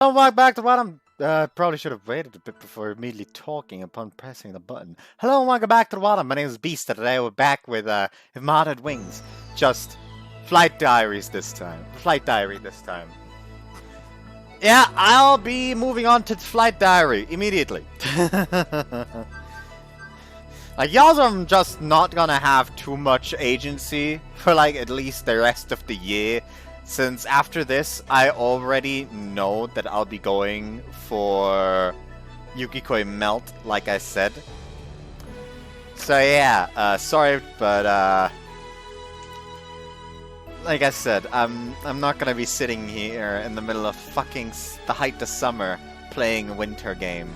Hello, welcome back to what I'm. Probably should have waited a bit before immediately talking upon pressing the button. Hello and welcome back to the bottom. My name is Beast, and today we're back with Modded Wings. Just Flight Diaries this time. Flight Diary this time. Yeah, I'll be moving on to Flight Diary immediately. Like, y'all are just not gonna have too much agency for like at least the rest of the year. Since after this, I already know that I'll be going for Yukikoi Melt, like I said. So yeah, sorry, but like I said, I'm not gonna be sitting here in the middle of fucking the height of summer playing a winter game.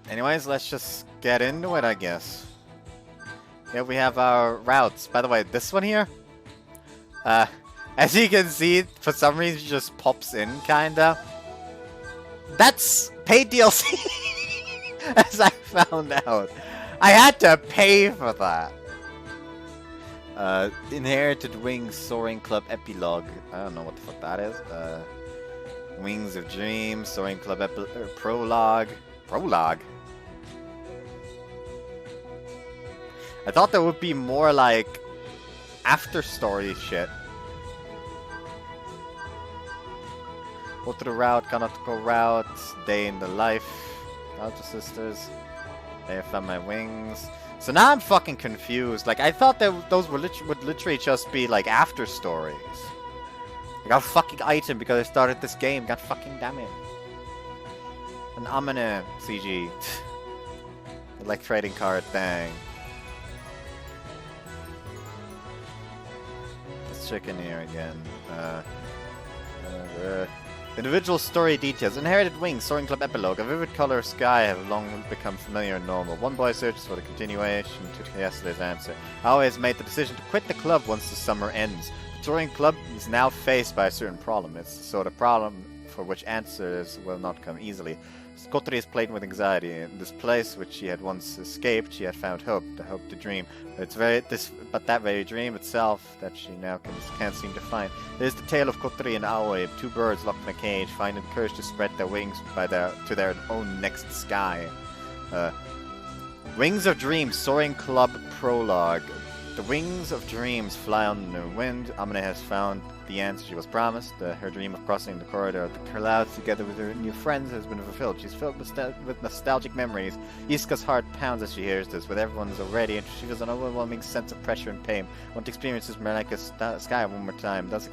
Anyways, let's just get into it, I guess. Here we have our routes. By the way, this one here, as you can see, for some reason it just pops in, kinda. That's paid DLC, as I found out. I had to pay for that. Inherited Wings Soaring Club Epilogue. I don't know what the fuck that is. Wings of Dreams Soaring Club Prologue. Prologue? I thought there would be more like after story shit. Route, Kanatoko Route, Day in the Life, Alta Sisters, They Have Found My Wings. So now I'm fucking confused. Like, I thought that those would literally just be like after stories. I got a fucking item because I started this game. God fucking damn it. An Amane CG. Like trading card thing. Let's check in here again. Individual story details. Inherited Wings, Soaring Club Epilogue. A vivid color sky have long become familiar and normal. One boy searches for the continuation to yesterday's answer. Aoi has made the decision to quit the club once the summer ends. The touring club is now faced by a certain problem. It's the sort of problem for which answers will not come easily. Kotori is plagued with anxiety. In this place, which she had once escaped, she had found hope, the hope to dream. But that very dream itself that she now can't seem to find. There's the tale of Kotori and Aoi, two birds locked in a cage, finding the courage to spread their wings to their own next sky. Wings of Dreams, Soaring Club Prologue. The wings of dreams fly on the wind. Amane has found the answer she was promised. Her dream of crossing the corridor of the clouds together with her new friends has been fulfilled. She's filled with nostalgic memories. Isuka's heart pounds as she hears this. With everyone's already, and she feels an overwhelming sense of pressure and pain. Want to experience this miraculous sky one more time. Thus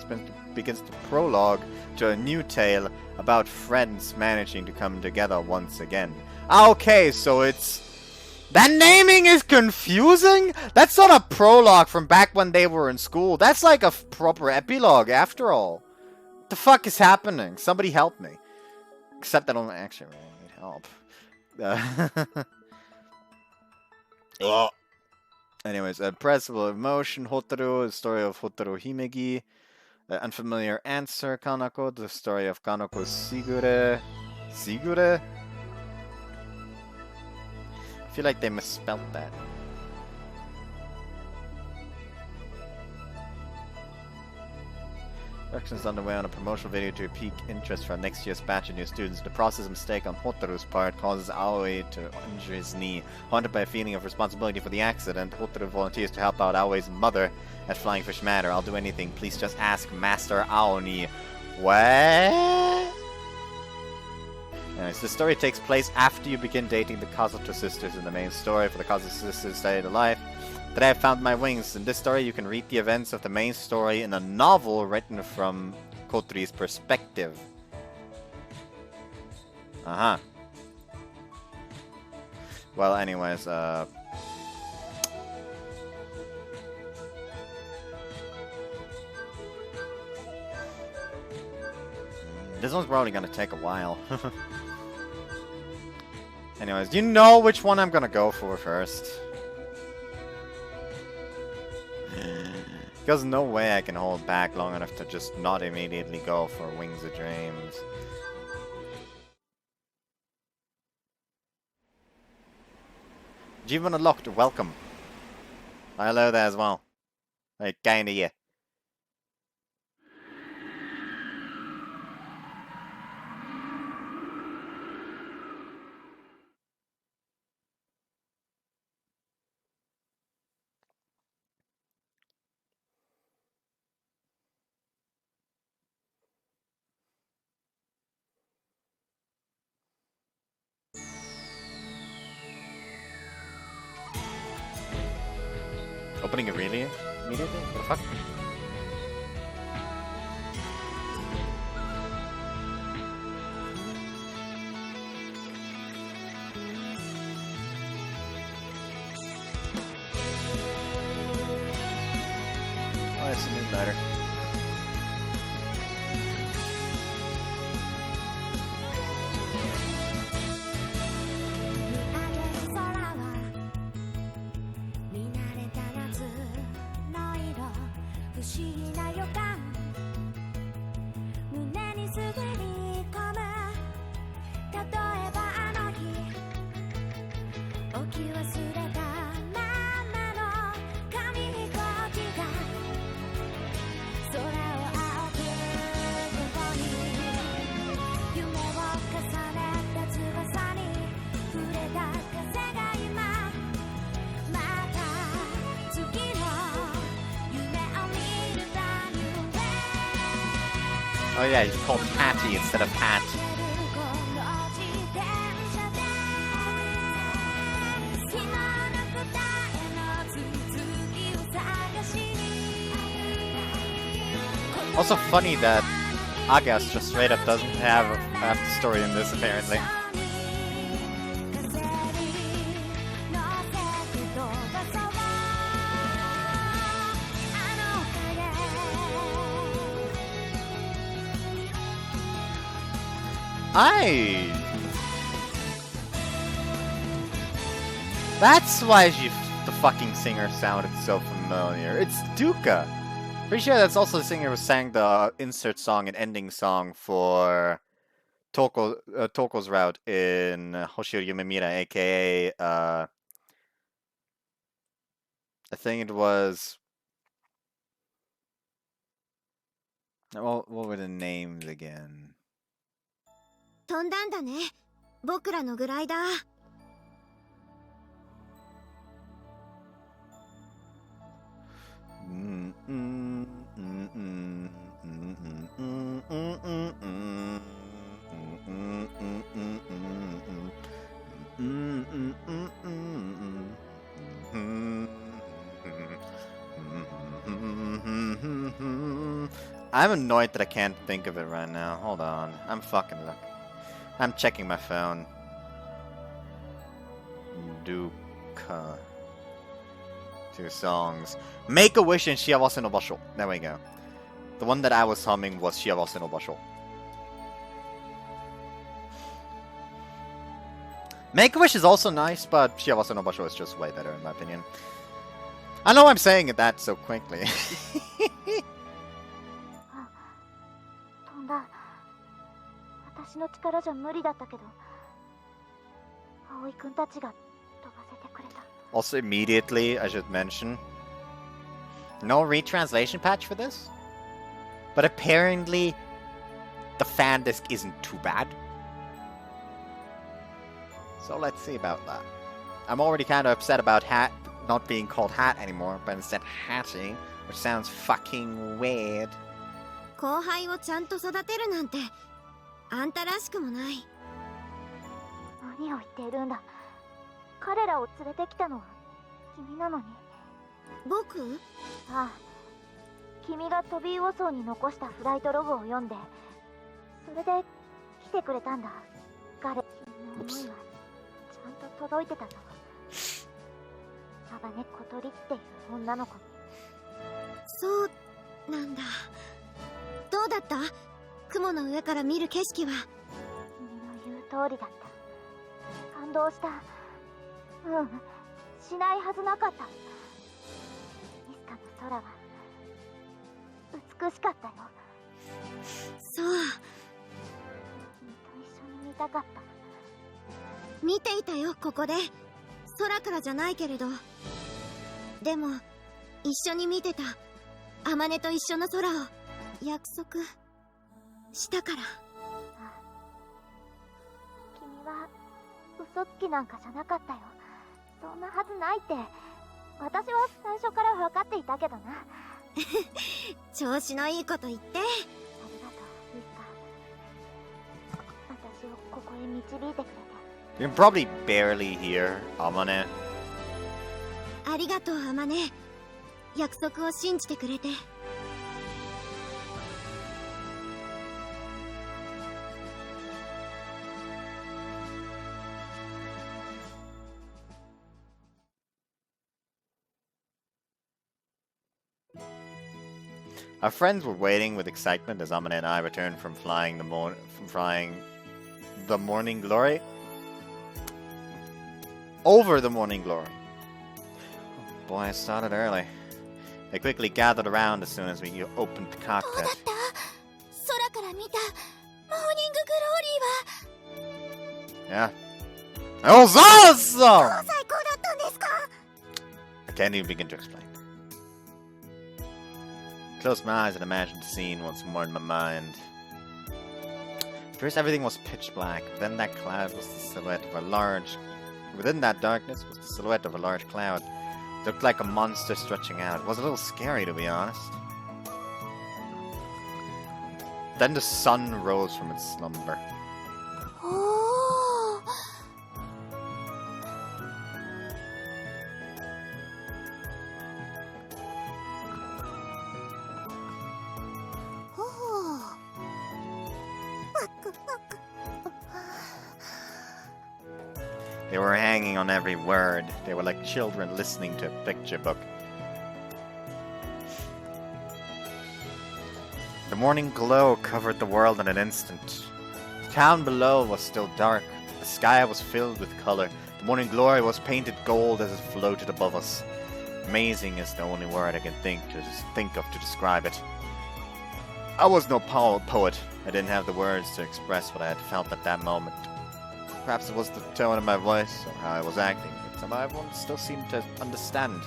begins the prologue to a new tale about friends managing to come together once again. Okay, so it's... That naming is confusing? That's not a prologue from back when they were in school. That's like a proper epilogue after all. What the fuck is happening? Somebody help me. Except I don't actually really need help. Anyways, Principle of Emotion, Hotaru, the story of Hotaru Himegi. Unfamiliar Answer, Kanako, the story of Kanako Sigure. Sigure? I feel like they misspelled that. Production is underway on a promotional video to pique interest for next year's batch of new students. The process mistake on Hotaru's part causes Aoi to injure his knee. Haunted by a feeling of responsibility for the accident, Hotaru volunteers to help out Aoi's mother at Flying Fish Manor. I'll do anything. Please just ask Master Aoni. What? Anyways, the story takes place after you begin dating the Kazuto sisters in the main story. For the Kazuto sisters' day to life, today I found my wings. In this story, you can read the events of the main story in a novel written from Kotori's perspective. Uh-huh. Well, anyways, this one's probably gonna take a while. Anyways, do you know which one I'm gonna go for first? Because no way I can hold back long enough to just not immediately go for Wings of Dreams. Achievement unlocked, welcome. Hello there as well. Like, kinda, yeah. Opening it really? Immediately? What the fuck? Oh, it's a new letter. Oh yeah, he's called Hattie instead of Hat. Also funny that Agas just straight up doesn't have half the story in this apparently. That's why the fucking singer sounded so familiar. It's Duka. Pretty sure that's also the singer who sang the insert song and ending song for Toko's route in Hoshio Yumemira, aka I think it was. What were the names again? 飛んだんだね。僕らのグライダー。I'm annoyed that I can't think of it right now. Hold on. I'm fucking lucky. I'm checking my phone. Duka. 2 songs. Make a Wish and Shiawase no Basho. There we go. The one that I was humming was Shiawase no Basho. Make a Wish is also nice, but Shiawase no Basho is just way better in my opinion. I know I'm saying it that so quickly. 飛んだ。私の力じゃ無理だったけど、葵くんたちが飛ばせてくれた。 Also immediately, I should mention, no retranslation patch for this, but apparently the fan disc isn't too bad. So let's see about that. I'm already kind of upset about Hat not being called Hat anymore, but instead Hattie, which sounds fucking weird. 後輩をちゃんと育てるなんてあんたらしくもない。何を言っているんだ。彼らを連れてきたのは君なのに。僕？ああ。君がトビー・ウォソーに残したフライトログを読んで、それで来てくれたんだ。彼、君の思いはちゃんと届いてたぞ。アバネ・コトリっていう女の子に。そうなんだ。どうだった？雲の上から見る景色は。君の言う通りだった。感動した。しないはずなかった。ミスカの空は美しかったよ。そう。君と一緒に見たかった。見ていたよ、ここで。空からじゃないけれど。でも一緒に見てた。アマネと一緒の空を約束したから。君は嘘つきなんかじゃなかったよ。そんなはずないって、私は最初から分かっていたけどな。調子のいいこと言って。ありがとう、ミスカ。私をここへ導いてくれて。You can probably barely hear Amane. ありがとう、アマネ。約束を信じてくれて。Our friends were waiting with excitement as Amane and I returned from flying the Morning Glory. Over the Morning Glory. Oh boy, I started early. They quickly gathered around as soon as we opened the cockpit. Yeah. It was awesome! I can't even begin to explain. Closed my eyes and imagined the scene once more in my mind. First, everything was pitch black. Then that cloud was the silhouette of a large... Within that darkness was the silhouette of a large cloud. It looked like a monster stretching out. It was a little scary, to be honest. Then the sun rose from its slumber. They were hanging on every word. They were like children listening to a picture book. The morning glow covered the world in an instant. The town below was still dark. The sky was filled with color. The morning glory was painted gold as it floated above us. Amazing is the only word I can think of to describe it. I was no poet. I didn't have the words to express what I had felt at that moment. Perhaps it was the tone of my voice or how I was acting, but somehow everyone still seemed to understand.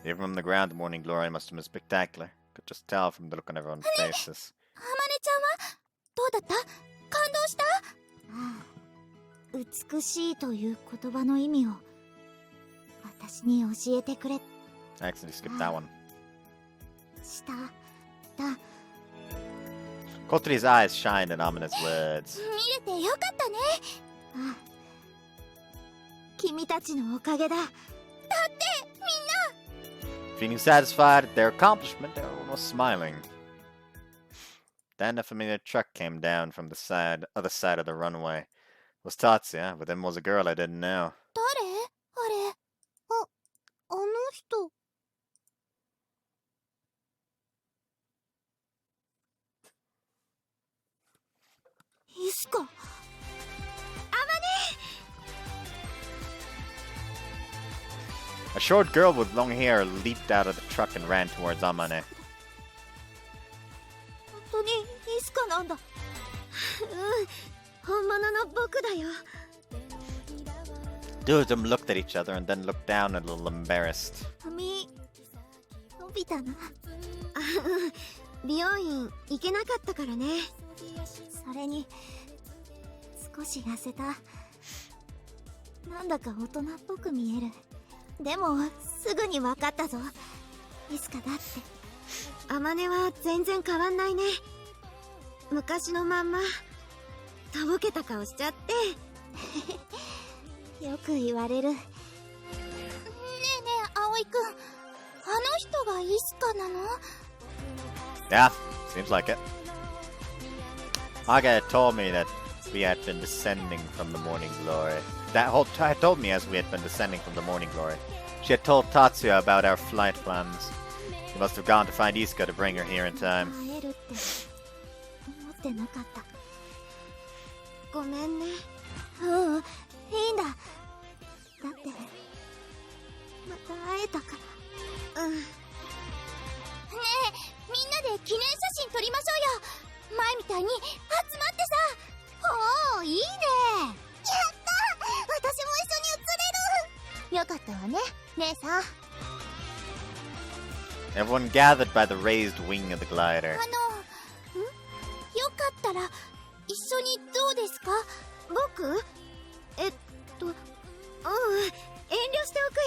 Even from the ground, the morning glory must have been spectacular. Could just tell from the look on everyone's faces. I accidentally skipped that one. Kotori's eyes shined at Amane's words. Feeling satisfied at their accomplishment, everyone was smiling. Then a familiar truck came down from the other side of the runway. It was Tatsuya, but then was a girl I didn't know. A short girl with long hair leaped out of the truck and ran towards Amane. Two of them looked at each other and then looked down a little embarrassed. Yeah, seems like it. Aga had told me that we had been descending from the morning glory. Had told me as we had been descending from the morning glory. She had told Tatsuya about our flight plans. He must have gone to find Isuka to bring her here in time. Everyone gathered by the raised wing of the glider. よかったら一緒にどうですか？僕？うん、遠慮しておくよ。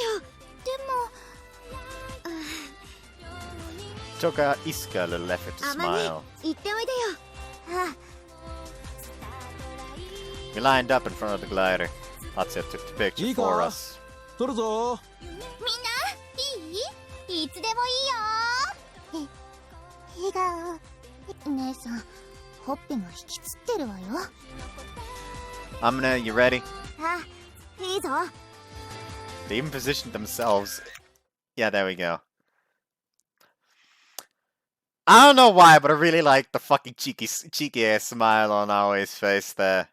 でも、Took Iska a little effort to smile. 行っておいでよ。We lined up in front of the glider. Hatsuya took the picture for us. 撮るぞ。みんないつでもいいよ。笑顔。姉さん、ほっぺが引きつってるわよ。Amane, you ready? あ、いいぞ。They even positioned themselves. Yeah, there we go. I don't know why, but I really like the fucking cheeky ass smile on Aoi's face there.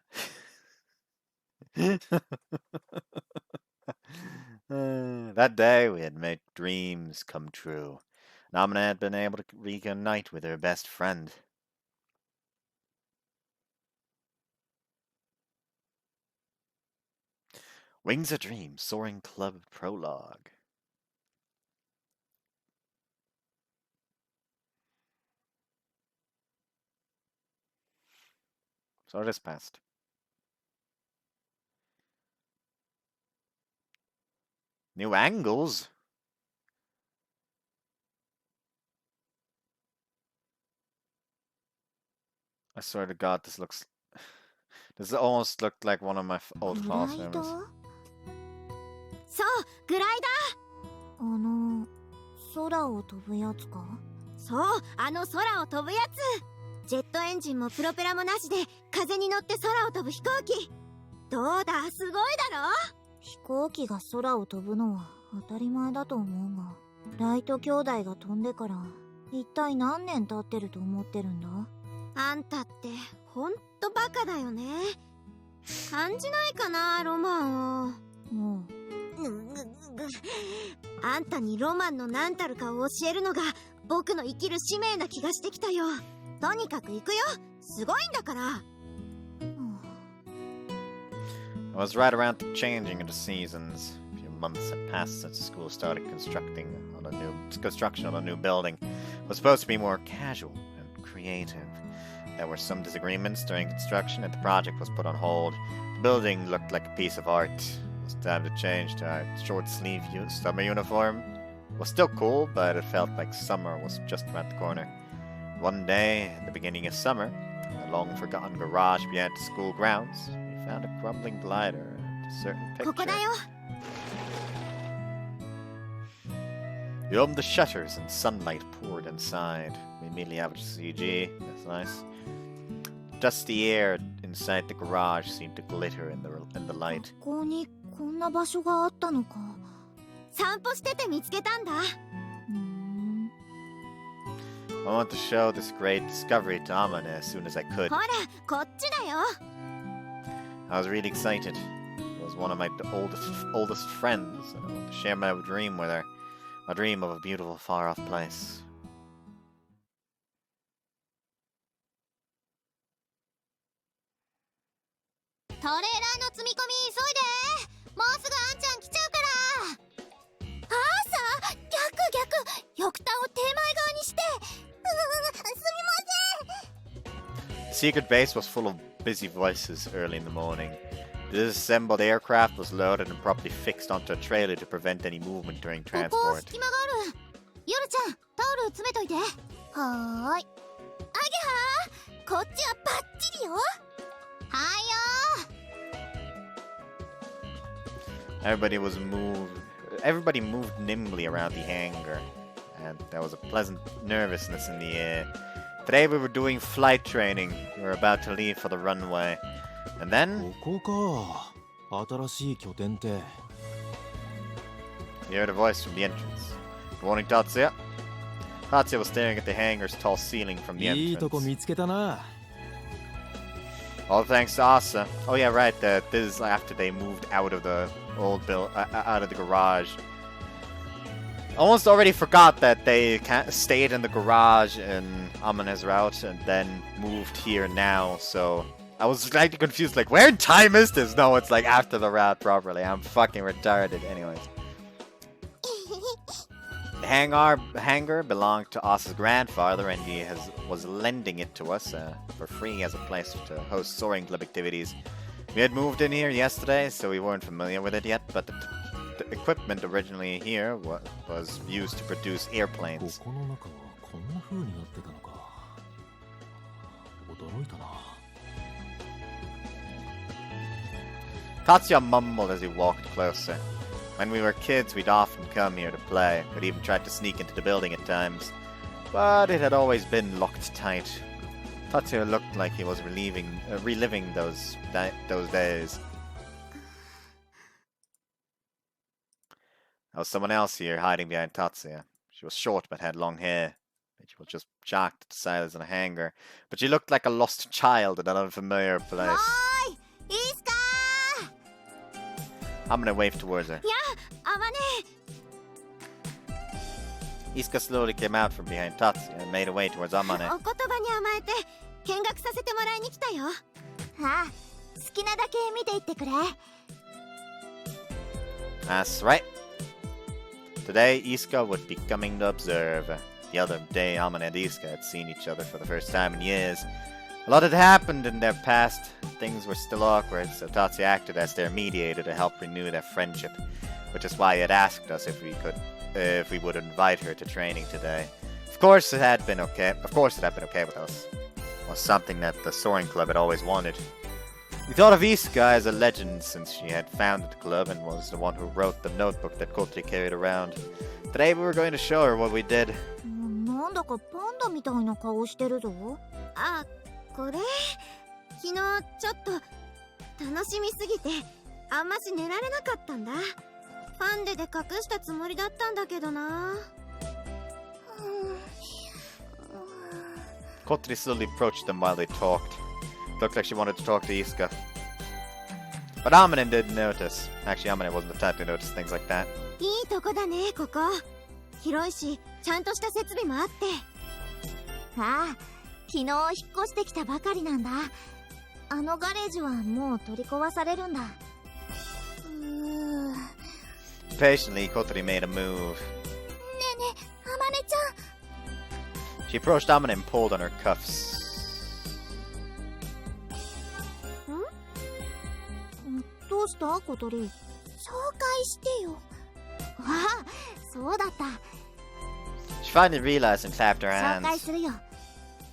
That day, we had made dreams come true. Amane had been able to reunite with her best friend. Wings of Dreams, Soaring Club Prologue. So it is past. New angles? I swear to God, this looks... This almost looked like one of my old classrooms. そう、グライダー。空を飛ぶやつか？そう、空を飛ぶやつ。ジェットエンジンもプロペラもなしで風に乗って空を飛ぶ飛行機。どうだ、すごいだろ？飛行機が空を飛ぶのは当たり前だと思うが、ライト兄弟が飛んでから一体何年経ってると思ってるんだ？あんたってほんとバカだよね。感じないかな、ロマンを。もうあんたにロマンの何たるかを教えるのが僕の生きる使命な気がしてきたよ。とにかく行くよ。すごいんだから。It was right around the changing of the seasons. A few months had passed since the school started construction on a new building. It was supposed to be more casual and creative. There were some disagreements during construction and the project was put on hold. The building looked like a piece of art. It was time to change to a short-sleeve summer uniform. It was still cool, but it felt like summer was just around the corner. One day, at the beginning of summer, in a long-forgotten garage behind the school grounds, we found a crumbling glider and a certain picture. ここだよ。 We opened the shutters and sunlight poured inside. We immediately averaged CG. That's nice. Dusty air inside the garage seemed to glitter in the light. ここにこんな場所があったのか。散歩してて見つけたんだ。I wanted to show this great discovery to Amane as soon as I could. ほら、こっちだよ。I was really excited. It was one of my oldest friends, and I wanted to share my dream with her. A dream of a beautiful, far-off place. トレーラーの積み込み急いで。もうすぐあんちゃん来ちゃうから。あーさ、逆。翼端を手前側にして。すみません。 The secret base was full of busy voices early in the morning. The disassembled aircraft was loaded and properly fixed onto a trailer to prevent any movement during ここ transport. 隙間がある。夜ちゃん、タオル詰めといて。はーい。あげはー。こっちはバッチリよ。はーよ。 Everybody moved nimbly around the hangar, and there was a pleasant nervousness in the air. Today we were doing flight training. We were about to leave for the runway. And then... ここか。新しい拠点って。 We heard a voice from the entrance. Good morning, Tatsuya. Tatsuya was staring at the hangar's tall ceiling from the いいとこ entrance. 見つけたな。 All thanks to Asa. Oh yeah, right. This is after they moved out of the out of the garage. Almost already forgot that they stayed in the garage in Amane-Route and then moved here now. So I was slightly confused. Like, where in time is this? No, it's like after the route properly. I'm fucking retarded. Anyways. hangar belonged to Oss's grandfather, and he was lending it to us for free as a place to host soaring club activities. We had moved in here yesterday, so we weren't familiar with it yet, but the equipment originally here was used to produce airplanes. Tatsuya mumbled as he walked closer. When we were kids, we'd often come here to play. We'd even tried to sneak into the building at times. But it had always been locked tight. Tatsuya looked like he was reliving those days. There was someone else here hiding behind Tatsuya. She was short but had long hair. She was just jacked at the sides in a hangar. But she looked like a lost child in an unfamiliar place. I'm gonna wave towards her. Yeah, Amane! Isuka slowly came out from behind Tatsuya and made her way towards Amane. お言葉に甘えて見学させてもらいに来たよ。ああ、好きなだけ見ていってくれ。That's right. Today, Isuka would be coming to observe. The other day, Amane and Isuka had seen each other for the first time in years. A lot had happened in their past. Things were still awkward, so Tatsuya acted as their mediator to help renew their friendship, which is why he had asked us if we would invite her to training today. Of course, it had been okay with us. It was something that the Soaring Club had always wanted. We thought of Isuka as a legend since she had founded the club and was the one who wrote the notebook that Kotri carried around. Today we were going to show her what we did. なんだかパンダみたいな顔してるぞ。あ、これ昨日ちょっと楽しみすぎてあんまし寝られなかったんだ。ファンデで隠したつもりだったんだけどな。Kotri slowly approached them while they talked. Looked like she wanted to talk to Isuka. But Amane didn't notice. Actually, Amane wasn't the type to notice things like that. いいとこだね、ここ。広いし、ちゃんとした設備もあって。ああ、昨日引っ越してきたばかりなんだ。あのガレージはもう取り壊されるんだ。Patiently, Kotri made a move. ねえねえ、あまねちゃん。She approached Amane and pulled on her cuffs. どうした小鳥。紹介してよ。ああ、そうだった。She finally realized and clapped her 紹 hands. 介するよ。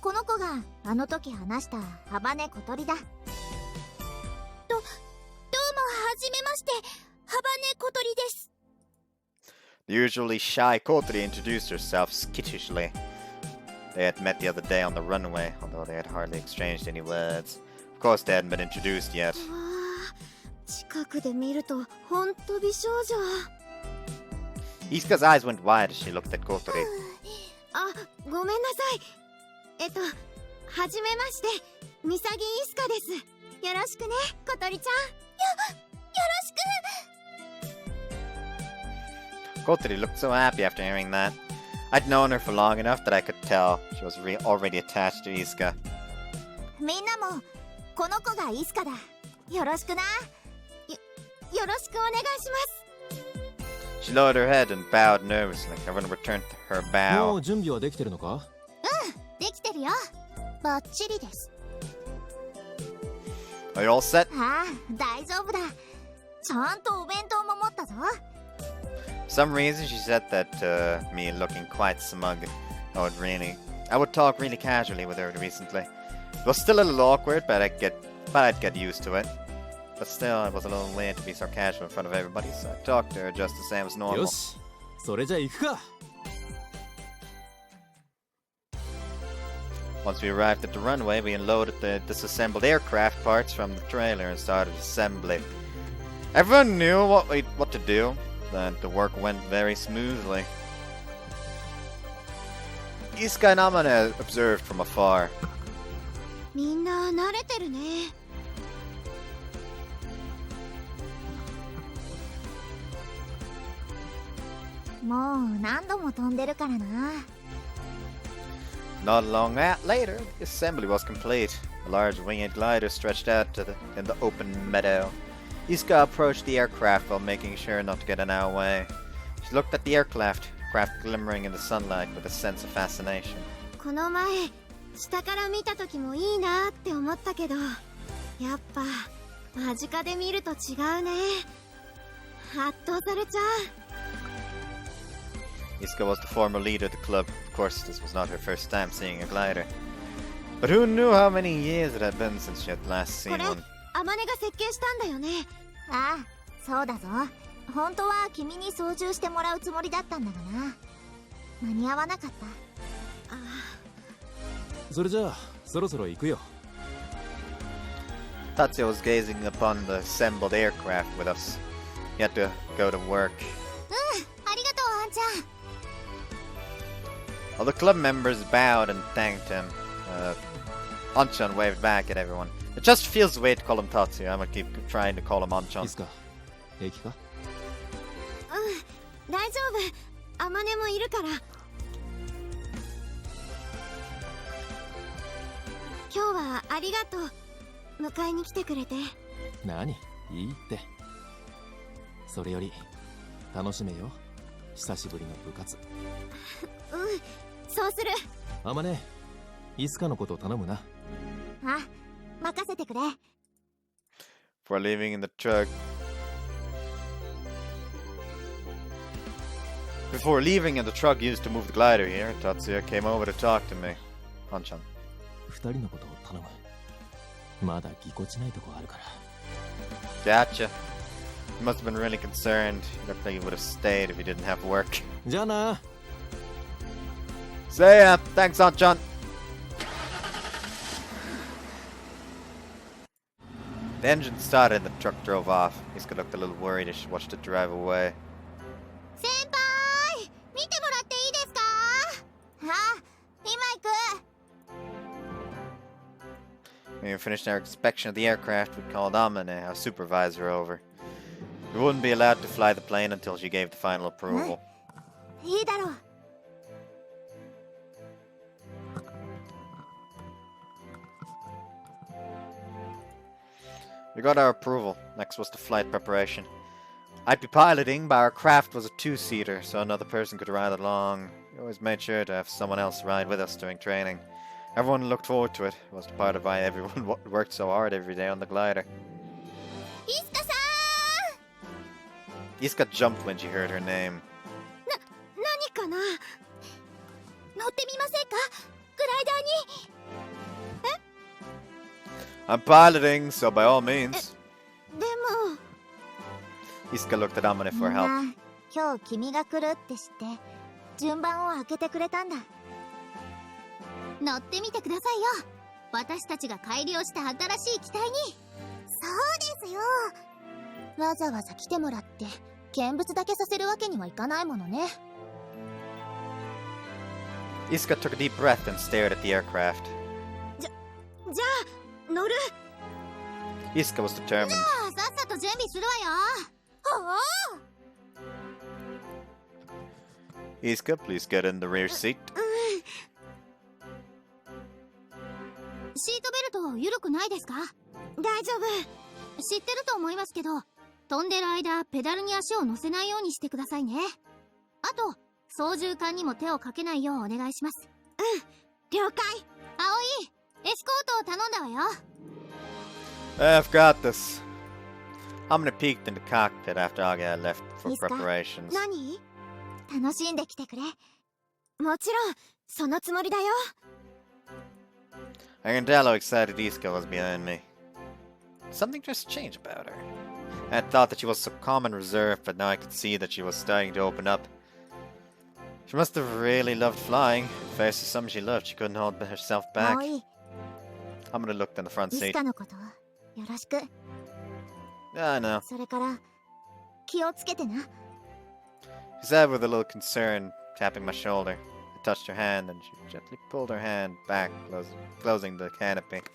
この子があの時話したハバネ小鳥だ。どうもはじめまして、ハバネ小鳥です。The usually shy Kotri introduced herself skittishly. They had met the other day on the runway, although they had hardly exchanged any words. Of course, they hadn't been introduced yet. 近くで見るとほんと美少女。Isuka's eyes went wide as she looked at Kotri. あ、ごめんなさい。はじめまして、ミサギイスカです。よろしくね、小鳥ちゃん。よろしく。Kotri looked so happy after hearing that. I'd known her for long enough that I could tell she was already attached to Isuka. みんなもこの子がイスカだ。よろしくな。よろしくお願いします。She lowered her head and bowed nervously. Everyone returned her も bow. う準備はできてるのか？できてるよ。バッチリです。 Are you all set? ああ、大丈夫だ。ちゃんとお弁当も持ったぞ。For some reason, she said that to me, looking quite smug. I would talk really casually with her recently. It was still a little awkward, but I'd get used to it. But still, it was a little weird to be so casual in front of everybody, so I talked to her just the same as normal. よし、それじゃ行くか。Once we arrived at the runway, we unloaded the disassembled aircraft parts from the trailer and started assembly. Everyone knew what to do, and the work went very smoothly. Isuka and Amane observed from afar. みんな慣れてるね。もう何度も飛んでるからな。Not long later, the assembly was complete. A large winged glider stretched out in the open meadow. Isuka approached the aircraft while making sure not to get in our way. She looked at the aircraft aircraft glimmering in the sunlight with a sense of fascination. この前下から見た時もいいなって思ったけど、やっぱ間近で見ると違うね。圧倒されちゃう。 Iska was the former leader of the club. Of course, this was not her first time seeing a glider. But who knew how many years it had been since she had last seen これ one? アマネが設計したんだよね。ああ、そうだぞ。本当は君に操縦してもらうつもりだったんだがな。間に合わなかった。ああ。それじゃあそろそろ行くよ。Tatsuya was gazing upon the assembled aircraft with us. He had to go to work. ありがとう、あんちゃん。All the club members bowed and thanked him. Anchan waved back at everyone. It just feels weird to call him Tatsuya. I'm gonna keep trying to call him いい Anchan. っすか、平気か。大丈夫。アマネもいるから。今日はありがとう。迎えに来てくれて。何、いいって。それより楽しめよ、久しぶりの部活。そうする。あまね、いつかのこと頼むな。あ、任せてくれ。 Before leaving in the truck. Before leaving in the truck used to move the glider here, Tatsuya came over to talk to me. Anchan. 二人のことを頼む。まだぎこちないとこあるから。Gotcha. He must have been really concerned. He looked like he would have stayed if he didn't have work. じゃあな。 See ya. Thanks, Anchan. The engine started and the truck drove off. Iska looked a little worried as she watched it drive away. 先輩、見てもらっていいですか？あ、今行く。 When we finished our inspection of the aircraft, we called Amane, our supervisor, over. We wouldn't be allowed to fly the plane until she gave the final approval. いいだろう。 We got our approval. Next was the flight preparation. I'd be piloting, but our craft was a two-seater, so another person could ride along. We always made sure to have someone else ride with us during training. Everyone looked forward to it. It was part of why everyone worked so hard every day on the glider. イスカさん。 Iska jumped when she heard her name. 何かな。乗ってみませんか？グライダーに。 I'm piloting, so by all means. でも。 Iska looked at Amane for help. 今日君が来るって知って順番を開けてくれたんだ。乗ってみてくださいよ。私たちが改良した新しい機体に。そうですよ。わざわざ来てもらって見物だけさせるわけにはいかないものね。 Iska took a deep breath and stared at the aircraft. じゃあ乗る。 Iska was determined. さっさと準備するわよ。Iska, please get in the rear seat. シートベルト緩くないですか？大丈夫。知ってると思いますけど、飛んでる間ペダルに足を乗せないようにしてくださいね。あと操縦桿にも手をかけないようお願いします。了解。葵、エスコートを頼んだわよ。 I've got this. Amane peeked in the cockpit after Aga had left for preparations. 何？楽しんできてくれ。もちろんそのつもりだよ。 I can tell how excited Iska was behind me. Something just changed about her. I had thought that she was so calm and reserved, but now I could see that she was starting to open up. She must have really loved flying. Faced with something she loved, she couldn't hold herself back. Amane looked in the front seat. のことよろしく。 Yeah, I know. それから気をつけてな。 She said with a little concern, tapping my shoulder. I touched her hand and she gently pulled her hand back, closing the canopy. It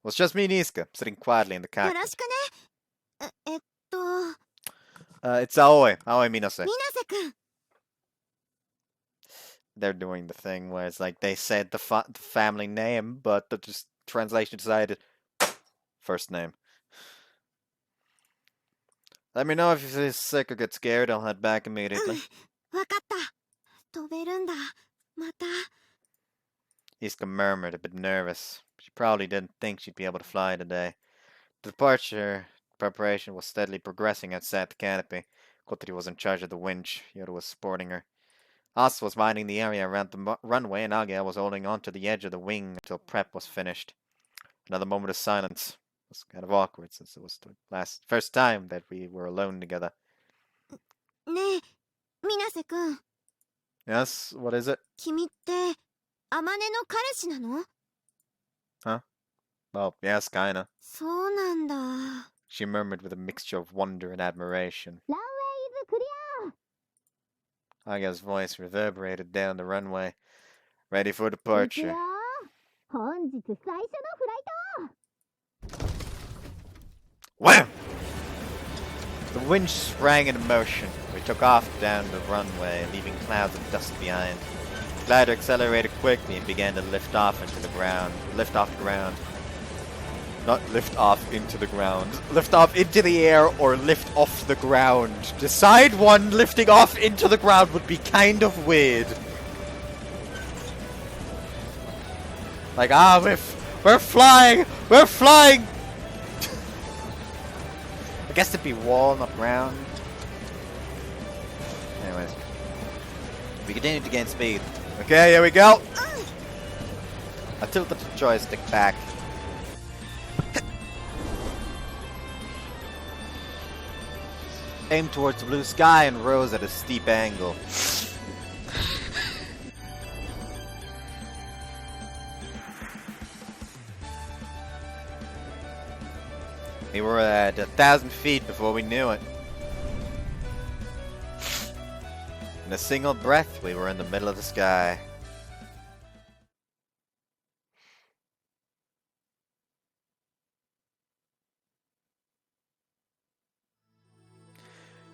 was just me and Iska, sitting quietly in the よ cockpit. ろしくね。It's Aoi. Aoi Minase. 水瀬くん。 They're doing the thing where it's like they said the family name, but the translation decided first name. Let me know if you feel sick or get scared. I'll head back immediately. わかった。飛べるんだ。また。 Iska murmured, a bit nervous. She probably didn't think she'd be able to fly today. The departure preparation was steadily progressing outside the canopy. Kotri was in charge of the winch. Yoda was sporting her. Asa was minding the area around the runway, and Agia was holding onto the edge of the wing until prep was finished. Another moment of silence. It was kind of awkward since it was the first time that we were alone together. ねえ、水瀬くん。 Yes, what is it? 君って、あまねの彼氏なの? Huh? Well, yes, kinda. そうなんだ。 She murmured with a mixture of wonder and admiration. ランウェイズクリア! Aga's voice reverberated down the runway. Ready for departure. 本日最初のフライト! Wham! The winch sprang into motion. We took off down the runway, leaving clouds of dust behind. The glider accelerated quickly and began to lift off the ground. Not lift off into the ground. Lift off into the air or lift off the ground. Decide one. Lifting off into the ground would be kind of weird. Like, we're flying! We're flying! I guess it'd be wall, not ground. Anyways. We continue to gain speed. Okay, here we go! I tilted the joystick back. Aimed towards the blue sky and rose at a steep angle. We were at 1,000 feet before we knew it. In a single breath, we were in the middle of the sky.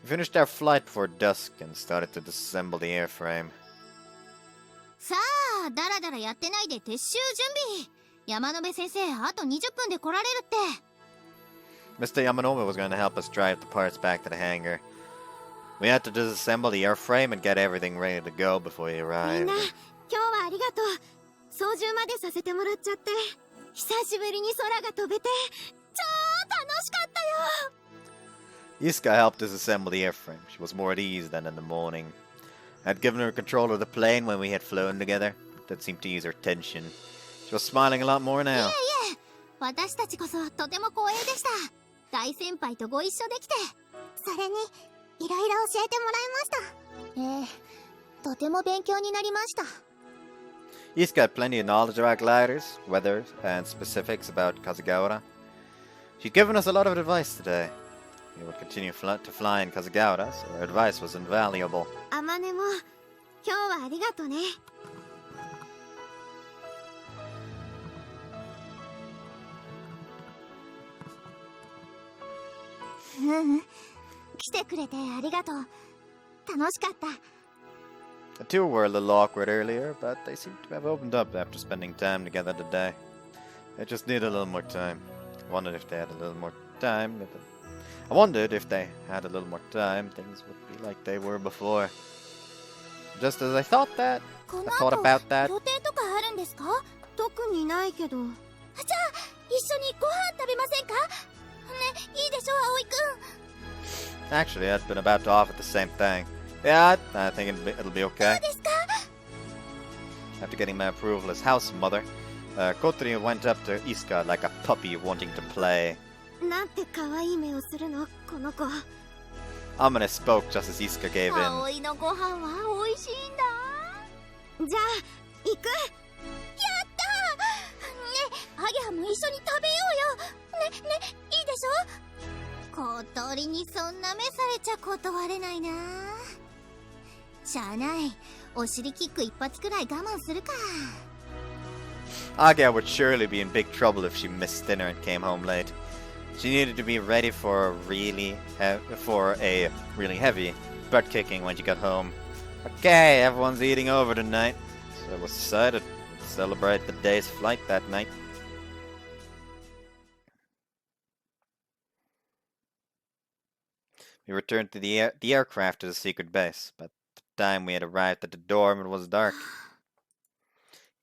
We finished our flight before dusk and started to disassemble the airframe. さあ、だらだらやってないで撤収準備。山辺先生、あと20分で来られるって。Mr. Yamanome was going to help us drive the parts back to the hangar. We had to disassemble the airframe and get everything ready to go before he みん arrived. な、今日はありがとう。操縦までさせてもらっちゃって。久しぶりに空が飛べて、超楽しかったよ。 Iska helped disassemble the airframe. She was more at ease than in the morning. I had given her control of the plane when we had flown together. That seemed to ease her tension. She was smiling a lot more いえ now. いえ、私たちこそとても光栄でした。大先輩とご一緒できて。それに、いろいろ教えてもらいました。とても勉強になりました。 Iska had plenty of knowledge about gliders, weather, and specifics about Kazagawa. She'd given us a lot of advice today. We would continue to fly in Kazagawa, so her advice was invaluable. あまねも、今日はありがとね。来てくれてありがとう。楽しかった。 The two were a little awkward earlier, but they seemed to have opened up after spending time together today. They just needed a little more time. I wondered if they had a little more time, things would be like they were before. Just as I thought that, I thought about that. 予定とかあるんですか？特にないけど。じゃあ、一緒にご飯食べませんか？ね、いいでしょ、葵くん。 Actually, I'd been about to offer the same thing. Yeah, I think it'll be okay. そうですか？ After getting my approval as house mother, Kotri went up to Iska like a puppy wanting to play. なんて可愛い目をするの、この子。 Amane spoke just as Iska gave in. 葵のご飯は美味しいんだ。じゃあ、行く。やったー。ね、アゲハも一緒に食べようよ。ね、いいでしょ？小鳥にそんな目されちゃ断れないな。しゃあない。お尻キック一発くらい我慢するか。 Agia would surely be in big trouble if she missed dinner and came home late. She needed to be ready for a really heavy butt kicking when she got home. Okay, everyone's eating over tonight, so it was decided to celebrate the day's flight that night. We returned to the aircraft to the secret base. By the time we had arrived at the dorm, it was dark.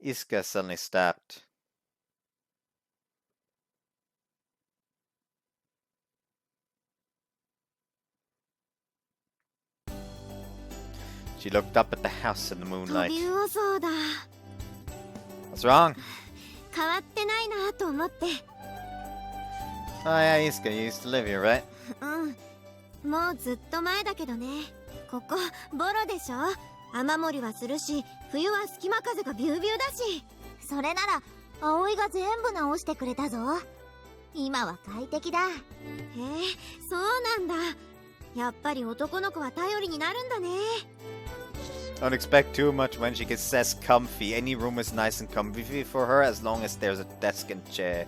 Iska suddenly stopped. She looked up at the house in the moonlight. What's wrong? Oh yeah, Iska, you used to live here, right? もうずっと前だけどね。ここボロでしょ。雨漏りはするし、冬は隙間風がビュービューだし。それなら葵が全部直してくれたぞ。今は快適だ。へえ、そうなんだ。やっぱり男の子は頼りになるんだね。Don't expect too much when she gets says comfy. Any room is nice and comfy for her as long as there's a desk and chair.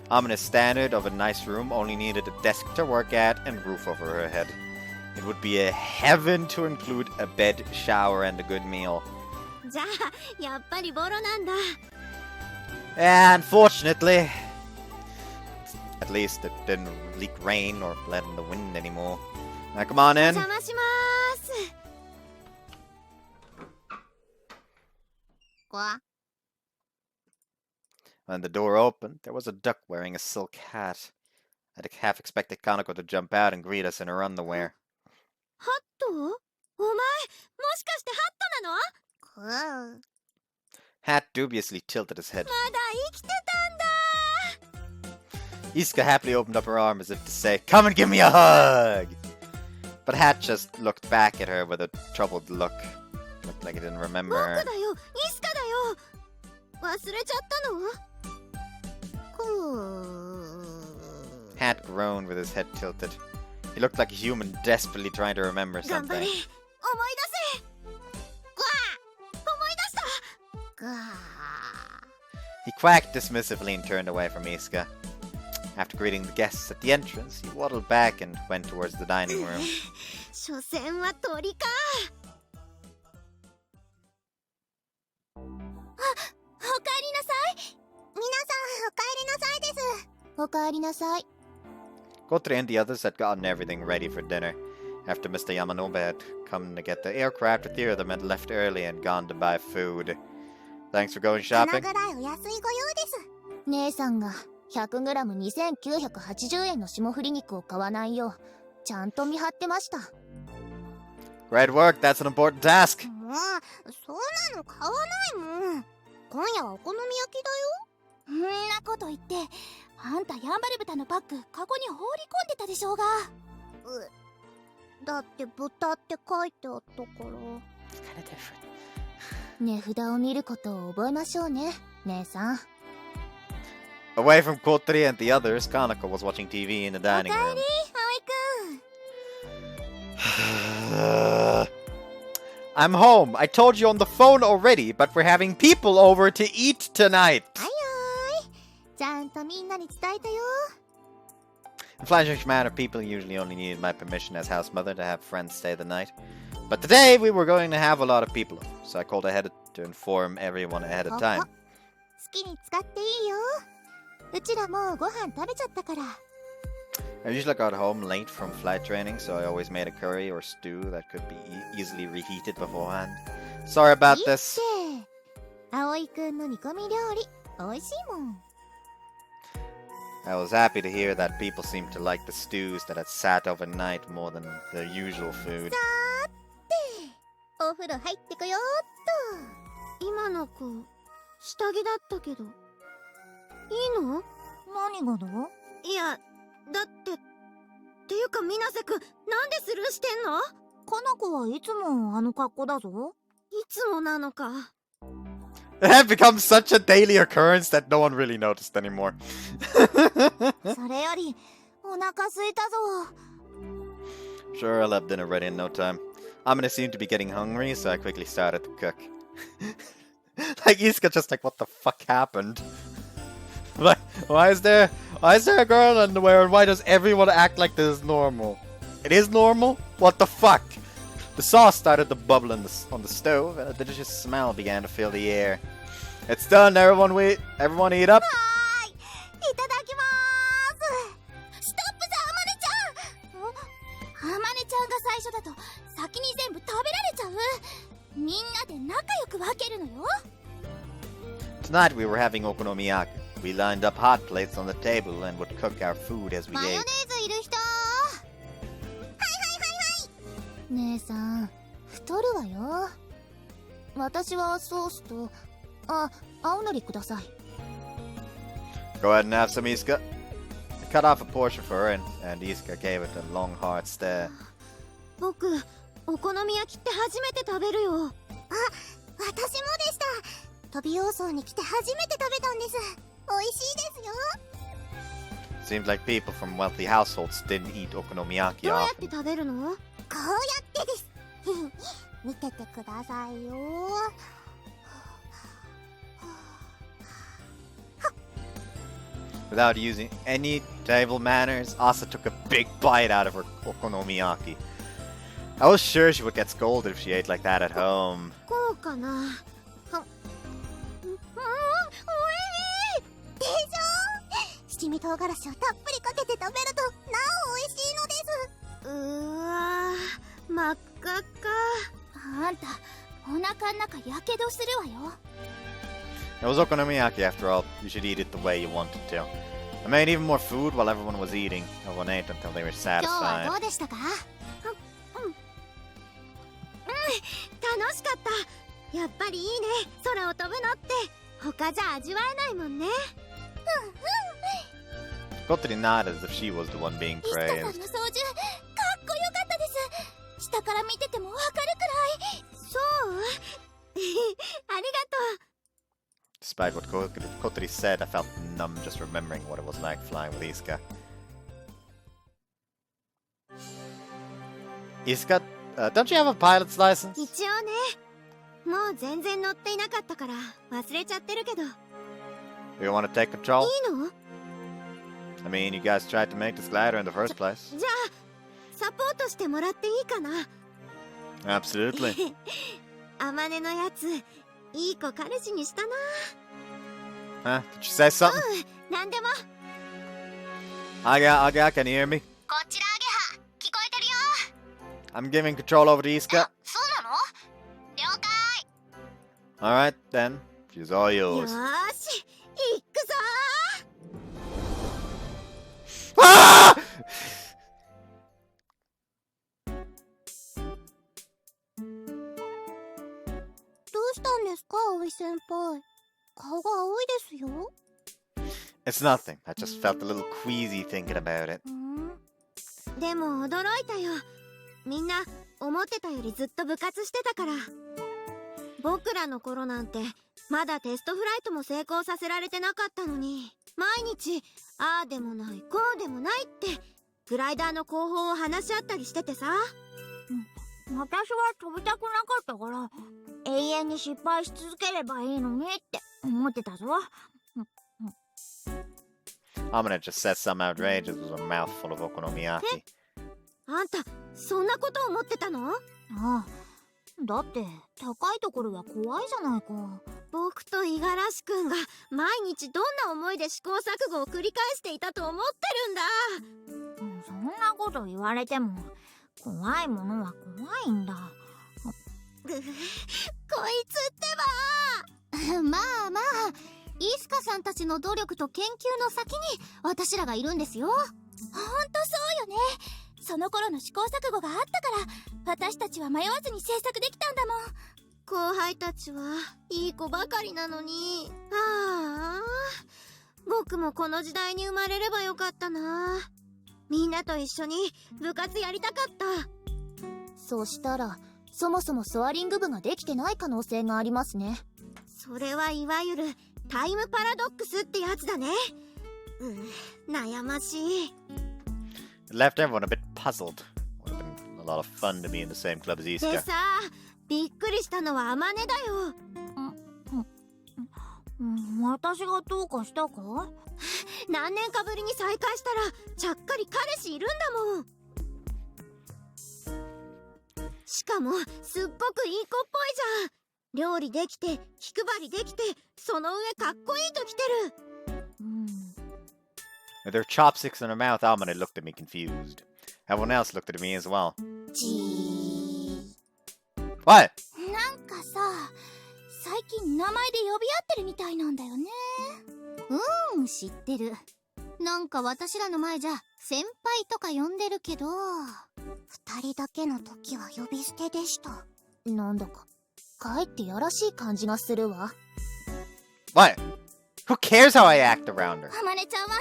Amane's standard of a nice room only needed a desk to work at and roof over her head. It would be a heaven to include a bed, shower, and a good meal. じゃあ、やっぱりボロなんだ。And unfortunately, at least it didn't leak rain or let in the wind anymore. Now come on in. お邪魔します。When the door opened, there was a duck wearing a silk hat. I'd half expected Kanako to jump out and greet us in her underwear. ハット？お前、もしかしてハットなの？Hat dubiously tilted his head. まだ生きてたんだ。 Iska happily opened up her arm as if to say, "Come and give me a hug!" But Hat just looked back at her with a troubled look. Looked like he didn't remember her. 僕だよ、イスカだよ。忘れちゃったのHat groaned with his head tilted. He looked like a human desperately trying to remember 頑張れ、 something. 思い出せ。思い出した。 He quacked dismissively and turned away from Iska. After greeting the guests at the entrance, he waddled back and went towards the dining room. 所詮は鳥か。おかえりなさい。皆さん、おかえりなさいです。おかえりなさい。 Kotre and the others had gotten everything ready for dinner. After Mr. Yamanobe had come to get the aircraft, the three of them had left early and gone to buy food. Thanks for going shopping. 花ぐらいお安いご用です。姉さんが 100g2980 円の霜降り肉を買わないようちゃんと見張ってました。 Great work, that's an important task. もうそんなの買わないもん。今夜はお好み焼きだよ。そんなこと言ってあんたヤンバル豚のパックカゴに放り込んでたでしょうが。だって豚って書いてあったから。値札を見ることを覚えましょうね、姉さん。 Away from Kotre and the others, Kanako was watching TV in the dining おかえ room. り、葵くん。I'm home. I told you on the phone already, but we're having people over to eat tonight. はいはい。ちゃんとみんなに伝えたよ。 In Flashback Manor, people usually only needed my permission as house mother to have friends stay the night. But today we were going to have a lot of people over, so I called ahead to inform everyone ahead of time. 好きに使っていいよ。うちらもうご飯食べちゃったから。 I usually got home late from flight training, so I always made a curry or stew that could be easily reheated beforehand. Sorry about this. 葵くんの煮込み料理、美味しいもん。 I was happy to hear that people seemed to like the stews that had sat overnight more than the usual food. さーて、お風呂入ってこようっと。今の子、下着だったけど。いいの？何がだ？いや、だって。っていうか、水瀬くん、なんでスルーしてんの？かな子はいつもあの格好だぞ。いつもなのか。 It had become such a daily occurrence that no one really noticed anymore. それより、お腹空いたぞ。 Sure, I'll have dinner ready in no time. Amane seemed to be getting hungry, so I quickly started to cook. Like, Iska just like, what the fuck happened? Like, why is there a girl in underwear and why does everyone act like this is normal? It is normal? What the fuck? The sauce started to bubble on the stove and a delicious smell began to fill the air. It's done, everyone eat up? いただきまーす。ストップさ、アマネちゃん。分けるのよ。 Tonight we were having okonomiyaki. We lined up hot plates on the table and would cook our food as we マヨネ ate. ーズいる人。姉さん太るわよ。私はソースと青のりください。 Go ahead and have some, Iska. I cut off a portion for her, and Iska gave it a long, hard stare. 僕お好み焼きって初めて食べるよ。私もでした。飛び王層に来て初めて食べたんです。美味しいですよ。 Seems like people from wealthy households didn't eat okonomiyaki どうやって often. 食べるの？こうやってです。見ててくださいよ。 Without using any table manners, Asa took a big bite out of her okonomiyaki. I was sure she would get scolded if she ate like that at home. こうかな。でしょ。七味唐辛子をたっぷりかけて食べるとなお美味しいのです。うわー、真っ赤っか。あんたお腹ん中やけどするわよ。 It was okonomiyaki after all. You should eat it the way you wanted to. I made even more food while everyone was eating. Everyone ate until they were 今日は satisfied. どうでしたか？楽しかった。やっぱりいいね、空を飛ぶのって。他じゃ味わえないもんね。Kotri nodded as if she was the one being イスカさんの praised. 操縦かっこよかったです。下から見ててもわかるくらい。そう？ありがとう。 Despite what Kotri said, I felt numb just remembering what it was like flying with Iska. Iska, don't you have a pilot's license? 一応ね、もう全然乗っていなかったから忘れちゃってるけど。い Do you want to take control? いの？ I mean, you guys tried to make this glider in the first place. じゃあサポートしてもらっていいかな？ Absolutely. あまねのやつ、いい子彼氏にしたな。 Huh? Did you say something? なんでも。 Aga, can you hear me? こちらアゲハ、聞こえてるよ。 I'm giving control over to Iska. そうなの？了解。 Alright, then. She's all よ yours. ーし、行くぞー。 Ah! どうしたんですか、葵先輩。顔が青いですよ。 It's nothing. I just felt a little queasy thinking about it. でも驚いたよ。みんな思ってたよりずっと部活してたから。僕らの頃なんてまだテストフライトも成功させられてなかったのに、毎日ああでもないこうでもないってグライダーの後方を話し合ったりしててさ。私は飛びたくなかったから永遠に失敗し続ければいいのにって思ってたぞ。Amane just said something outrageous with a mouthful of okonomiyaki. あんたそんなこと思ってたの？ああ、だって高いところは怖いじゃないか。僕と五十嵐くんが毎日どんな思いで試行錯誤を繰り返していたと思ってるんだ。そんなこと言われても怖いものは怖いんだ。こいつってばまあまあ、イスカさんたちの努力と研究の先に私らがいるんですよ。ほんとそうよね。その頃の試行錯誤があったから私たちは迷わずに制作できたんだもん。後輩たちはいい子ばかりなのに。ああ、僕もこの時代に生まれればよかったな。みんなと一緒に部活やりたかった。そしたらそもそもソアリング部ができてない可能性がありますね。それはいわゆるタイムパラドックスってやつだね。悩ましい。 It left everyone a bit puzzled. Would have been a lot of fun to be in the same club as で Iska. さ、びっくりしたのはアマネだよ。私がどうかしたか？何年かぶりに再会したらちゃっかり彼氏いるんだもん。しかもすっごくいい子っぽいじゃん。料理できて気配りできて、その上かっこいいときてる。With her chopsticks in her mouth, Amane looked at me confused. Everyone else looked at me as well. What? なんかさ、最近名前で呼び合ってるみたいなんだよね。知ってる。なんか私らの前じゃ先輩とか呼んでるけど、二人だけの時は呼び捨てでした。なんだかかえってやらしい感じがするわ。 What? Who cares how I act around her? あまねちゃんは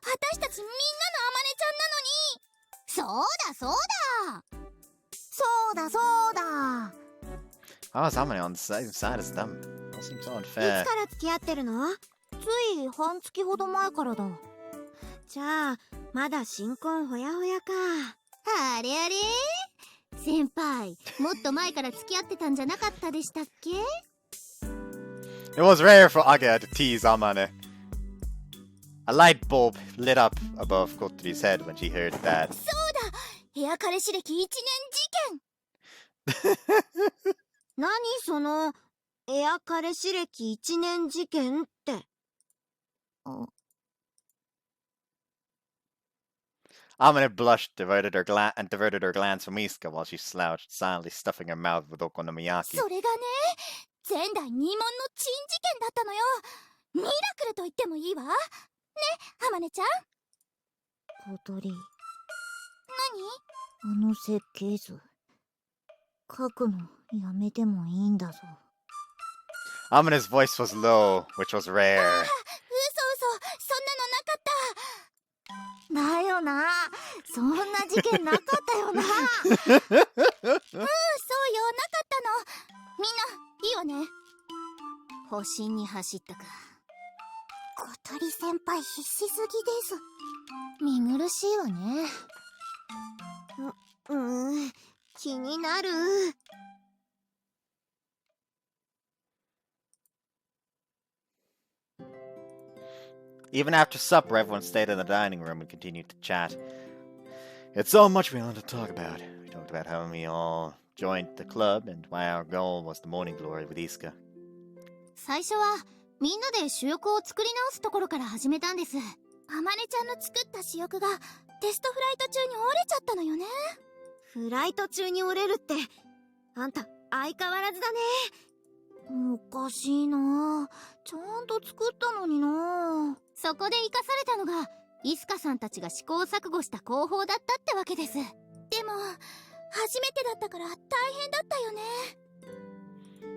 私たちみんなのあまねちゃんなのに。そうだ How is Amane on the same side as them? That seems so いつ unfair. から付き合ってるの？つい半月ほど前からだ。じゃあまだ新婚ほやほやか。あれあれ、先輩もっと前から付き合ってたんじゃなかったでしたっけ？ It was rare for Agea to tease Amane. A light bulb lit up above Kotori's head when she heard that. そうだ、エア彼氏歴1年事件。何そのエア彼氏歴1年事件って。Amane blushed, and diverted her glance from Iska while she slouched, silently stuffing her mouth with okonomiyaki. それがね、前代未聞の珍事件だったのよ。ミラクルと言ってもいいわね、あまねちゃん。小鳥、何？あの設計図書くのやめてもいいんだぞ。 Amane's voice was low, which was rare. 嘘、そんなのなかった。だよな、そんな事件なかったよな。そうよ、なかったの。みんないいわね。保身に走ったか。小鳥先輩必死すぎです。見苦しいわね。気になる。Even after supper, everyone stayed in the dining room and continued to chat. It's so much we wanted to talk about. We talked about how we all joined the club and why our goal was the morning glory with Iska. 最初はみんなで主翼を作り直すところから始めたんです。あまねちゃんの作った主翼がテストフライト中に折れちゃったのよね。フライト中に折れるってあんた相変わらずだね。おかしいな、ちゃんと作ったのにな。そこで生かされたのがイスカさんたちが試行錯誤した工法だったってわけです。でも初めてだったから大変だったよね。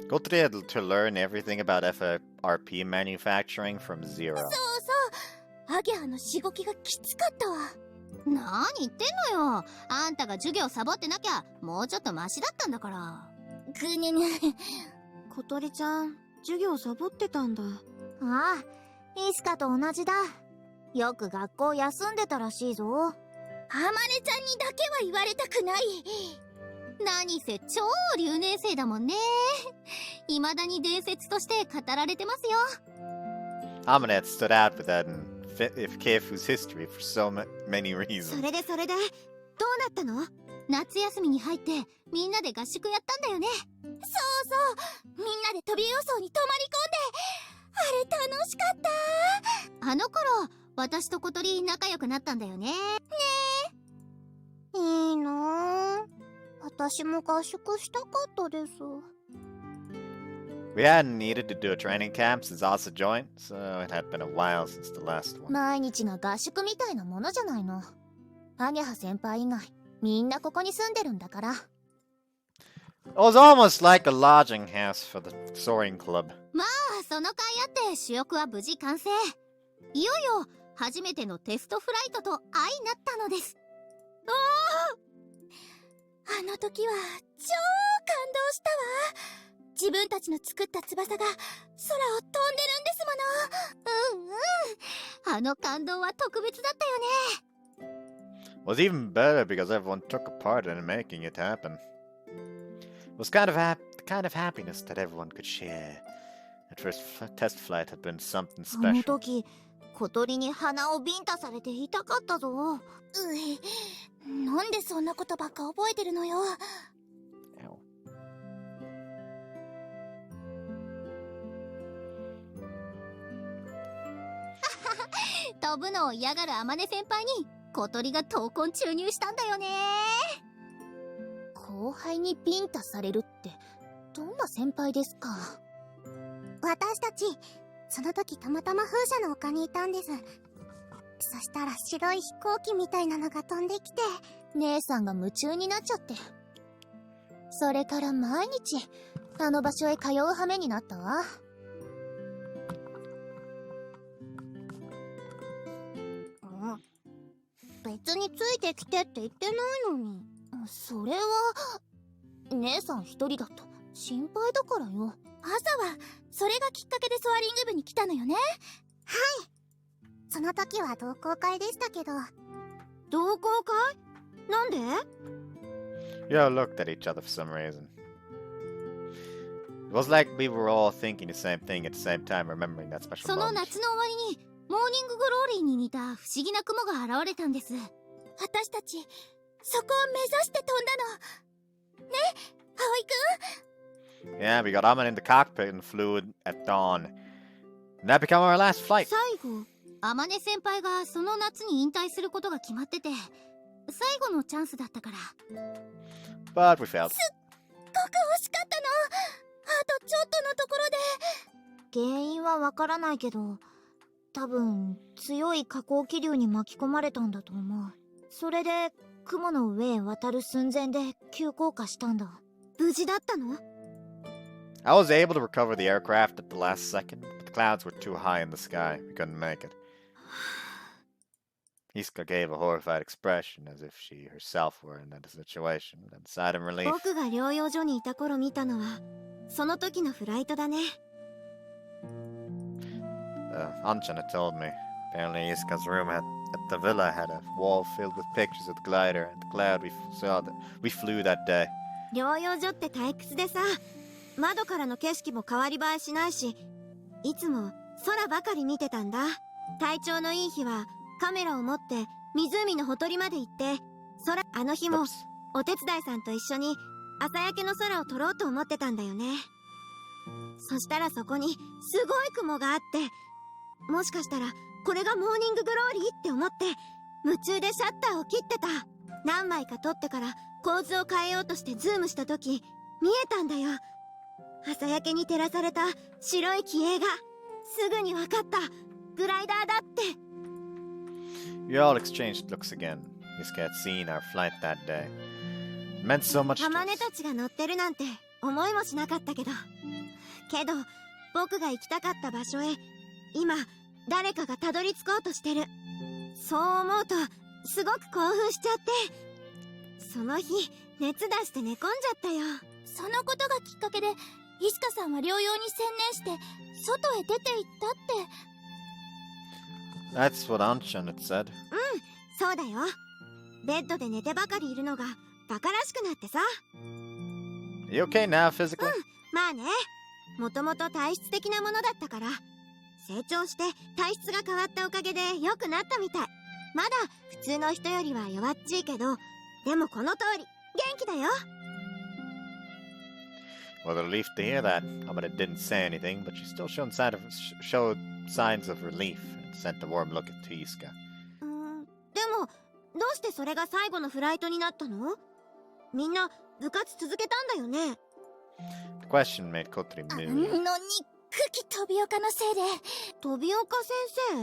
Kotori had to learn everything about FRP manufacturing from zero. そうそう、アゲハのしごきがきつかったわ。何言ってんのよ、あんたが授業サボってなきゃもうちょっとマシだったんだから。ぐにゅにゅ。小鳥ちゃん授業サボってたんだ。ああ、イスカと同じだ。よく学校休んでたらしいぞ。あまねちゃんにだけは言われたくない。何せ超留年生だもんね。未だに伝説として語られてますよ。Amane had stood out with that in Keifu's history for so many reasons. それでどうなったの？夏休みに入ってみんなで合宿やったんだよね。そうそう、みんなで飛び予想に泊まり込んで、あれ楽しかった。あの頃私と小鳥仲良くなったんだよね。ねえ、いいなぁ。私も合宿したかったです。 We hadn't needed to do a training camp since Asa joined, so it had been a while since the last one. 毎日が合宿みたいなものじゃないの。アゲハ先輩以外みんなここに住んでるんだから。It was almost like a lodging house for the soaring club. まあその甲斐あって主翼は無事完成。いよいよ初めてのテストフライトと相なったのです。おー、あの時は超感動したわ。自分たちの作った翼が空を飛んでるんですもの。あの感動は特別だったよね。It was even better because everyone took a part in making it happen. It was kind of the kind of happiness that everyone could share. That first test flight had been something special. あの時小鳥に鼻をビンタされて痛かったぞ。なんでそんなことばっか覚えてるのよ。飛ぶのを嫌がるあまね先輩に小鳥が闘魂注入したんだよね。後輩にビンタされるってどんな先輩ですか。私たちその時たまたま風車の丘にいたんです。そしたら白い飛行機みたいなのが飛んできて、姉さんが夢中になっちゃって、それから毎日あの場所へ通う羽目になったわ。別についてきてって言ってないのに。それは姉さん一人だと心配だからよ。朝はそれがきっかけでソアリング部に来たのよね。はい、その時は同好会でしたけど。同好会？なんで？ We all looked at each other for some reason. It was like we were all thinking the same thing at the same time, remembering that special その moment. 夏の終わりにモーニンググローリーに似た不思議な雲が現れたんです。私たちそこを目指して飛んだのね、葵くん。 Yeah, we got Amane in the cockpit and flew at dawn. And that became our last flight. 最後天音先輩がその夏に引退することが決まってて、最後のチャンスだったから。 But we failed. すっごく惜しかったの。あとちょっとのところで。原因はわからないけど、多分強い下降気流に巻き込まれたんだと思う。それで雲の上へ渡る寸前で急降下したんだ。無事だったの？ I was able to recover the aircraft at the last second, but the clouds were too high in the sky. We couldn't make it. Iska gave a horrified expression, as if she herself were in that situation, and sighed in relief. 僕が療養所にいた頃見たのはその時のフライトだね。Anchan had told me. Apparently Iska's room at the villa had a wall filled with pictures of the glider and the cloud we flew that day. 療養所って退屈でさ、窓からの景色も変わり映えしないし、いつも空ばかり見てたんだ。体調のいい日はカメラを持って湖のほとりまで行ってあの日もお手伝いさんと一緒に朝焼けの空を撮ろうと思ってたんだよね。そしたらそこにすごい雲があって、もしかしたらこれがモーニンググローリーって思って夢中でシャッターを切ってた。何枚か撮ってから構図を変えようとしてズームした時見えたんだよ。朝焼けに照らされた白い気影が。すぐに分かった。グライダーだって。 We all exchanged looks again. Iska had seen our flight that day. It meant so much to ハマネ us. たちが乗ってるなんて思いもしなかったけど、僕が行きたかった場所へ今誰かがたどり着こうとしてる。そう思うとすごく興奮しちゃって、その日熱出して寝込んじゃったよ。そのことがきっかけでイスカさんは療養に専念して外へ出て行ったって。 That's what Anchan had said. そうだよ。ベッドで寝てばかりいるのがバカらしくなってさ。 Are you okay now, physically? まあね、もともと体質的なものだったから、成長して体質が変わったおかげで良くなったみたい。まだ普通の人よりは弱っちいけど、でもこの通り元気だよ。 Well, relief to hear that. Amane didn't say anything, but she still showed signs of relief and sent a warm look at Iska. でもどうしてそれが最後のフライトになったの？みんな部活続けたんだよね。 The question made Kotri あ move. の憎き飛岡のせいで。飛岡先生？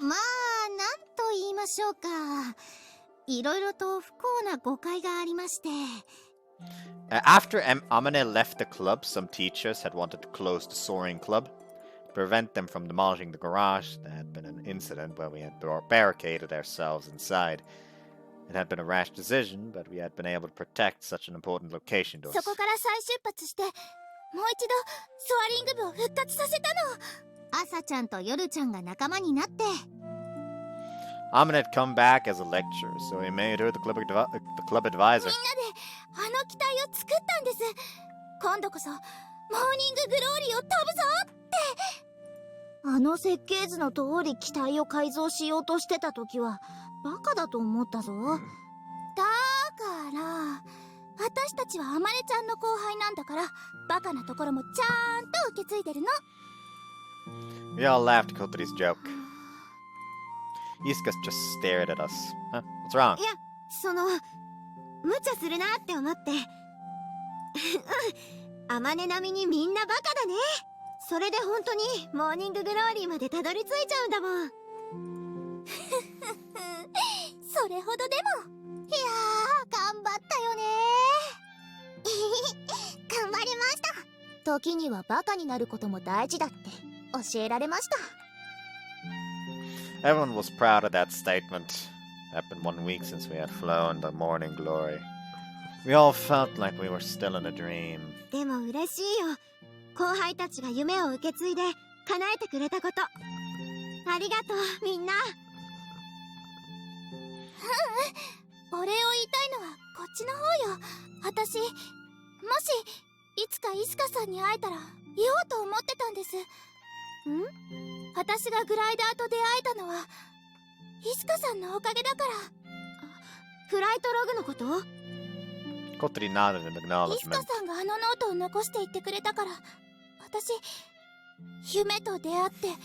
まあ、なんと言いましょうか。いろいろと不幸な誤解がありまして。After Amane left the club, some teachers had wanted to close the soaring club, to prevent them from demolishing the garage. There had been an incident where we had barricaded ourselves inside. It had been a rash decision, but we had been able to protect such an important location to us. そこから再出発して、もう一度ソアリング部を復活させたの。朝ちゃんと夜ちゃんが仲間になって。 Amane had come back as a lecturer, so he made her the club advisor. みんなであの機体を作ったんです。今度こそモーニンググローリーを飛ぶぞって。あの設計図の通り機体を改造しようとしてた時はバカだと思ったぞ。だから私たちはアマネちゃんの後輩なんだから、バカなところもちゃんと受け継いでるの。 We all laughed at Kotori's joke. Iska just stared at us. Huh? What's wrong? いや、無茶するなって思って。アマネ並みにみんなバカだね。それで本当にモーニンググローリーまでたどり着いちゃうんだもん。それほどでも。いやー、頑張ったよねー。頑張りました。時にはバカになることも大事だって教えられました。 Everyone was proud of that statement. It had been 1 week since we had flown the morning glory. We all felt like we were still in a dream. でも嬉しいよ。後輩たちが夢を受け継いで叶えてくれたこと。ありがとう、みんな。お礼を言いたいのはこっちの方よ。私、もしいつかイスカさんに会えたら言おうと思ってたんです。私がグライダーと出会えたのはイスカさんのおかげだから。フライトログのこと？ Kotri nodded in イス acknowledgement. カさんがあのノートを残していってくれたから、私、夢と出会って、いろ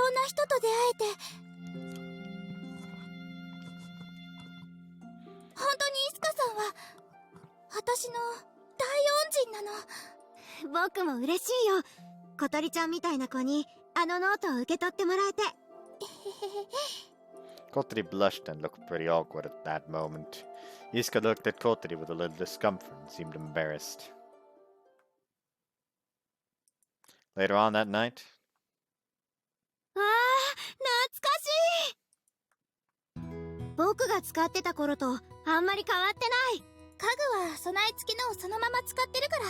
んな人と出会えて、本当にイスカさんは、私の大恩人なの。僕も嬉しいよ。小鳥ちゃんみたいな子に、あのノートを受け取ってもらえて。Kotri blushed and looked pretty awkward at that moment. Yiska looked at Kotri with a little discomfort and seemed embarrassed. Later on that night, ああ、懐かしい。僕が使ってた頃とあんまり変わってない。家具は備え付きのをそのまま使ってるから。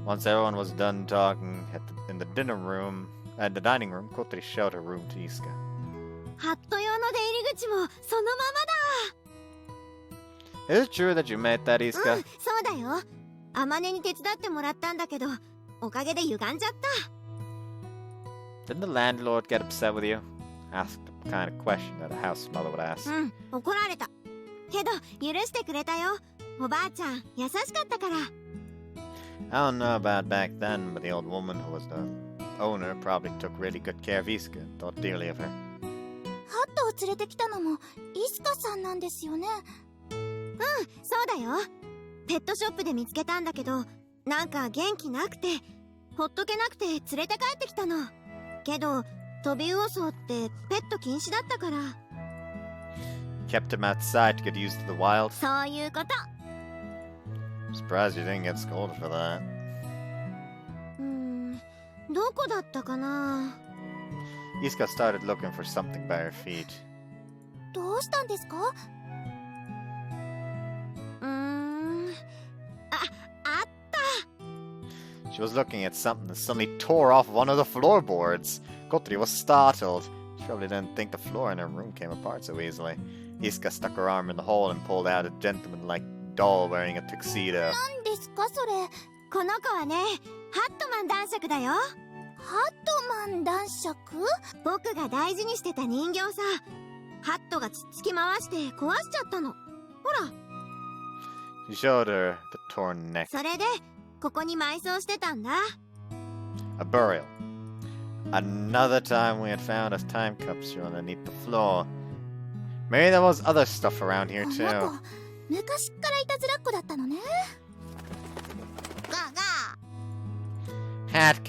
once everyone was done talking in the dining room, Kotri showed her room to Yiska. ハット用の出入り口もそのままだ。 Is it true that you made that, Yiska? そうだよ。あまねに手伝ってもらったんだけど、おかげで歪んじゃった。 Didn't the landlord get upset with you? Asked the kind of question that a house mother would ask. 怒られた。けど許してくれたよ。おばあちゃん優しかったから。 I don't know about back then, but the old woman who was the owner probably took really good care of Yiska and thought dearly of her. ハットを連れてきたのもイスカさんなんですよね。そうだよ。ペットショップで見つけたんだけど、なんか元気なくてほっとけなくて連れて帰ってきたの。けどトビウオソウってペット禁止だったから。 Kept him outside to get used to the wild. そういうこと。 Surprised you didn't get scolded for that. どこだったかな。 Yiska started looking for something by her feet. どうしたんですか？あった。 She was looking at something that suddenly tore off one of the floorboards. Kotri was startled. She probably didn't think the floor in her room came apart so easily. Yiska stuck her arm in the hole and pulled out a gentleman-like doll wearing a tuxedo. 何ですかそれ。この子はね、ハットマン男爵だよ。ハットマン男爵？僕が大事にしてた人形さ。ハットがつっつき回して壊しちゃったの。ほら。 She showed her the torn neck. それでここに埋葬してたんだ。 A burial. Another time we had found a time capsule underneath the floor. Maybe there was other stuff around here こ too. の子、昔からいたずらっ子だったのね。ガーガー。 Hat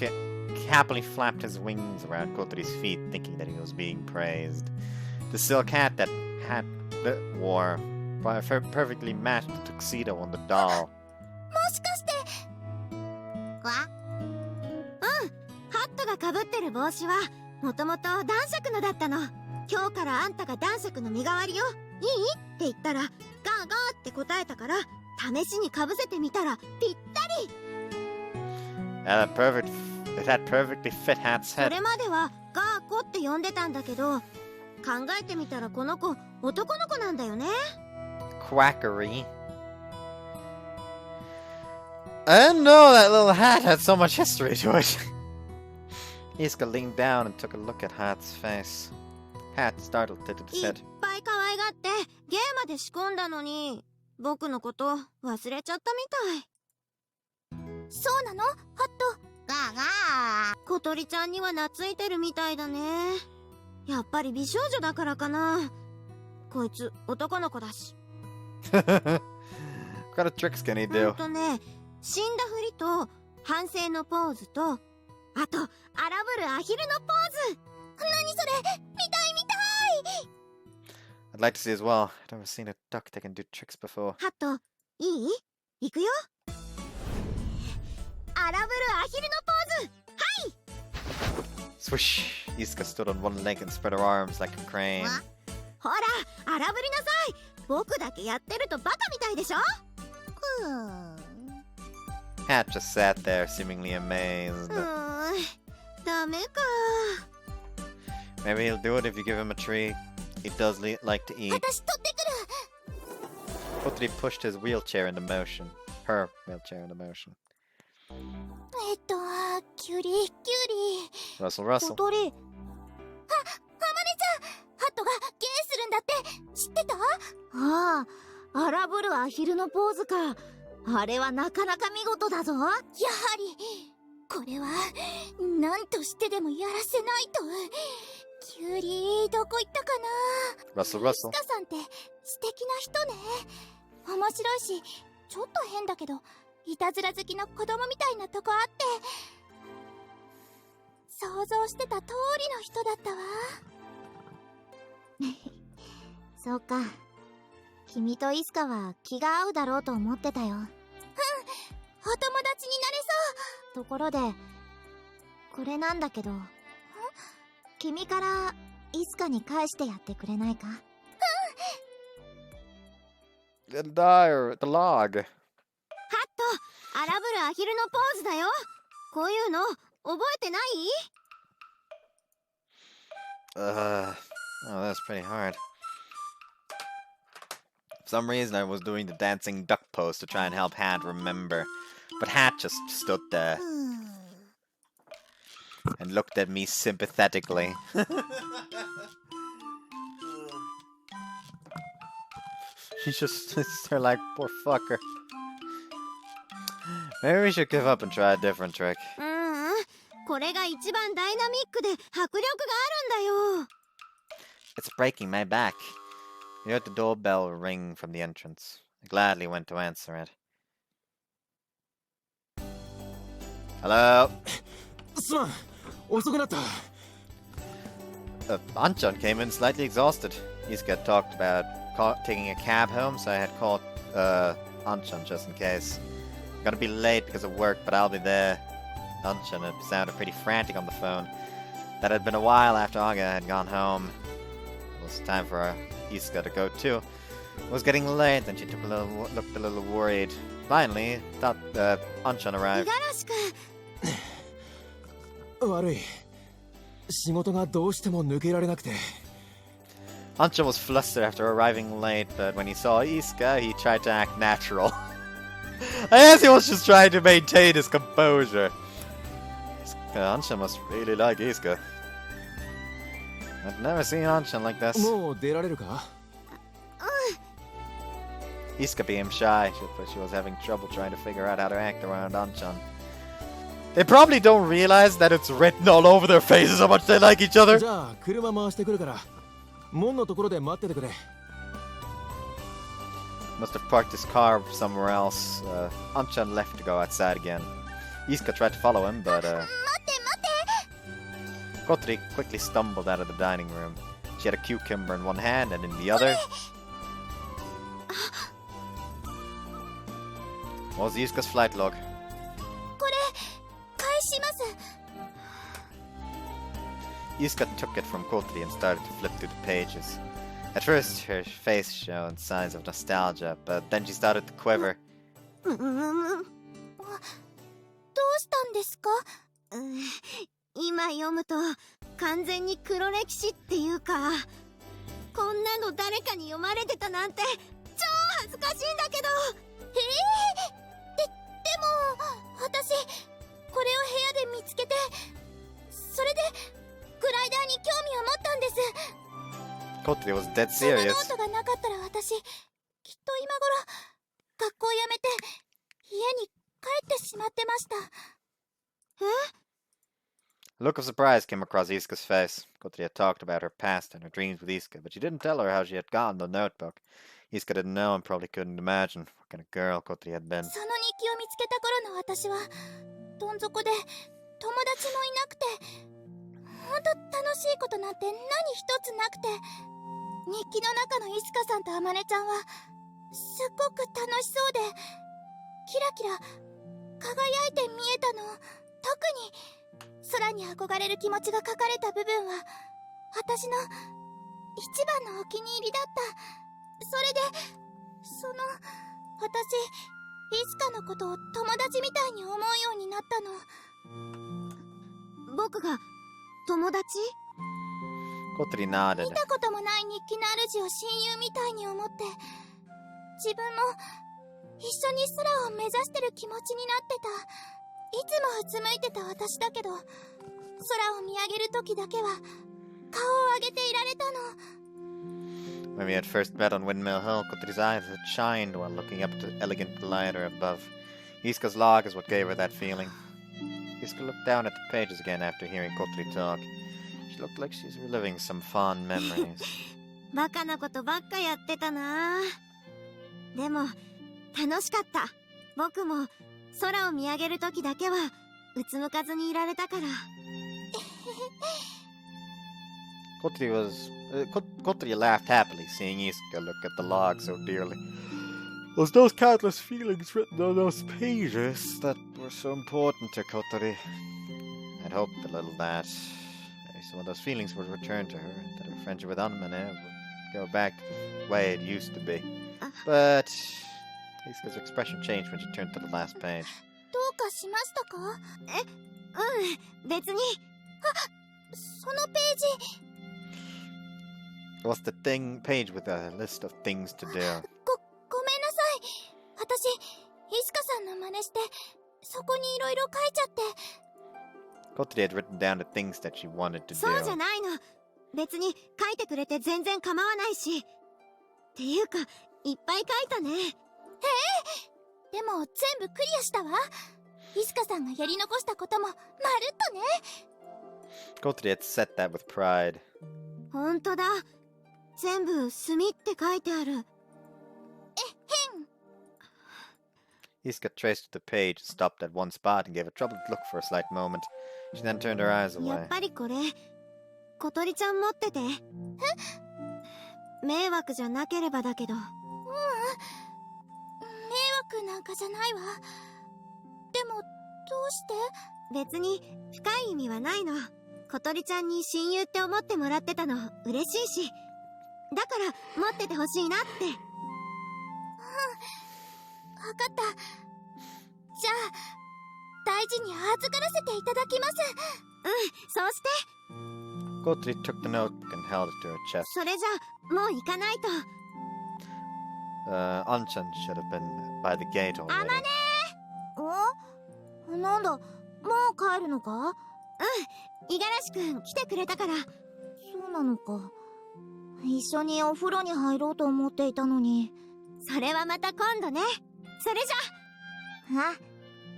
happily flapped his wings around Kotori's feet, thinking that he was being praised. The silk hat that wore perfectly matched the tuxedo on the doll. もしかして。ハットがかぶってる帽子はもともと男爵のだったの。今日からあんたが男爵の身代わりよ。いいって言ったらガーガーって答えたから試しにかぶせてみたらぴったり。 It had perfectly fit Hat's そ head. れまではガーコって呼んでたんだけど、考えてみたらこの子男の子なんだよね。 Quackery. I didn't know that little hat had so much history to it. Yiska leaned down and took a look at Hat's face. Hat startled tilted his いっ head. ぱい可愛がってゲーまで仕込んだのに僕のこと忘れちゃったみたい。そうなの？ハット。ガーガー。小鳥ちゃんには懐いてるみたいだね。やっぱり美少女だからかな。こいつ男の子だし。What kind of tricks can he ほん do? とね、死んだふりと反省のポーズと、あと荒ぶるアヒルのポーズ。何それ、見たい見たい。 I'd like to see as well. I've never seen a duck that can do tricks before. ハト、いい？行くよ。荒ぶるアヒルのポーズ。はい。 Swish! Iska stood on one leg and spread her arms like a crane. ほら、荒ぶりなさい。僕だけやってるとバカみたいでしょ。Hat just sat there, seemingly amazed. ダメか。 Maybe he'll do it if you give him a treat. He does like to eat. 私取ってくる。 Kotri pushed his wheelchair into motion. Her wheelchair into motion. キュリキュリ。 Russell, Russell. 小鳥。あ、ハマネちゃん。ハットがゲーするんだって知ってた？ああ、荒ぶるアヒルのポーズか。あれはなかなか見事だぞ。やはりこれは何としてでもやらせないと。キュリーどこ行ったかな。 Russell, Russell. イスカさんって素敵な人ね。面白いしちょっと変だけどいたずら好きの子供みたいなとこあって、想像してた通りの人だったわ。そうか、君とイスカは気が合うだろうと思ってたよ。うん、お友達になれそう。ところでこれなんだけど、君からイスカに返してやってくれないか？ The log. ハット、荒ぶるアヒルのポーズだよ。こういうの覚えてない？ Oh, that's pretty hard. For some reason, I was doing the dancing duck pose to try and help Hat remember. But Hat just stood there and looked at me sympathetically. She just sits there like, poor fucker. Maybe we should give up and try a different trick. これが一番ダイナミックで迫力があるんだよ。 It's breaking my back. We heard the doorbell ring from the entrance. I gladly went to answer it. Hello? すまん、遅くなった。Anchan came in slightly exhausted. Iska talked about taking a cab home, so I had called Anchan just in case. I'm gonna be late because of work, but I'll be there. Anchan had sounded pretty frantic on the phone. That had been a while after Aga had gone home. It was time for Iska to go too. It was getting late, and she looked a little worried. Finally, thought Anchan arrived. 悪い。仕事がどうしても抜けられなくて。Anchan was flustered after arriving late, but when he saw Iska, he tried to act natural. I guess he was just trying to maintain his composure. Anchan must really like Iska. I've never seen Anchan like this. もう出られるか？ Iska became shy, but she was having trouble trying to figure out how to act around Anchan. They probably don't realize that it's written all over their faces how much they like each other. じゃあ車回してくるから門のところで待っててくれ。 Must have parked his car somewhere else. Anchan left to go outside again. Iska tried to follow him, but Kotri quickly stumbled out of the dining room. She had a cucumber in one hand and in the other was Iska's flight log. これ返します。 Iska took it from Kotri and started to flip through the pages. At first, her face showed signs of nostalgia, but then she started to quiver. どうしたんですか？今読むと完全に黒歴史っていうか、こんなの誰かに読まれてたなんて超恥ずかしいんだけど。でも私これを部屋で見つけて、それでグライダーに興味を持ったんです。 Kotri was dead そのノ serious. ートがなかったら私きっと今頃学校を辞めて家に帰ってしまってました。 A look of surprise came across Iska's face. Kotri had talked about her past and her dreams with Iska, but she didn't tell her how she had gotten the notebook. Iska didn't know and probably couldn't imagine what kind of girl Kotri had been. その日記を見つけた頃の私はどん底で友達もいなくて、ほんと楽しいことなんて何一つなくて、日記の中のイスカさんとあまねちゃんはすっごく楽しそうで、キラキラ輝いて見えたの。特に空に憧れる気持ちが書かれた部分は私の一番のお気に入りだった。それで私イスカのことを友達みたいに思うようになったの。僕が友達？ Kotori nodded. 見たこともない日記の主を親友みたいに思って、自分も一緒に空を目指してる気持ちになってた。いつもうつむいてた私だけど、空を見上げるときだけは顔を上げていられたの。When we had first met on Windmill Hill, Kotori's eyes had shined while looking up at the elegant glider above. Iska's log is what gave her that feeling. Iska looked down at the pages again after hearing Kotori talk. She looked like she's reliving some fond memories. バカなことばっかやってたな。でも楽しかった。僕も空を見上げるときだけはうつむかずにいられたから。Kotori laughed happily, seeing Iska look at the log so dearly. It was those countless feelings written on those pages that were so important to Kotori. I'd hoped a little that some of those feelings would return to her, that her friendship with Amane would go back to the way it used to be. But Iska's expression changed when she turned to the last page. どうかしましたか？別に。そのページ。It was the page with a list of things to do. ごめんなさい。私、イスカさんの真似して、そこにいろいろ書いちゃって。Kotori had written down the things that she wanted to do. そうじゃないの。別に書いてくれて全然構わないし。っていうか、いっぱい書いたね。でも全部クリアしたわ。イスカさんがやり残したこともまるっとね。Kotori had said that with pride. ほんとだ。全部墨って書いてある。Iska traced the page, stopped at one spot, and gave a troubled look for a slight moment. She then turned her eyes away. やっぱりこれ、小鳥ちゃん持ってて。迷惑じゃなければだけど。迷惑なんかじゃないわ。でも、どうして？別に深い意味はないの。小鳥ちゃんに親友って思ってもらってたの嬉しいし。だから持っててほしいなって。わかった。じゃあ、大事に預からせていただきます。そうして。Kotori took the notebook and held it to her chest. それじゃ、もう行かないと。Anchan should have been by the gate already. あまねー。なんだ、もう帰るのか？五十嵐くん来てくれたから。そうなのか。一緒にお風呂に入ろうと思っていたのに。それはまた今度ね。それじゃ。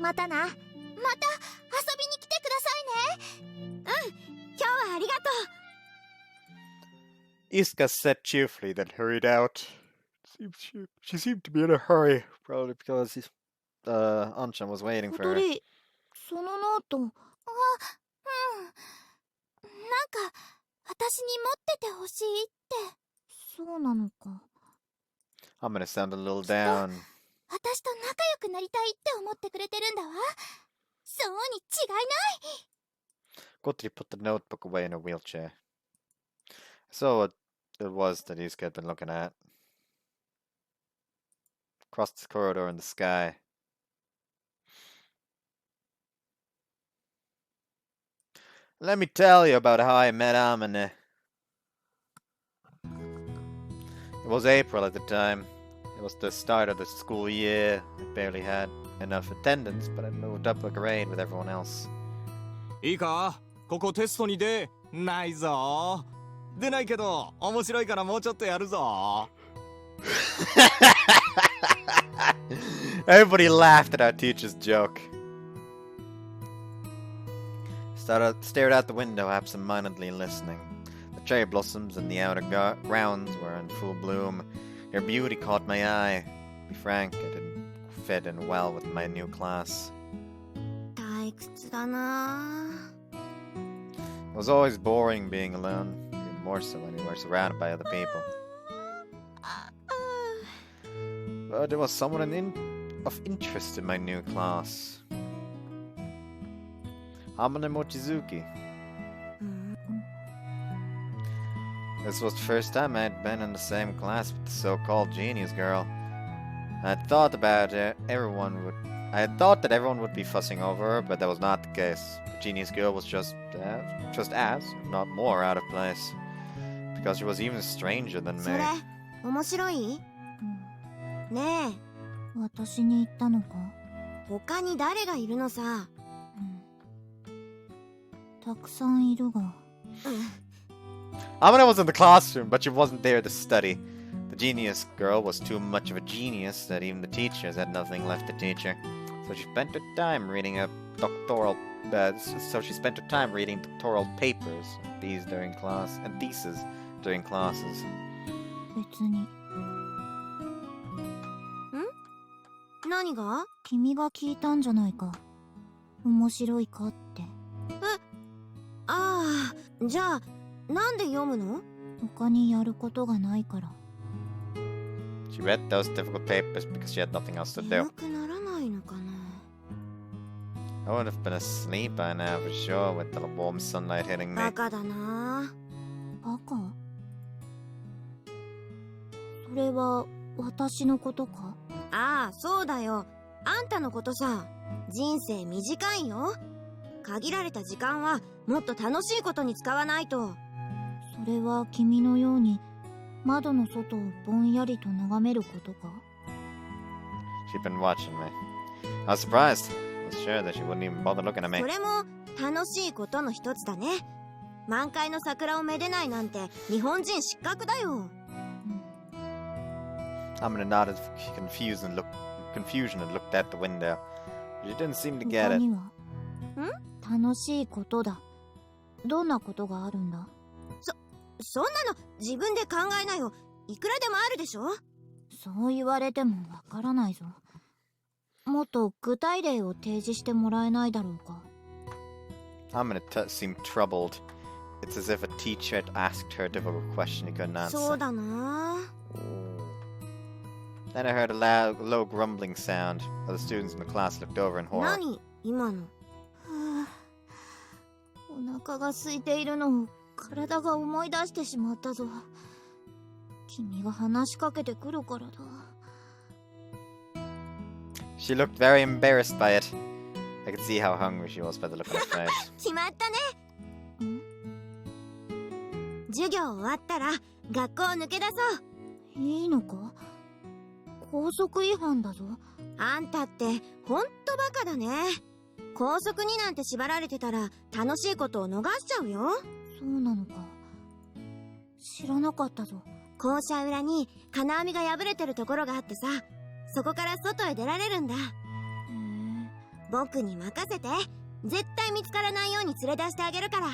またな。また遊びに来てくださいね。今日はありがとう。Iska said cheerfully, then hurried out. She seemed to be in a hurry, probably because Anchan was waiting for her. そのノート。なんか、私に持っててほしいって。そうなのか。I'm gonna sound a little down. 私と仲良くなりたいって思ってくれてるんだわ。そうに違いない。Kotori put the notebook away in her wheelchair. I saw what it was that Iska had been looking at. Across the corridor in the sky. Let me tell you about how I met Amane. It was April at the time. It was the start of the school year. I barely had enough attendance, but I moved up a grade with everyone else. いいか？ここテストに出ないぞ。出ないけど面白いからもうちょっとやるぞ。Everybody laughed at our teacher's joke. Stared out the window absent-mindedly listening. The cherry blossoms in the outer grounds were in full bloom. Her beauty caught my eye. To be frank, it didn't fit in well with my new class. 退退屈だな。 It was always boring being alone, even more so when you were surrounded by other people. But there was someone of interest in my new class. Amane-Mochizuki. This was the first time I had been in the same class with the so-called genius girl. I had thought that everyone would be fussing over her, but that was not the case. The genius girl was just as, if not more, out of place. Because she was even stranger than me. それ面白い？ねえ、私に言ったのか？他に誰がいるのさ。たくさんいるが。Amane was in the classroom, but she wasn't there to study. The genius girl was too much of a genius that even the teachers had nothing left to teach her. So she spent her time reading doctoral papers and theses during classes. 別に。何が？君が聞いたんじゃないか。面白いかって。ああ、じゃあなんで読むの？他にやることがないから。She read those difficult papers because she had nothing else to do. 眠くならないのかな。I would have been asleep by now for sure with the warm sunlight hitting me. バカだな。バカ？それは私のことか？ああ、そうだよ。あんたのことさ。人生短いよ。限られた時間はもっと楽しいことに使わないと。それは君のように窓の外をぼんやりと眺めることか？ She'd been watching me. I was surprised. I was sure that she wouldn't even bother looking at me. それも楽しいことの一つだね。満開の桜をめでないなんて日本人失格だよ。Amane nodded confusion and looked at the window. She didn't seem to get it. 楽しいことだ。どんなことがあるんだ？そんなの自分で考えなよ。いくらでもあるでしょ。そう言われてもわからないぞ。もっと具体例を提示してもらえないだろうか。Amane seemed troubled. It's as if a teacher had asked her a difficult question he couldn't answer. そうだな。Then I heard a low grumbling sound. Other students in the class looked over in horror. 何今の？お腹が空いているのを体が思い出してしまったぞ。君が話しかけてくるからだ。She looked very embarrassed by it. I could see how hungry she was by the look on her face. 決まったね。授業終わったら学校抜け出そう。いいのか？校則違反だぞ。あんたってほんとバカだね。校則になんて縛られてたら楽しいことを逃しちゃうよ。そうなのか。知らなかったぞ。校舎裏に金網が破れてるところがあってさ、そこから外へ出られるんだ。僕に任せて。絶対見つからないように連れ出してあげるから。あ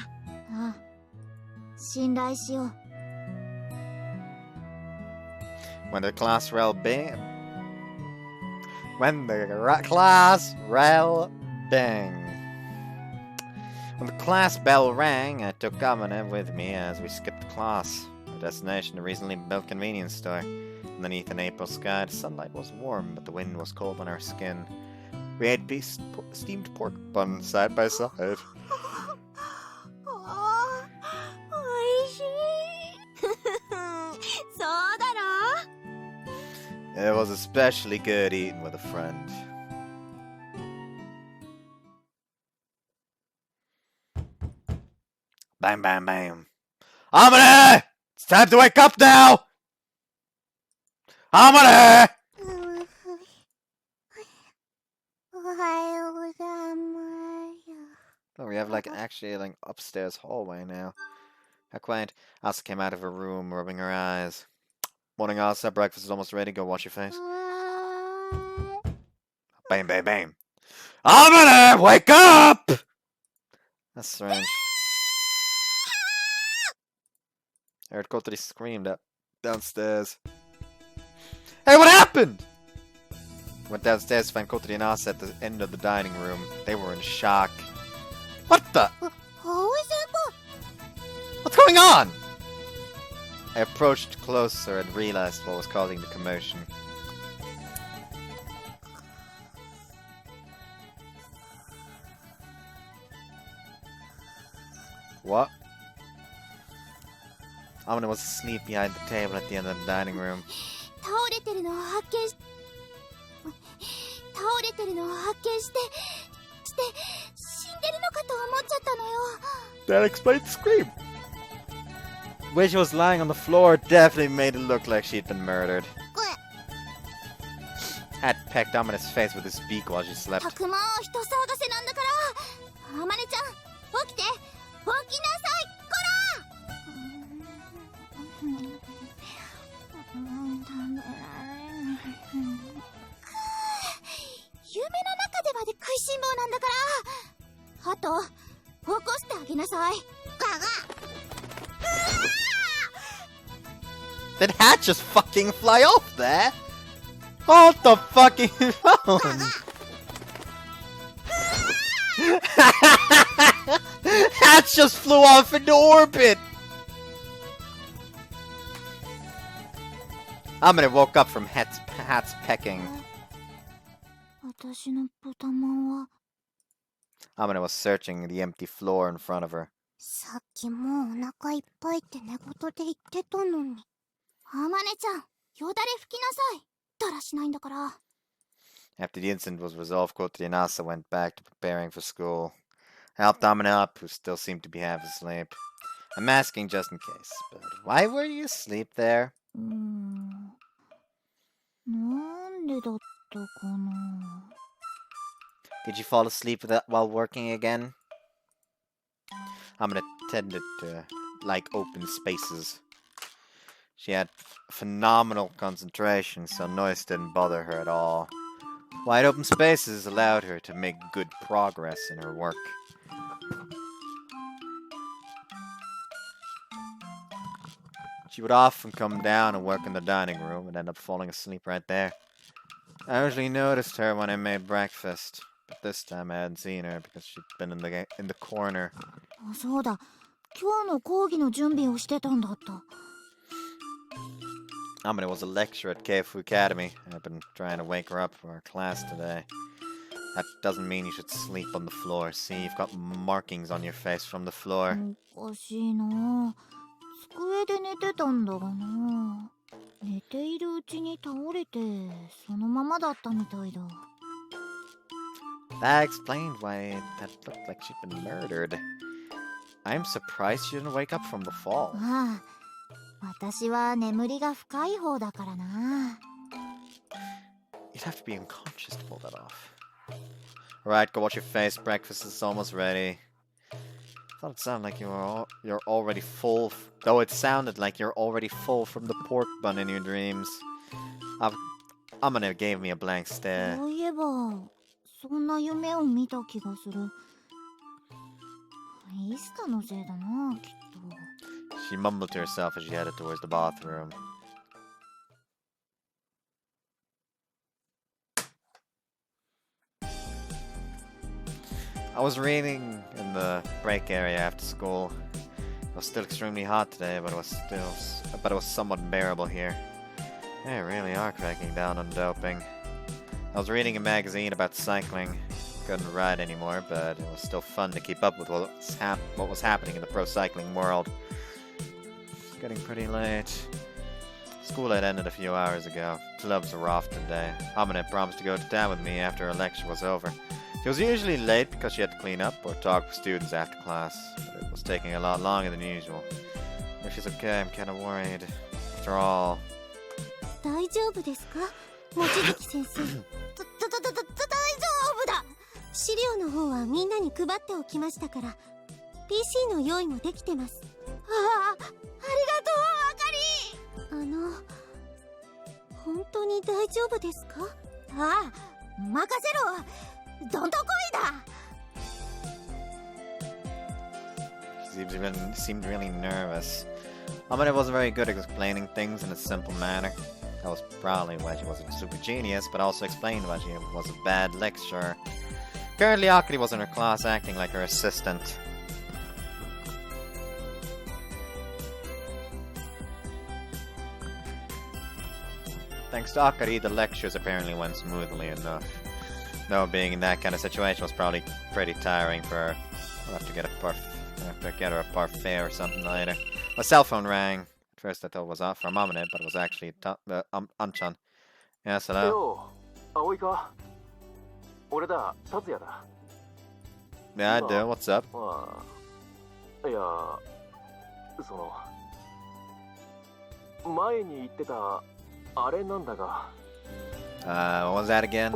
あ、信頼しよう。When the class bell bang. When the class bell rang, I took Amane with me as we skipped class. Our destination, a recently built convenience store. Underneath an April sky, the sunlight was warm, but the wind was cold on our skin. We ate steamed pork buns side by side. It was especially good eating with a friend. Bam, bam, bam. Amane! It's time to wake up now! Amane! Oh, we have actually upstairs hallway now. How quaint. Asa came out of her room, rubbing her eyes. Morning, Asa. Breakfast is almost ready. Go wash your face. Bam, bam, bam. Amane! Wake up! That's strange. I heard Kotari screamed downstairs. Hey, what happened? Went downstairs to find Kotori and Asa at the end of the dining room. They were in shock. What the? What's going on? I approached closer and realized what was causing the commotion. What? Amane was asleep behind the table at the end of the dining room. That explains the scream. The way she was lying on the floor definitely made it look like she'd been murdered. Hat pecked Amane's face with his beak while she slept. Did Hat just fucking fly off there? Hold the fucking phone! Hat just flew off into orbit! Amane woke up from Hat's pecking. Amane was searching the empty floor in front of her. After the incident was resolved, Kotori and Asa went back to preparing for school. I helped Amane up, who still seemed to be half asleep. I'm asking just in case, but why were you asleep there? Did you fall asleep while working again? Amane tended to like open spaces. She had phenomenal concentration, so noise didn't bother her at all. Wide open spaces allowed her to make good progress in her work. She would often come down and work in the dining room and end up falling asleep right there. I usually noticed her when I made breakfast, but this time I hadn't seen her because she'd been in the corner. Amane was a lecturer at Keifu Academy. I've been trying to wake her up for our class today. That doesn't mean you should sleep on the floor. See, you've got markings on your face from the floor. That explained why that looked like she'd been murdered. I'm surprised she didn't wake up from the fall. You'd have to be unconscious to pull that off. Alright, go wash your face. Breakfast is almost ready. I thought it sounded like you're already full. Though it sounded like you're already full from the pork bun in your dreams. Amane gave me a blank stare. She mumbled to herself as she headed towards the bathroom. I was reading in the break area after school. It was still extremely hot today, but it was somewhat bearable here. They really are cracking down on doping. I was reading a magazine about cycling. Couldn't ride anymore, but it was still fun to keep up with what was happening in the pro cycling world. It's getting pretty late. School had ended a few hours ago. Clubs were off today. Amane promised to go to town with me after her lecture was over. She was usually late because she had to clean up or talk with students after class, but it was taking a lot longer than usual. If she's okay, I'm kind of worried. After all... She seemed really nervous. Amane wasn't very good at explaining things in a simple manner. That was probably why she wasn't a super genius, but also explained why she was a bad lecturer. Currently, Akari was in her class acting like her assistant. Thanks to Akari, the lectures apparently went smoothly enough. Though being in that kind of situation was probably pretty tiring for her. I'll have to get her a parfait or something later. My cell phone rang. At first I thought it was off from Amane, but it was actually Anchan. Yes, hello? Yeah, I do. What's up? What was that again?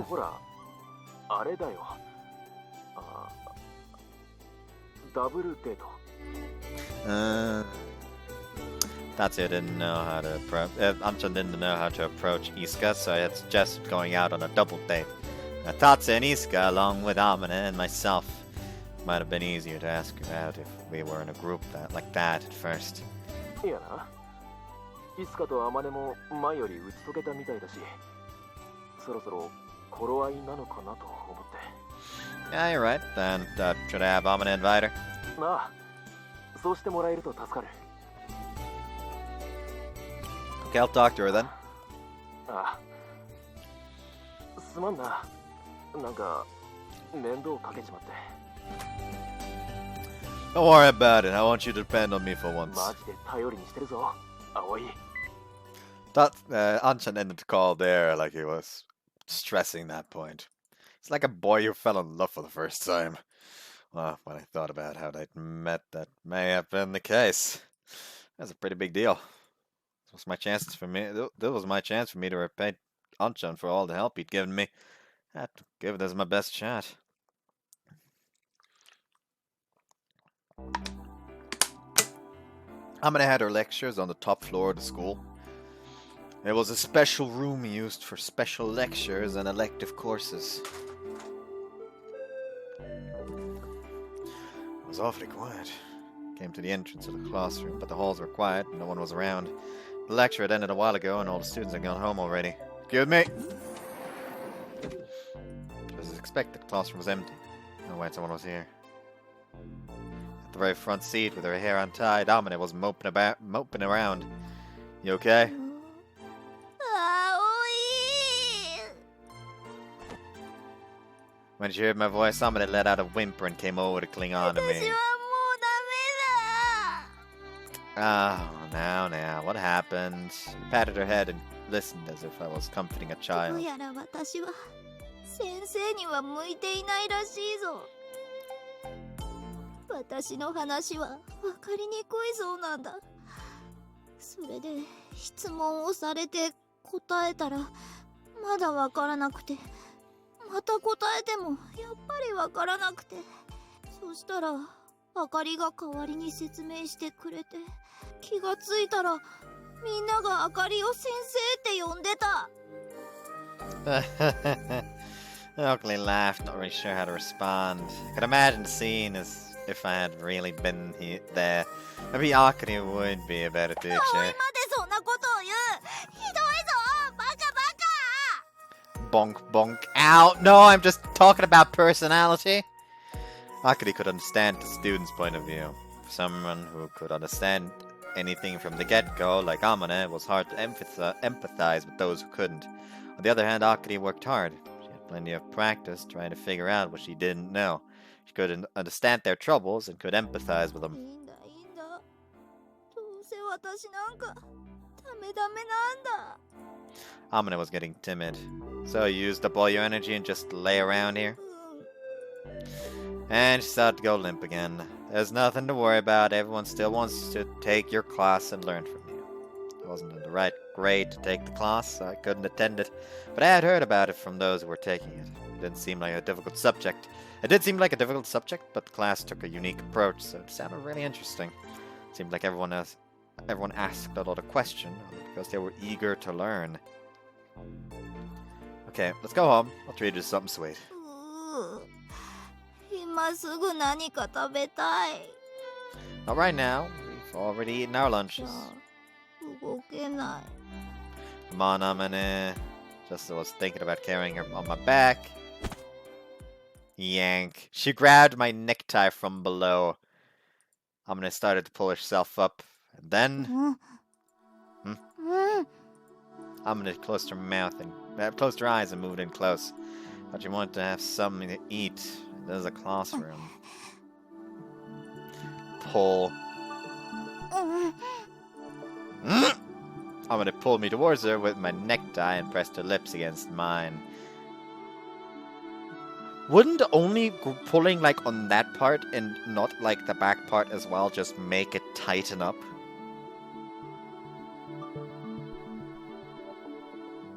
Tatsuya didn't know how to Anchan didn't know how to approach Isuka, so I had suggested going out on a double date. Tatsuya and Isuka, along with Amane and myself, might have been easier to ask her out if we were in a group like that at first. Yeah, you're right. Then should I have Amane invite her? Okay, I'll talk to her then. Don't worry about it. I want you to depend on me for once. Anchan ended the call there like he was stressing that point. It's like a boy who fell in love for the first time. Well, when I thought about how they'd met, that may have been the case. That's a pretty big deal. This was my chance for me to repay Anchan for all the help he'd given me. I had to give this my best shot. Amane had her lectures on the top floor of the school. It was a special room used for special lectures and elective courses. It was awfully quiet. Came to the entrance of the classroom, but the halls were quiet and no one was around. The lecture had ended a while ago and all the students had gone home already. Excuse me! As expected, the classroom was empty. No way someone was here. At the very front seat with her hair untied, Amane was moping around. You okay? When she heard my voice, Amane let out a whimper and came over to cling on to me. Oh, now, what happened? I patted her head and listened as if I was comforting a child. Oakley laughed, not really sure how to respond. I could imagine the scene as if I had really been there. Maybe Akari would be a better teacher. Bonk, bonk. Ow! No, I'm just talking about personality. Akari could understand the student's point of view. For someone who could understand anything from the get-go, like Amane, it was hard to empathize with those who couldn't. On the other hand, Akari worked hard. She had plenty of practice trying to figure out what she didn't know. She could understand their troubles and could empathize with them. Amane was getting timid. So you used up all your energy and just lay around here? And she started to go limp again. There's nothing to worry about. Everyone still wants to take your class and learn from you. I wasn't in the right grade to take the class, so I couldn't attend it. But I had heard about it from those who were taking it. It didn't seem like a difficult subject. It did seem like a difficult subject, but the class took a unique approach, so it sounded really interesting. It seemed like everyone asked a lot of questions because they were eager to learn. Okay, let's go home. I'll treat you to something sweet. Not right now. We've already eaten our lunches. Come on, Amane. Just was thinking about carrying her on my back. Yank. She grabbed my necktie from below. Amane started to pull herself up. And then... Amane closed her mouth and closed her eyes and moved in close. But she wanted to have something to eat. There's a classroom. Pull. Amane pulled me towards her with my necktie and pressed her lips against mine. Wouldn't only pulling like on that part and not like the back part as well just make it tighten up?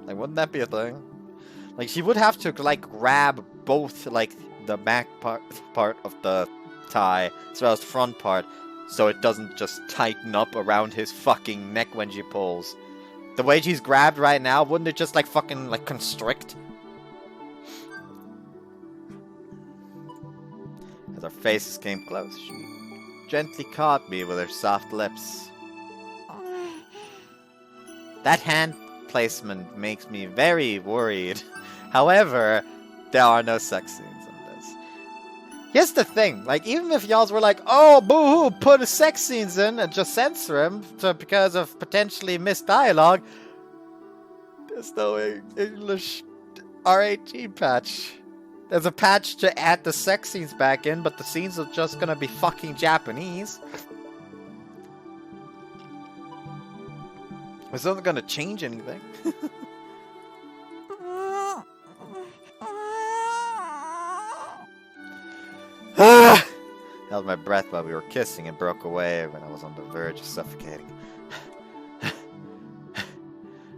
Like, wouldn't that be a thing? Like, she would have to like grab both like the back part of the tie as well as the front part so it doesn't just tighten up around his fucking neck when she pulls. The way she's grabbed right now, wouldn't it just like fucking like constrict? As our faces came close, she gently caught me with her soft lips. That hand placement makes me very worried. However, there are no sex scenes in this. Here's the thing, like, even if y'all were like, oh, boo-hoo, put the sex scenes in and just censor them because of potentially missed dialogue, there's no English R18 patch. There's a patch to add the sex scenes back in, but the scenes are just gonna be fucking Japanese. It's not gonna change anything. Held my breath while we were kissing and broke away when I was on the verge of suffocating.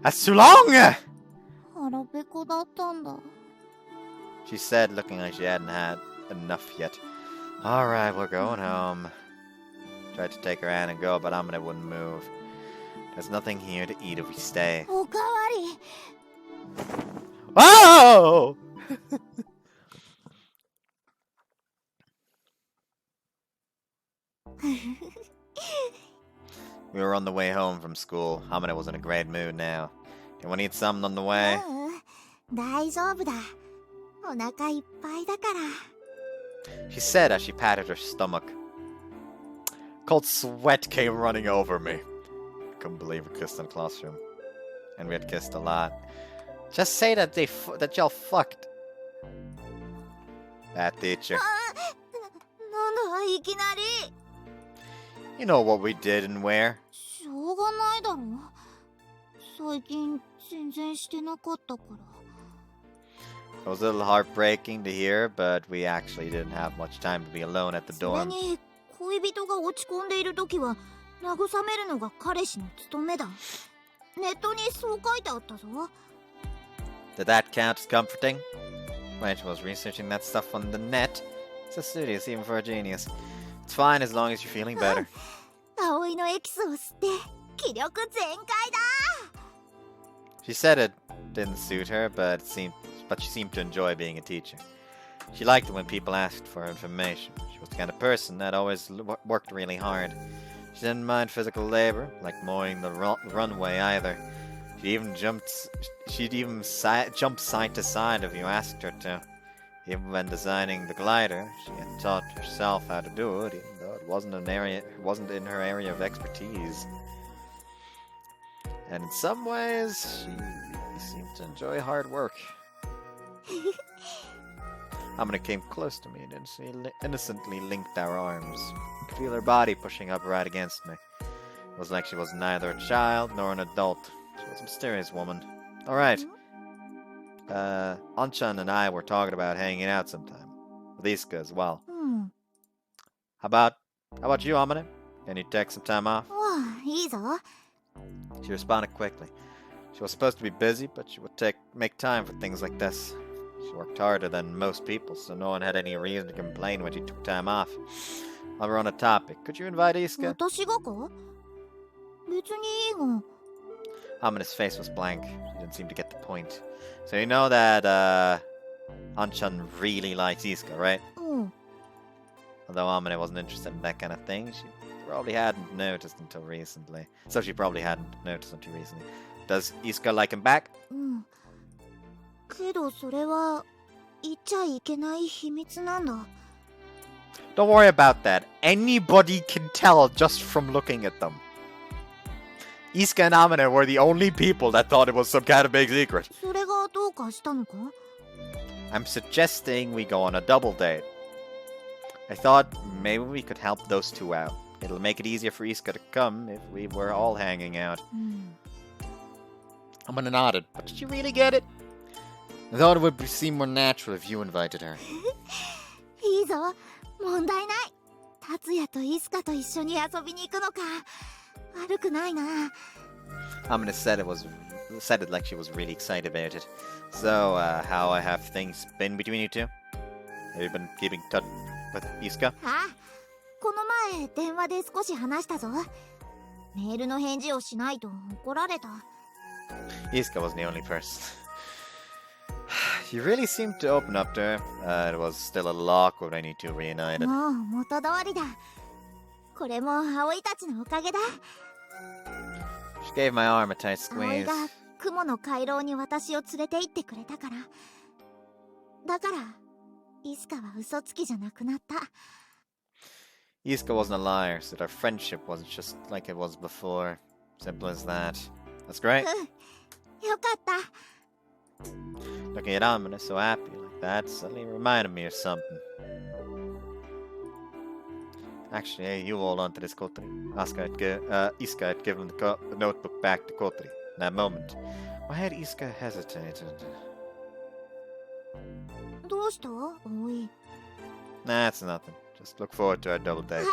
That's too long! She said, looking like she hadn't had enough yet. Alright, we're going home. Tried to take her hand and go, but Amane wouldn't move. There's nothing here to eat if we stay. Oh! We were on the way home from school. Amane was in a great mood now. Do you want to eat something on the way? She said as she patted her stomach. Cold sweat came running over me. I couldn't believe we kissed in the classroom. And we had kissed a lot. Just say that that y'all fucked. That teacher. You know what we did and where. It was a little heartbreaking to hear, but we actually didn't have much time to be alone at the dorm. Did that count as comforting? When she was researching that stuff on the net. So serious, even for a genius. It's fine as long as you're feeling better. She said it didn't suit her, but she seemed to enjoy being a teacher. She liked it when people asked for information. She was the kind of person that always worked really hard. She didn't mind physical labor, like mowing the runway either. She'd even jump side to side if you asked her to. Even when designing the glider, she had taught herself how to do it, even though it wasn't in her area of expertise. And in some ways, she really seemed to enjoy hard work. Amane came close to me and innocently linked our arms. I could feel her body pushing up right against me. It was like she was neither a child nor an adult. She was a mysterious woman. Alright. Anchan and I were talking about hanging out sometime. With Isuka as well. How about you, Amane? Can you take some time off? She responded quickly. She was supposed to be busy, but she would make time for things like this. She worked harder than most people, so no one had any reason to complain when she took time off. While we're on a topic, could you invite Isuka? Amane's face was blank. She didn't seem to get the point. So you know that Anchan really likes Isuka, right? Although Amane wasn't interested in that kind of thing, she probably hadn't noticed until recently. Does Isuka like him back? けどそれは言っちゃいけない秘密なんだ。 Don't worry about that. Anybody can tell just from looking at them. Isuka and Amane were the only people that thought it was some kind of big secret. それがどうかしたのか？ I'm suggesting we go on a double date. I thought maybe we could help those two out. It'll make it easier for Isuka to come if we were all hanging out. Amane nodded, but did you really get it? I thought it would seem more natural if you invited her. いいぞ、問題ない。達也とイスカと一緒に遊びに行くのか。悪くないな。Amane said it like she was really excited about it. So, how have things been between you two? Have you been keeping touch with Isuka? あ、この前電話で少し話したぞ。メールの返事をしないと怒られた。Isuka wasn't the only person. You really seemed to open up to her. It was still a little awkward when you two reunited. もう元通りだ。これも葵たちのおかげだ。She gave my arm a tight 葵 squeeze. が雲の回廊に私を連れて行ってくれたから。だからイスカは嘘つきじゃなくなった。Isuka wasn't a liar, so their friendship wasn't just like it was before. Simple as that. That's great. よかった。Looking at Amane so happy like that suddenly reminded me of something. Actually, hey, you hold on to this Kotri. Isuka had given the notebook back to Kotri. In that moment, why had Isuka hesitated? どうした葵？ Nah, it's nothing. Just look forward to our double date.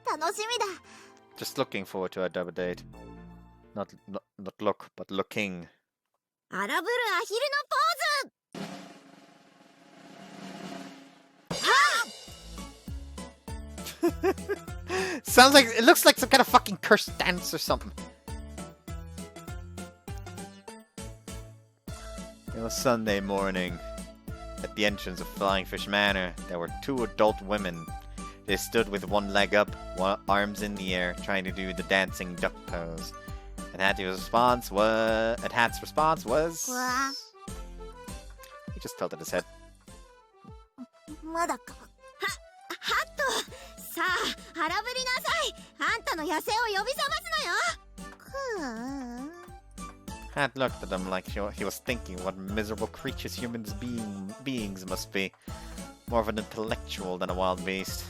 あ、楽しみだ。 Just looking forward to our double date. Not look, but looking. 荒ぶるアヒルのポーズ。 Sounds like it looks like some kind of fucking cursed dance or something. It was Sunday morning. At the entrance of Flying Fish Manor, there were two adult women. They stood with one leg up, arms in the air, trying to do the dancing duck pose. And Hat's response was... He just tilted his head. まだか。ハット、さあ荒ぶりなさい。あんたの野生を呼び覚ますのよ。Hat looked at him like he was thinking what miserable creatures humans beings must be. More of an intellectual than a wild beast.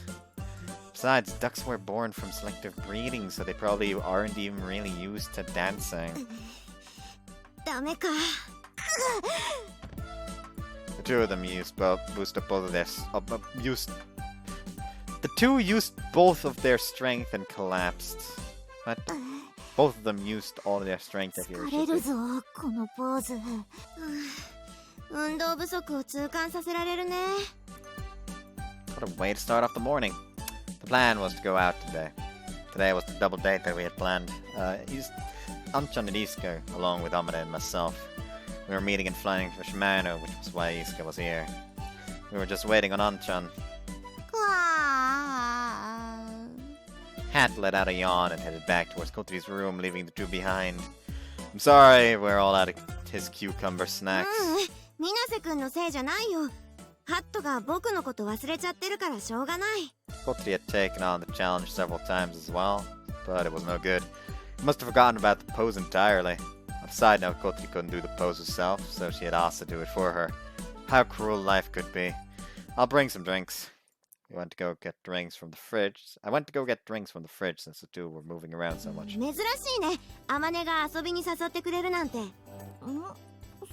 Besides, ducks were born from selective breeding, so they probably aren't even really used to dancing. ダメか。 The two of them The two used both of their strength and collapsed. What? Both of them used all of their strength if you were 疲れるぞ、このポーズ。運動不足を痛感させられるね。 What a way to start off the morning. The plan was to go out today. Today was the double date that we had planned. Anchan and Isuka, along with Amane and myself. We were meeting in Flying Fish Manor, which was why Isuka was here. We were just waiting on Anchan. Hat let out a yawn and headed back towards Kotri's room, leaving the two behind. I'm sorry, we're all out of his cucumber snacks. 水瀬くんのせいじゃないよ。ハットが僕のこと忘れちゃってるからしょうがない。 Kotri had taken on the challenge several times as well, but it was no good. He must have forgotten about the pose entirely. On a side note, Kotri couldn't do the pose herself, so she had asked to do it for her. How cruel life could be. I'll bring some drinks. We went to go get drinks from the fridge. I went to go get drinks from the fridge since the two were moving around so much. 珍しいね。アマネが遊びに誘ってくれるなんて。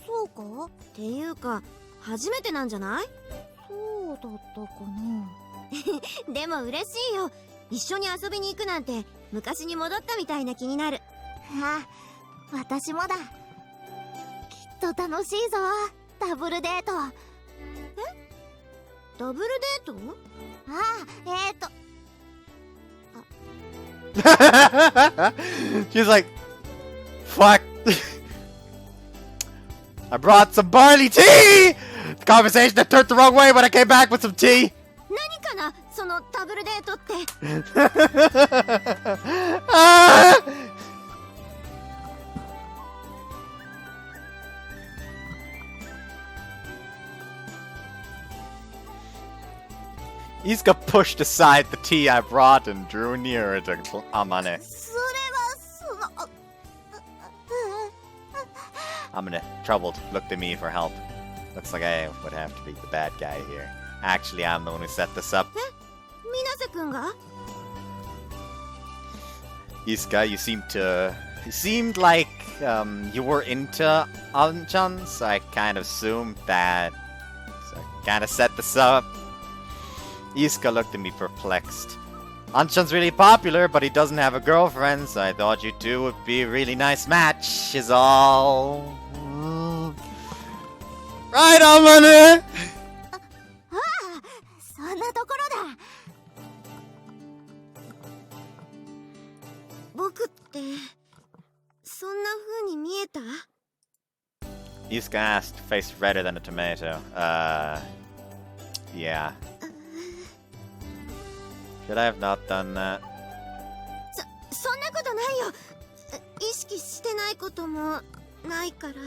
そうか？っていうか、初めてなんじゃない？そうだったかな。でも嬉しいよ。一緒に遊びに行くなんて昔に戻ったみたいな気になる。あ、私もだ。きっと楽しいぞ。ダブルデート。ダブルデート？She's like, fuck. I brought some barley tea! The conversation that turned the wrong way when I came back with some tea. 何かなそのダブルデートって。Iska pushed aside the tea I brought and drew nearer to Amane. それはその Amane, troubled, looked at me for help. Looks like I would have to be the bad guy here. Actually, I'm the one who set this up. 水瀬くんが Iska, you seemed like you were into Anchan, so I kind of assumed that. So I kind of set this up. Iska looked at me perplexed. Anchan's really popular, but he doesn't have a girlfriend, so I thought you two would be a really nice match, is all. Right, Amane! ああそんなところだ僕ってそんな風に見えた Iska asked, face redder than a tomato. Yeah. Should I have not done that? そんなことないよ意識してないこともないからで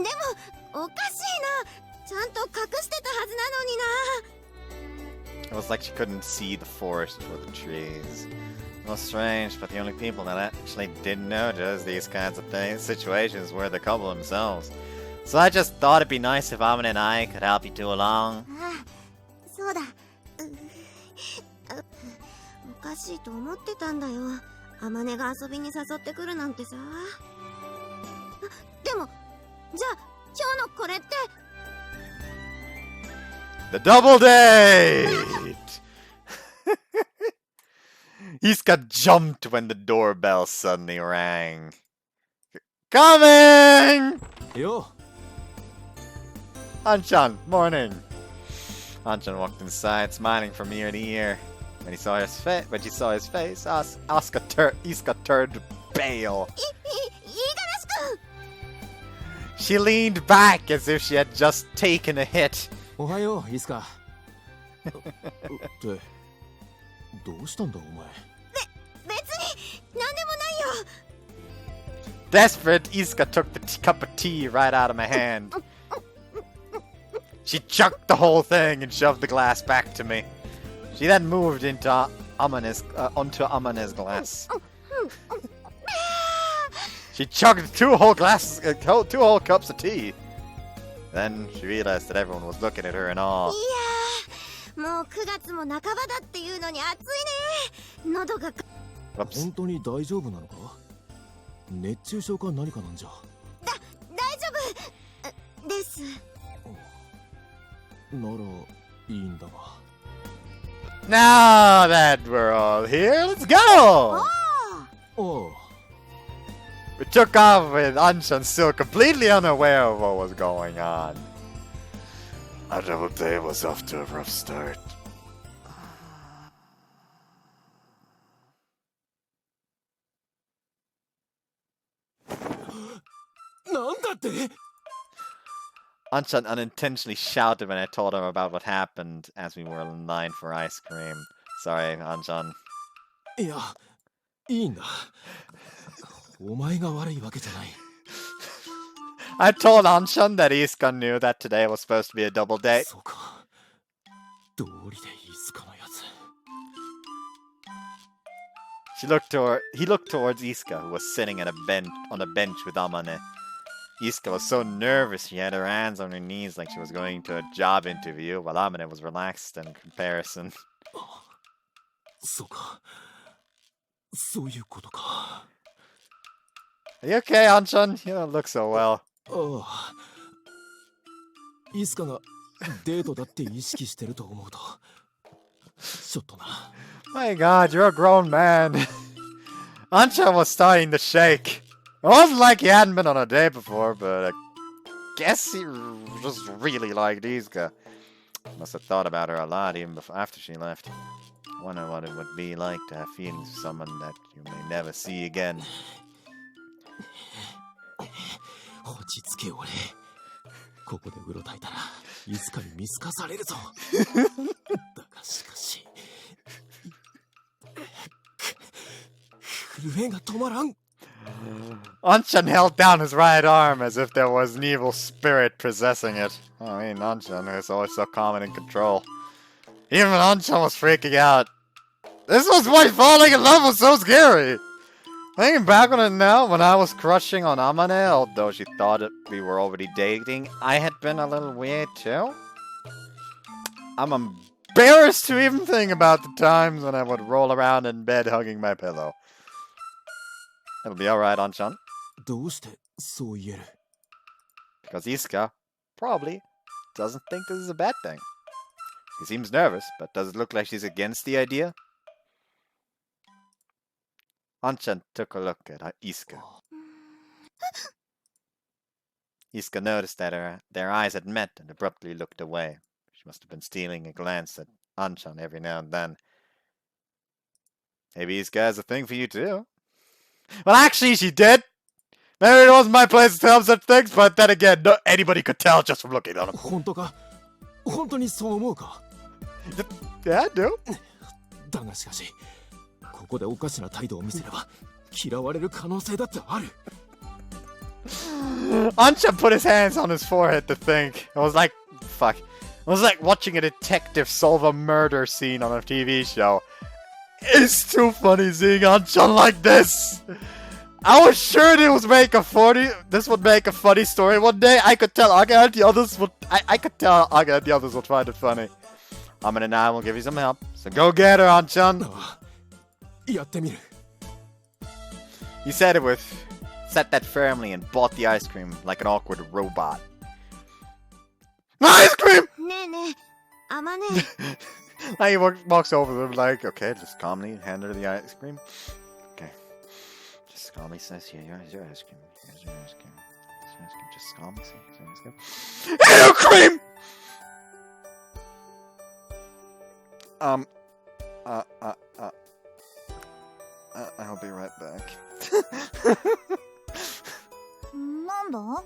もおかしいなちゃんと隠してたはずなのにな It was like she couldn't see the forest for the trees. It was strange, but the only people that actually did notice these kinds of situations were the couple themselves. So I just thought it'd be nice if Amane and I could help you two along. ああそうだおかしいと思ってたんだよあまねが遊びに誘ってくるなんてさでもじゃあ今日のこれって The double date! Iska jumped when the doorbell suddenly rang. Coming! Yo. Anchan, morning. Anchan walked inside, smiling from ear to ear. When she saw his face, Iska turned pale. 五十嵐君 She leaned back as if she had just taken a hit. おはよう、いいっすか。ってどうしたんだお前。別に何でもないよ Desperate, Iska took the cup of tea right out of my hand. She chucked the whole thing and shoved the glass back to me. She then moved into onto Amane's glass. She chugged two whole cups of tea. Then she realized that everyone was looking at her in awe. いやーもう9月も半ばだっていうのに暑いね喉が Whoops. 本当に大丈夫なのか？熱中症か何かなんじゃ。大丈夫ですならいいんだが。Now that we're all here, let's go! ああ Oh. We took off with Anshan still completely unaware of what was going on. Our double day was off to a rough start. なんだって？ Anshan unintentionally shouted when I told him about what happened as we were in line for ice cream. Sorry, Anshan. いや、いいんだ。お前が悪いわけじゃない。I told Anshan that Iska knew that today was supposed to be a double date. そうか。道理でいいっすかのやつ。He looked towards Iska, who was sitting on a bench with Amane. Iska was so nervous she had her hands on her knees like she was going to a job interview, while Amane was relaxed in comparison. そうか。そういうことか。Are you okay, Anshan? You don't look so well. ああ。いつかがデートだって意識してると思うと、ちょっとな。My God, you're a grown man. Anshan was starting to shake. It wasn't like he hadn't been on a date before, but I guess he just really liked Iska. Must have thought about her a lot even after she left. Wonder what it would be like to have feelings for someone that you may never see again. 落ち着け俺。ここでうろたえたらいつかに見透かされるぞ。だがしかし震えが止まらん。Anchan held down his right arm as if there was an evil spirit possessing it. I mean, Anchan is always so calm and in control. Even Anchan was freaking out. This was why falling in love was so scary! Thinking back on it now, when I was crushing on Amane, although she thought we were already dating, I had been a little weird too. I'm embarrassed to even think about the times when I would roll around in bed hugging my pillow. It'll be alright, Anchan. どうしてそう言える? Because Isuka probably doesn't think this is a bad thing. She seems nervous, but does it look like she's against the idea? Anchan took a look at Isuka. Isuka noticed that their eyes had met and abruptly looked away. She must have been stealing a glance at Anchan every now and then. Maybe Isuka has a thing for you too. Well, actually, she did. Maybe it wasn't my place to tell him such things, but then again, anybody could tell just from looking at him. 本当か? 本当にそう思うか? Yeah, I do. だがしかし、ここでおかしな態度を見せれば嫌われる可能性だってある。Anchan put his hands on his forehead to think. It was like, fuck. It was like watching a detective solve a murder scene on a TV show. It's too funny seeing Anchan like this. I was sure this would make a funny story one day. I could tell Aga and the others would. I could tell Aga and the others would find it funny. Amane and I will give you some help. So go get her, Anchan. やってみる。 He said it with said that firmly and bought the ice cream like an awkward robot. Ice cream! ねえねえ、あまね。He walks over to them like, okay, just calmly hand her the ice cream. Okay. Just calmly says, here's your ice cream. Here's your ice cream. Here's your ice cream. Just calmly say, here's your ice cream. Ew, cream! I'll be right back. なんだ？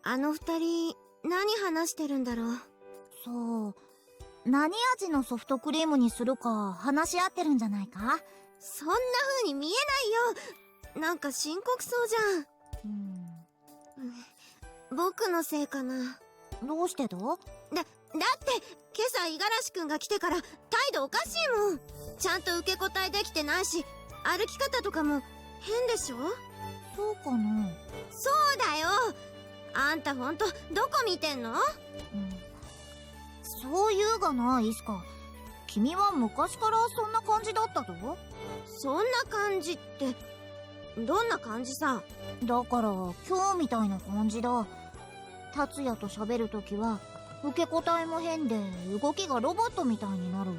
あの二人、何話してるんだろう。そう。何味のソフトクリームにするか話し合ってるんじゃないか？そんな風に見えないよ。なんか深刻そうじゃん。僕のせいかな。どうしてだ？だって今朝五十嵐くんが来てから態度おかしいもん。ちゃんと受け答えできてないし、歩き方とかも変でしょ？そうかな。そうだよ。あんたほんとどこ見てんの？そう言うがな、イスカ。君は昔からそんな感じだったぞ。そんな感じって、どんな感じさ。だから今日みたいな感じだ。達也と喋るときは受け答えも変で動きがロボットみたいになる。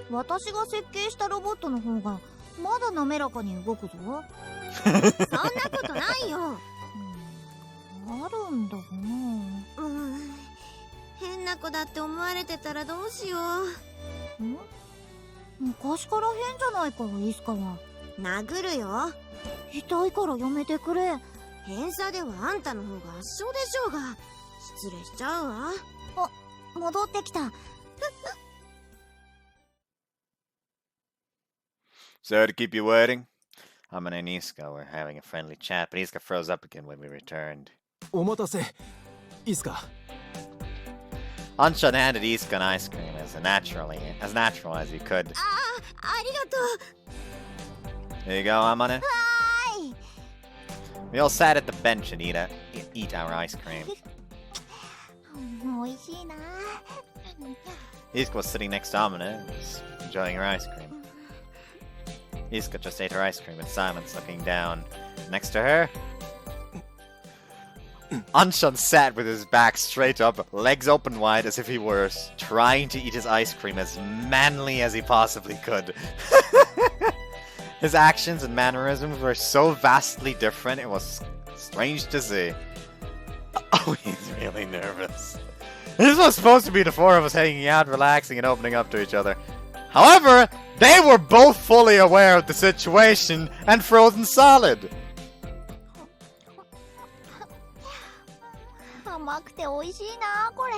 私が設計したロボットの方がまだ滑らかに動くぞ。そんなことないよ。あるんだな。変な子だって思われてたらどうしよう。昔から変じゃないか、イスカは。殴るよ。痛いからやめてくれ。偏差ではあんたの方が圧勝でしょうが。失礼しちゃうわ。あ、戻ってきた。So to keep you waiting, Amane and Isuka were having a friendly chat, but Isuka froze up again when we returned. お待たせ。いいっすか? Anchan handed Isuka an ice cream as natural as he could. ありがとう。 There you go, Amane. We all sat at the bench and eat our ice cream. おいしいな。 Isuka was sitting next to Amane and was enjoying her ice cream. Isuka just ate her ice cream in silence, looking down. Next to her, Anchan sat with his back straight up, legs open wide as if he were trying to eat his ice cream as manly as he possibly could. His actions and mannerisms were so vastly different, it was strange to see. Oh, he's really nervous. This was supposed to be the four of us hanging out, relaxing, and opening up to each other. However, they were both fully aware of the situation and frozen solid. 甘くて美味しいな、これ。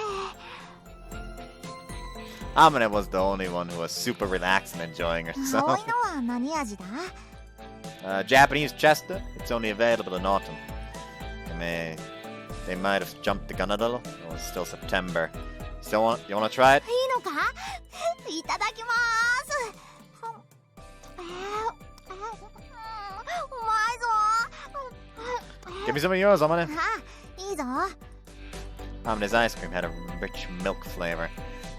Amane was the only one who was super relaxed and enjoying herself. 青いのは何味だ？ Japanese Chester, it's only available in autumn. They might have jumped the gun a little. It's still September. You wanna try it? いいのか？いただきまーす。うまいぞ。 Give me some of yours, Amane. いいぞ。 Amane's ice cream had a rich milk flavor.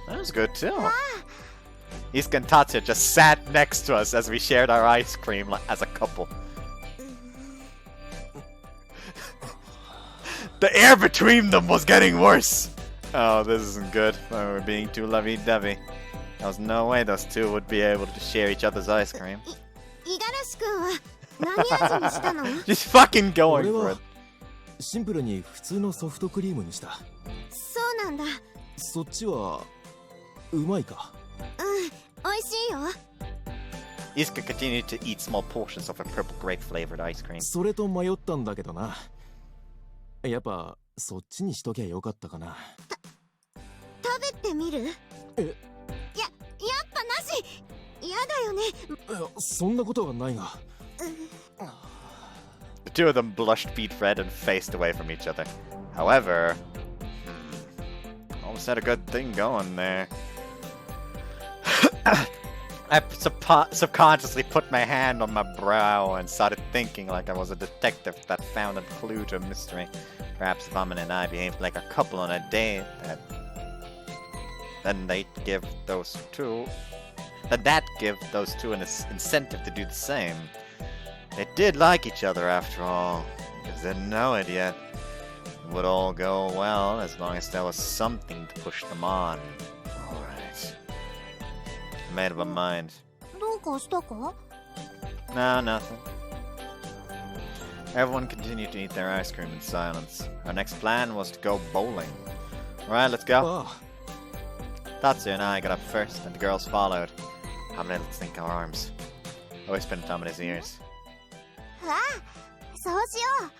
That was good too. Iska and Tatsuya just sat next to us as we shared our ice cream as a couple. The air between them was getting worse. Oh, this isn't good. We're being too lovey-dovey. There was no way those two would be able to share each other's ice cream. 五十嵐君は何味にしたの？ Just fucking going for it. シンプルに普通のソフトクリームにした。そうなんだ。そっちはうまいか？美味しいよ。 Iska continued to eat small portions of a purple grape flavored ice cream. それと迷ったんだけどな。やっぱそっちにしときゃよかったかな。食べてみる？やっぱなし。嫌だよね。そんなことはないが。The two of them blushed beet red and faced away from each other. However, almost had a good thing going there. I subconsciously put my hand on my brow and started thinking like I was a detective that found a clue to a mystery. Perhaps if Amane and I behaved like a couple on a date, then they'd give those two... That'd give those two an incentive to do the same. They did like each other after all. Just didn't know it yet. It would all go well as long as there was something to push them on. Alright. I made up my mind. どうかしたか？ No, nothing. Everyone continued to eat their ice cream in silence. Our next plan was to go bowling. Alright, let's go. Tatsuya and I got up first, and the girls followed. Amane, let's link our arms. I whispered into Amane's ears. そうしよ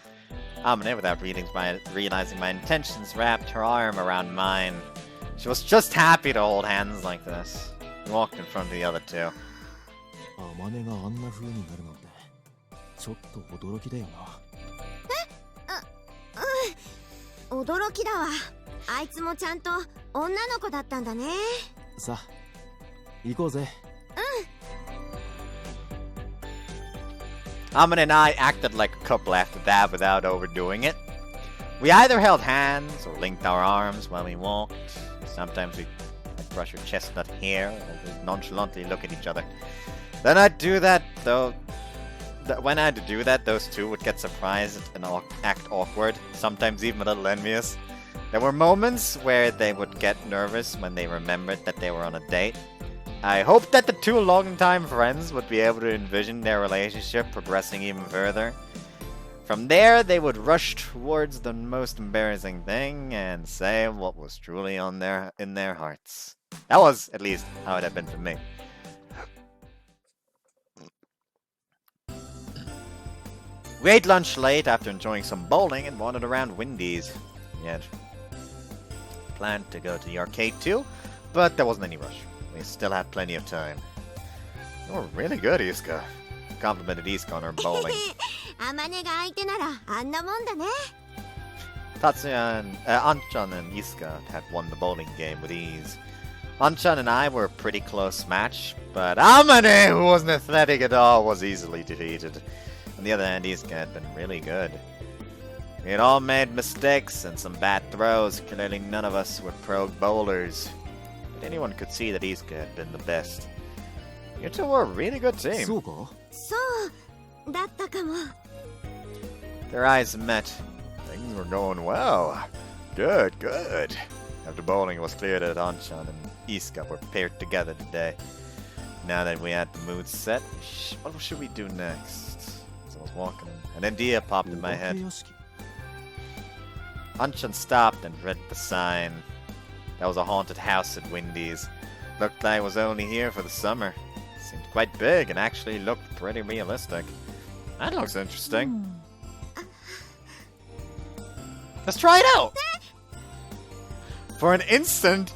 う。 Amane, without realizing my intentions, wrapped her arm around mine. She was just happy to hold hands like this. We walked in front of the other two. アマネがあんな風になるなんてちょっと驚きだよな。驚きだわ。あいつもちゃんと女の子だったんだね。さあ、行こうぜ。Amane and I acted like a couple after that without overdoing it. We either held hands or linked our arms while we walked. Sometimes we'd brush her chestnut hair or we'd nonchalantly look at each other. Then I'd do that, though. When I had to do that, those two would get surprised and act awkward, sometimes even a little envious. There were moments where they would get nervous when they remembered that they were on a date. I hoped that the two longtime friends would be able to envision their relationship progressing even further. From there, they would rush towards the most embarrassing thing and say what was truly in their hearts. That was, at least, how it had been for me. We ate lunch late after enjoying some bowling and wandered around Windy's. We had planned to go to the arcade too, but there wasn't any rush. We still had plenty of time. You were really good, Iska. Complimented Iska on her bowling. アマネが相手ならあんなもんだね。 Tatsuya and Anchan and Iska had won the bowling game with ease. Anchan and I were a pretty close match, but Amane, who wasn't athletic at all, was easily defeated. On the other hand, Iska had been really good. We had all made mistakes and some bad throws. Clearly none of us were pro bowlers. But anyone could see that Iska had been the best. You two were a really good team. そうか？そうだったかも。 Their eyes met. Things were going well. Good, good. After bowling, it was clear that Anchan and Iska were paired together today. Now that we had the mood set, what should we do next? As I was walking, an idea popped in my head. Anchan stopped and read the sign. That was a haunted house at Windy's. Looked like it was only here for the summer. Seemed quite big and actually looked pretty realistic. That looks interesting. Let's try it out! For an instant,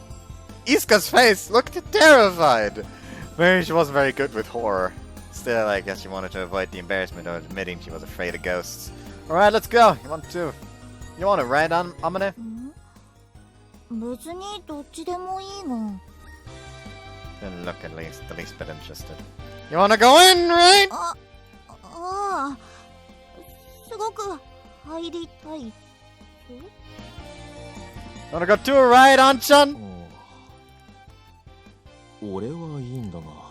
Iska's face looked terrified. Maybe she wasn't very good with horror. Still, I guess she wanted to avoid the embarrassment of admitting she was afraid of ghosts. Alright, let's go. You want to ride on Amane? 別にどっちでもいいが。 Didn't look the least bit interested. You want to go in, right? ああ、すごく入りたい。Want to go to a ride, Anchan? 俺はいいんだが。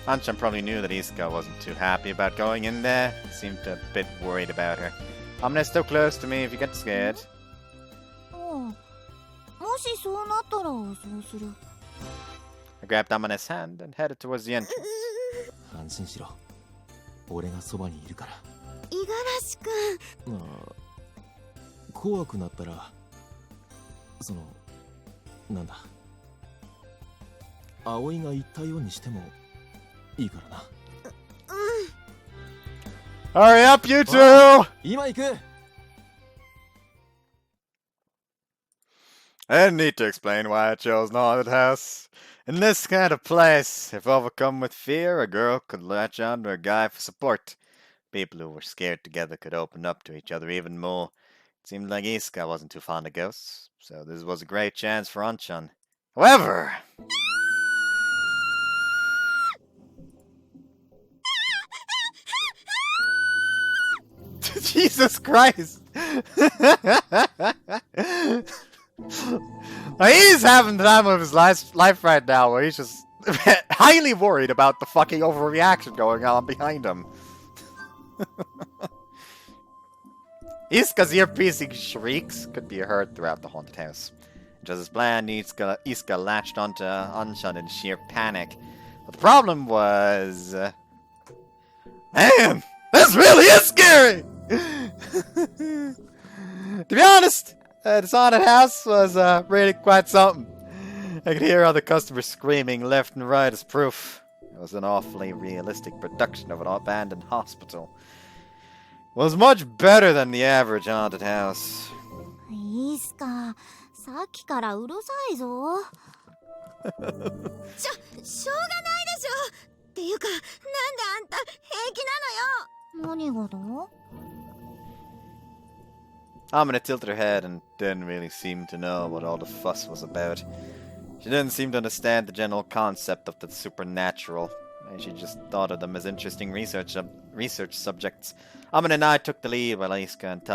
Anchan probably knew that Isuka wasn't too happy about going in there. Seemed a bit worried about her. Amane's still close to me if you get scared. もしそうなったらそうする。 I grabbed Amane's hand and headed towards the entrance. 安心しろ。俺がそばにいるから。五十嵐くん。まあ、怖くなったら、なんだ。葵が言ったようにしてもいいからな。Hurry up, you two! 今行く! I didn't need to explain why I chose an haunted house. In this kind of place, if overcome with fear, a girl could latch on to a guy for support. People who were scared together could open up to each other even more. It seemed like Isuka wasn't too fond of ghosts, so this was a great chance for Anchan. However... Jesus Christ! He's having the time of his life right now, where he's just highly worried about the fucking overreaction going on behind him. Isuka's ear-piercing shrieks could be heard throughout the haunted house. Just as planned, Isuka latched onto Anchan in sheer panic. But the problem was... Man! This really is scary! To be honest, this haunted house was really quite something. I could hear other customers screaming left and right as proof. It was an awfully realistic production of an abandoned hospital. It was much better than the average haunted house. いいすか、さっきからうるさいぞ。しょうがないでしょ。っていうか、なんであんた平気なのよ。何がだ？Amane tilted her head and didn't really seem to know what all the fuss was about. She didn't seem to understand the general concept of the supernatural, and she just thought of them as interesting research subjects. Amane and I took the lead while Isuka and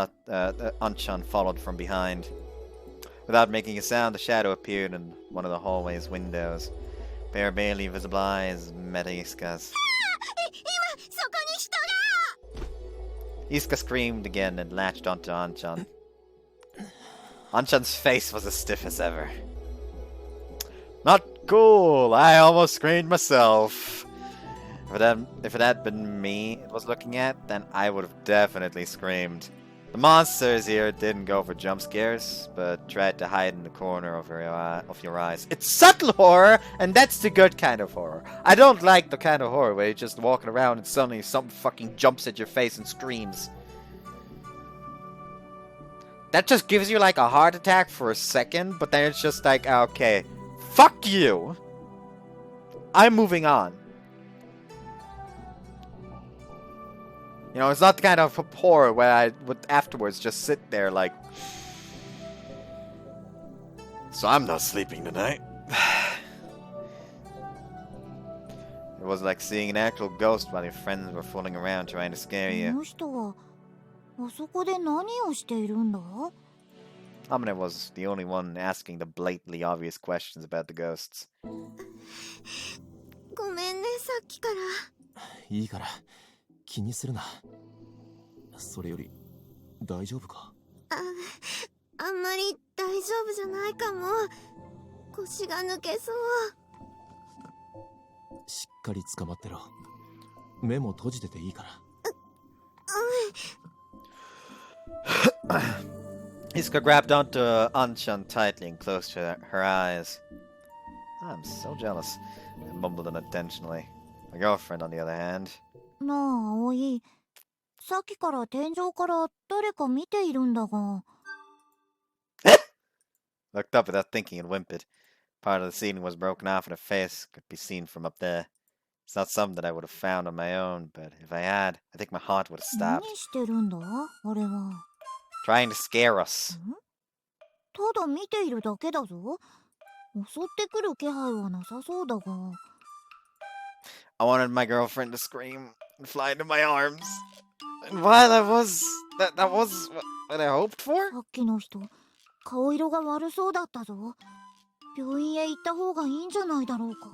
Anchan followed from behind. Without making a sound, a shadow appeared in one of the hallway's windows. Bare barely visible eyes met Isuka's. Isuka screamed again and latched onto Anchan. Anchan's face was as stiff as ever. Not cool! I almost screamed myself. If it had been me it was looking at, then I would have definitely screamed. The monsters here didn't go for jump scares, but tried to hide in the corner of your eyes. It's subtle horror, and that's the good kind of horror. I don't like the kind of horror where you're just walking around and suddenly something fucking jumps at your face and screams. That just gives you like a heart attack for a second, but then it's just like, okay, fuck you. I'm moving on. You know, it's not the kind of horror where I would afterwards just sit there like... So I'm not sleeping tonight. It was like seeing an actual ghost while your friends were fooling around trying to scare you. Amane was the only one asking the blatantly obvious questions about the ghosts. ごめんね、さっきから。いいから。気にするな。それより大丈夫か？あんまり大丈夫じゃないかも。腰が抜けそう。しっかり捕まってろ。目も閉じてていいから。Isuka grabbed onto Anchan tightly and closed her eyes. I'm so jealous, I mumbled unintentionally. My girlfriend, on the other hand. なあ、葵。さっきから天井から誰か見ているんだが。Looked up without thinking and whimpered. Part of the ceiling was broken off and her face could be seen from up there. It's not something that I would have found on my own, but if I had, I think my heart would have 何 stopped. してるんだあれは。 Trying to scare us. ただ見ているだけだぞ。襲ってくる気配はなさそうだが。 I wanted my girlfriend to scream and fly into my arms. And while that was what I hoped for? さっきの人、顔色が悪そうだったぞ。病院へ行った方がいいんじゃないだろうか。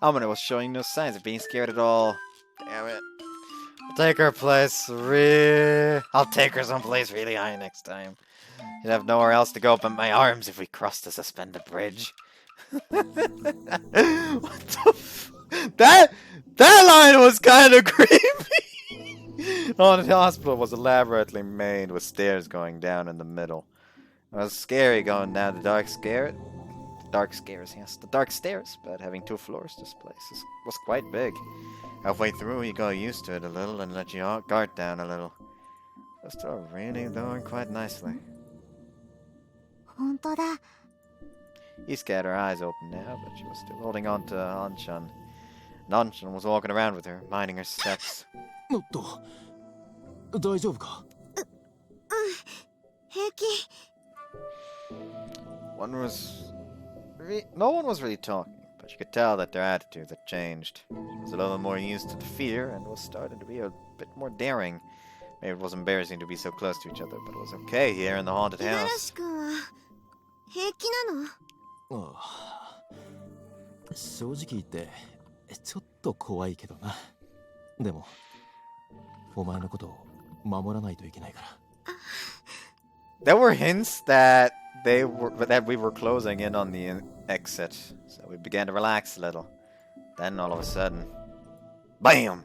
Amane was showing no signs of being scared at all. Damn it. I'll take her I'll take her someplace really high next time. She'd have nowhere else to go but my arms if we crossed the suspended bridge. What the That line was kind of creepy! The hospital was elaborately made with stairs going down in the middle. It was scary going down the dark stairs, but having 2 floors, this place was quite big. Halfway through, you got used to it a little and let your guard down a little. It was still really going quite nicely. 本当だ。 Iska had her eyes open now, but she was still holding on to Anshan. And Anshan was walking around with her, minding her steps. おっと、大丈夫か？平気。 No one was really talking, but you could tell that their attitudes had changed. She was a little more used to the fear and was starting to be a bit more daring. Maybe it was embarrassing to be so close to each other, but it was okay here in the haunted 五十 house. 嵐君は平気なの？ああ、正直言ってちょっと怖いけどな。でもお前のことを守らないといけないから。 There were hints that we were closing in on the exit, so we began to relax a little. Then all of a sudden, BAM!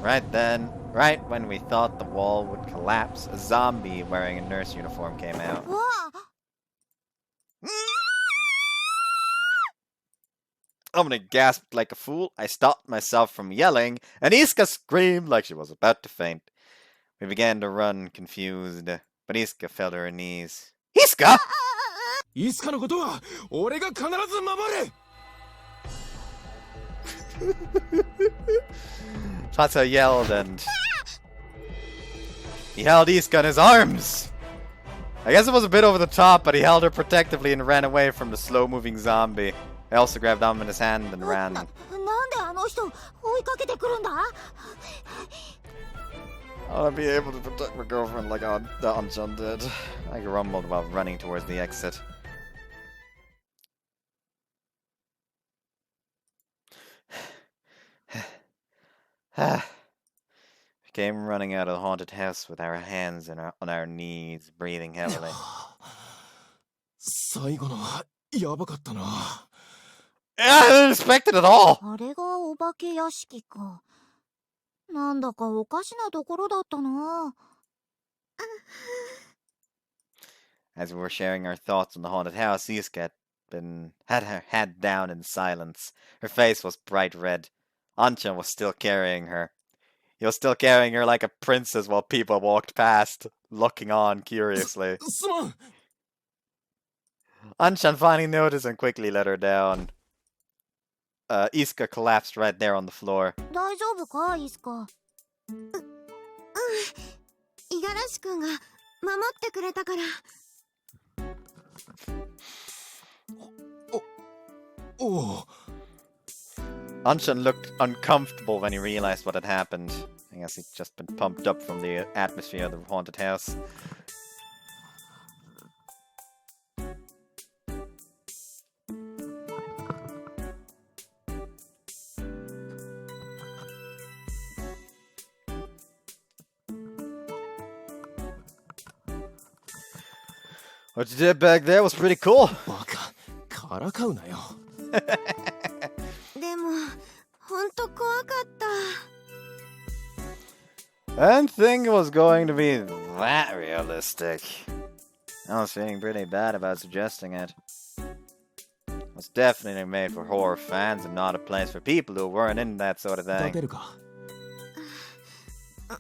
Right when we thought the wall would collapse, a zombie wearing a nurse uniform came out. わあ。 Amane gasped like a fool. I stopped myself from yelling, and Iska screamed like she was about to faint. We began to run, confused, but Iska fell to her knees. Iska! イスカのことは俺が必ず守る。 Tata yelled and he held Iska in his arms. I guess it was a bit over the top, but he held her protectively and ran away from the slow-moving zombie. I also grabbed Amane's hand and ran. なんであの人追いかけてくるんだ？ I want to be able to protect my girlfriend like Anshan did. I grumbled while running towards the exit. We came running out of the haunted house with our hands on our knees, breathing heavily. 最後のはやばかったな。 I didn't expect it at all! あれがお化け屋敷か。なんだかおかしなところだったな。 As we were sharing our thoughts on the haunted house, Iska had her head down in silence. Her face was bright red. Anshan was still carrying her. He was still carrying her like a princess while people walked past, looking on curiously. すまん。 Anshan finally noticed and quickly let her down. Iska collapsed right there on the floor. 大丈夫か、イスカ。五十嵐君が守ってくれたから。 おお。 Anshan looked uncomfortable when he realized what had happened. I guess he'd just been pumped up from the atmosphere of the haunted house. What you did back there was pretty cool. バカ、からかうなよ。でもほんと怖かった。 I didn't think it was going to be that realistic. I was feeling pretty bad about suggesting it. It was definitely made for horror fans and not a place for people who weren't in that sort of 立 thing. てるか。うん。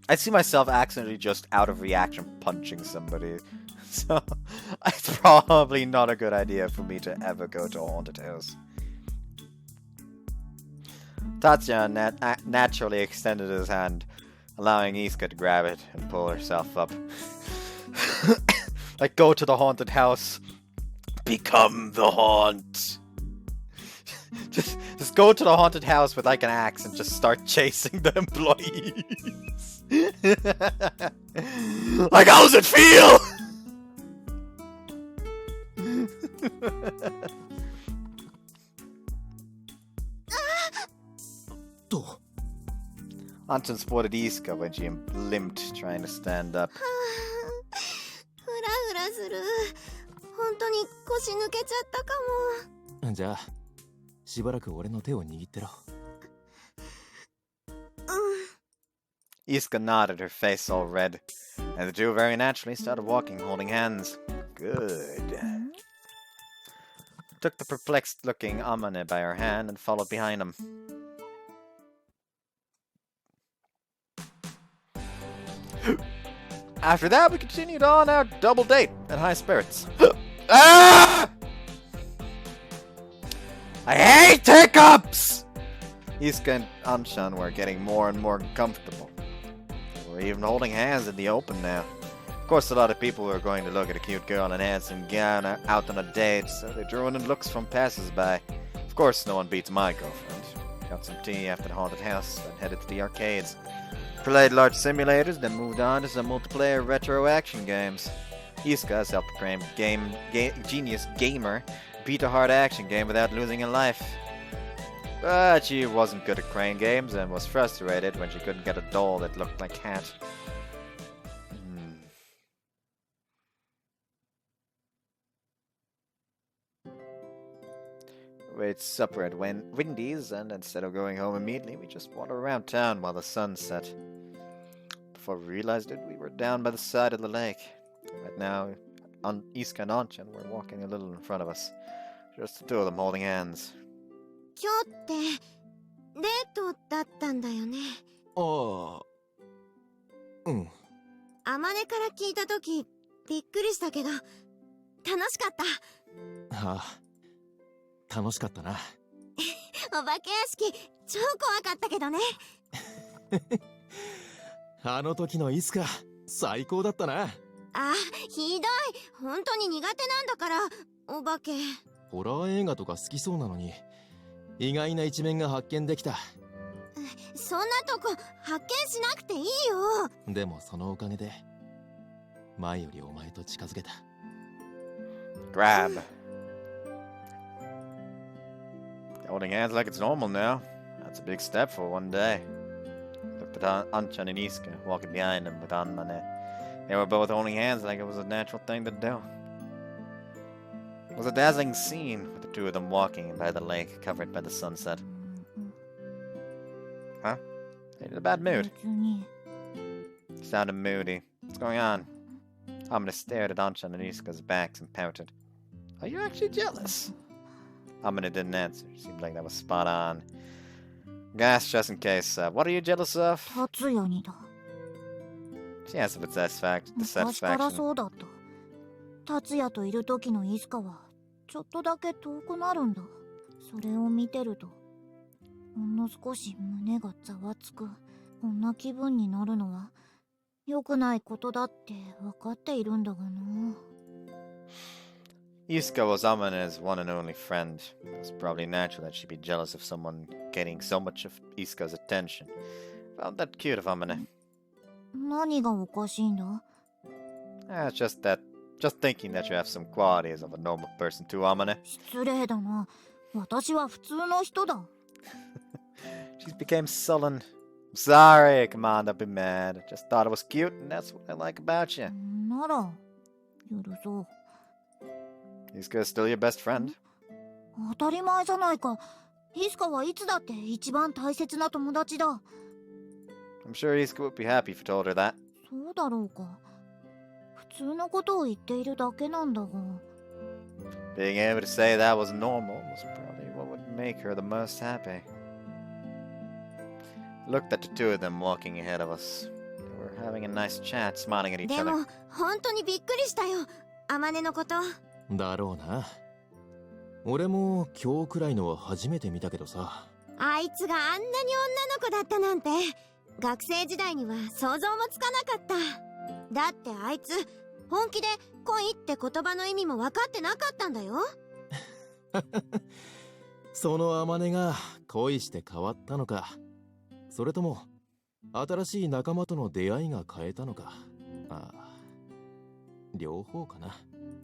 I see myself accidentally just out of reaction punching somebody. So, it's probably not a good idea for me to ever go to a haunted house. Tatsuya naturally extended his hand, allowing Iska to grab it and pull herself up. Like, go to the haunted house. Become the haunt. Just go to the haunted house with like an axe and just start chasing the employees. Like, how's it feel? Anton spotted Iska when she limped, trying to stand up. フラフラする。本当に腰抜けちゃったかも。じゃあしばらく俺の手を握ってろ。Iska nodded, her face all red, and the two very naturally started walking, holding hands. Good. Took the perplexed-looking Amane by her hand and followed behind him. After that, we continued on our double date in high spirits. Ah! I hate hiccups! Iska and Anshan were getting more and more comfortable. We're even holding hands in the open now. Of course, a lot of people were going to look at a cute girl in a handsome gown out on a date, so they drew in looks from passers-by. Of course, no one beats my girlfriend. Got some tea after the haunted house, then headed to the arcades. Played large simulators, then moved on to some multiplayer retro action games. Iska, self-proclaimed genius gamer, beat a hard action game without losing a life. But she wasn't good at crane games and was frustrated when she couldn't get a doll that looked like Cat. We ate supper at Wendy's, and instead of going home immediately, we just wandered around town while the sun set. Before we realized it, we were down by the side of the lake. Right now, Iska and Anshan were walking a little in front of us. Just the two of them holding hands. 今日ってデートだったんだよね。ああ、うん。あまねから聞いたときびっくりしたけど楽しかった。ああ、楽しかったな。お化け屋敷超怖かったけどね。あの時のイスカ最高だったな。あ、ひどい。本当に苦手なんだからお化け。ホラー映画とか好きそうなのに意外な一面が発見できた。そんなとこ発見しなくていいよ。でもそのおかげで前よりお前と近づけた。Grab. Holding hands like it's normal now. That's a big step for one day. Looked at Anshan and Iska walking behind him with Amane. They were both holding hands like it was a natural thing to do. It was a dazzling scene with the two of them walking by the lake covered by the sunset. Huh? In a bad mood. Sounded moody. What's going on? Amane stared at Anshan and Iska's backs and pouted. Are you actually jealous? Amane didn't answer. Seemed like that was spot on. Gas, just in case. What are you jealous of? 達也にだ。 She answered with satisfaction. 昔からそうだった。達也といる時のイスカはちょっとだけ遠くなるんだ。それを見てるとほんの少し胸がざわつく。こんな気分になるのは良くないことだって分かっているんだがな。Iska was Amane's one and only friend. It was probably natural that she'd be jealous of someone getting so much of Iska's attention. Found that cute of Amane. 何がおかしいんだ? It's just thinking that you have some qualities of a normal person too, Amane. 失礼だな。私は普通の人だ。She became sullen. I'm sorry, come on, don't be mad. I just thought it was cute, and that's what I like about you. なら、許そう。Iska is still your best friend. 当たり前じゃないか。イスカはいつだって一番大切な友達だ。I'm sure Iska would be happy if you told her that. そうだろうか。普通のことを言っているだけなんだが。Being able to say that was normal was probably what would make her the most happy. Looked at the two of them walking ahead of us. They were having a nice chat, smiling at each で other. も本当にびっくりしたよ、あまねのこと。だろうな。俺も今日くらいのは初めて見たけどさ。あいつがあんなに女の子だったなんて、学生時代には想像もつかなかった。だってあいつ本気で恋って言葉の意味も分かってなかったんだよ。そのあまねが恋して変わったのか、それとも新しい仲間との出会いが変えたのか。ああ、両方かな。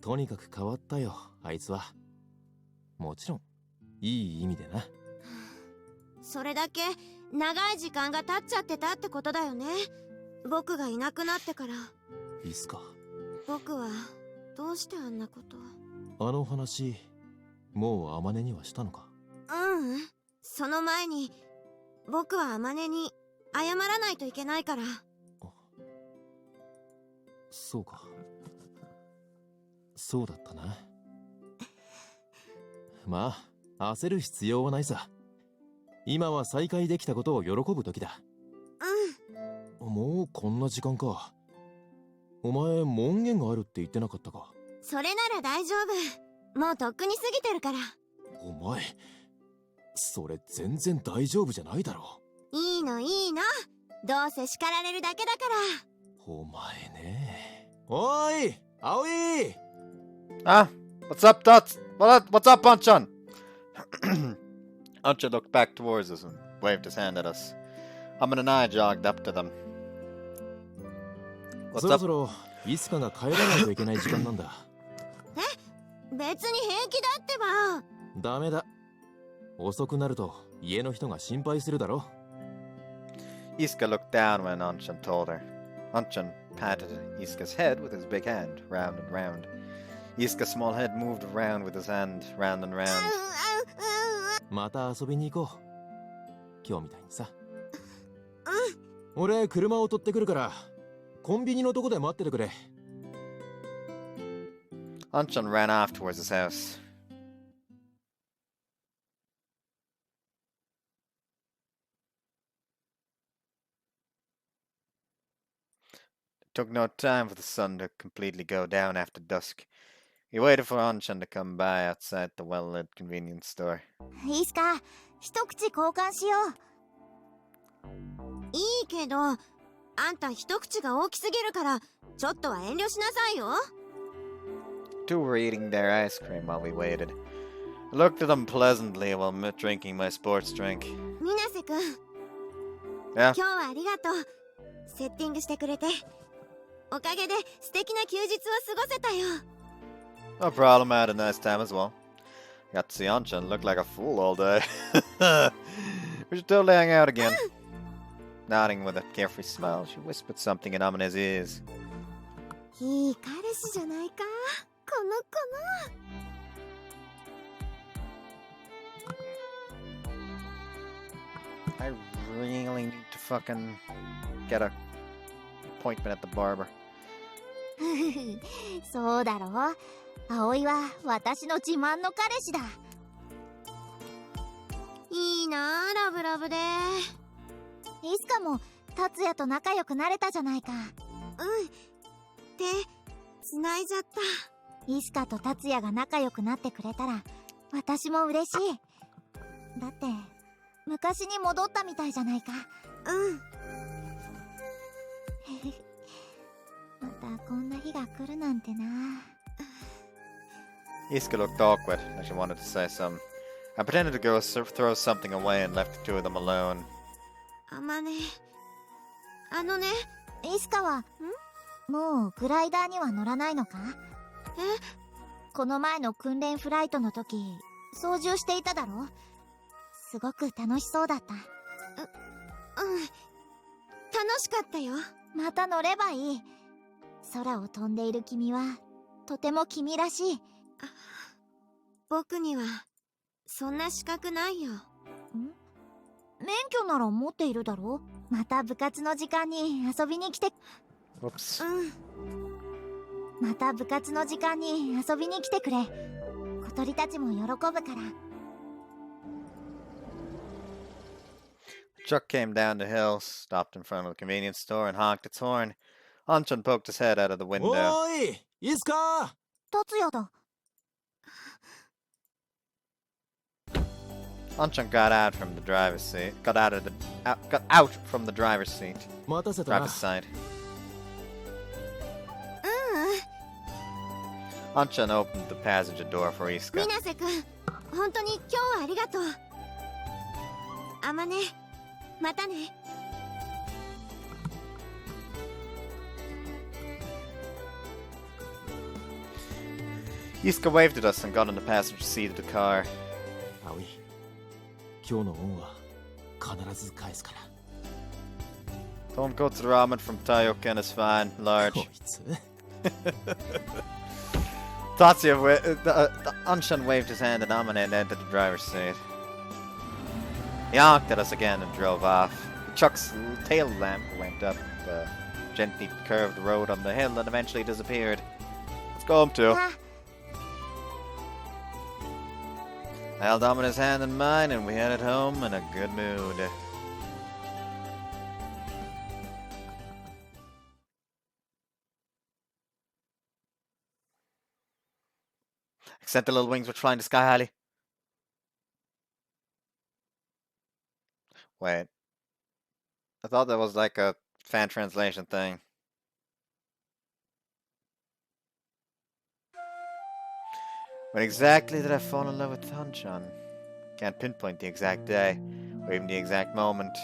とにかく変わったよ、あいつは。もちろんいい意味でな。それだけ長い時間が経っちゃってたってことだよね。僕がいなくなってから。いいっすか。僕はどうしてあんなこと。あの話もうあまねにはしたのか。うん、その前に僕はあまねに謝らないといけないから。そうか、そうだったな。まあ焦る必要はないさ。今は再会できたことを喜ぶ時だ。うん。もうこんな時間か。お前門限があるって言ってなかったか。それなら大丈夫、もうとっくに過ぎてるから。お前それ全然大丈夫じゃないだろ。いいのいいの、どうせ叱られるだけだから。お前ね。おーい葵。Ah, what's up, Dots? What's up, Anchan? Anchan looked back towards us and waved his hand at us. Amane and I jogged up to them. そ What's ろ up? そろイスカが帰らないといけない時間なんだ。別に平気だってば。ダメだ。遅くなると家の人が心配するだろ。Iska looked down when Anchan told her. Anchan patted Iska's head with his big hand, round and round. Iska's small head moved around with his hand, round and round. また遊びに行こう。今日みたいにさ。俺車を取ってくるからコンビニのとこで待っててくれ。Anchan ran off towards his house. It took no time for the sun to completely go down after dusk. He waited for Anchan to come by outside the well-lit convenience store. いいすか、一口交換しよう。いいけど、あんた一口が大きすぎるからちょっとは遠慮しなさいよ。Two were eating their ice cream while we waited. I looked at them pleasantly while drinking my sports drink. 水瀬くん、 Yeah? 今日はありがとう。セッティングしてくれて。おかげで素敵な休日を過ごせたよ。No problem, I had a nice time as well. Got to see Anchan look like a fool all day. We should totally hang out again. Nodding with a carefree smile, she whispered something in Amane's ears. いい彼氏じゃないか、この子の。I really need to fucking get a appointment at the barber. そうだろう。葵は私の自慢の彼氏だ。いいなあ、ラブラブで。いつかも達也と仲良くなれたじゃないか。うん。で、繋いじゃった。イスカと達也が仲良くなってくれたら私も嬉しい。だって昔に戻ったみたいじゃないか。うん。またこんな日が来るなんてな。Iska looked awkward, like she wanted to say something. I pretended to go throw something away and left the two of them alone. あまね、あのね、イスカはもうグライダーには乗らないのか？え？この前の訓練フライトの時操縦していただろ？すごく楽しそうだった。楽しかったよ。また乗ればいい。空を飛んでいる君はとても君らしい。僕にはそんな資格ないよ。免許なら持っているだろ？また部活の時間に遊びに来て。Whoops. また部活の時間に遊びに来てくれ。小鳥たちも喜ぶから。Truck came down the hill, stopped in front of the convenience store, and honked its horn. Anchan poked his head out of the window. おーい、いいっすか？達也だ。Anchan got out from the driver's seat. Got out from the driver's seat. 待たせたな。 Driver's side. うん。 Anchan opened the passenger door for Iska. 水瀬くん、本当に今日はありがとう。あまね、またね。Iska waved at us and got on the passenger seat of the car. 葵、今日の恩は必ず返すから。 Tonkotsu ramen from Taioken is fine, large. こいつ。 Tatsuya, Anshan waved his hand at Amane and entered the driver's seat. He honked at us again and drove off. The truck's tail lamp went up the gently curved road on the hill and eventually disappeared. Let's go home too. I held Amane's hand in mine and we headed home in a good mood. Except the little wings which fly in the sky highly. Wait. I thought that was like a fan translation thing. When exactly did I fall in love with Tanchan? Can't pinpoint the exact day, or even the exact moment.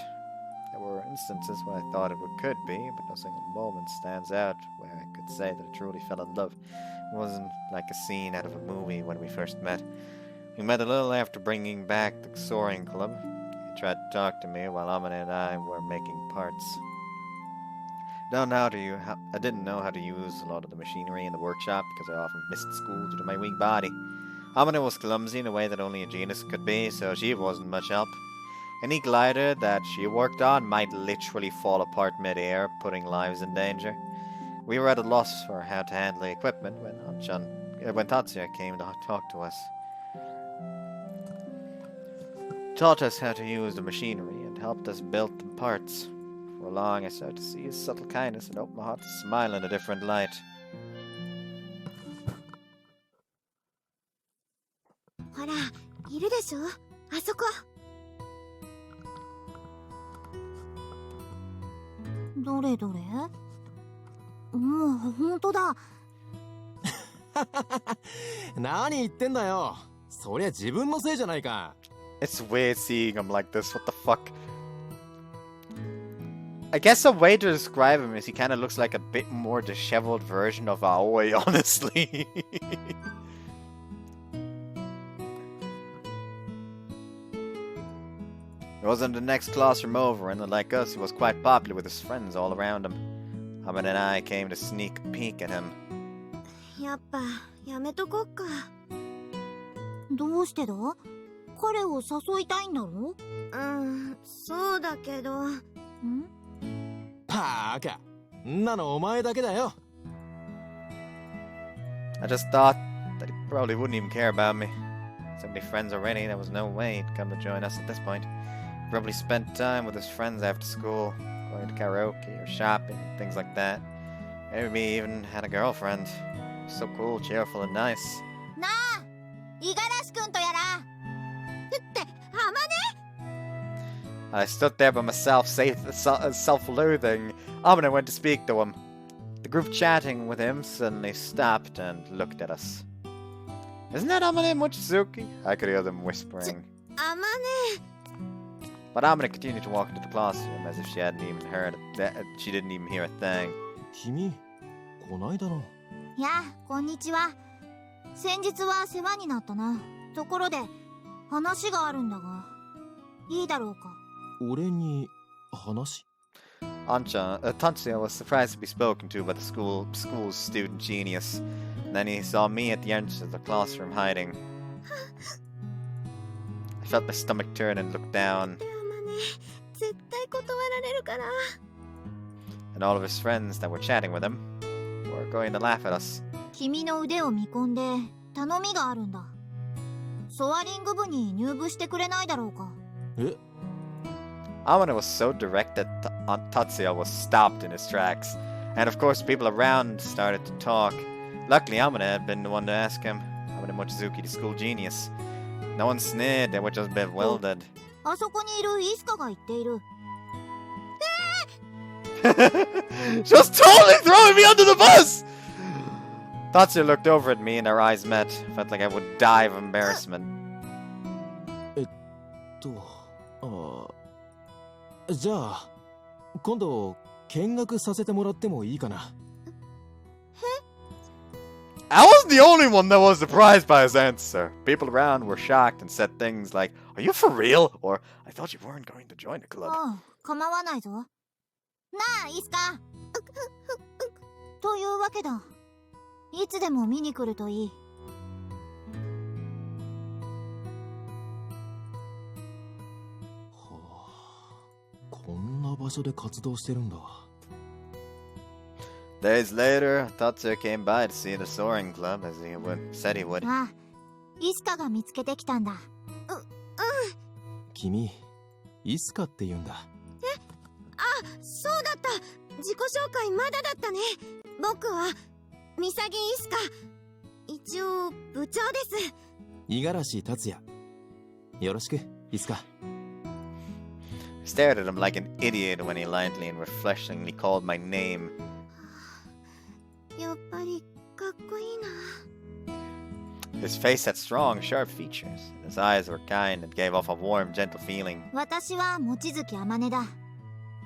There were instances when I thought it could be, but no single moment stands out where I could say that I truly fell in love. It wasn't like a scene out of a movie when we first met. We met a little after bringing back the Soaring Club. He tried to talk to me while Amane and I were making parts. I didn't know how to use a lot of the machinery in the workshop because I often missed school due to my weak body. Amane was clumsy in a way that only a genius could be, so she wasn't much help. Any glider that she worked on might literally fall apart mid-air, putting lives in danger. We were at a loss for how to handle the equipment when Tatsuya came to talk to us. He taught us how to use the machinery and helped us build the parts. For long, I started to see his subtle kindness and opened my heart to smile in a different light. Hora, いるでしょ? あそこ. どれどれ? もう本当だ。何言ってんだよ。そりゃ自分のせいじゃないか。 It's weird seeing him like this. What the fuck? I guess a way to describe him is he kind of looks like a bit more disheveled version of Aoi, honestly. He was in the next classroom over, and like us, he was quite popular with his friends all around him. Amane and I came to sneak a peek at him. やっぱやめとこっか。どうしてだ? 彼を誘いたいんだろ? そうだけど。ん? バカ。んなのお前だけだよ。 I just thought that he probably wouldn't even care about me. So many friends already, there was no way he'd come to join us at this point. He probably spent time with his friends after school, going to karaoke or shopping, things like that. Maybe he even had a girlfriend. So cool, cheerful, and nice. なあ、五十嵐くんとやら。って、Amane? I stood there by myself, self-loathing. Amane went to speak to him. The group chatting with him suddenly stopped and looked at us. Isn't that Amane Mochizuki? I could hear them whispering. Amane. But Amane continued to walk into the classroom as if she didn't even hear a thing. 君、こないだな。やあ、こんにちは。先日は世話になったな。ところで、話があるんだが、いいだろうか。俺に話? Tatsuya was surprised to be spoken to by the school's student genius. And then he saw me at the entrance of the classroom hiding. I felt my stomach turn and looked down. And all of his friends that were chatting with him were going to laugh at us. 君の腕を見込んで頼みがあるんだ。ソアリング部に入部してくれないだろうか。え? Amane was so direct that Tatsuya was stopped in his tracks. And of course, people around started to talk. Luckily, Amane had been the one to ask him. Amane Mochizuki, the school genius. No one sneered, they were just bewildered. あそこにいるイスカが言っている。She was totally throwing me under the bus! Tatsuya looked over at me and our eyes met. Felt like I would die of embarrassment. じゃあ今度見学させてもらってもいいかな。I wasn't the only one that was surprised by his answer. People around were shocked and said things like, "Are you for real?" Or, "I thought you weren't going to join the club." 構わないぞ。なあ、イスカ。というわけだ。いつでも見に来るといい。こんな場所で活動してるんだ。Days later, Tatsuya came by to see the soaring club as he said he would. ああ、イスカが見つけてきたんだ。君、イスカって言うんだ。あ、そうだった。自己紹介まだだったね。僕はミサギイスカ。一応部長です。五十嵐達也。よろしく、イスカ。Stared at him like an idiot when he lightly and refreshingly called my name. やっぱりかっこいいな。His face had strong, sharp features, and his eyes were kind and gave off a warm, gentle feeling. 私は望月あまねだ。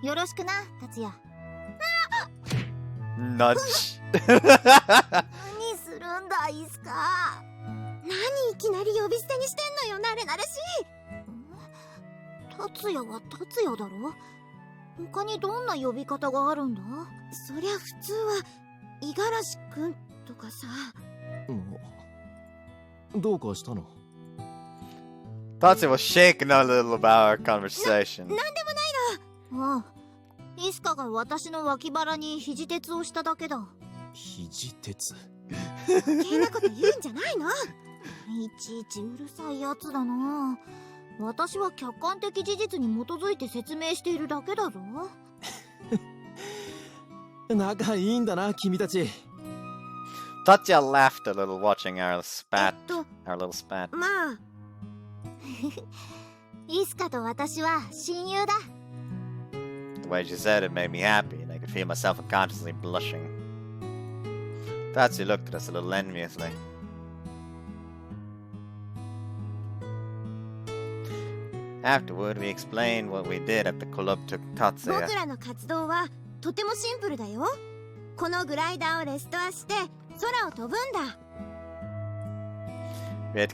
よろしくな、達也。Nudge. 何するんだ、イスカ。何いきなり呼び捨てにしてんのよ、慣れ慣れしい。達也は達也だろ。他にどんな呼び方があるんだ。そりゃ普通は五十嵐くんとかさ。どうかしたの？ Tatsuya was shaken a little about our conversation. なんでもないの。ああ、イスカが私の脇腹に肘鉄をしただけだ。肘鉄？余計なこと言うんじゃないの。いちいちうるさいやつだな。私は客観的事実に基づいて説明しているだけだぞ。仲いいんだな、君たち。Tatsuya laughed a little watching our little spat. まあイスカと私は親友だ。 The way she said it made me happy, and I could feel myself unconsciously blushing. Tatsuya looked at us a little enviously. Afterward, we explained what we did at the club to Tatsuya. 僕らの活動はとてもシンプルだよ。このグライダーをレストアして空を飛ぶんだ。We had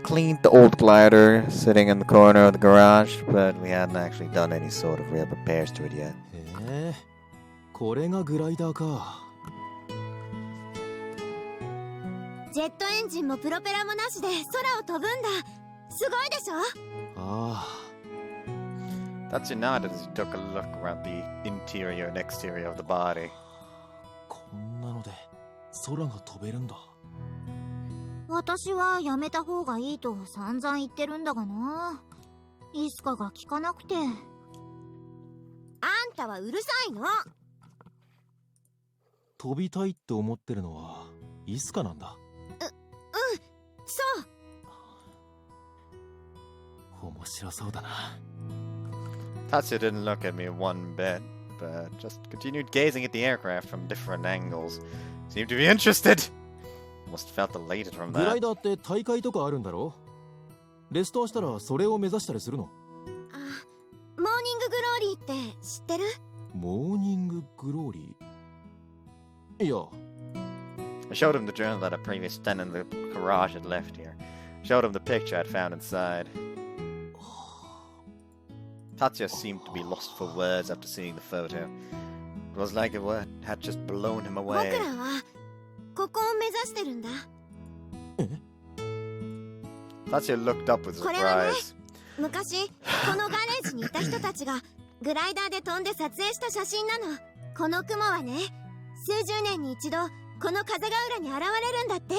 cleaned the old glider sitting in the corner of the garage, but we hadn't actually done any sort of real repairs to it yet. へえ、これがグライダーか。ジェットエンジンもプロペラもなしで空を飛ぶんだ。すごいでしょ。ああ。Tatsuya nodded as he took a look around the interior and exterior of the body. こんなので空が飛べるんだ。私はやめた方がいいと散々言ってるんだがな。イスカが聞かなくて。あんたはうるさいの。飛びたいって思ってるのはイスカなんだ。そう。面白そうだな。Tatsuya didn't look at me one bit, but just continued gazing at the aircraft from different angles. Seemed to be interested. Almost felt elated from グライ that. ダーって大会とかあるんだろ？レストアしたらそれを目指したりするの？あ、モーニンググローリーって知ってる？モーニンググローリー？いや。I showed him the journal that a previous tenant in the garage had left here. Showed him the picture I'd found inside. Tatsuya seemed to be lost for words after seeing the photo. It was like it had just blown him 僕 away. らはここを目指してるんだ。Tatsuya looked up with これはね、 surprise. 昔このガレージにいた人たちがグライダーで飛んで撮影した写真なの。この雲はね、数十年に一度この風が浦に現れるんだって。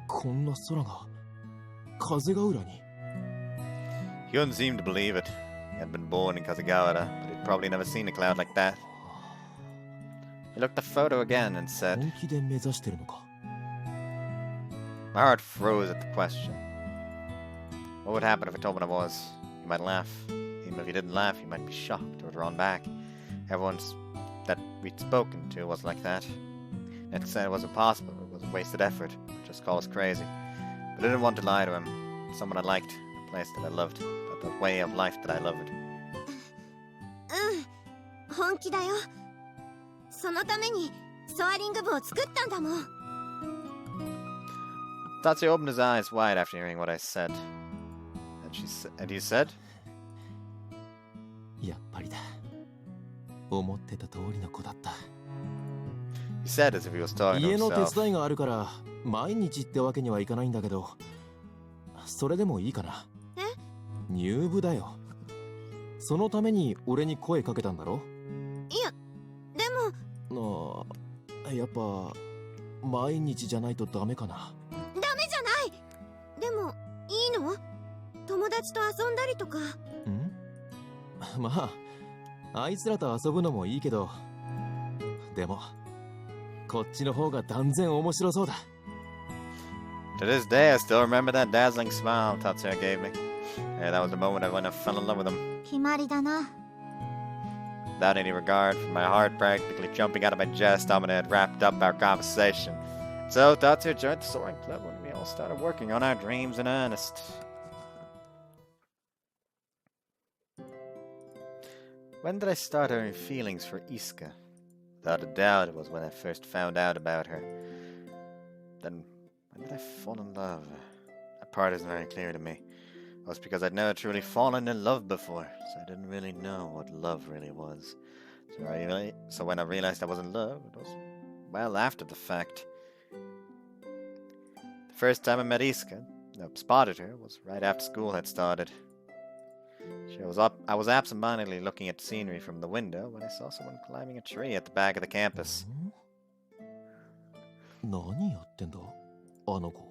こんな空が風ヶ浦に。 He couldn't seem to believe it. He had been born in Kazegawara, but he'd probably never seen a cloud like that. He looked at the photo again and said, 本気で目指してるのか。 My heart froze at the question. What would happen if I told what I was? You might laugh. Even if you didn't laugh, you might be shocked or drawn back. Everyone that we'd spoken to was like that. Ned said it wasn't possible, it was a wasted effort, just call us crazy. But I didn't want to lie to him. Someone I liked, a place that I loved, the way of life that I loved. 本気だよ。そのためにソアリング部を作ったんだもん。Tatsuya opened his eyes wide after hearing what I said. And he said, やっぱりだ。思ってた通りの子だった。 He said as if he was talking to 家の himself. 手伝いがあるから毎日ってわけにはいかないんだけど、それでもいいかな。え？入部だよ。そのために俺に声かけたんだろ。いや、でも。やっぱ毎日じゃないとダメかな。ダメじゃない。でもいいの？友達と遊んだりとか。ん？まああいつらと遊ぶのもいいけど、でもこっちの方が断然面白そうだ。 To this day, I still remember that dazzling smile Tatsuya gave me. Yeah, that was the moment when I fell in love with him. 決まりだな。 Without any regard for my heart practically jumping out of my chest, Amane had wrapped up our conversation. So Tatsuya joined the soaring club when we all started working on our dreams in earnest. When did I start having feelings for Iska? Without a doubt, it was when I first found out about her. Then, when did I fall in love? That part isn't very clear to me. It was because I'd never truly fallen in love before, so I didn't really know what love really was. So when I realized I was in love, it was well after the fact. The first time I met Iska, spotted her, was right after school had started. I was absent-mindedly looking at the scenery from the window when I saw someone climbing a tree at the back of the campus. 何やってんだあの子。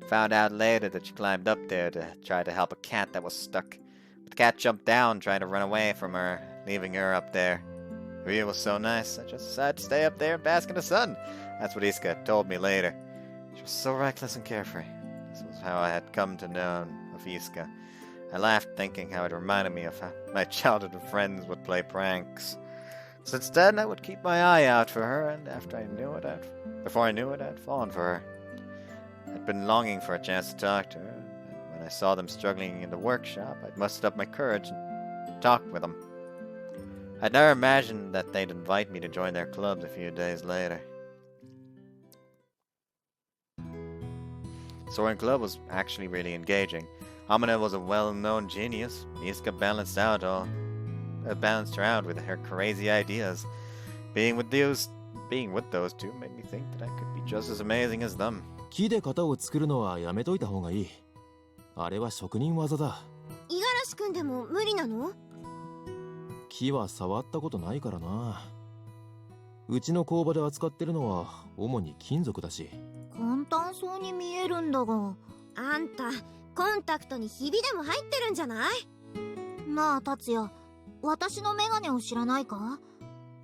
Found out later that she climbed up there to try to help a cat that was stuck. But the cat jumped down trying to run away from her, leaving her up there. The view was so nice, I just decided to stay up there and bask in the sun. That's what Iska told me later. She was so reckless and carefree. This was how I had come to know of Iska. I laughed thinking how it reminded me of how my childhood friends would play pranks. Since then, I would keep my eye out for her, and before I knew it, I'd fallen for her. I'd been longing for a chance to talk to her, and when I saw them struggling in the workshop, I'd mustered up my courage and talked with them. I'd never imagined that they'd invite me to join their clubs a few days later. Soaring Club was actually really engaging. Amane was a well-known genius. Iska balanced her out with her crazy ideas. Being with those two made me think that I could be just as amazing as them. 木で型を作るのはやめといた方がいい。あれは職人技だ。五十嵐くんでも無理なの？木は触ったことないからな。うちの工場で扱ってるのは主に金属だし。簡単そうに見えるんだが。あんたコンタクトにひびでも入ってるんじゃない？なあ達也、私のメガネを知らないか？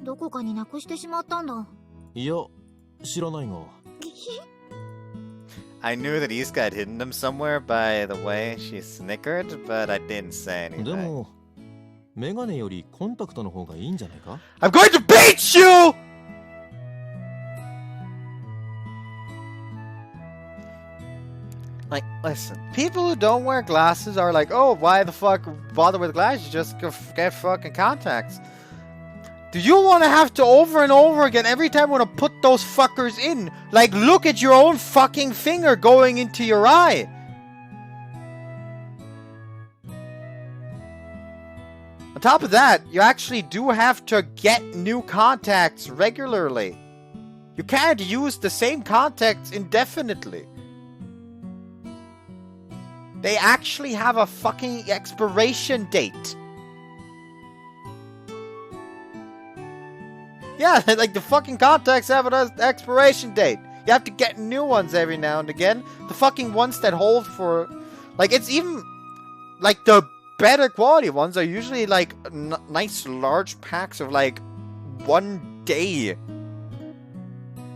どこかになくしてしまったんだ。いや、知らないが。I knew that Iska had hidden them somewhere by the way she snickered, but I didn't say anything. でも、メガネよりコンタクトの方がいいんじゃないか？ I'm going to beat you! Like, listen, people who don't wear glasses are like, oh, why the fuck bother with glasses? Just get fucking contacts. Do you want to have to over and over again every time you want to put those fuckers in? Like, look at your own fucking finger going into your eye. On top of that, you actually do have to get new contacts regularly. You can't use the same contacts indefinitely. They actually have a fucking expiration date. Yeah, like the fucking contacts have an expiration date. You have to get new ones every now and again. The fucking ones that hold for Like, it's even... Like, the better quality ones are usually, like, nice large packs of, like, 1 day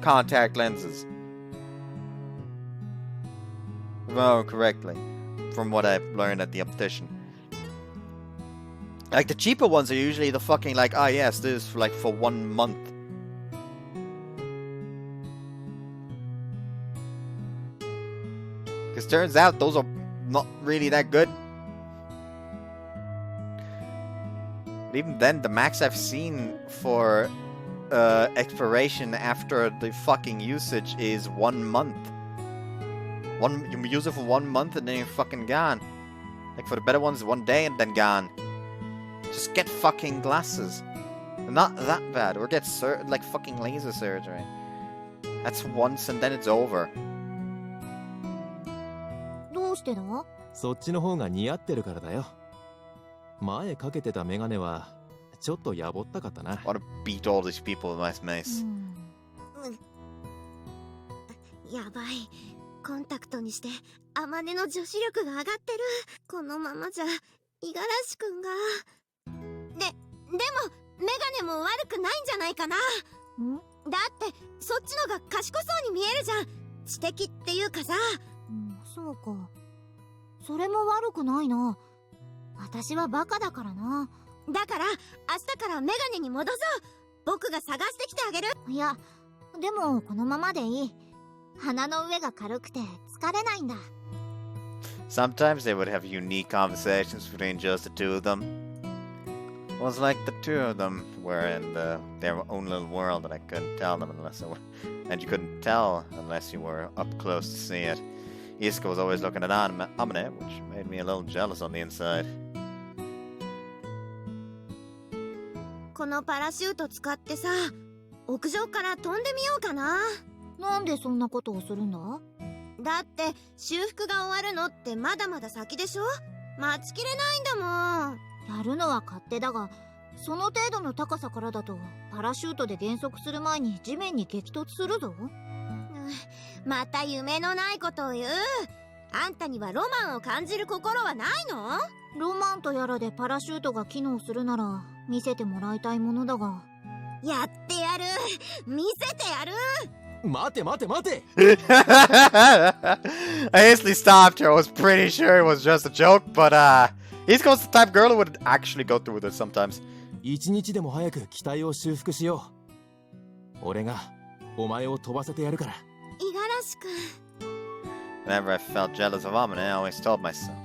contact lenses. Oh, correctly. From what I've learned at the optician. Like, the cheaper ones are usually the fucking, like, ah, yes, this is for, like, for 1 month. Because turns out those are not really that good. But even then, the max I've seen for expiration after the fucking usage is 1 month. You use it for 1 month and then you're fucking gone. Like, for the better ones, 1 day and then gone. Just get fucking glasses. They're not that bad. Or get like fucking laser surgery. That's once and then it's over. どうしてだ？そっちの方が似合ってるからだよ。前かけてたメガネはちょっとやぼったかったな。I want to beat all these people with my mace. やばい。コンタクトにしてアマネの女子力が上がってる。このままじゃ五十嵐くんが。でもメガネも悪くないんじゃないかな。だってそっちのが賢そうに見えるじゃん。知的っていうかさ。そうか。それも悪くないな。私はバカだからな。だから明日からメガネに戻そう。僕が探してきてあげる。いや、でもこのままでいい。鼻の上が軽くて疲れないんだ。Sometimes they would have unique conversations between just the two of them. It was like the two of them were in their own little world and I couldn't tell them unless I were, and you couldn't tell unless you were up close to see it. Isuka was always looking at Amane, which made me a little jealous on the inside. このパラシュート使ってさ、屋上から飛んでみようかな。なんでそんなことをするんだ？だって修復が終わるのってまだまだ先でしょ？待ちきれないんだもん。やるのは勝手だが、その程度の高さからだとパラシュートで減速する前に地面に激突するぞ。また夢のないことを言う。あんたにはロマンを感じる心はないの？ロマンとやらでパラシュートが機能するなら見せてもらいたいものだが。やってやる。見せてやる。待て待て待て I instantly stopped her. I was pretty sure it was just a joke, but Isuka's the type of girl who would actually go through with it sometimes. 一日でも早く機体を修復しよう。俺がお前を飛ばせてやるから。五十嵐くん。Whenever I felt jealous of Amane, I always told myself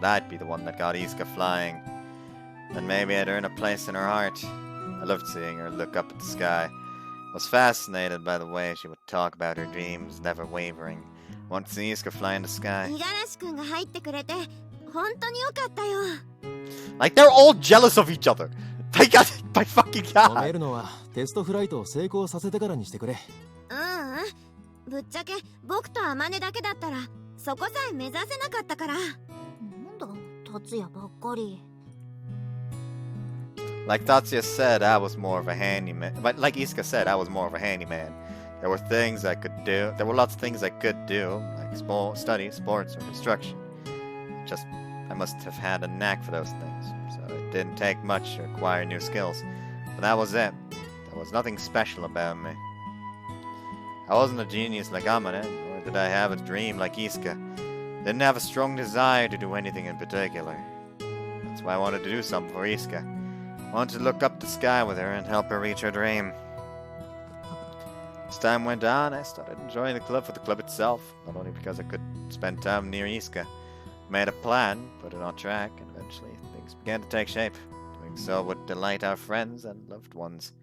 that I'd be the one that got Isuka flying. And maybe I'd earn a place in her heart. I loved seeing her look up at the sky. I was fascinated by the way she would talk about her dreams, never wavering. I wanted to see Isuka fly in the sky. 五十嵐くんが入ってくれて本当によかったよ。Like, they're all jealous of each other. They got it by fucking 止め God. るのはテストフライトを成功させてからにしてくれ。ぶっちゃけ僕とアマネだけだったらそこさえ目指せなかったから。なんだ達也ばっかり。Like Tatsuya said, I was more of a handyman. But like Isuka said, I was more of a handyman. There were things I could do. There were lots of things I could do, like study, sports, or construction. Just, I must have had a knack for those things. So it didn't take much to acquire new skills. But that was it. There was nothing special about me. I wasn't a genius like Amane, nor did I have a dream like Isuka. Didn't have a strong desire to do anything in particular. That's why I wanted to do something for Isuka. I wanted to look up the sky with her and help her reach her dream. As time went on, I started enjoying the club for the club itself, not only because I could spend time near Isuka. I made a plan, put it on track, and eventually things began to take shape. Doing so would delight our friends and loved ones.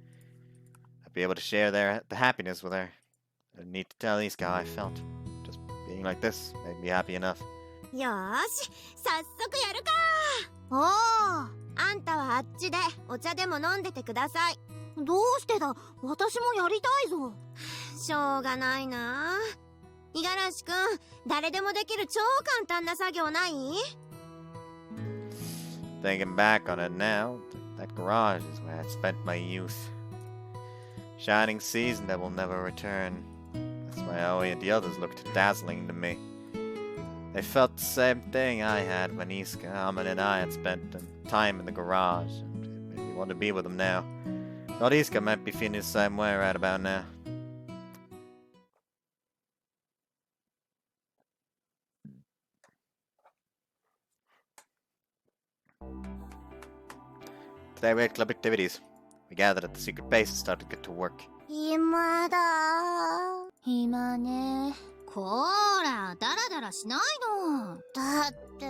I'd be able to share the happiness with her. I didn't need to tell Isuka how I felt. Just being like this made me happy enough. よーし、早速やるか。おー。あんたはあっちでお茶でも飲んでてください。どうしてだ？私もやりたいぞ。しょうがないな。五十嵐くん、誰でもできる超簡単な作業ない？ Thinking back on it now, that garage is where I spent my youth. Shining season that will never return. That's why Aoi and the others looked dazzling to me. They felt the same thing I had when Iska, Amane, and I had spent time in the garage. They want to be with them now. Thought Iska might be feeling the same way right about now. Today we had club activities. We gathered at the secret base and started to get to work. 暇だ。暇ね。こーら、ダラダラしないの。だって、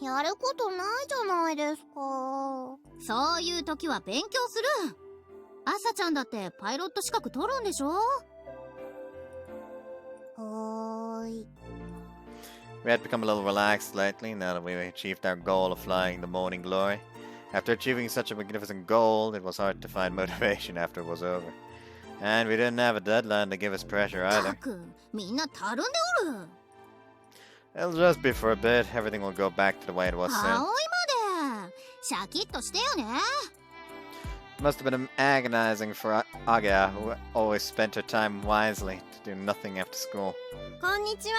やることないじゃないですか。そういう時は勉強する。朝ちゃんだってパイロット資格取るんでしょ？はーい。We had become a little relaxed lately now that we achieved our goal of flying the morning glory. After achieving such a magnificent goal, it was hard to find motivation after it was over. And we didn't have a deadline to give us pressure either. It'll just be for a bit. Everything will go back to the way it was soon. It must have been agonizing for Agya, who always spent her time wisely to do nothing after school. こんにちは。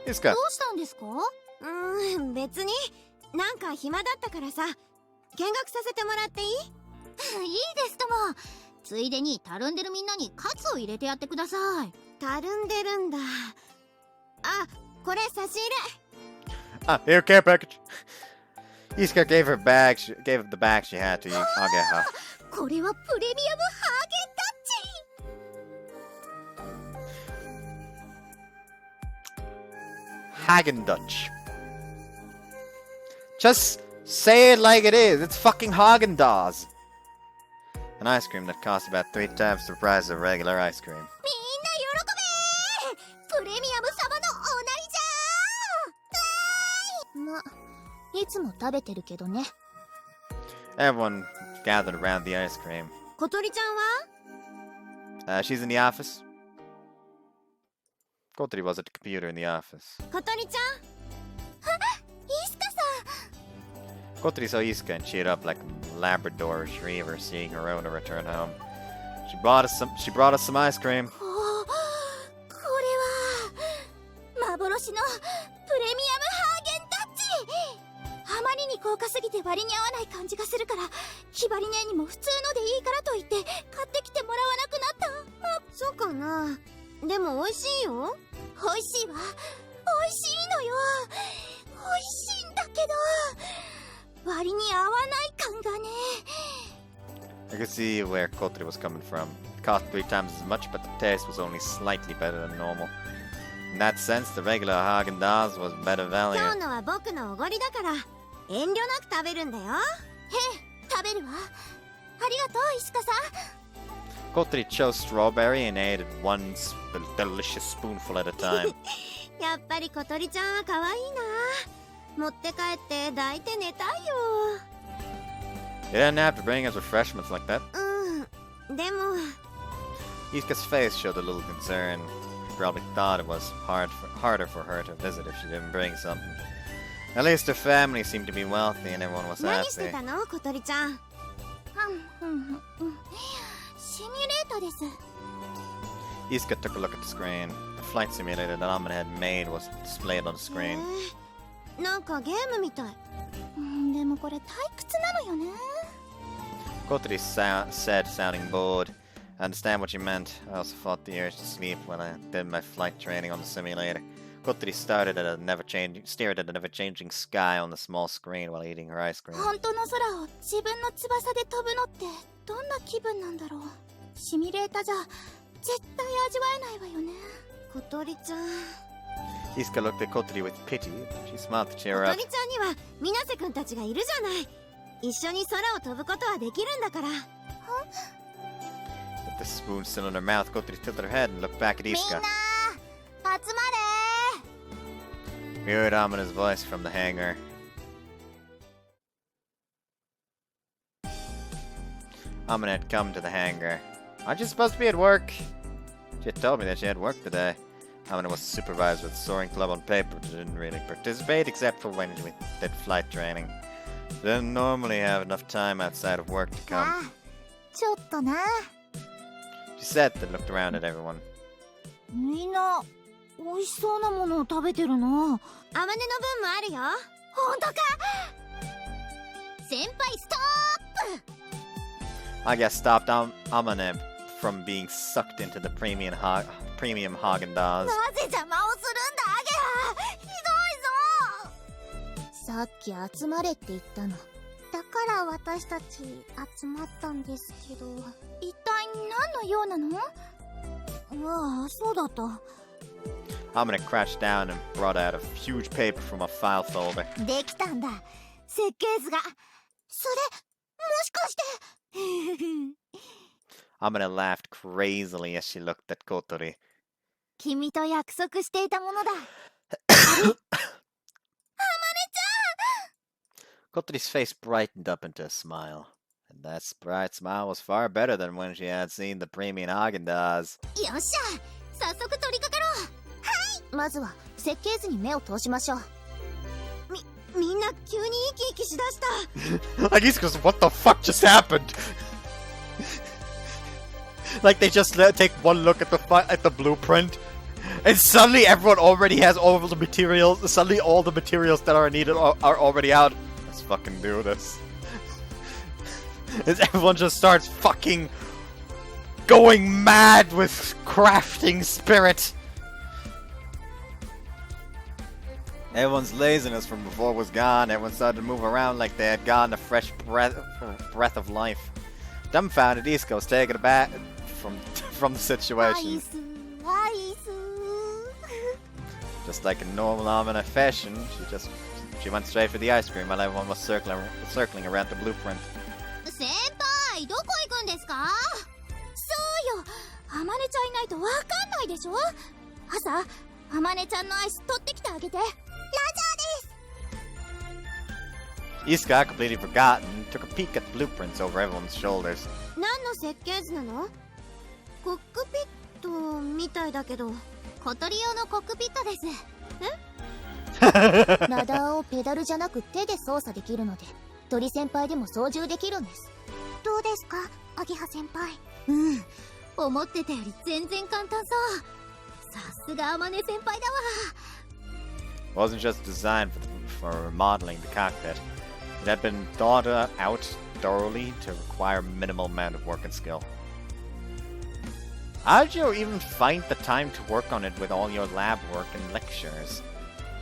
いいですか？どうしたんですか？別に。なんか暇だったからさ、見学させてもらっていい？いいですとも。ついでにたるんでるみんなにカツを入れてやってください。たるんでるんだ。あ、これ差し入れ。Ah, here, care package. Iska gave the bag she had to Ageha. これはプレミアムハーゲンダッチ。 Just say it like it is. It's fucking Haagen-Dazs. An ice cream that costs about 3 times the price of regular ice cream. みんな喜べ！プレミアム様のおなりじゃー！ま、いつも食べてるけどね。 Everyone gathered around the ice cream. 小鳥ちゃんは？ She's in the office. Kotori was at the computer in the office. 小鳥ちゃん？Kotori saw Iska and cheered up like a Labrador retriever seeing her owner return home. She brought us some ice cream. これは幻のプレミアムハーゲンダッチ。あまりに高価すぎて割に合わない感じがするから、ひばり姉にも普通のでいいからと言って買ってきてもらわなくなった。そうかな。でも美味しいよ。美味しいわ。美味しいのよ。美味しいんだけど。 割に合わない感がね。 I could see where Kotori was coming from. It cost 3 times as much, but the taste was only slightly better than normal. In that sense, the regular Haagen-Dazs was better value. 今日のは僕のおごりだから遠慮なく食べるんだよ。へえ、食べるわ。ありがとう、石川さん。Kotori chose strawberry and ate it one delicious spoonful at a time. やっぱり小鳥ちゃんは可愛いな。 持って帰って抱いて寝たいよ。 You didn't have to bring us refreshments like that. でも Iska's face showed a little concern. She probably thought it was harder for her to visit if she didn't bring something. At least her family seemed to be wealthy and everyone was 何して happy. たの、小鳥ちゃん？シミュレートです。 Iska took a look at the screen. The flight simulator that Amane had made was displayed on the screen. なんかゲームみたい。でもこれ退屈なのよね。 Kotori said, sounding bored. I understand what you meant. I also fought the urge to sleep when I did my flight training on the simulator. Kotori stared at a never-changing sky on the small screen while eating her ice cream. 本当の空を自分の翼で飛ぶのってどんな気分なんだろう。シミュレータじゃ絶対味わえないわよね。小鳥ちゃん。 Iska looked at Kotori with pity. She smiled to cheer her up. 小鳥ちゃんには水瀬くんたちがいるじゃない。一緒に空を飛ぶことはできるんだから。With the spoon still in her mouth, Kotori tilted her head and looked back at Iska. みんな集まれ。 We heard Amane's voice from the hangar. Amane had come to the hangar. Aren't you supposed to be at work? She had told me that she had work today. Amane was supervised with soaring club on paper, but didn't really participate except for when we did flight training. She didn't normally have enough time outside of work to come. ちょっと な。 She said and looked around at everyone. みんな美味しそうなものを食べてるな。アマネの分もあるよ。ほんとか。先輩ストップ。 Agia stopped Amane from being sucked into the premium Haagen-Dazs. なぜ邪魔をするんだアゲハ。ひどいぞ。さっき集まれって言ったの。だから私たち集まったんですけど、一体何の用なの？ああ、そうだった。Amane crouched down and brought out a huge paper from a file folder. できたんだ。設計図が。それ、もしかして。Amane laughed crazily as she looked at Kotori. 君と約束していたものだ。Kotori's face brightened up into a smile. And that bright smile was far better than when she had seen the premium Haagen-Dazs. よっしゃ、早速取り掛かろう。はい。まずは設計図に目を通しましょう。みんな急に生き生きしだした。Like he's just, what the fuck just happened? Like they just take one look at the blueprint, and suddenly everyone already has all of the materials. Suddenly all the materials that are needed are already out. Let's fucking do this. As everyone just starts fucking going mad with crafting spirit. Everyone's laziness from before was gone. Everyone started to move around like they had gotten a fresh breath of life. Dumbfounded, Iska was taken aback from the situation. Just like in normal Amane fashion, she went straight for the ice cream while everyone was circling around the blueprint. 先輩、どこ行くんですか？そうよ、あまねちゃんいないとわかんないでしょ。朝、あまねちゃんのアイス取ってきてあげて。ラジャーです。 Iska, completely forgotten, took a peek at blueprints over everyone's shoulders. 何の設計図なの？コックピットみたいだけど。小鳥用のコックピットです。え？ラダーをペダルじゃなく手で操作できるので、鳥先輩でも操縦できるんです。どうですか、アゲハ先輩？うん、思ってたより全然簡単そう。さすがアマネ先輩だわ。 Wasn't just designed for remodeling the cockpit. It had been thought out thoroughly to require minimal amount of work and skill. How did you even find the time to work on it with all your lab work and lectures?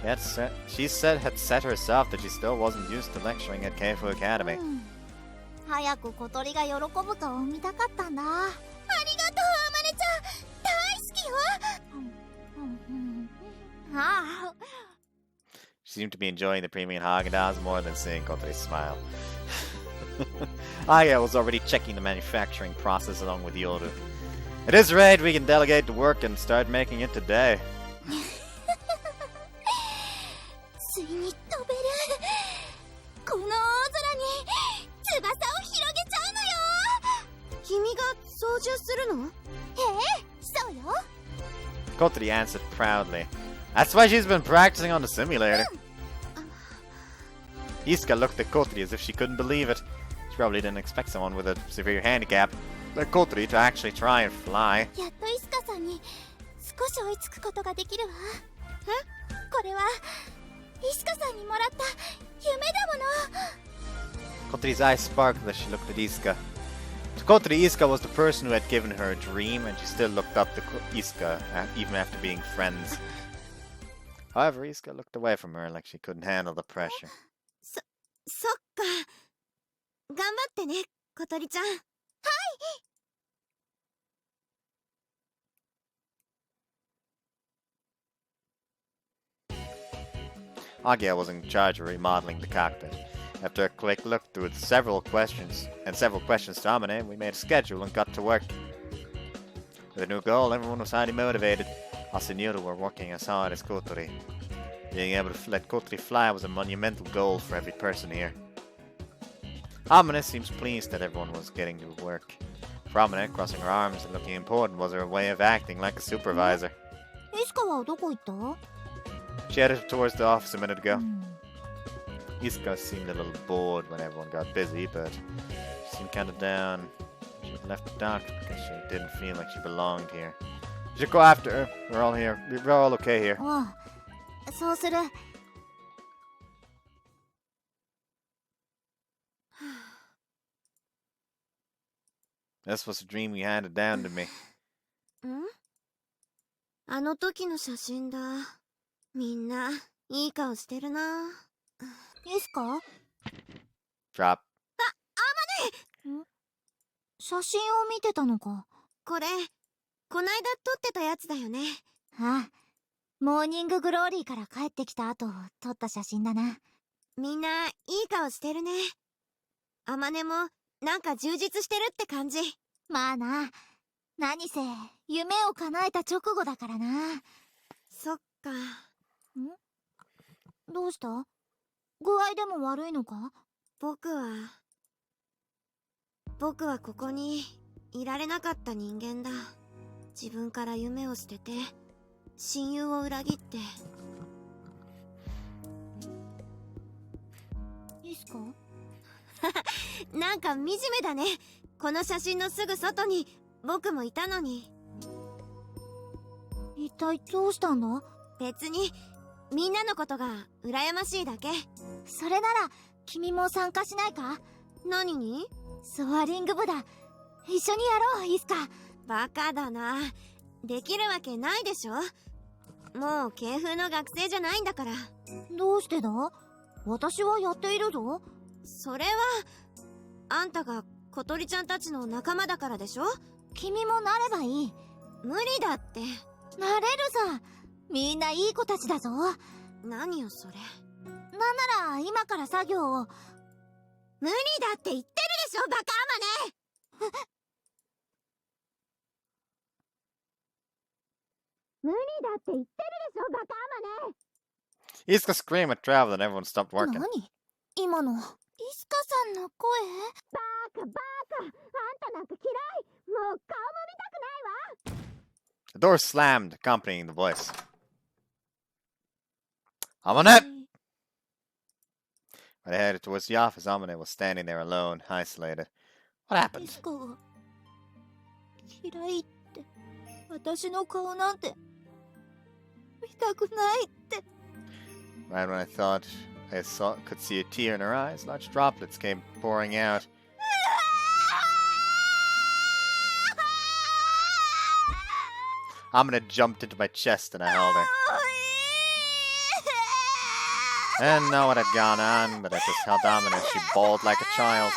She had set herself that she still wasn't used to lecturing at Keifu Academy. 早く小鳥が喜ぶ顔を見たかったんだ。ありがとう、アマネちゃん。大好きよ。ああ。 She seemed to be enjoying the premium Haagen-Dazs more than seeing Kotori's smile. Aya was already checking the manufacturing process along with Yoru. At this rate, we can delegate the work and start making it today. ついに飛べる。この大空に翼を広げちゃうのよ。君が操縦するの？そうよ。 Kotori answered proudly. That's why she's been practicing on the simulator. Iska looked at Kotori as if she couldn't believe it. She probably didn't expect someone with a severe handicap like Kotori to actually try and fly. やっとイスカさんに少し追いつくことができるわ。これはイスカさんにもらった夢だもの。 Kotori's eyes sparkled as she looked at Iska. To Kotori, Iska was the person who had given her a dream, and she still looked up to Iska even after being friends. However, Iska looked away from her like she couldn't handle the pressure. そっか。頑張ってね、小鳥ちゃん。はい。 Agia was in charge of remodeling the cockpit. After a quick look through several questions to Amane, we made a schedule and got to work. With a new goal, everyone was highly motivated. Us and Yoru were working as hard as Kotori. Being able to let Kotori fly was a monumental goal for every person here. Amane seems pleased that everyone was getting to work. For Amane, crossing her arms and looking important was her way of acting like a supervisor. イスカはどこ行った？ She headed towards the office a minute ago. Iska seemed a little bored when everyone got busy, but she seemed kind of down. She had left the dock because she didn't feel like she belonged here. You should go after her. We're all here. We're all okay here. おう、そうする。This was a dream you handed down to me. ん？あの時の写真だ。みんないい顔してるな。いいっすか？ Drop. 写真を見てたのか。これ、こないだ撮ってたやつだよね。ああ、モーニンググローリーから帰ってきた後撮った写真だな。みんないい顔してるね。あまねもなんか充実してるって感じ。まあな、何せ夢を叶えた直後だからな。そっか。どうした？具合でも悪いのか？僕はここにいられなかった人間だ。自分から夢を捨てて親友を裏切って。いいっすか？なんか惨めだね。この写真のすぐ外に僕もいたのに。一体どうしたんだ？別にみんなのことが羨ましいだけ。それなら君も参加しないか？何に？ソアリング部だ。一緒にやろう、いいっすか？バカだな。できるわけないでしょ。もう系風の学生じゃないんだから。どうしてだ？私はやっているぞ。それはあんたが小鳥ちゃんたちの仲間だからでしょ。君もなればいい。無理だって。なれるさ。みんないい子たちだぞ。何よそれ。なんなら今から作業を。無理だって言ってるでしょ、バカアマネ。無理だって言ってるでしょ、バカアマネ。 Iska screamed at Travel and everyone stopped working. 何？今の。イスカさんの声？バカバカ、あんたなんか嫌い。もう顔も見たくないわ。 The door slammed, accompanying the voice. Amane! When I headed towards the office, Amane was standing there alone, isolated. What イ happened? スカが嫌いって。私の顔なんて見たくないって。 Right when I thought could see a tear in her eyes, large droplets came pouring out. Amane jumped into my chest and I held her. I didn't know what had gone on, but I just held Amane as she bawled like a child.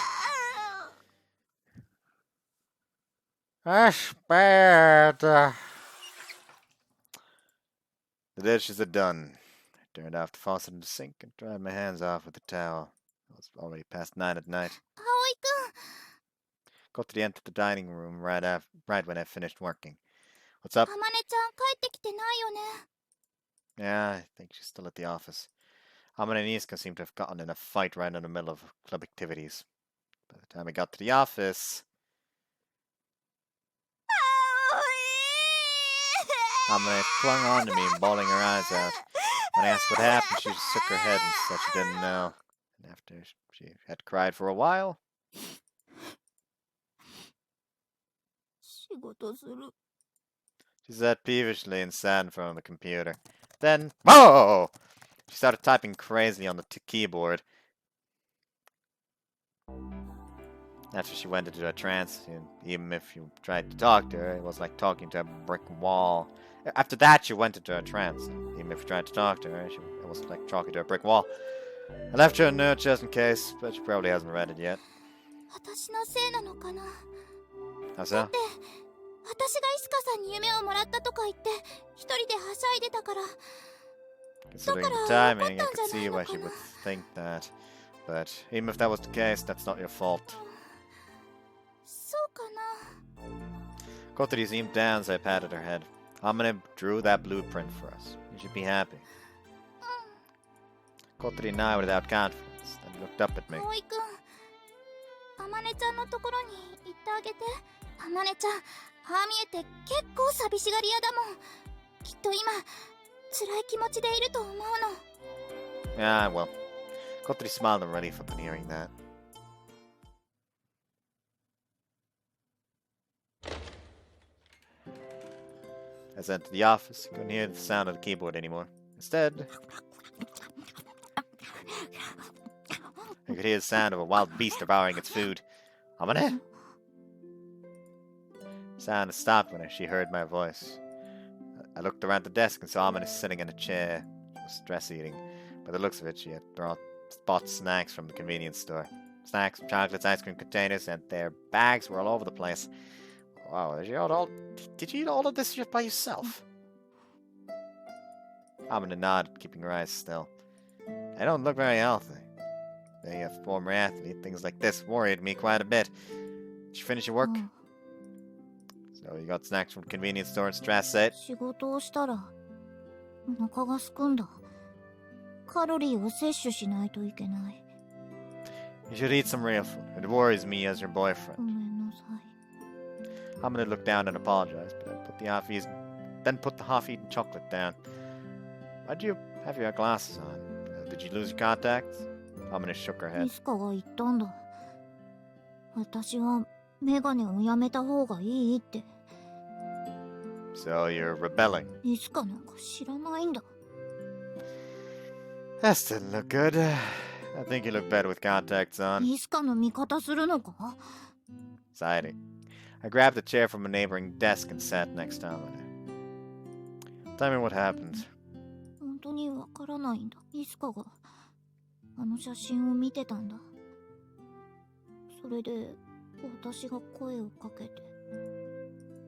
That's bad. The dishes are done. I turned off the faucet in the sink and dried my hands off with a towel. It was already past 9 at night. Kotori entered the dining room right when I finished working. What's up? あまねちゃん帰ってきてないよね。 Yeah, I think she's still at the office. Amane and Iska seem to have gotten in a fight right in the middle of club activities. By the time I got to the office... Amane clung on to me, bawling her eyes out. When I asked what happened, she just shook her head and said she didn't know. And after she had cried for a while... She sat peevishly and sat in front of the computer. Then, whoa! She started typing crazily on the keyboard. After she went into a trance, even if you tried to talk to her, it was like talking to a brick wall. After that, she went into a trance. Even if you tried to talk to her, it was like talking to a brick wall. I left her a note just in case, but she probably hasn't read it yet. 私のせいなのかな。 How so? だって私がイスカさんに夢をもらったとか言って一人ではしゃいでたから。 Considering the timing, I could see why she would think that. But even if that was the case, that's not your fault. そうかな。 Kotori zoomed down as I patted her head. Amane drew that blueprint for us. You should be happy. Kotori nodded without confidence, then looked up at me. 葵くん、あまねちゃんのところに行ってあげて。あまねちゃん、ああ見えて結構寂しがり屋だもん。きっと今辛い気持ちでいると思うの。 Ah, well. Kotori smiled in relief upon hearing that. As I entered the office, I couldn't hear the sound of the keyboard anymore. Instead, I could hear the sound of a wild beast devouring its food. Amane? The sound stopped when she heard my voice. I looked around the desk and saw Amane sitting in a chair. She was stress eating. By the looks of it, she had bought snacks from the convenience store. Snacks, chocolates, ice cream containers, and their bags were all over the place. Wow, did you eat all of this just by yourself? Amane nodded, keeping her eyes still. I don't look very healthy. Being a former athlete, things like this worried me quite a bit. Did you finish your work? So you got snacks from the convenience store and stress it? 仕事をしたらお腹がすくんだ。カロリーを摂取しないといけない。You should eat some real food. It worries me as your ご boyfriend. めんなさい。Amane looked down and apologized, but then put the half-eaten chocolate down. Why'd you have your glasses on? Did you lose your contacts? Amane shook her ミ head. スカが言ったんだ。私はメガネをやめた方がいいって。 So you're rebelling. ミスカなんか知らないんだ。That didn't look good. I think you look better with contacts on. ミスカの味方するのか？ Exciting. I grabbed a chair from a neighboring desk and sat next to Amane. Tell me what happened. 本当にわからないんだ。ミスカがあの写真を見てたんだ。それで私が声をかけて。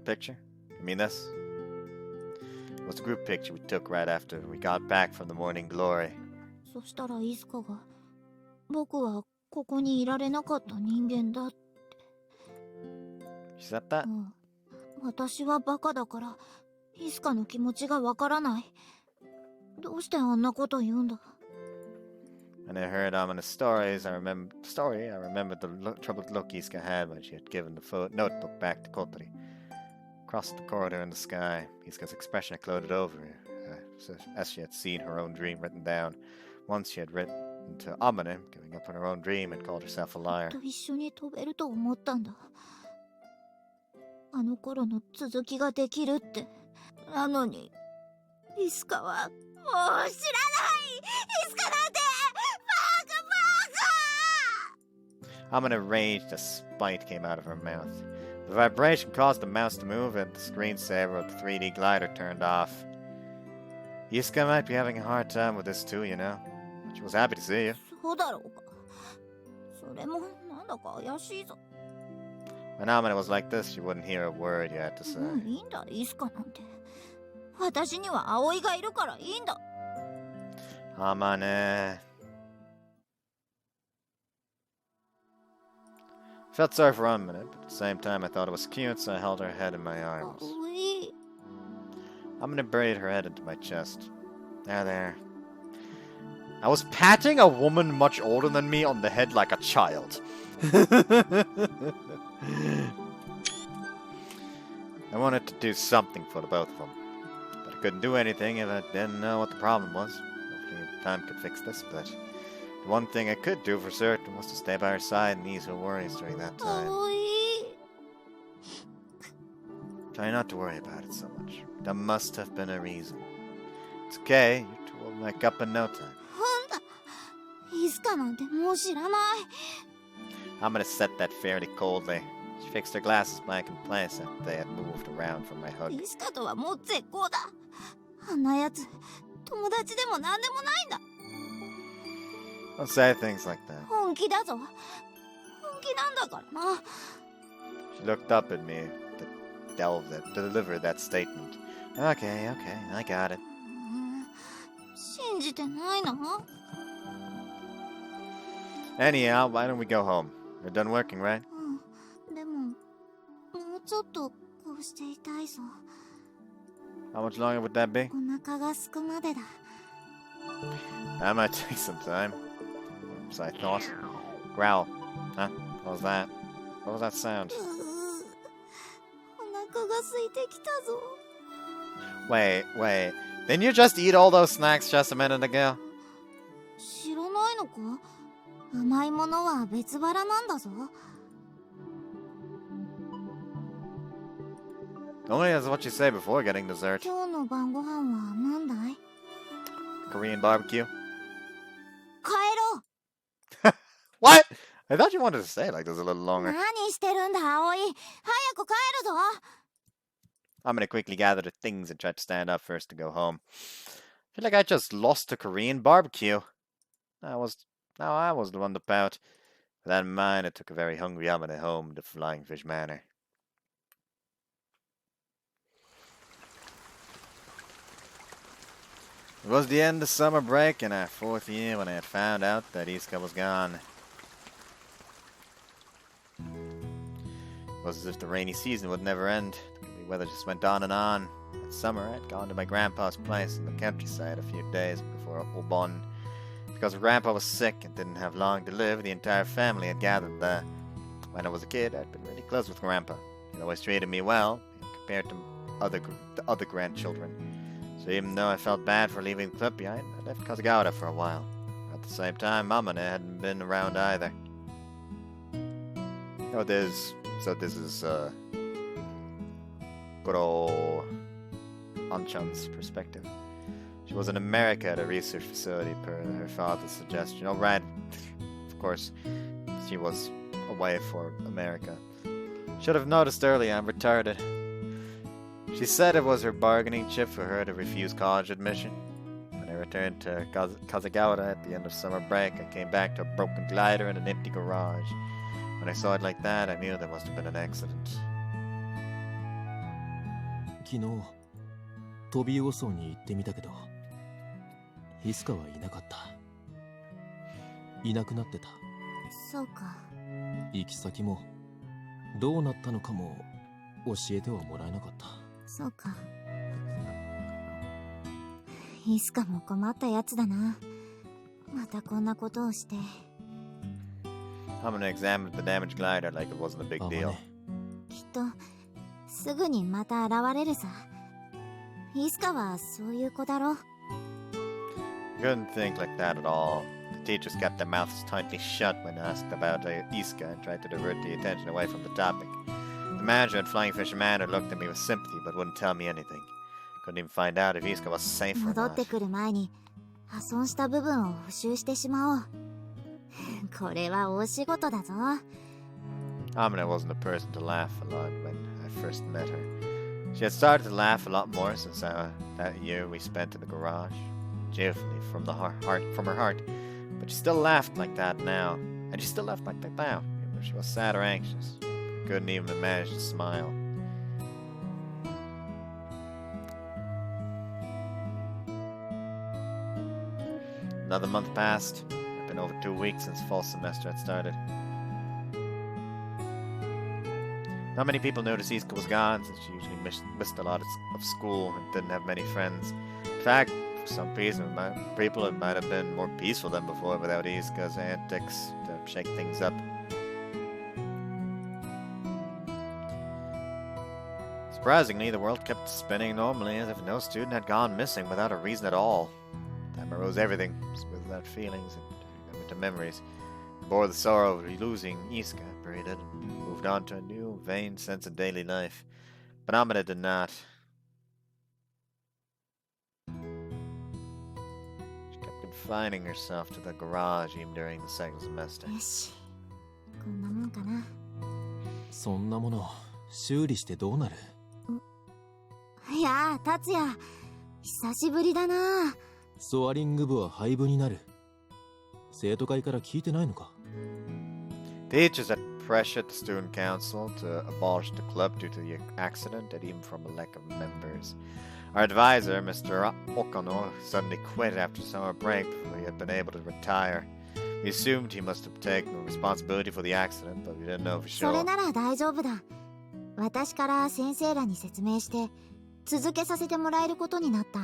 Picture? You mean this? It was a group picture we took right after we got back from the morning glory. そしたらイスカが僕はここにいられなかった人間だって。 She said that? 私はバカだからイスカの気持ちがわからない。どうしてあんなこと言うんだ。 When I heard Amane's stories, I remembered the troubled look Iska had when she had given the notebook back to Kotari. Across the corridor in the sky, Iska's expression had clouded over her, as she had seen her own dream written down. Once she had written to Amane, giving up on her own dream and called herself a liar. と一緒に飛べると思ったんだ。あの頃の続きができるって。なのにイスカはもう知らない。イスカなんて Amane raged as spite came out of her mouth. The vibration caused the mouse to move and the screensaver of the 3D glider turned off. Iska might be having a hard time with this too, you know. But she was happy to see you. そうだろうか。それもなんだか怪しいぞ。 When Amane was like this, she wouldn't hear a word you had to say. もういいんだ、イスカなんて。私には葵がいるからいいんだ。 Amane. I felt sorry for 1 minute, but at the same time I thought it was cute, so I held her head in my arms. 葵。 Amane buried her head into my chest. There. I was patting a woman much older than me on the head like a child. I wanted to do something for the both of them, but I couldn't do anything if I didn't know what the problem was. Hopefully time could fix this, but the one thing I could do for certain was to stay by her side and ease her worries during that time. 葵。 Try not to worry about it so much. There must have been a reason. It's okay, you two will make up in no time. なんだ。イスカなんてもう知らない。 I'm gonna set that fairly coldly. She fixed her glasses back in place after they had moved around from my hug. イスカとはもう絶好だ。あんなやつ、友達でもなんでもないんだ。 Don't say things like that. 本気だぞ。本気なんだからな。 She looked up at me to deliver that statement. Okay, I got it. 信じてないの？ Anyhow, why don't we go home? You're done working, right? でも、もうちょっとこうしていたいぞ。 How much longer would that be? お腹がすくまでだ。 That might take some time. So I thought. Growl. Huh? What was that? What was that sound? お腹が空いてきたぞ。 Wait. Didn't you just eat all those snacks just a minute ago? 知らないのか？甘いものは別腹なんだぞ。Only as what you say before getting dessert. 今日の晩ご飯は何だい？ Korean barbecue. 帰ろう。 What? I thought you wanted to stay like this a little longer. 何してるんだ葵。早く帰るぞ。 I'm gonna quickly gather the things and try to stand up first to go home. I feel like I just lost to Korean barbecue. I was the one to pout. With that in mind, I took a very hungry Amane home to Flying Fish Manor. It was the end of summer break in our 4th year when I had found out that Iska was gone. It was as if the rainy season would never end. The gloomy weather just went on and on. That summer, I had gone to my grandpa's place in the countryside a few days before Obon. Because Grandpa was sick and didn't have long to live, the entire family had gathered there. When I was a kid, I'd been really close with Grandpa. He'd always treated me well, compared to the other grandchildren. So even though I felt bad for leaving the club behind, I left Kazagawa for a while. At the same time, Amane hadn't been around either. So this is good old Anchan's perspective. She was in America at a research facility per her father's suggestion. Oh, right. Of course, she was away for America. Should have noticed earlier I'm retarded. She said it was her bargaining chip for her to refuse college admission. When I returned to Kazagawa at the end of summer break, I came back to a broken glider and an empty garage. When I saw it like that, I knew there must have been an accident. 昨日飛び予想に行ってみたけどイスカはいなかった。いなくなってた。そうか。行き先もどうなったのかも教えてはもらえなかった。そうか。イスカも困ったやつだな。またこんなことをして。I'm gonna examine the damaged glider like it wasn't a big deal. きっとすぐにまた現れるさ。イスカはそういう子だろ。Couldn't think like that at all. The teachers kept their mouths tightly shut when asked about Iska and tried to divert the attention away from the topic. The manager at Flying Fish Manor looked at me with sympathy but wouldn't tell me anything. Couldn't even find out if Iska was safe or 戻 not. ってくる前に破損した部分を補修してしまおう。これは大仕事だぞ。Amane wasn't a person to laugh a lot when I first met her. She had started to laugh a lot more since that year we spent in the garage, cheerfully from her heart. But she still laughed like that now, and she still laughed like that now, whether she was sad or anxious. I couldn't even manage to smile. Another month passed. It's been over 2 weeks since fall semester had started. Not many people noticed Iska was gone, since she usually missed a lot of school and didn't have many friends. In fact, for some reason, people it might have been more peaceful than before without Iska's antics to shake things up. Surprisingly, the world kept spinning normally, as if no student had gone missing without a reason at all. Time arose everything, smoothed out feelings and turned them into memories. I bore the sorrow of losing Iska, buried it, and moved on to a new, vain sense of daily life. But Amane did not. She kept confining herself to the garage even during the second semester. よし、こんなもんかな。そんなもの修理してどうなる？いやあ、達也、久しぶりだな。ソアリング部は廃部になる。生徒会から聞いてないのか？ Teachers had pressured the student council to abolish the club due to the accident and even from a lack of members. Our advisor, Mr. Okano, suddenly quit after summer break before he had been able to retire. We assumed he must have taken responsibility for the accident, but we didn't know for それ sure. なら大丈夫だ。私から先生らに説明して続けさせてもらえることになった。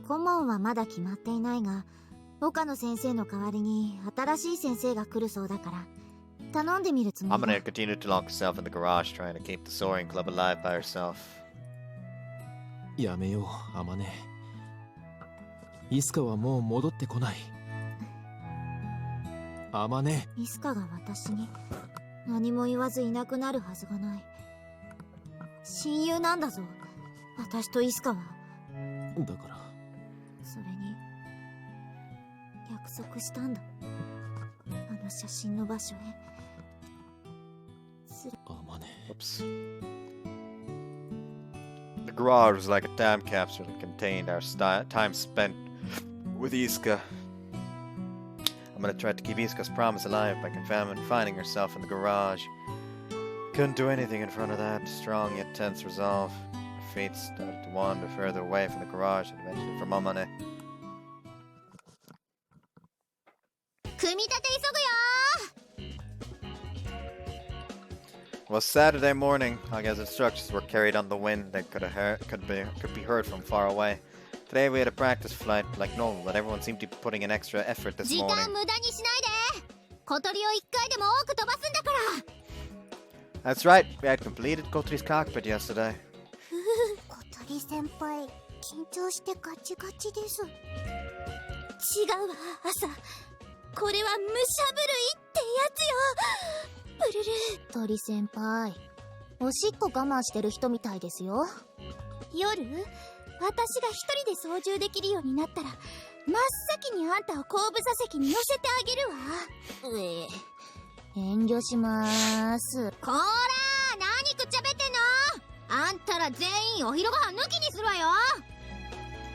顧問はまだ決まっていないが、岡野先生の代わりに新しい先生が来るそうだから頼んでみるつもりだ。 Amane continued to lock herself in the garage, trying to keep the soaring club alive by herself. やめよう、アマネ。イスカはもう戻ってこない。アマネ。イスカが私に何も言わずいなくなるはずがない。親友なんだぞ。私とイスカはだからそれに約束したんだ。あの写真の場所へ。あまね。 Oops. The garage was like a time capsule that contained our time spent with Iska. Amane tried to keep Iska's promise alive by confining herself in the garage. Couldn't do anything in front of that strong yet tense resolve. Her feet started to wander further away from the garage and eventually from Amane. 組み立て急ぐよ。 Well, Saturday morning, Aga's instructions were carried on the wind that could be heard from far away. Today we had a practice flight like normal, but everyone seemed to be putting in extra effort this 時 morning. 間無駄にしないで。小鳥を一回でも多く飛ばすんだから。 That's right, we had completed Kotri's cockpit yesterday. 小鳥先輩、緊張してガチガチです。違うわ、朝。これは武者震いってやつよ。ブルル。鳥先輩、おしっこ我慢してる人みたいですよ。夜、私が一人で操縦できるようになったら、真っ先にあんたを後部座席に乗せてあげるわ。遠慮しまーす。こーらー、何くっちゃべってんの？あんたら全員お昼ご飯抜きにするわよ。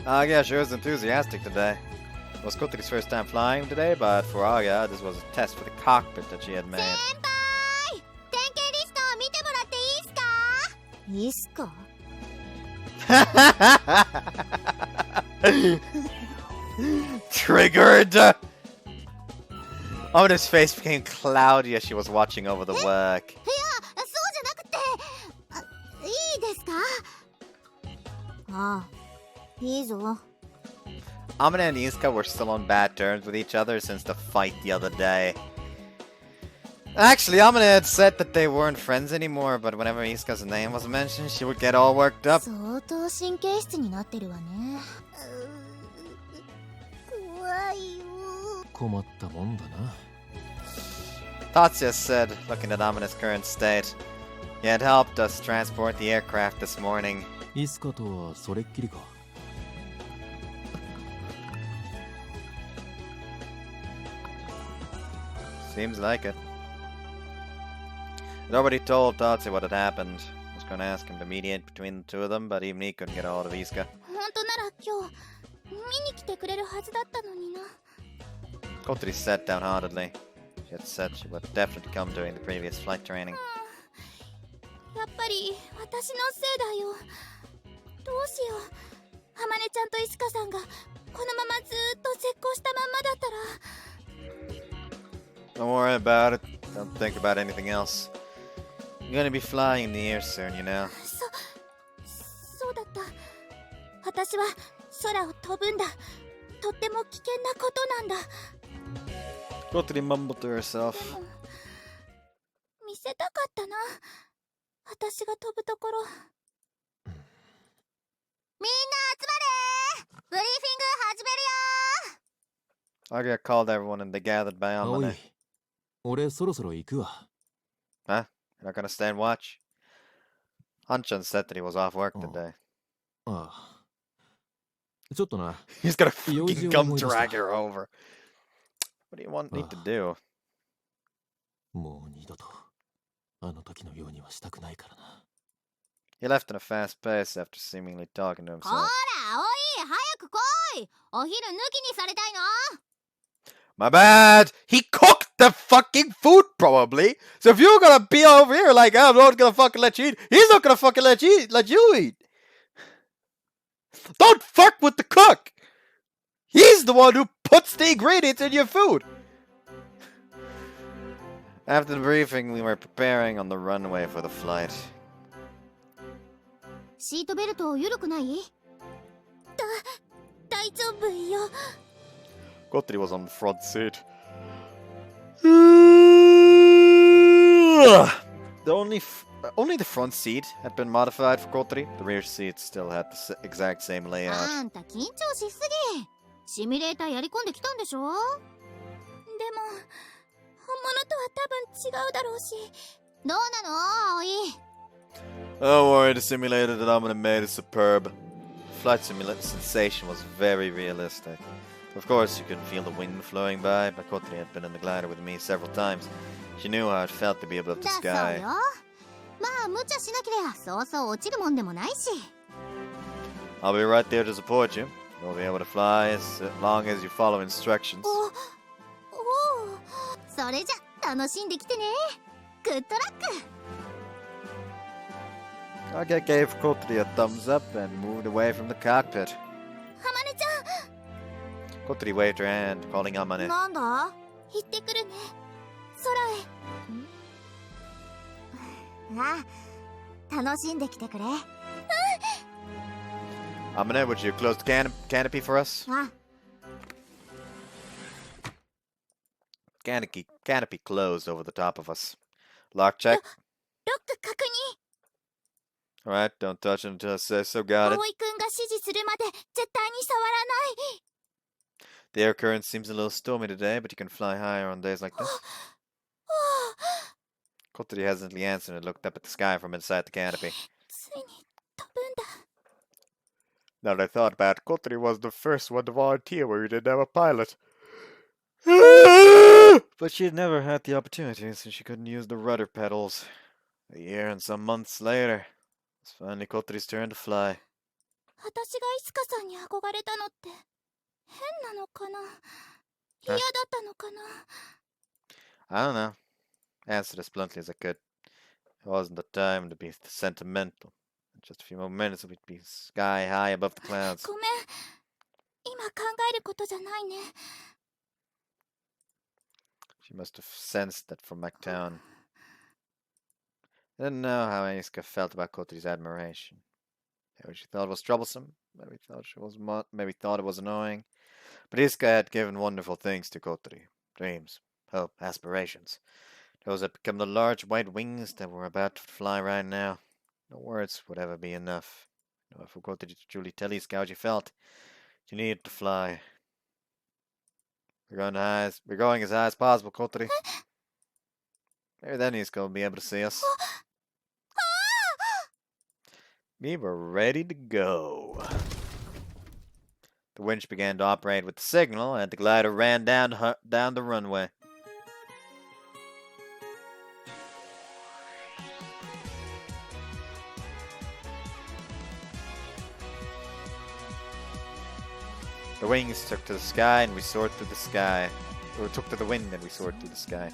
Aga sure is enthusiastic today. It was Kotri's first time flying today, but for Aga, this was a test for the cockpit that she had made. 先輩、点検リストを見てもらっていいっすか？いいっすか？ Triggered! Amane's face became cloudy as she was watching over the work. いや、そうじゃなくて、いいですか？ああ、いいぞ。 Amane and Iska were still on bad terms with each other since the fight the other day. Actually, Amane had said that they weren't friends anymore, but whenever Iska's name was mentioned, she would get all worked up. 相当神経質になってるわね。怖いよ。困ったもんだな。 Tatsuya said, looking at Amane's current state, he had helped us transport the aircraft this morning. イスカとはそれっきりか。 Seems like it. I'd already told Tatsuya what had happened. I was going to ask him to mediate between the two of them, but even he couldn't get a hold of Iska. 本当なら今日見に来てくれるはずだったのにな。 Kotri sat downheartedly. She had said she would definitely come during the previous flight training. やっぱり私のせいだよ。どうしよう。ハマネちゃんとイスカさんがこのままずーっと絶交したまんまだったら。 Don't worry about it. Don't think about anything else. You're gonna be flying in the air soon, you know. そうだった。私は空を飛ぶんだ。とっても危険なことなんだ。 Kotri mumbled to herself. 見せたかったな。私が飛ぶところ。みんな集まれー。ブリーフィング始めるよー。 Arya called everyone and they gathered by おい、 Amane. 俺そろそろ行くわ。 Huh? You're not gonna stay and watch? Hanchan said that he was off work Oh. today. ああ。ちょっとな。 He's gonna fucking Yoji come will drag just- her over. What do you want me to do? もう二度とあの時のようにはしたくないからな。 He left in a fast pace after seemingly talking to こら、 himself. おい、早く来い。お昼抜きにされたいの？ My bad! He cooked the fucking food, probably! So if you're gonna be over here like, I'm not gonna fucking let you eat, he's not gonna fucking let you eat! Don't fuck with the cook! He's the one who puts the ingredients in your food! After the briefing, we were preparing on the runway for the flight. シートベルト緩くない？大丈夫よ。 Kotri was on the front seat. Only the front seat had been modified for Kotri. The rear seat still had the exact same layout. あんた緊張しすぎ。シミュレーターやり込んできたんでしょ？でも本物とは多分違うだろうし。どうなの、葵？ Don't worry, the simulator that Amane made is superb. The flight sensation was very realistic. Of course, you could feel the wind flowing by, but Kotri had been in the glider with me several times. She knew how it felt to be above the sky. I'll be right there to support you. You'll be able to fly as long as you follow instructions. Aga gave Kotri a thumbs up and moved away from the cockpit. Kotri waved her hand, calling Amane. Amane, would you close the canopy for us? Canopy closed over the top of us. Lock check. Alright, don't touch it until I say so, got it. The air current seems a little stormy today, but you can fly higher on days like this. Kotri hesitantly answered and looked up at the sky from inside the canopy. Now that I thought about it, Kotri was the first one to volunteer where we didn't have a pilot. But she had never had the opportunity since she couldn't use the rudder pedals. A year and some months later, it's finally Kotri's turn to fly. I don't know. I answered as bluntly as I could. It wasn't the time to be sentimental. In just a few more minutes we'd be sky high above the clouds. She must have sensed that from MacTown. I didn't know how Aniska felt about Kotri's admiration. Maybe she thought it was troublesome. Maybe thought it was annoying. But Iska had given wonderful things to Kotri. Dreams, hope, aspirations. Those had become the large white wings that were about to fly right now. No words would ever be enough. No, for Kotri to truly tell Iska how she felt, she needed to fly. We're going as high as possible, Kotri. Maybe then Iska will be able to see us. We were ready to go. The winch began to operate with the signal, and the glider ran down the runway. The wings took to the sky, and we soared through the sky. Or took to the wind, and we soared through the sky.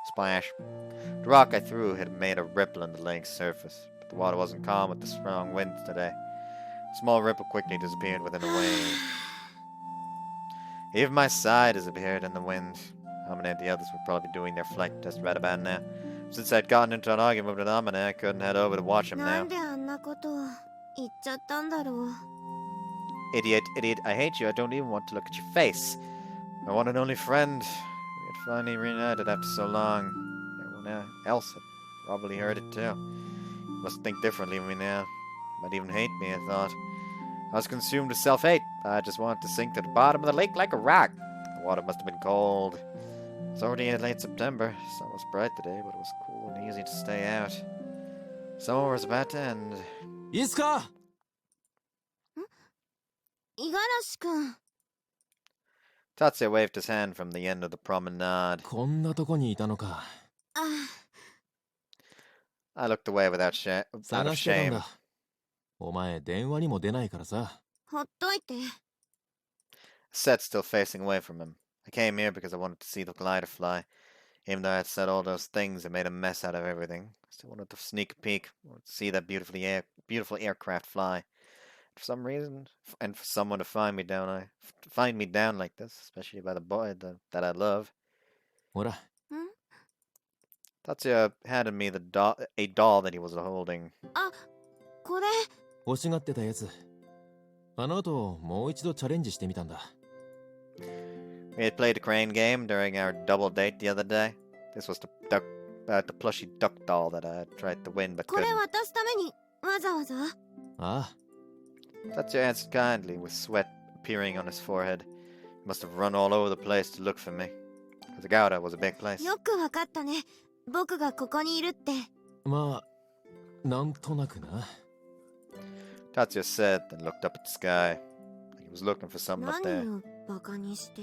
Splash. The rock I threw had made a ripple on the lake's surface, but the water wasn't calm with the strong winds today. The small ripple quickly disappeared within a wave. Even my side disappeared in the wind. Amane and the others were probably doing their flight test right about now. Since I'd gotten into an argument with Amane, I couldn't head over to watch him now. Idiot, I hate you. I don't even want to look at your face. My one and only friend. We had finally reunited after so long. Everyone else had probably heard it too. He must think differently of me now. He might even hate me, I thought. I was consumed with self-hate. I just wanted to sink to the bottom of the lake like a rock. The water must have been cold. It was already late September. The sun was bright today, but it was cool and easy to stay out. Summer was about to end. Iska! Igarashi-kun. Tatsuya waved his hand from the end of the promenade. こんなとこにいたのか。I looked away out of 探してたん shame. だ。お前電話にも出ないからさ。ほっといて。I sat still facing away from him. I came here because I wanted to see the glider fly. Even though I had said all those things and made a mess out of everything, I still wanted to sneak a peek, wanted to see that beautiful aircraft fly. For some reason, and for someone to find me down like this, especially by the boy that I love. ほら。 Tatsuya handed me a doll that he was holding. これ。欲しがってたやつ。あの後もう一度チャレンジしてみたんだ。We had played a crane game during our double date the other day. This was the plushy duck doll that I tried to win but これ couldn't. 渡すためにわざわざ。ああ。 Tatsuya answered kindly, with sweat appearing on his forehead. He must have run all over the place to look for me. The Gouda was a big place. よくわかったね。僕がここにいるって。まあ、なんとなくな。Tatsuya said, then looked up at the sky. He was looking for something up there. 何をバカにして。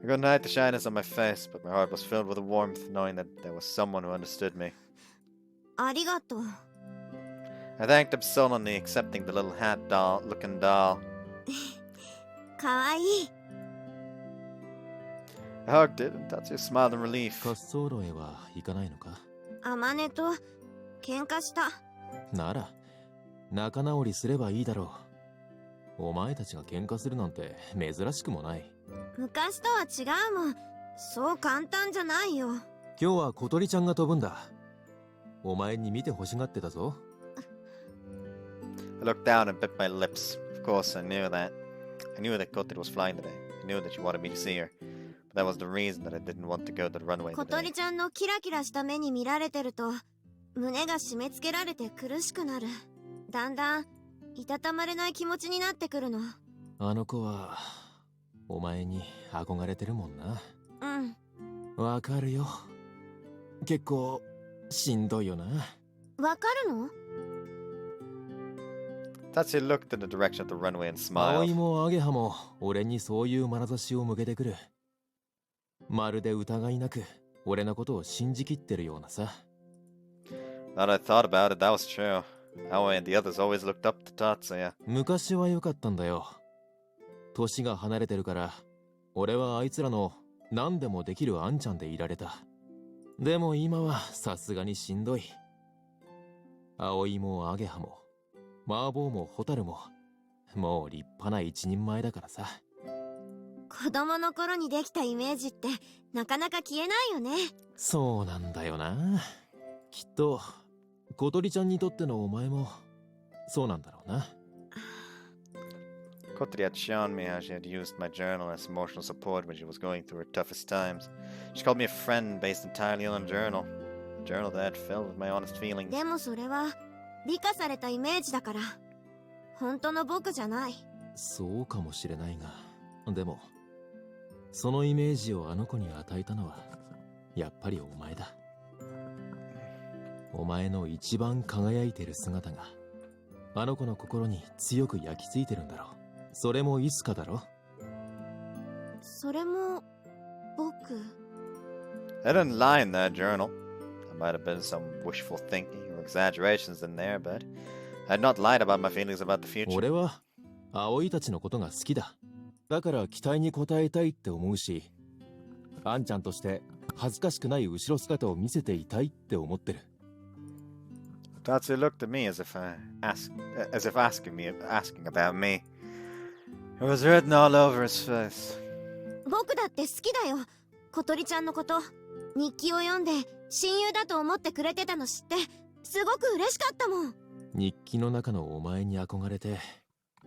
I couldn't hide the shyness on my face, but my heart was filled with a warmth knowing that there was someone who understood me. ありがとう。I thanked him sullenly, accepting the little hat-looking doll. かわいい。I hugged it, and Tatsuya smiled in relief. 滑走路へは行かないのか？あまねと喧嘩した。なら、仲直りすればいいだろう。お前たちが喧嘩するなんて珍しくもない。昔とは違うもん。そう簡単じゃないよ。今日は小鳥ちゃんが飛ぶんだ。お前に見て欲しがってたぞ。I looked down and bit my lips. Of course, I knew that. I knew that Kotori was flying today. I knew that she wanted me to see her. But that was the reason that I didn't want to go to the runway 小 today. 鳥ちゃんのキラキラした目に見られてると胸が締め付けられて苦しくなる。だんだんいたたまれない気持ちになってくるの。あの子はお前に憧れてるもんな。うん。わかるよ。結構しんどいよな。わかるの？ Tatsuya looked in the direction of the runway and 葵 smiled. もアゲハも俺にそういう眼差しを向けてくる。まるで疑いなく俺のことを信じきってるようなさ。Now that I thought about it, that was true. Aoi and the others always looked up to Tatsuya. 昔は良かったんだよ。年が離れてるから俺はあいつらの何でもできるあんちゃんでいられた。でも今はさすがにしんどい。葵もアゲハもマーボーもホタルももう立派な一人前だからさ。子供の頃にできたイメージってなかなか消えないよね。そうなんだよな。きっと小鳥ちゃんにとってのお前もそうなんだろうな。Kotori had shown me how she had used my journal as emotional support when she was going through her toughest times. She called me a friend based entirely on a journal that I had filled with my honest feelings. でもそれは美化されたイメージだから本当の僕じゃない。そうかもしれないが、でもそのイメージをあの子に与えたのはやっぱりお前だ。お前の一番輝いてる姿があの子の心に強く焼き付いてるんだろう。それもいつかだろ。それも僕。 I didn't lie in that journal. There might have been some wishful thinking or exaggerations in there, but I had not lied about my feelings about the future. 俺は葵たちのことが好きだ。だから期待に応えたいって思うし、あんちゃんとして恥ずかしくない後ろ姿を見せていたいって思ってる。Tatsuya looked at me as if asking about me. It was written all over his face. 僕だって好きだよ。小鳥ちゃんのこと。日記を読んで親友だと思ってくれてたの知ってすごく嬉しかったもん。日記の中のお前に憧れて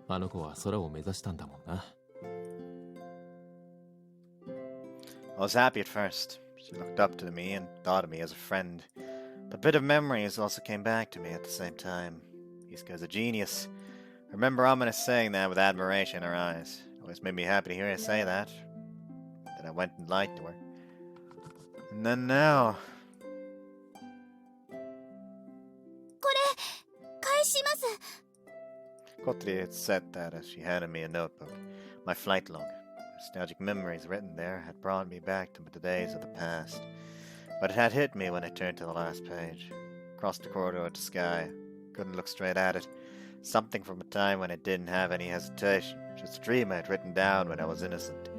あの子は空を目指したんだもんな。I was happy at first. She looked up to me and thought of me as a friend. But bitter memories also came back to me at the same time. Izuka's a genius. I remember Amane saying that with admiration in her eyes. It always made me happy to hear her say that. Then I went and lied to her. And then now... これ返します。 Kotori had said that as she handed me a notebook. My flight log. Nostalgic memories written there had brought me back to the days of the past. But it had hit me when I turned to the last page. Across the corridor to sky. Couldn't look straight at it. Something from a time when I didn't have any hesitation. Just a dream I had written down when I was innocent.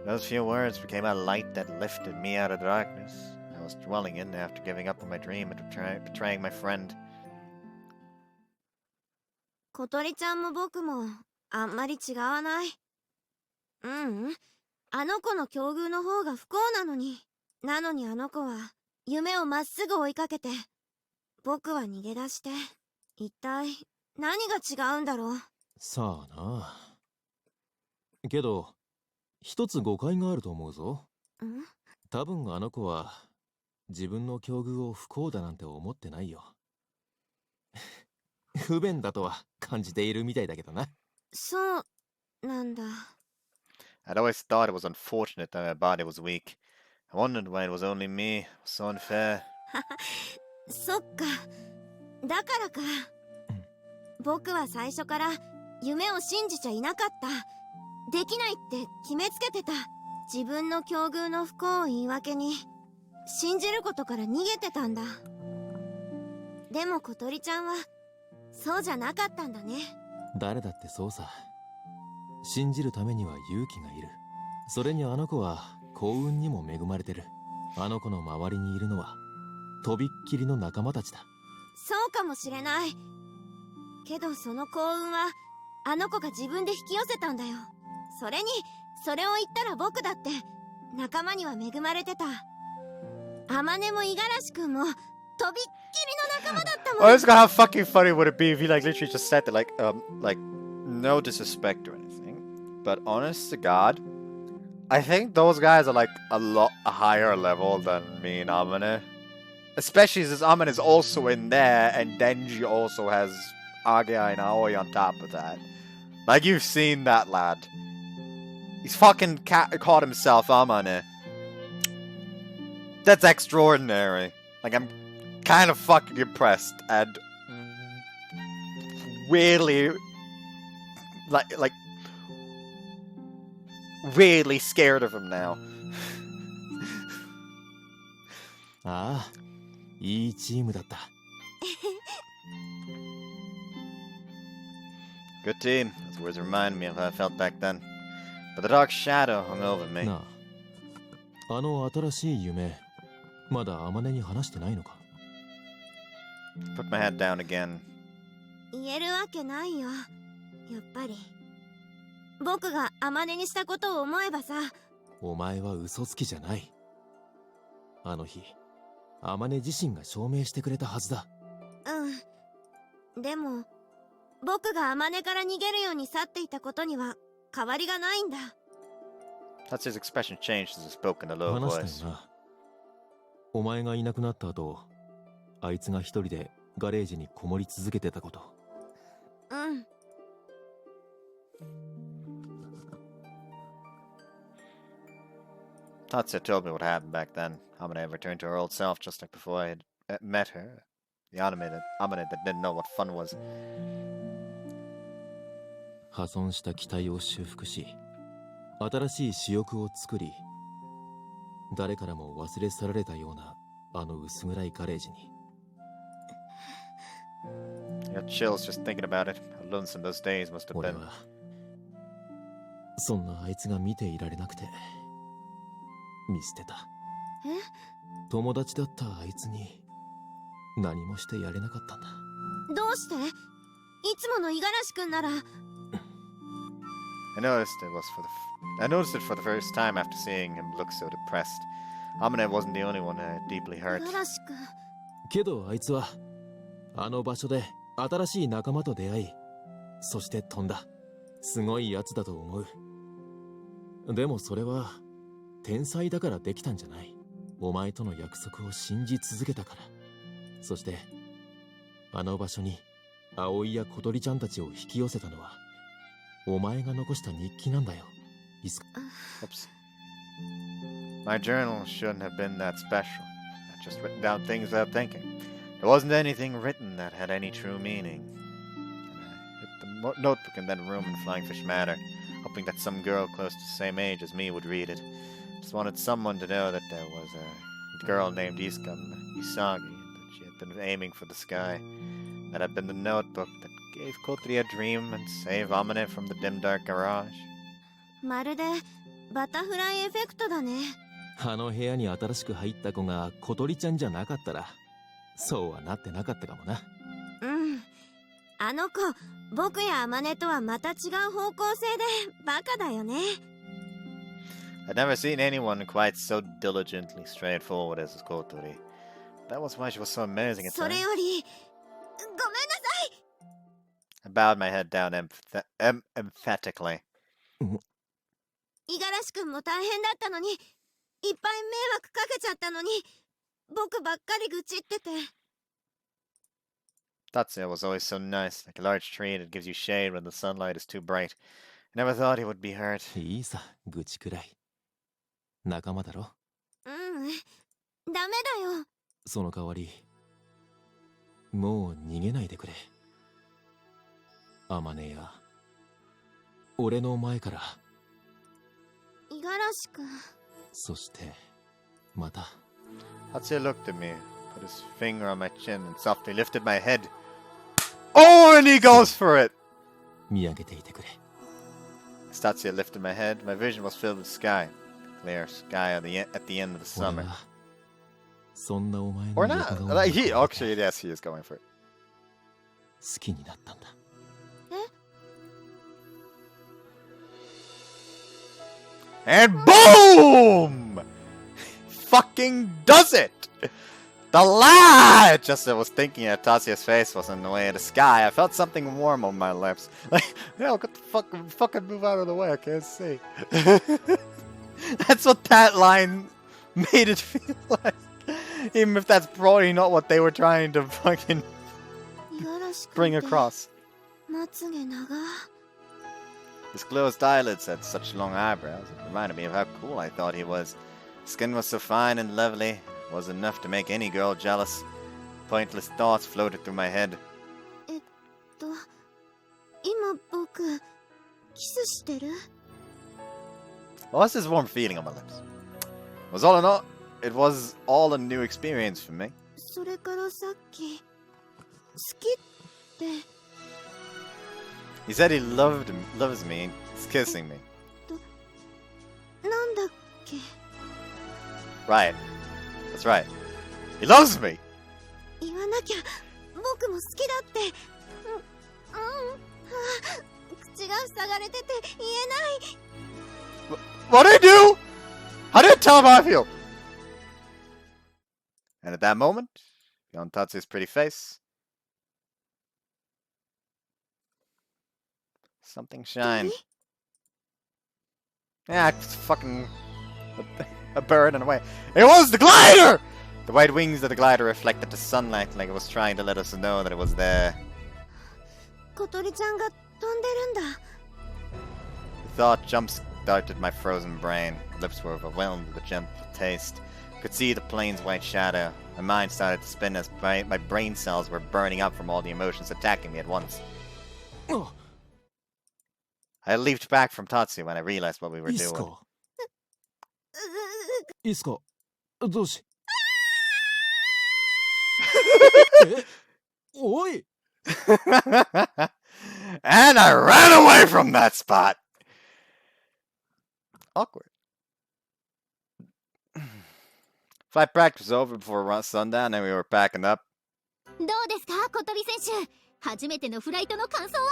Those few words became a light that lifted me out of the darkness I was dwelling in after giving up on my dream and betraying my friend. 小鳥ちゃんも僕もあんまり違わない。あの子の境遇の方が不幸なのに。なのにあの子は夢をまっすぐ追いかけて、僕は逃げ出して。一体何が違うんだろう。さあな。けど一つ誤解があると思うぞ。多分あの子は自分の境遇を不幸だなんて思ってないよ。不便だとは感じているみたいだけどな。そうなんだ。I'd always thought it was unfortunate that my body was weak. I wondered why it was only me. It was so unfair. そっか。だからか。僕は最初から夢を信じちゃいなかった。できないって決めつけてた。自分の境遇の不幸を言い訳に、信じることから逃げてたんだ。でも小鳥ちゃんは、そうじゃなかったんだね。誰だってそうさ。信じるためには勇気がいる。それにあの子は幸運にも恵まれてる。あの子の周りにいるのはとびっきりの仲間たちだ。そうかもしれない。けどその幸運はあの子が自分で引き寄せたんだよ。それにそれを言ったら僕だって仲間には恵まれてた。あまねも五十嵐くんもとびっきりの仲間だったもん。I was gonna how fucking funny would it be if he like literally just said that like no disrespect or anything, but honest to God, I think those guys are like a lot higher level than me and Amane. Especially since Amane is also in there, and Denji also has Agaya and Aoi on top of that. Like you've seen that lad. He's fucking caught himself Amane. That's extraordinary. Like I'm kind of fucking impressed and really like really scared of him now. ああ、いいチームだった。Good team. Those words remind me of how I felt back then. But the dark shadow hung over me. なあ、あの新しい夢、まだあまねに話してないのか。Put my head down again. 言えるわけないよ。やっぱり。僕があまねにしたことを思えばさ。お前は嘘つきじゃない。あの日、あまね自身が証明してくれたはずだ。うん。でも、僕があまねから逃げるように去っていたことには変わりがないんだ。That's his expression changed as he spoke in a low 話 voice. したよな。お前がいなくなった後、あいつが一人でガレージにこもり続けてたこと。うん。Tatsuya told me what happened back then. Amane returned to her old self just like before I had met her. The Amane that didn't know what fun was. 破損した機体を修復し、新しい私欲を作り、誰からも忘れ去られたようなあの薄暗いガレージに。I got chills just thinking about it. How lonesome those days must have 俺 been. はそんなあいつが見ていられなくて見捨てた。友達だったあいつに何もしてやれなかったんだ。どうして？いつもの五十嵐くんなら。I noticed it for the first time after seeing him look so depressed. Amane wasn't the only one who had deeply hurt. 五十嵐くん。けどあいつはあの場所で新しい仲間と出会い、そして飛んだ。すごいやつだと思う。でもそれは天才だからできたんじゃない。お前との約束を信じ続けたから。そしてあの場所に葵や小鳥ちゃんたちを引き寄せたのはお前が残した日記なんだよ。Oops. My journal shouldn't have been that special. I just written down things without thinking. There wasn't anything written that had any true meaning. I hit the notebook in that room in Flying Fish Manor, hoping that some girl close to the same age as me would read it. Just wanted someone to know that there was a girl named Isagi, that she had been aiming for the sky. That had been the notebook that gave Kotri a dream and saved Amane from the dim dark garage. まるでバタフライエフェクトだね。あの部屋に新しく入った子が小鳥ちゃんじゃなかったらそうはなってなかったかもな。うん。あの子、僕やあまねとはまた違う方向性でバカだよね。I'd never seen anyone quite so diligently straightforward as Kotori. That was why she was so amazing at それ times. より、ごめんなさい。 I bowed my head down emphatically. 五十嵐くんも大変だったのに、いっぱい迷惑かけちゃったのに、僕ばっかり愚痴ってて。Tatsuya was always so nice, like a large tree that gives you shade when the sunlight is too bright. Never thought he would be hurt. いいさ、愚痴くらい。仲間だろ。ダメだよ。その代わり、もう逃げないでくれ。あまねや、俺の前から。五十嵐君。そして、また。Tatsuya looked at me, put his finger on my chin, and softly lifted my head. Oh, and he goes for it! 見上げていてくれ。As Tatsuya lifted my head, my vision was filled with sky. Clear sky at the end of the summer. そんなお前の Or not. Like, actually, yes, he is going for it. 好きになったんだ。And boom! Fucking does it! The lad! Just as I was thinking that Tatsuya's face was in the way of the sky, I felt something warm on my lips. Like, yo, get the fucking move out of the way, I can't see. That's what that line made it feel like. Even if that's probably not what they were trying to fucking bring across. His closed eyelids had such long eyebrows. It reminded me of how cool I thought he was. Skin was so fine and lovely, it was enough to make any girl jealous. Pointless thoughts floated through my head. What was this warm feeling on my lips? It was all a new experience for me. He said he loves me, and he's kissing me. Right. That's right. He loves me! What do I do? How do I tell him how I feel? And at that moment, beyond Tatsu's pretty face, something shined. Yeah, it's fucking a bird in a way. It was the glider! The white wings of the glider reflected the sunlight like it was trying to let us know that it was there. The thought jump-started my frozen brain. Lips were overwhelmed with a gentle taste. Could see the plane's white shadow. My mind started to spin as my brain cells were burning up from all the emotions attacking me at once. Oh. I leaped back from Tatsu when I realized what we were doing. いいっすかどうしおい And I ran away from that spot! Awkward. Flight practice was over before sundown and we were packing up. どうですか、小鳥選手。初めてのフライトの感想は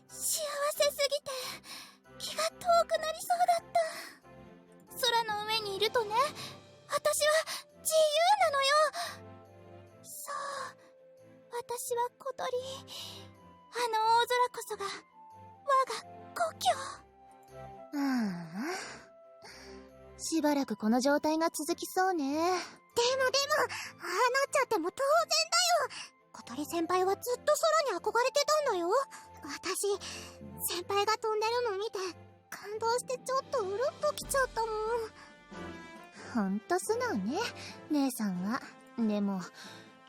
幸せすぎて気が遠くなりそうだった。空の上にいるとね、私は自由なのよ。そう、私は小鳥。あの大空こそが我が故郷。しばらくこの状態が続きそうね。でも、ああなっちゃっても当然だよ。小鳥先輩はずっと空に憧れてたんだよ。私、先輩が飛んでるの見て感動してちょっとうるっときちゃったもん。ほんと素直ね、姉さんは。でも、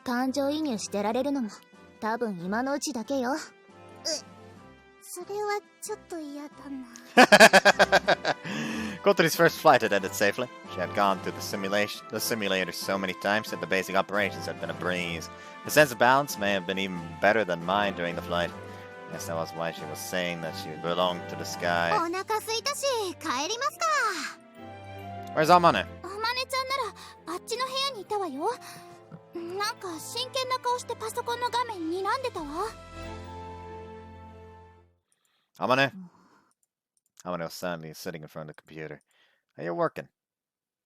感情移入してられるのも多分今のうちだけよ。それはちょっと嫌だな。Kotori's first flight had ended safely. She had gone through the simulator so many times that the basic operations had been a breeze. Her sense of balance may have been even better than mine during the flight. I guess that was why she was saying that she belonged to the sky. お腹すいたし、帰りますか。Where's Amane? あまねちゃんならあっちの部屋にいたわよ。なんか真剣な顔してパソコンの画面にらんでたわ。Amane? Amane was sadly sitting in front of the computer. Are you working?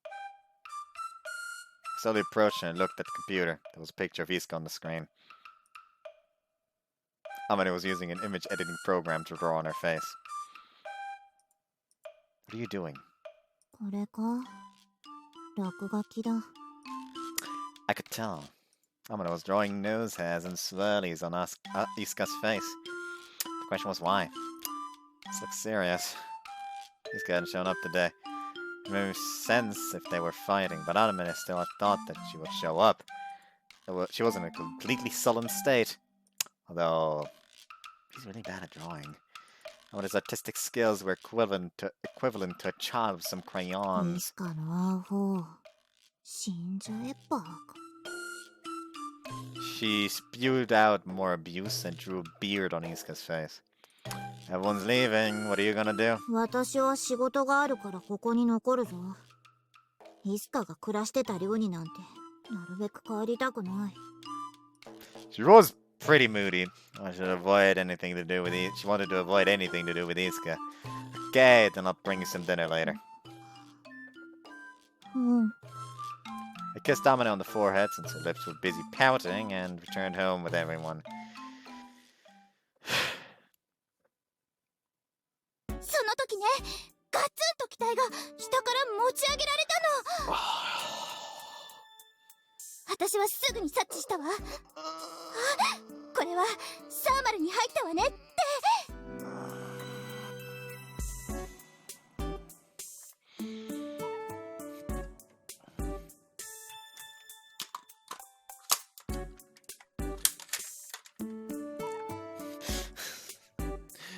I slowly approached her and looked at the computer. There was a picture of Iska on the screen. Amane was using an image editing program to draw on her face. What are you doing? これか。落書きだ。I could tell. Amane was drawing nose hairs and swirlies on Isuka's face. The question was why. This looks serious. Isuka hadn't shown up today. It made sense if they were fighting, but Amane still had thought that she would show up. She was in a completely sullen state. Although, he's really bad at drawing. And his artistic skills were equivalent to a child with some crayons. She spewed out more abuse and drew a beard on Isuka's face. Everyone's leaving. What are you gonna do? She was pretty moody. I should avoid anything to do with She wanted to avoid anything to do with Isuka. Okay, then I'll bring you some dinner later. I kissed Amane on the forehead since her lips were busy pouting and returned home with everyone.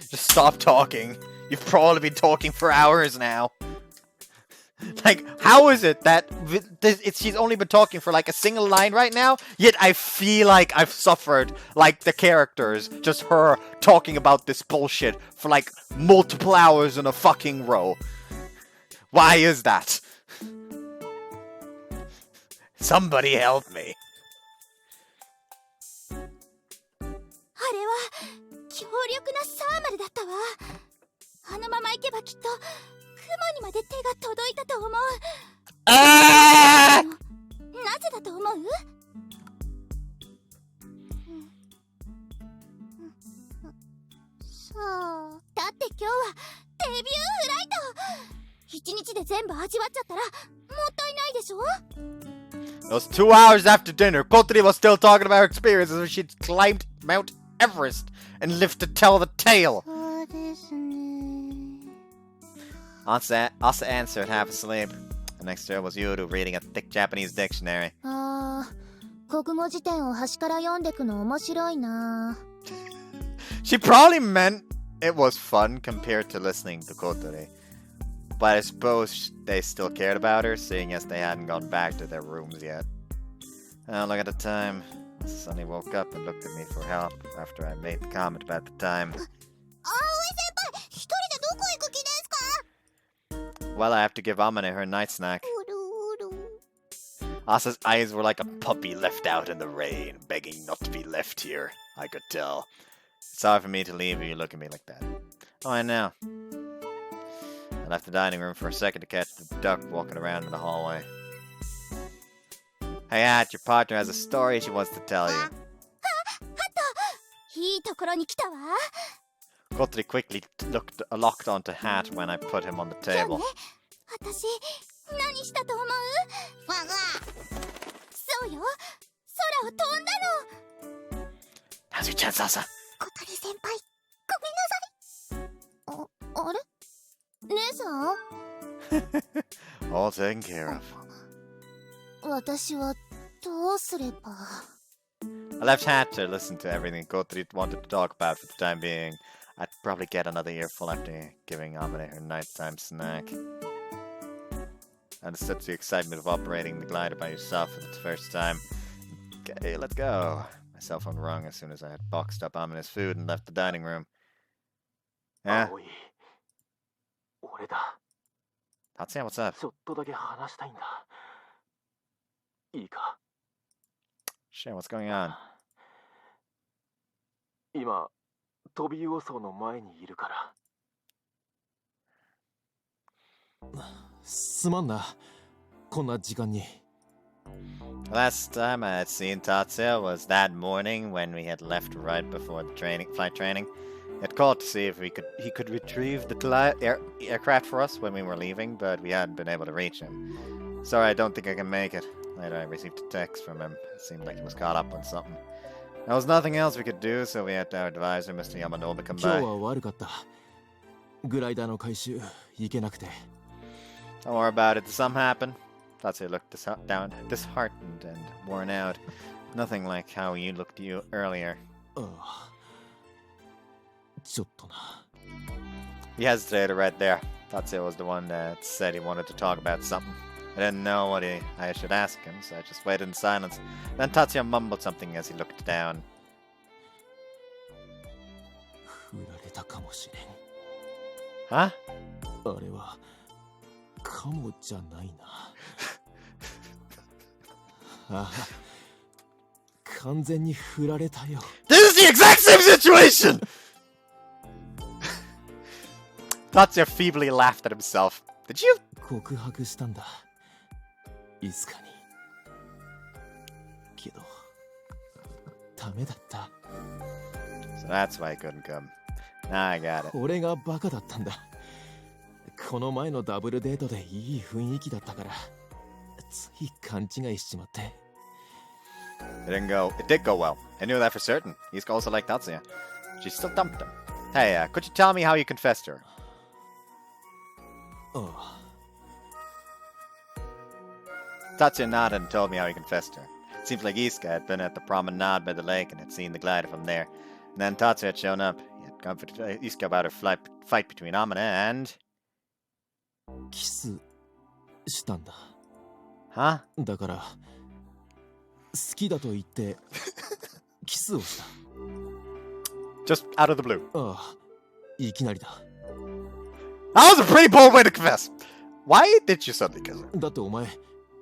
Just stop talking. You've probably been talking for hours now. Like, how is it that she's only been talking for like a single line right now, yet I feel like I've suffered like the characters, just her talking about this bullshit for like multiple hours in a fucking row. Why is that? Somebody help me. Ah! Those 2 hours after dinner, Kotori was still talking about her experiences when she'd climbed Mount Everest and lived to tell the tale. Asa answered half asleep. And next to her was Yuru reading a thick Japanese dictionary. She probably meant it was fun compared to listening to Kotori. But I suppose they still cared about her, seeing as they hadn't gone back to their rooms yet. Oh, look at the time. Sunny woke up and looked at me for help after I made the comment about the time. Well, I have to give Amane her night snack. Asa's eyes were like a puppy left out in the rain, begging not to be left here, I could tell. It's hard for me to leave you look at me like that. Oh, I know. I left the dining room for a second to catch the duck walking around in the hallway. Hey, Hat, your partner has a story she wants to tell you. Kotori quickly locked onto Hat when I put him on the table. Now's your chance, Asa. All taken care of. I left Hat to listen to everything Kotori wanted to talk about for the time being. I'd probably get another earful after giving Amane her nighttime snack. I understood the excitement of operating the glider by yourself for the first time. Okay, let's go. My cell phone rang as soon as I had boxed up Amane's food and left the dining room. Yeah? Tatsuya, what's up? Shit, what's going on? 飛び予想の前にいるから。すまんな。こんな時間に。Last time I had seen Tatsuya was that morning when we had left right before the flight training. He had called to see if he could retrieve the aircraft for us when we were leaving, but we hadn't been able to reach him. Sorry, I don't think I can make it. Later, I received a text from him. It seemed like he was caught up on something. There was nothing else we could do, so we had our advisor, Mr. Yamanobe, come 今日 by. は悪かった。グライダーの回収行けなくて。 Don't worry about it. Did something happen? Tatsuya looked disheartened and worn out. Nothing like how you looked to you earlier. ああ。ちょっとな。 He hesitated right there. Tatsuya was the one that said he wanted to talk about something. I didn't know what I should ask him, so I just waited in silence. Then Tatsuya mumbled something as he looked down. 振られたかもしれん。 Huh? あれはカモじゃないな。ああ、完全に振られたよ。 This is the exact same situation! Tatsuya feebly laughed at himself. Did you? 告白したんだ。いつかに。けど、ダメだった。 So that's why he couldn't come. Now I got it. 俺がバカだったんだ。この前のダブルデートでいい雰囲気だったから、つい勘違いしちまって。 It did go well. I knew that for certain. Izuka also liked Tatsuya. She still dumped him. Hey, could you tell me how you confessed to her? ああ。 Tatsuya nodded and told me how he confessed to her. It seems like Izuka had been at the promenade by the lake and had seen the glider from there. And then Tatsuya had shown up. He had comforted Izuka about her fight between Amane and... キスしたんだ。 Huh? だから好きだと言ってキスをした。 Just out of the blue. ああ、いきなりだ。 That was a pretty bold way to confess. Why did you suddenly kiss her? だってお前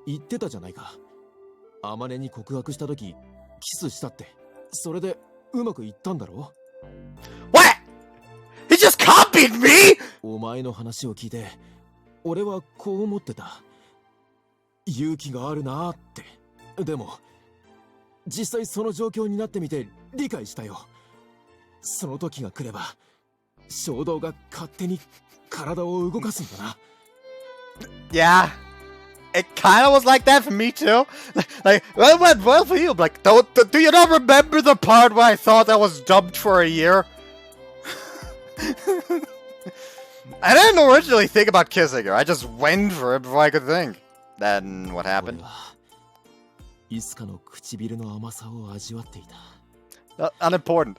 言ってたじゃないか。アマネに告白した時キスしたって。それでうまくいったんだろ？ What? He just copied me? お前の話を聞いて俺はこう思ってた。勇気があるなーって。でも実際その状況になってみて理解したよ。その時が来れば衝動が勝手に体を動かすんだな。 Yeah. It kind of was like that for me too. Like, well, it went well for you. Like, do you not remember the part where I thought I was dumped for a year? I didn't originally think about kissing her. I just went for it before I could think. Then what happened? いつかの唇の甘さを味わっていた。 Unimportant.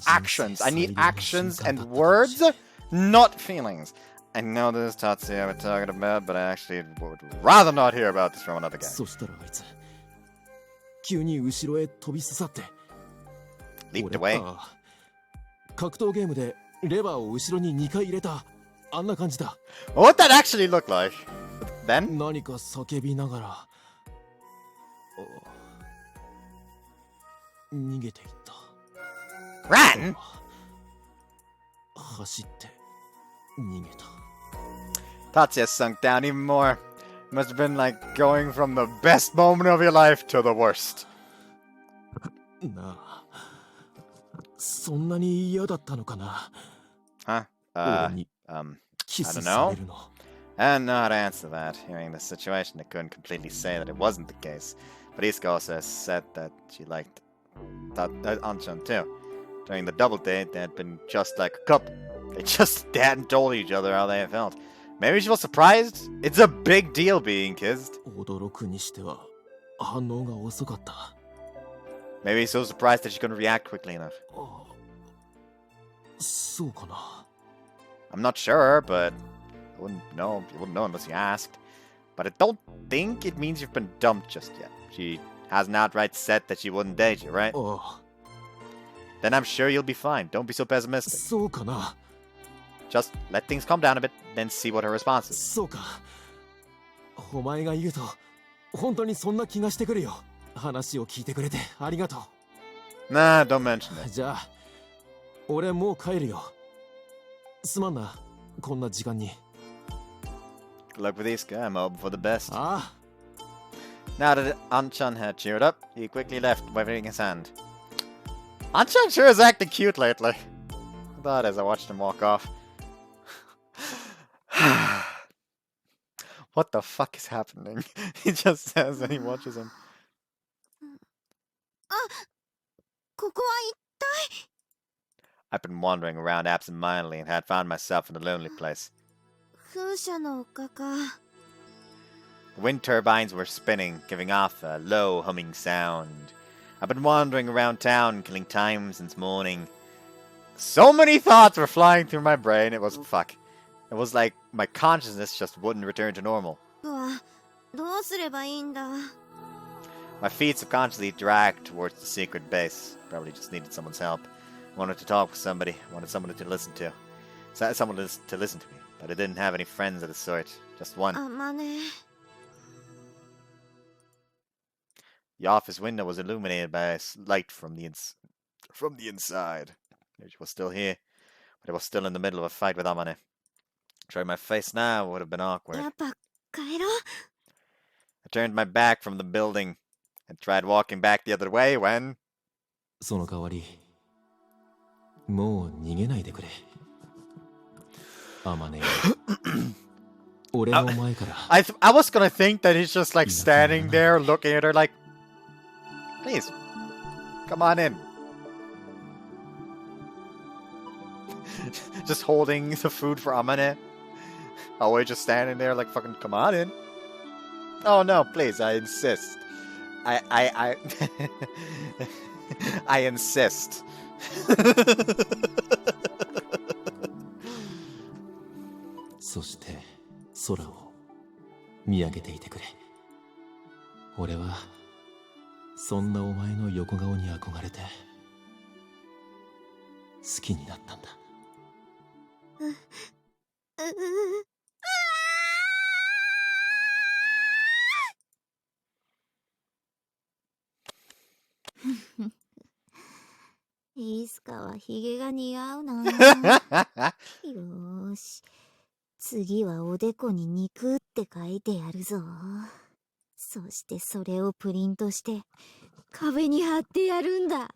Actions. I need actions and words, not feelings. I know this is Tatsuya we're talking about, but I actually would rather not hear about this from another guy. そしたらあいつ急に後ろへ飛びすさって。 Leaped away. 格闘ゲームでレバーを後ろに2回入れたあんな感じだ。 What that actually look like? Then? 何か叫びながら逃げていった。 Ran? 走って逃げた。 Tatsuya sunk down even more. Must have been like going from the best moment of your life to the worst. なあ、そんなに嫌だったのかな。 Huh? 俺に キ I ス don't さ know. れるの。 I don't know how to answer that. Hearing the situation, I couldn't completely say that it wasn't the case. But Izuka also said that she liked Anchan too. During the double date, they had been just like a couple. They hadn't told each other how they felt. Maybe she was surprised? It's a big deal being kissed. 驚くにしては反応が遅かった。 Maybe he's so surprised that she couldn't react quickly enough. そうかな。 I'm not sure, but I wouldn't know. You wouldn't know unless you asked. But I don't think it means you've been dumped just yet. She hasn't outright said that she wouldn't date you, right? Then I'm sure you'll be fine. Don't be so pessimistic. そうかな。 Just let things calm down a bit, then see what her response is. そうか。お前が言うと本当にそんな気がしてくるよ。話を聞いてくれてありがとう。 Nah, don't mention it. じゃあ俺もう帰るよ。すまんな、こんな時間に。 Good luck with Izuka. I'm hoping for the best. ああ。 Now that Anchan had cheered up, he quickly left, waving his hand. Anchan sure is acting cute lately. I thought as I watched him walk off. What the fuck is happening? He just says and he watches him. あ、ここは一体。 I've been wandering around absentmindedly and had found myself in a lonely place. 風車の丘か。 The wind turbines were spinning, giving off a low humming sound. I've been wandering around town, killing time since morning. So many thoughts were flying through my brain, it was fuck. It was like my consciousness just wouldn't return to normal. 僕はどうすればいいんだ。 My feet subconsciously dragged towards the secret base. Probably just needed someone's help. Wanted to talk with somebody, wanted someone to listen to. Someone to listen to me, but I didn't have any friends of the sort. Just one. あまね。 The office window was illuminated by a light from the inside. She was still here, but I was still in the middle of a fight with Amane. Showing my face now would have been awkward. やっぱ帰ろう。 I turned my back from the building and tried walking back the other way when... その代わり、もう逃げないでくれ。あまね。俺の前から。I was gonna think that he's just like standing there looking at her like, please, come on in. Just holding the food for Amane. Always just standing there like fucking come on in. Oh no, please, I insist. I I insist. そして空を見上げていてくれ。俺はそんなお前の横顔に憧れて好きになったんだ。いつかはヒゲが似合うな。よーし。次はおでこに肉って書いてやるぞ。そしてそれをプリントして壁に貼ってやるんだ。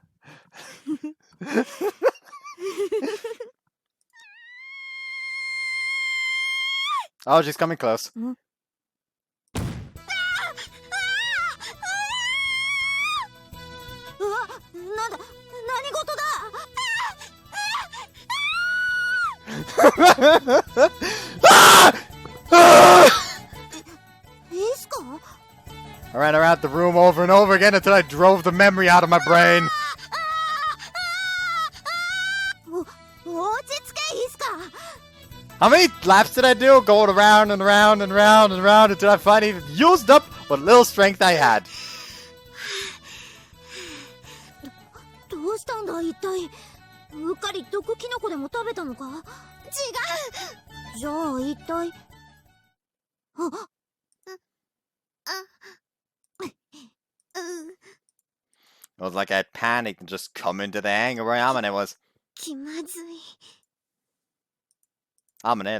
Oh, she's coming close. うわ、なんだ、何事だ。いいっすか？ I ran around the room over and over again until I drove the memory out of my brain. 落ち着け、いいっすか？ How many laps did I do? Going around and around and around and around until I finally used up what little strength I had. どうしたんだ一体。うっかり毒キノコでも食べたのか？違う。じゃあ一体。あ。It was like I had panicked and just come into the hangar where Amane was. 気まずい。Amane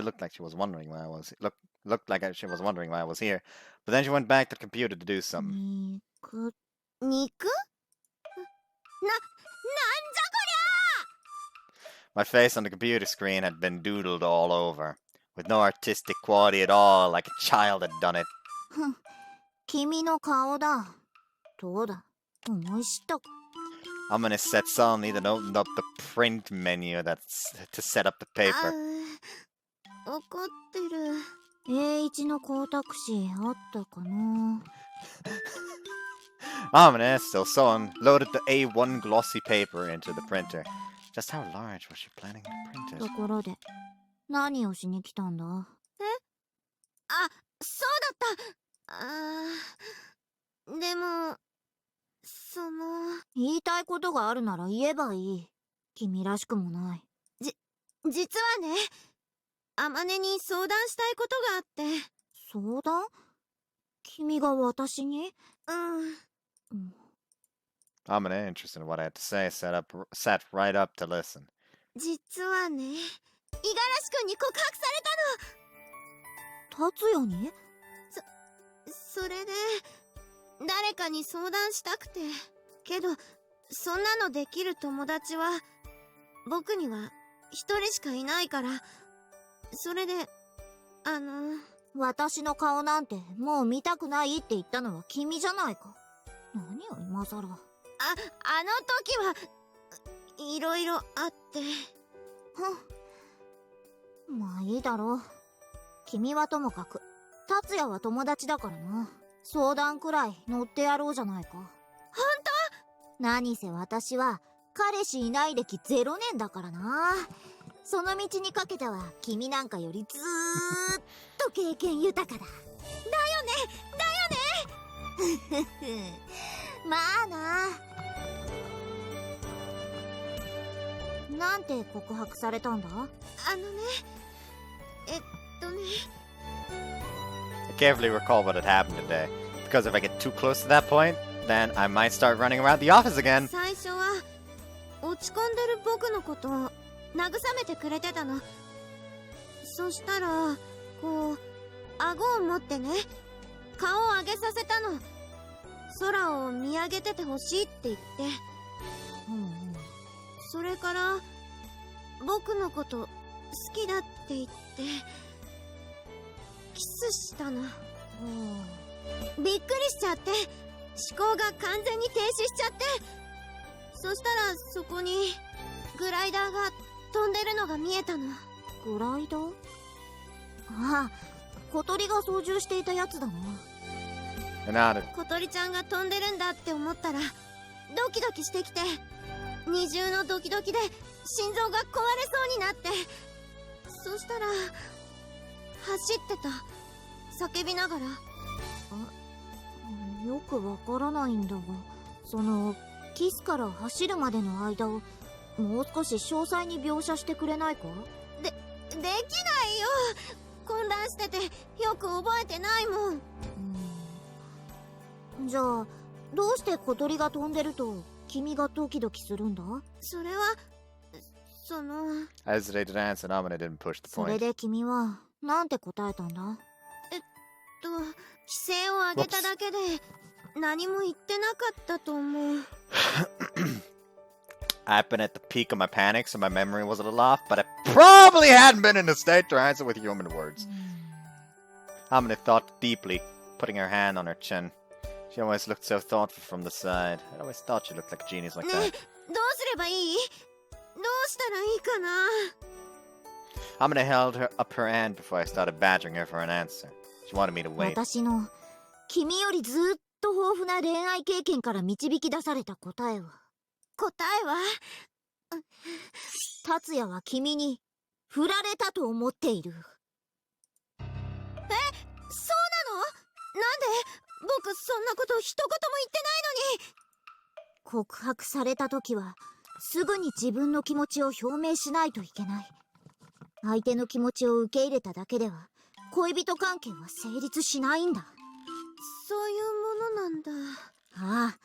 looked like she was wondering why I was looked like she was wondering why I was here. But then she went back to the computer to do something. 肉？なんじゃこりゃ！ My face on the computer screen had been doodled all over, with no artistic quality at all, like a child had done it. 君の顔だ。どうだ？思い知ったか？ Amane said suddenly, then opened up the print menu that's to set up the paper. 怒ってる。A1 の光沢紙あったかな。Amane, still sewing, loaded the A1 glossy paper into the printer. Just how large was she planning to print it? ところで、何をしに来たんだ？え？あ、そうだった。でも、言いたいことがあるなら言えばいい。君らしくもない。実はね、あまねに相談したいことがあって。相談？君が私に？うん。Amane, interested in what I had to say, sat right up to listen. 実はね、五十嵐君に告白されたの。達也に？それで、誰かに相談したくて。けど、そんなのできる友達は、僕には一人しかいないから、それで、私の顔なんてもう見たくないって言ったのは君じゃないか。何よ今さら。あの時はいろいろあって。まあいいだろう。君はともかく達也は友達だからな。相談くらい乗ってやろうじゃないか。ほんと？何せ私は彼氏いない歴0年だからな。その道にかけては君なんかよりずーっと経験豊かだ。だよねだよねまあな。なんて告白されたんだ？I carefully recall what had happened today, because if I get too close to that point, then I might start running around the office again. 最初は落ち込んでる僕のことを慰めてくれてたの。そしたらこう顎を持ってね、顔を上げさせたの。空を見上げててほしいって言って。それから僕のこと好きだって言ってキスしたの。びっくりしちゃって思考が完全に停止しちゃって。そしたらそこにグライダーが飛んでるのが見えたの。グライダー？ああ、小鳥が操縦していたやつだな。小鳥ちゃんが飛んでるんだって思ったらドキドキしてきて、二重のドキドキで心臓が壊れそうになって。そしたら走ってた、叫びながら。よくわからないんだが、そのキスから走るまでの間をもう少し詳細に描写してくれないか？できないよ。混乱しててよく覚えてないもん。じゃあどうして小鳥が飛んでると君がドキドキするんだ？それはその I hesitated to answer, and Amane didn't push the そ point. れで君はなんて答えたんだ？規制を上げただけで何も言ってなかったと思う。I've been at the peak of my panic, so my memory was a little off, but I probably hadn't been in a state to answer with human words. Amane thought deeply, putting her hand on her chin. She always looked so thoughtful from the side. I always thought she looked like a genius like that. どうすればいい？どうしたらいいかな？ Amane held up her hand before I started badgering her for an answer. She wanted me to wait. 私の君よりずっと豊富な恋愛経験から導き出された答えは達也は君に振られたと思っている。そうなの？なんで僕そんなこと一言も言ってないのに。告白された時はすぐに自分の気持ちを表明しないといけない。相手の気持ちを受け入れただけでは恋人関係は成立しないんだ。そういうものなんだ。ああ、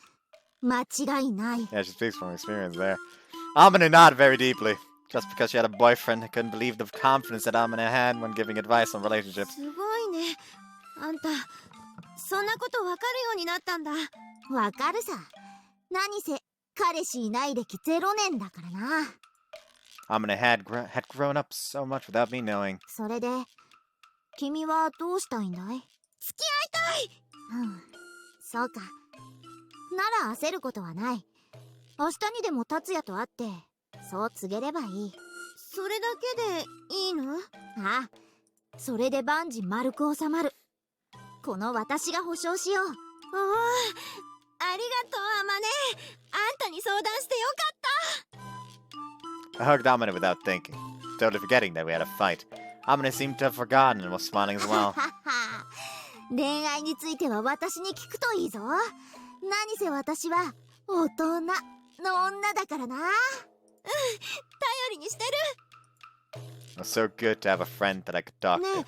間違いない。Yeah, she speaks from experience there. Amane nodded very deeply. Just because she had a boyfriend, I couldn't believe the confidence that Amane had when giving advice on relationships. すごいね。あんた、そんなことわかるようになったんだ。わかるさ。何せ、彼氏いない歴0年だからな。Amane had grown up so much without me knowing. それで、君はどうしたいんだい？付き合いたい！そうか。なら焦ることはない。明日にでも達也と会って、そう告げればいい。それだけでいいの？ああ、それで万事丸く収まる。この私が保証しよう。おお、ありがとう、アマネ。あんたに相談してよかった。 I hugged Amane without thinking, totally forgetting that we had a fight. Amane seemed to have forgotten and was smiling as well. 恋愛については私に聞くといいぞ。何せ私は大人の女だからな。頼りにしてる。 It was so good to have a friend that I could talk ねえ、 to.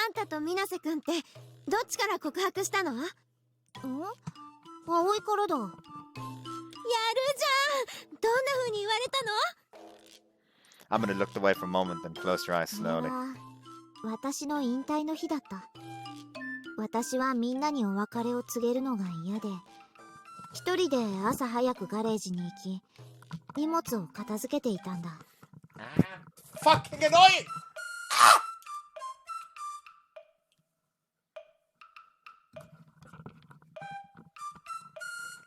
あんたと水瀬くんってどっちから告白したの？葵からだ。やるじゃん。どんな風に言われたの？ Amane looked away for a moment, then closed her eyes slowly. 私の引退の日だった。私はみんなにお別れを告げるのが嫌で、一人で朝早くガレージに行き、荷物を片付けていたんだ。Fucking annoying!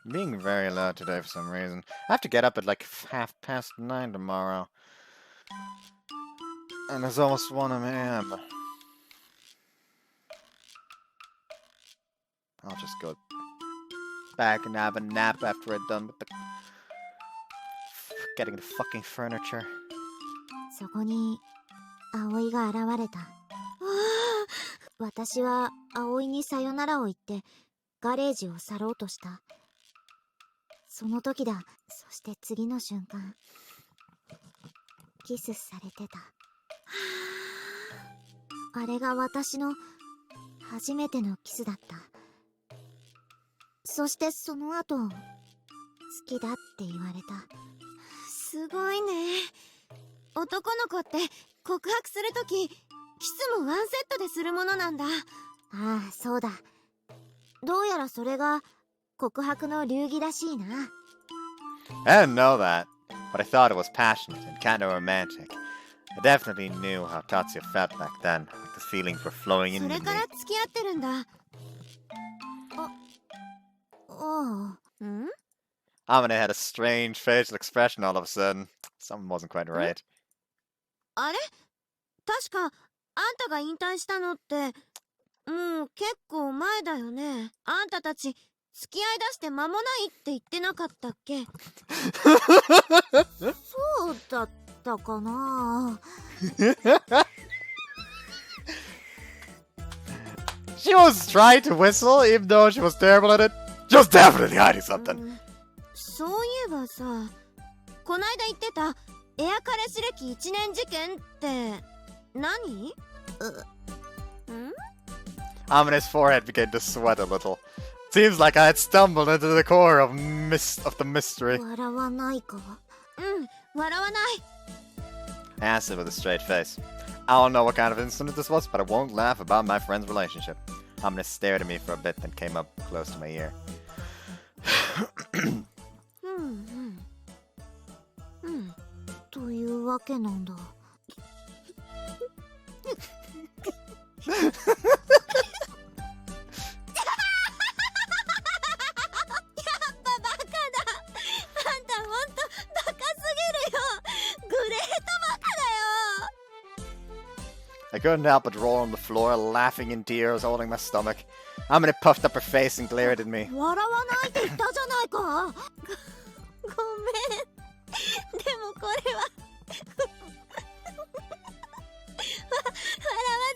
I'm being very loud today for some reason. I have to get up at like 9:30 tomorrow. And it's almost 1 a.m. I'll just go back and have a nap after we're done with the getting the fucking furniture. そこに葵が現れた。私は葵にさよならを言ってガレージを去ろうとした。その時だ。そして次の瞬間、キスされてた。あれが私の初めてのキスだった。そしてその後、好きだって言われた。すごいね。男の子って告白するとき、キスもワンセットでするものなんだ。ああ、そうだ。どうやらそれが告白の流儀らしいな。I didn't know that, but I thought it was passionate and kind of romantic. I definitely knew how Tatsuya felt back then, like the feelings were flowing そ into れ me. から付き合ってるんだ。ああ、んAmane had a strange facial expression all of a sudden. Something wasn't quite right. あれ確か、あんたが引退したのって、もう結構前だよね。あんたたち、付き合いだして間もないって言ってなかったっけそうだったかな。She was trying to whistle, even though she was terrible at it. She was definitely hiding something. そういえばさ、こないだ言ってたエア彼氏歴1年事件って何Amane's forehead began to sweat a little. Seems like I had stumbled into the core of the mystery. 笑わないか。笑わない。 I asked it with a straight face. I don't know what kind of incident this was, but I won't laugh about my friend's relationship. Amane stared at me for a bit, then came up close to my ear. というわけなんだ。やっぱバカだ。あんたほんとバカすぎるよ。グレートバカだよ。 I couldn't help but roll on the floor, laughing in tears, holding my stomach. Amane puffed up her face and glared at me. 笑わないって言ったじゃないか。ごめん。でもこれは笑わ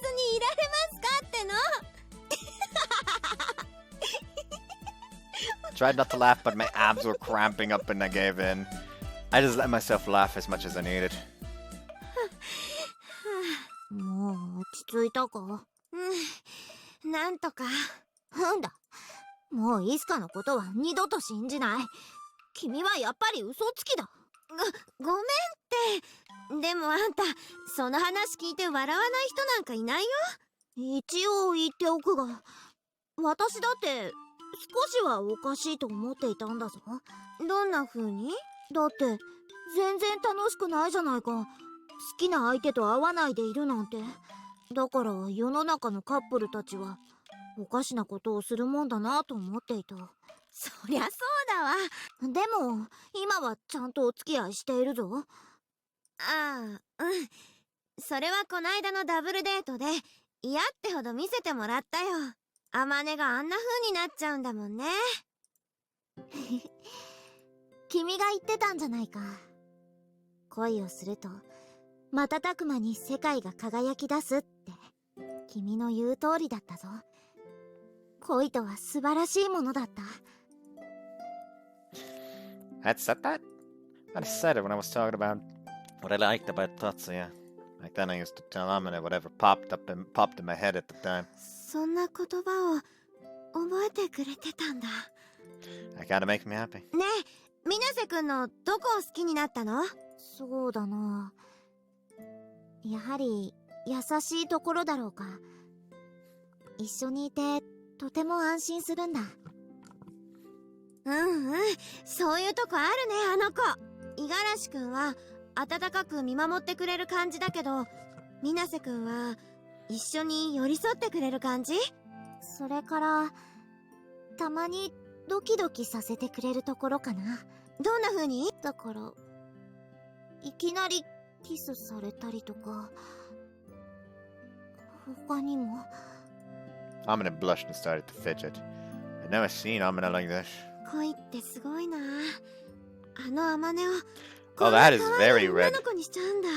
ずにいられますかっての。 I tried not to laugh, but my abs were cramping up and I gave in. I just let myself laugh as much as I needed. もう落ち着いたか。なんとか。なんだ。もうイスカのことは二度と信じない。君はやっぱり嘘つきだ。ごめんって。でもあんた、その話聞いて笑わない人なんかいないよ。一応言っておくが、私だって少しはおかしいと思っていたんだぞ。どんな風に？だって全然楽しくないじゃないか。好きな相手と会わないでいるなんて。だから世の中のカップルたちはおかしなことをするもんだなと思っていた。そりゃそうだわ。でも今はちゃんとお付き合いしているぞ。ああ、それはこないだのダブルデートで嫌ってほど見せてもらったよ。あまねがあんな風になっちゃうんだもんね。君が言ってたんじゃないか。恋をすると瞬く間に世界が輝き出すって。君の言う通りだったぞ。恋とは素晴らしいものだった。 I had said that? I said it when I was talking about what I liked about Tatsuya. Like then I used to tell Amane whatever popped in my head at the time. そんな言葉を覚えてくれてたんだ。 That kinda makes me happy. ねえ、水瀬くんのどこを好きになったの？そうだな。やはり優しいところだろうか。一緒にいてとても安心するんだ。そういうとこあるね、あの子。五十嵐くんは温かく見守ってくれる感じだけど、水瀬くんは一緒に寄り添ってくれる感じ？それからたまにドキドキさせてくれるところかな。どんな風に？だから、いきなりキスされたりとか、他にも。Amane blushed and started to fidget. I'd never seen Amane like this. 恋ってすごいな。あのアマネを Oh, that is very 女 red. の子にしちゃうんだ。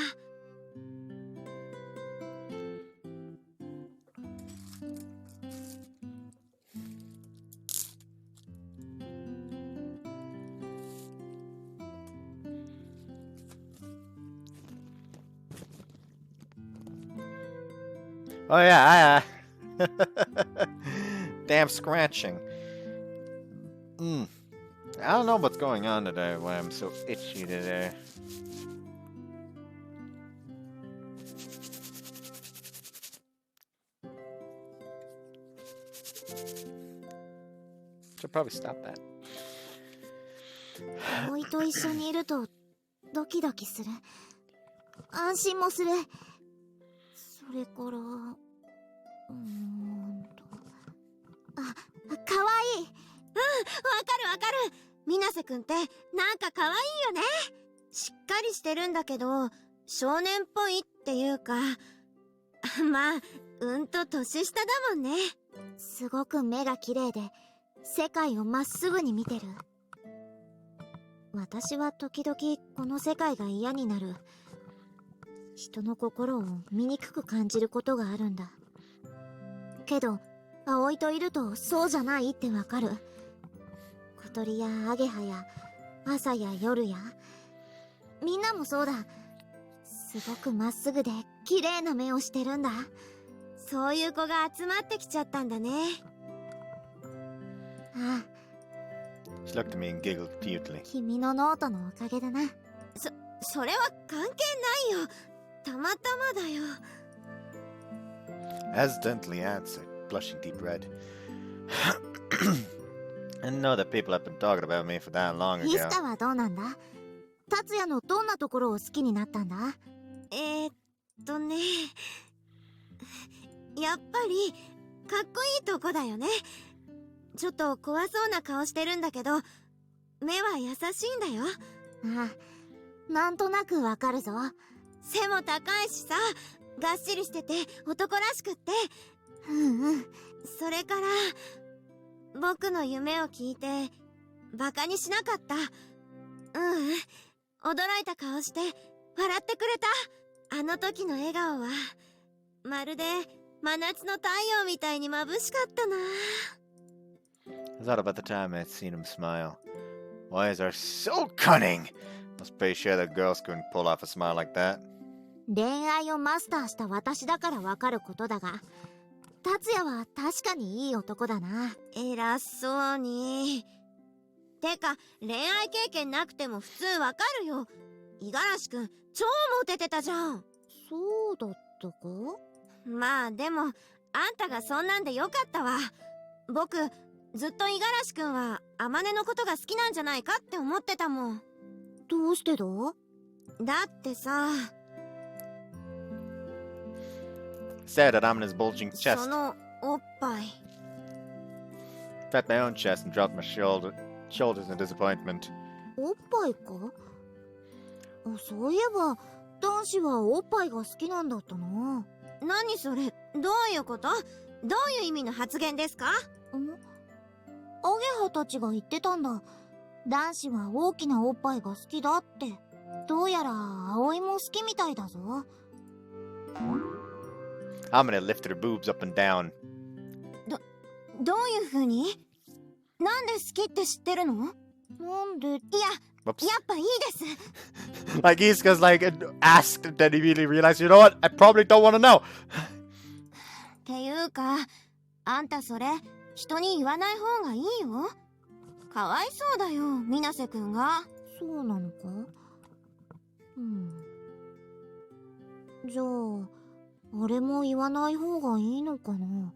Oh yeah, damn scratching. I don't know what's going on today, why I'm so itchy today. Should probably stop that. 葵と一緒にいるとドキドキする。安心もする。それからあ、かわいい。うん、わかるわかる。水瀬くんってなんかかわいいよね。しっかりしてるんだけど少年っぽいっていうか、まあ年下だもんね。すごく目が綺麗で世界をまっすぐに見てる。私は時々この世界が嫌になる。人の心を醜く感じることがあるんだ。けど葵といるとそうじゃないってわかる。小鳥やアゲハや朝や夜やみんなもそうだ。すごくまっすぐで綺麗な目をしてるんだ。そういう子が集まってきちゃったんだね。ああ、 She looked at me and giggled cutely. 君のノートのおかげだな。それは関係ないよ。たまたまだよ。Hesitantly answered, blushing deep red. I know that people have been talking about me for that long ミス ago. タはどうなんだ？達也のどんなところを好きになったんだ？ね、やっぱりかっこいいとこだよね。ちょっと怖そうな顔してるんだけど目は優しいんだよ。ああ、なんとなくわかるぞ。背も高いしさ、がっしりしてて男らしくって。それから僕の夢を聞いてバカにしなかった。驚いた顔して笑ってくれた。あの時の笑顔はまるで真夏の太陽みたいに眩しかったな。I thought about the time I'd seen him smile. Why is are so cunning? I was pretty sure that girls couldn't pull off a smile like that. 恋愛をマスターした私だからわかることだが、達也は確かにいい男だな。偉そうに。てか恋愛経験なくても普通わかるよ。五十嵐くん超モテてたじゃん。そうだったか？まあでもあんたがそんなんでよかったわ。僕ずっと五十嵐くんは天音のことが好きなんじゃないかって思ってたもん。どうしてだ？だってさ、 Stared at Amane's bulging chest. そのおっぱい。 Pat my own chest and dropped my shoulders in disappointment. おっぱいか？そういえば男子はおっぱいが好きなんだったな。何それ、どういうこと？どういう意味の発言ですか？アゲハたちが言ってたんだ。男子は大きなおっぱいが好きだって。どうやら葵も好きみたいだぞ。 Amane lifted her boobs up and down. どういう風に？なんで好きって知ってるの？なんで？いや、 Whoops. やっぱいいです。 Like Iska's like asked and then immediately realized, you know what? I probably don't want to know. っていうか、あんたそれ人に言わない方がいいよ。かわいそうだよ、水瀬くんが。そうなのか？じゃあ俺も言わない方がいいのかな。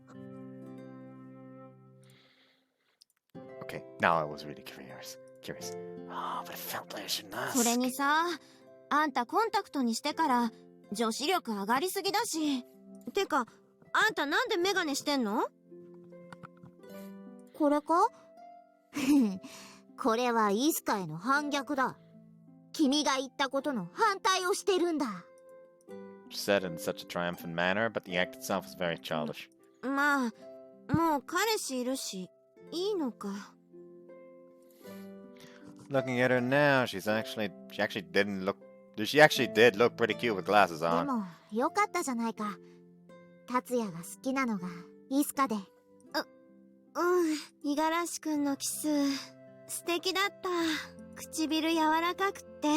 Okay, now I was really curious. Oh, but it felt like I shouldn't ask. それにさ、あんたコンタクトにしてから女子力上がりすぎだし。てか、あんたなんでメガネしてんの？これか？これはイスカへの反逆だ。君が言ったことの反対をしてるんだ。Said in such a triumphant manner, but the act itself was very childish. まあ、もう彼氏いるし、いいのか。Looking at her now, she actually did look pretty cute with glasses で on. も、よかったじゃないか。達也が好きなのがイスカで。五十嵐くんのキス、素敵だった。唇柔らかくって、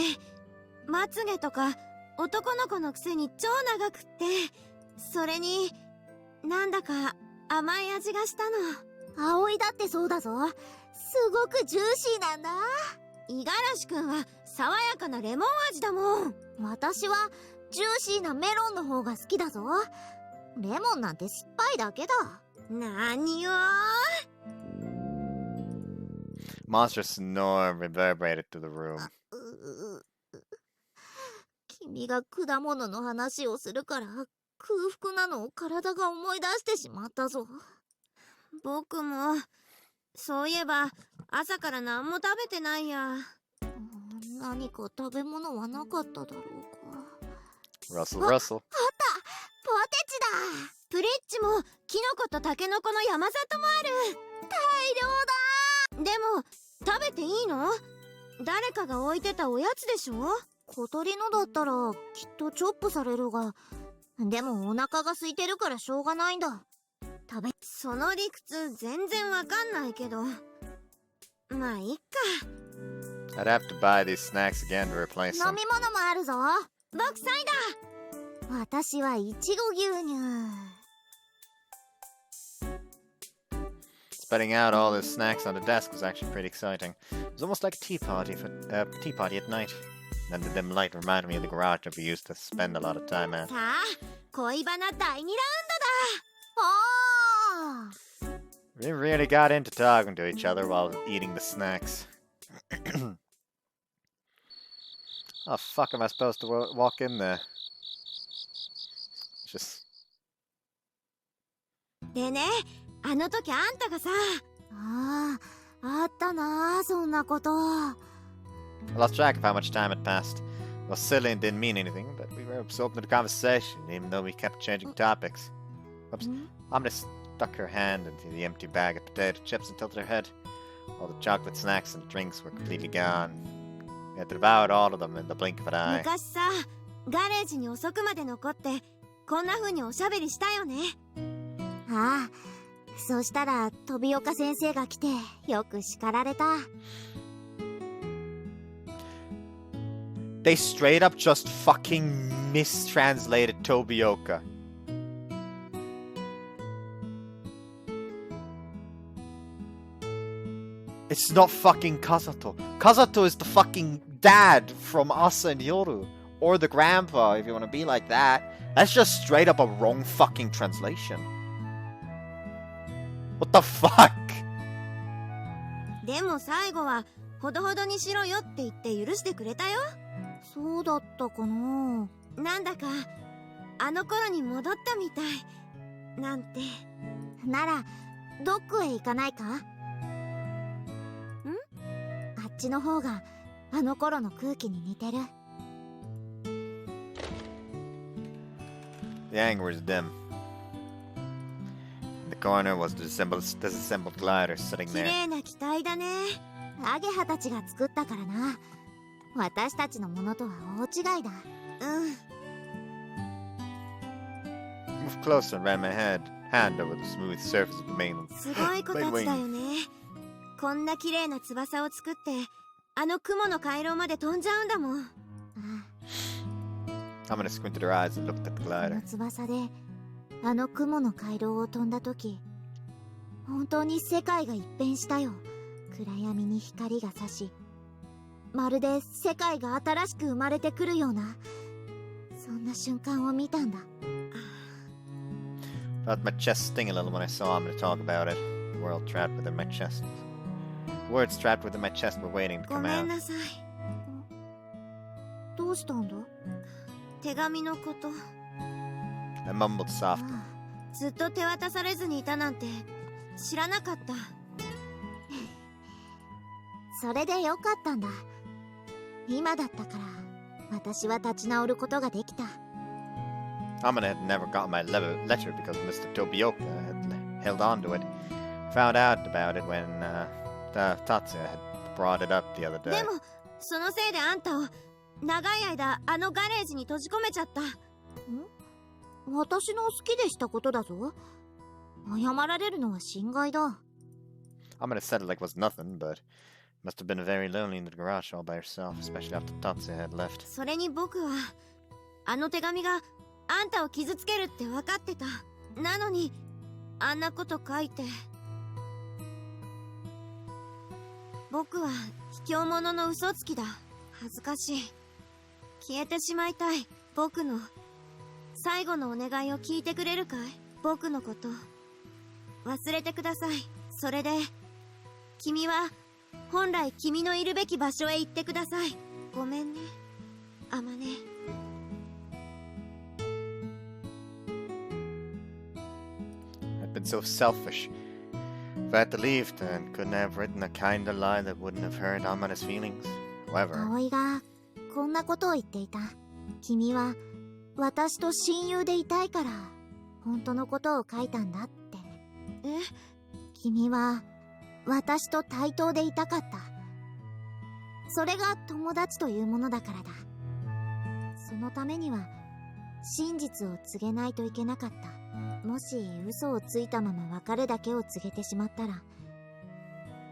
まつげとか男の子のくせに超長くって、それに、なんだか甘い味がしたの。葵だってそうだぞ。すごくジューシーなんだ。五十嵐くんは爽やかなレモン味だもん。私はジューシーなメロンの方が好きだぞ。レモンなんて酸っぱいだけだ。何をMonstrous snore reverberated through the room. 君が果物の話をするから空腹なのを体が思い出してしまったぞ。僕もそういえば朝から何も食べてないや。何か食べ物はなかっただろうか。Rustle, rustle. あった、ポテチだ。プリッチもキノコとタケノコの山里もある。大量だ。でも食べていいの？誰かが置いてたおやつでしょ？小鳥のだったらきっとチョップされるが、でもお腹が空いてるからしょうがないんだ。その理屈全然わかんないけど、まあいっか。I'd have to buy these snacks again to replace 飲 them. み物もあるぞ。僕サイダー。私はいちご牛乳。Spreading out all the snacks on the desk was actually pretty exciting. It was almost like a tea party at night. And the dim light reminded me of the garage that we used to spend a lot of time at. さあ、恋バナ第2ラウンドだ。We really got into talking to each other while eating the snacks. How the fuck am I supposed to walk in there? Just... でね、あの時あんたがさ、あったな、そんなこと。I lost track of how much time had passed. It was silly and didn't mean anything, but we were absorbed in the conversation, even though we kept changing topics. Oops. Amane stuck her hand into the empty bag of potato chips and tilted her head. All the chocolate snacks and drinks were completely gone. We had devoured all of them in the blink of an eye. 昔さ、ガレージに遅くまで残って、こんな風におしゃべりしたよね。ああ、そしたら飛岡先生が来て、よく叱られた。They straight up just fucking mistranslated Tobioka. It's not fucking Kazato. Kazato is the fucking dad from Asa and Yoru. Or the grandpa, if you want to be like that. That's just straight up a wrong fucking translation. What the fuck? でも最後は、ほどほどにしろよって言って許してくれたよ。そうだったかな。なんだか、あの頃に戻ったみたい。なんて。なら、どっかへ行かないか？ん？あっちの方が、あの頃の空気に似てる。The anger was dim. In the corner was the disassembled glider sitting 綺 there. 麗な機体だね。アゲハたちが作ったからな。私たちのものとは大違いだ。Moved closer and ran my hand over the smooth surface of the main すごい子たちだよね。こんな綺麗な翼を作って、あの雲の回廊まで飛んじゃうんだもん。Amane squinted her eyes and looked at the こ glider. の翼で、あの雲の回廊を飛んだとき、本当に世界が一変したよ。暗闇に光が差し、まるで世界が新しく生まれてくるような、そんな瞬間を見たんだ。Felt my chest sting a little when I saw Amane talk about it. The world trapped within my chest. The words trapped within my chest were waiting to ご come めん out. なさい。どうしたんだ？手紙のこと。I mumbled softly. ずっと手渡されずにいたなんて知らなかった。それでよかったんだ。今だったから私は立ち直ることができた。 Amane had never gotten my letter because Mr. Tobioka had held on to it. Found out about it when Tatsuya had brought it up the other day. でもそのせいであんたを長い間あのガレージに閉じ込めちゃった。私の好きでしたことだぞ。謝られるのは心外だ。Amane said it like it was nothing, but must have been very lonely in the garage all by herself, especially after Tatsuya had left. それに僕はあの手紙があんたを傷つけるって分かってた。なのにあんなこと書いて。僕は卑怯者の嘘つきだ。恥ずかしい。消えてしまいたい。僕の最後のお願いを聞いてくれるかい？僕のこと忘れてください。それで君は本来君のいるべき場所へ行ってください。ごめんね、あまね。I'd been so selfish. If I had to leave, then couldn't I have written a kinder lie that wouldn't have hurt Amane's feelings? However, 葵がこんなことを言っていた。君は私と親友でいたいから本当のことを書いたんだって。君は私と対等でいたかった。それが友達というものだからだ。そのためには真実を告げないといけなかった。もし嘘をついたまま別れだけを告げてしまったら、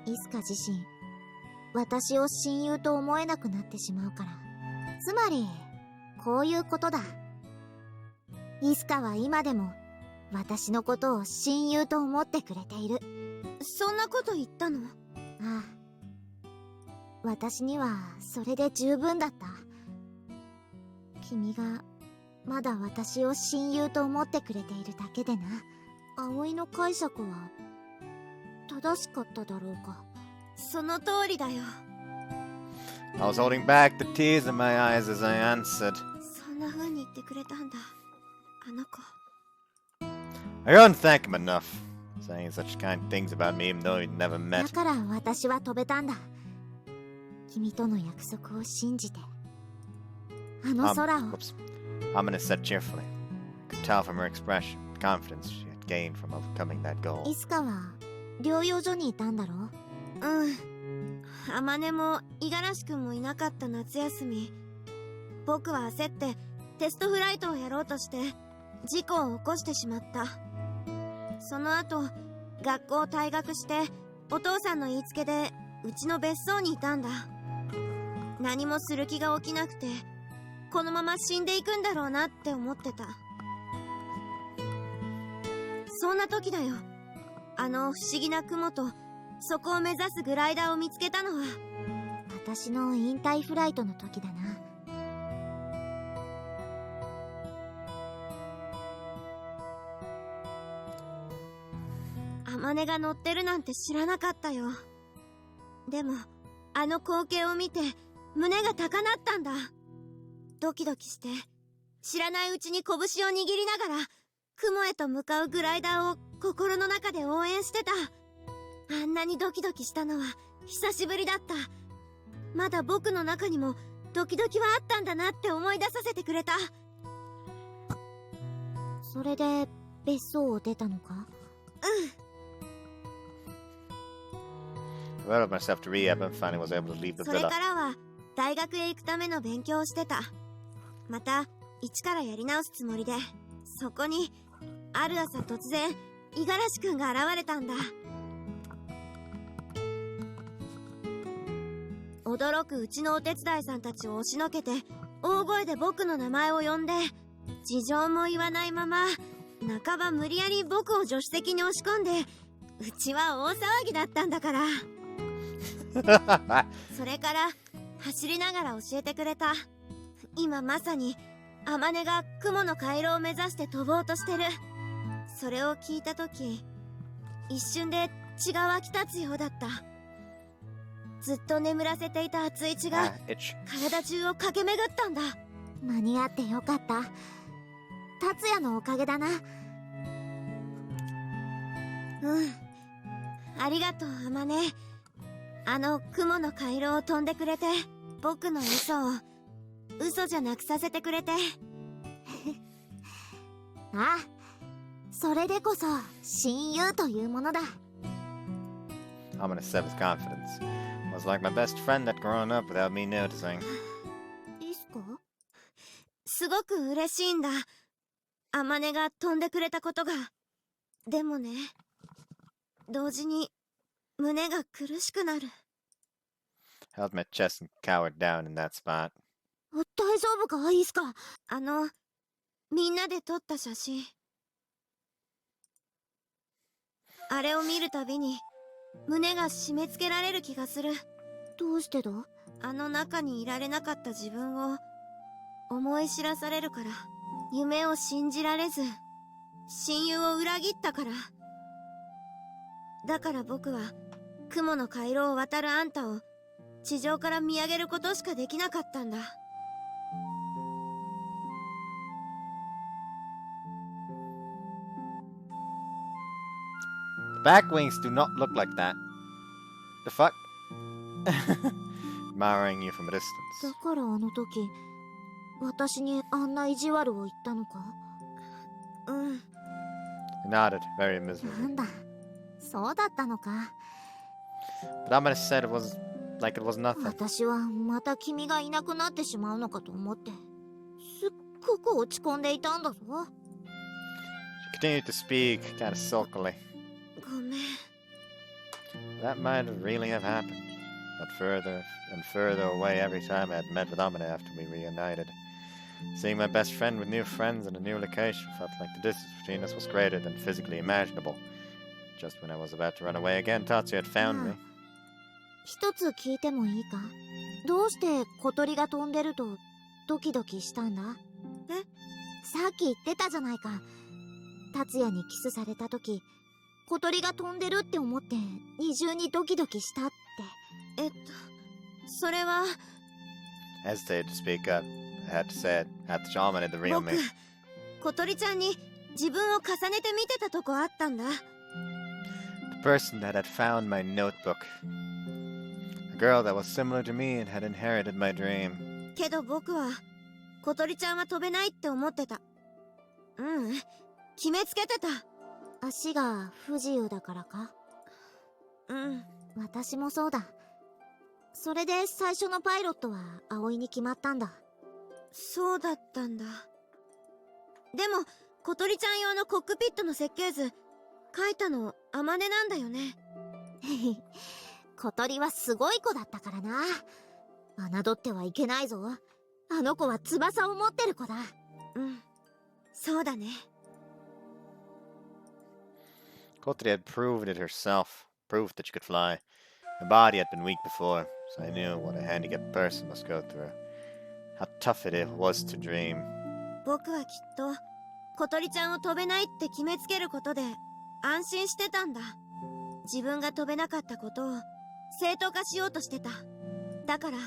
いつか自身私を親友と思えなくなってしまうから。つまりこういうことだ。イスカは今でも私のことを親友と思ってくれている。そんなこと言ったの？ああ、私にはそれで十分だった。君がまだ私を親友と思ってくれているだけでな。葵の解釈は正しかっただろうか。その通りだよ。I was holding back the tears in my eyes as I answered. そんな風に言ってくれたんだ、あの子。I couldn't thank him enough, saying such kind things about me even though we'd never だ met. から私は飛べたんだ。君との約束を信じて。あの空を。Whoops. Amane said cheerfully. Could tell from her expression the confidence she had gained from overcoming that goal. イスカは療養所にいたんだろ？うん。あまねも五十嵐くんもいなかった夏休み、僕は焦ってテストフライトをやろうとして事故を起こしてしまった。その後学校を退学してお父さんの言いつけでうちの別荘にいたんだ。何もする気が起きなくてこのまま死んでいくんだろうなって思ってた。そんな時だよ、あの不思議な雲とそこを目指すグライダーを見つけたのは。私の引退フライトの時だな。あまねが乗ってるなんて知らなかったよ。でもあの光景を見て胸が高鳴ったんだ。ドキドキして知らないうちに拳を握りながら雲へと向かうグライダーを心の中で応援してた。あんなにドキドキしたのは久しぶりだった。まだ僕の中にもドキドキはあったんだなって思い出させてくれた。それで別荘を出たのか？I allowed myself to re-up and finally was able to leave the それ villa. からは大学へ行くための勉強をしてた。また一からやり直すつもりで。そこにある朝突然五十嵐くんが現れたんだ。驚くうちのお手伝いさんたちを押しのけて大声で僕の名前を呼んで、事情も言わないまま半ば無理やり僕を助手席に押し込んで、うちは大騒ぎだったんだから。それから走りながら教えてくれた。今まさにあまねが雲の回廊を目指して飛ぼうとしてる。それを聞いた時一瞬で血が湧き立つようだった。ずっと眠らせていた熱い血が体中を駆け巡ったんだ。間に合ってよかった。達也のおかげだな。うん、ありがとうあまね。あの雲の回廊を飛んでくれて、僕の嘘を嘘じゃなくさせてくれて。あ、それでこそ親友というものだ。Amane said with confidence. Was like my best friend that grown up without me noticing. いいっすか？すごく嬉しいんだ。あまねが飛んでくれたことが。でもね、同時に胸が苦しくなる。Held my chest and cowered down in that spot. 大丈夫か？いいっすか？みんなで撮った写真。あれを見るたびに胸が締め付けられる気がする。どうしてだ？あの中にいられなかった自分を思い知らされるから。夢を信じられず、親友を裏切ったから。だから僕は雲の回廊を渡るあんたを地上から見上げることしかできなかったんだ。The back wings do not look like that. The fuck? Admiring you from a distance. だからあの時、私にあんな意地悪を言ったのか？うん。He nodded, very miserably. なんだ、そうだったのか。But Amane said it was like it was nothing. 私はまた君がいなくなってしまうのかと思って、すっごく落ち込んでいたんだぞ。She continued to speak, kind of sulkily. ごめん。That might really have happened. But further and further away every time I had met with Amane after we reunited. Seeing my best friend with new friends in a new location felt like the distance between us was greater than physically imaginable. Just when I was about to run away again, Tatsuya had found me. 一つ聞いてもいいか？どうして小鳥が飛んでるとドキドキしたんだ？え？さっき言ってたじゃないか。達也にキスされた時、小鳥が飛んでるって思って二重にドキドキしたって。それは Hesitated to speak up. I had to say it. Had to show Amane the real me. 僕、小鳥ちゃんに自分を重ねて見てたとこあったんだ。The person that had found my notebook. A girl that was similar to me and had inherited my dream. けど僕は小鳥ちゃんは飛べないって思ってた。決めつけてた。足が不自由だからか？私もそうだ。それで最初のパイロットは葵に決まったんだ。そうだったんだ。でも小鳥ちゃん用のコックピットの設計図書いたのあまねなんだよね。小鳥はすごい子だったからな。侮ってはいけないぞ。あの子は翼を持ってる子だ。そうだね。Kotri had proved it herself. Proved that she could fly. Her body had been weak before, so I knew what a handicapped person must go through. How tough it was to dream. 僕はきっと小鳥ちゃんを飛べないって決めつけることで安心してたんだ。自分が飛べなかったことを正当化しようとしてた。だから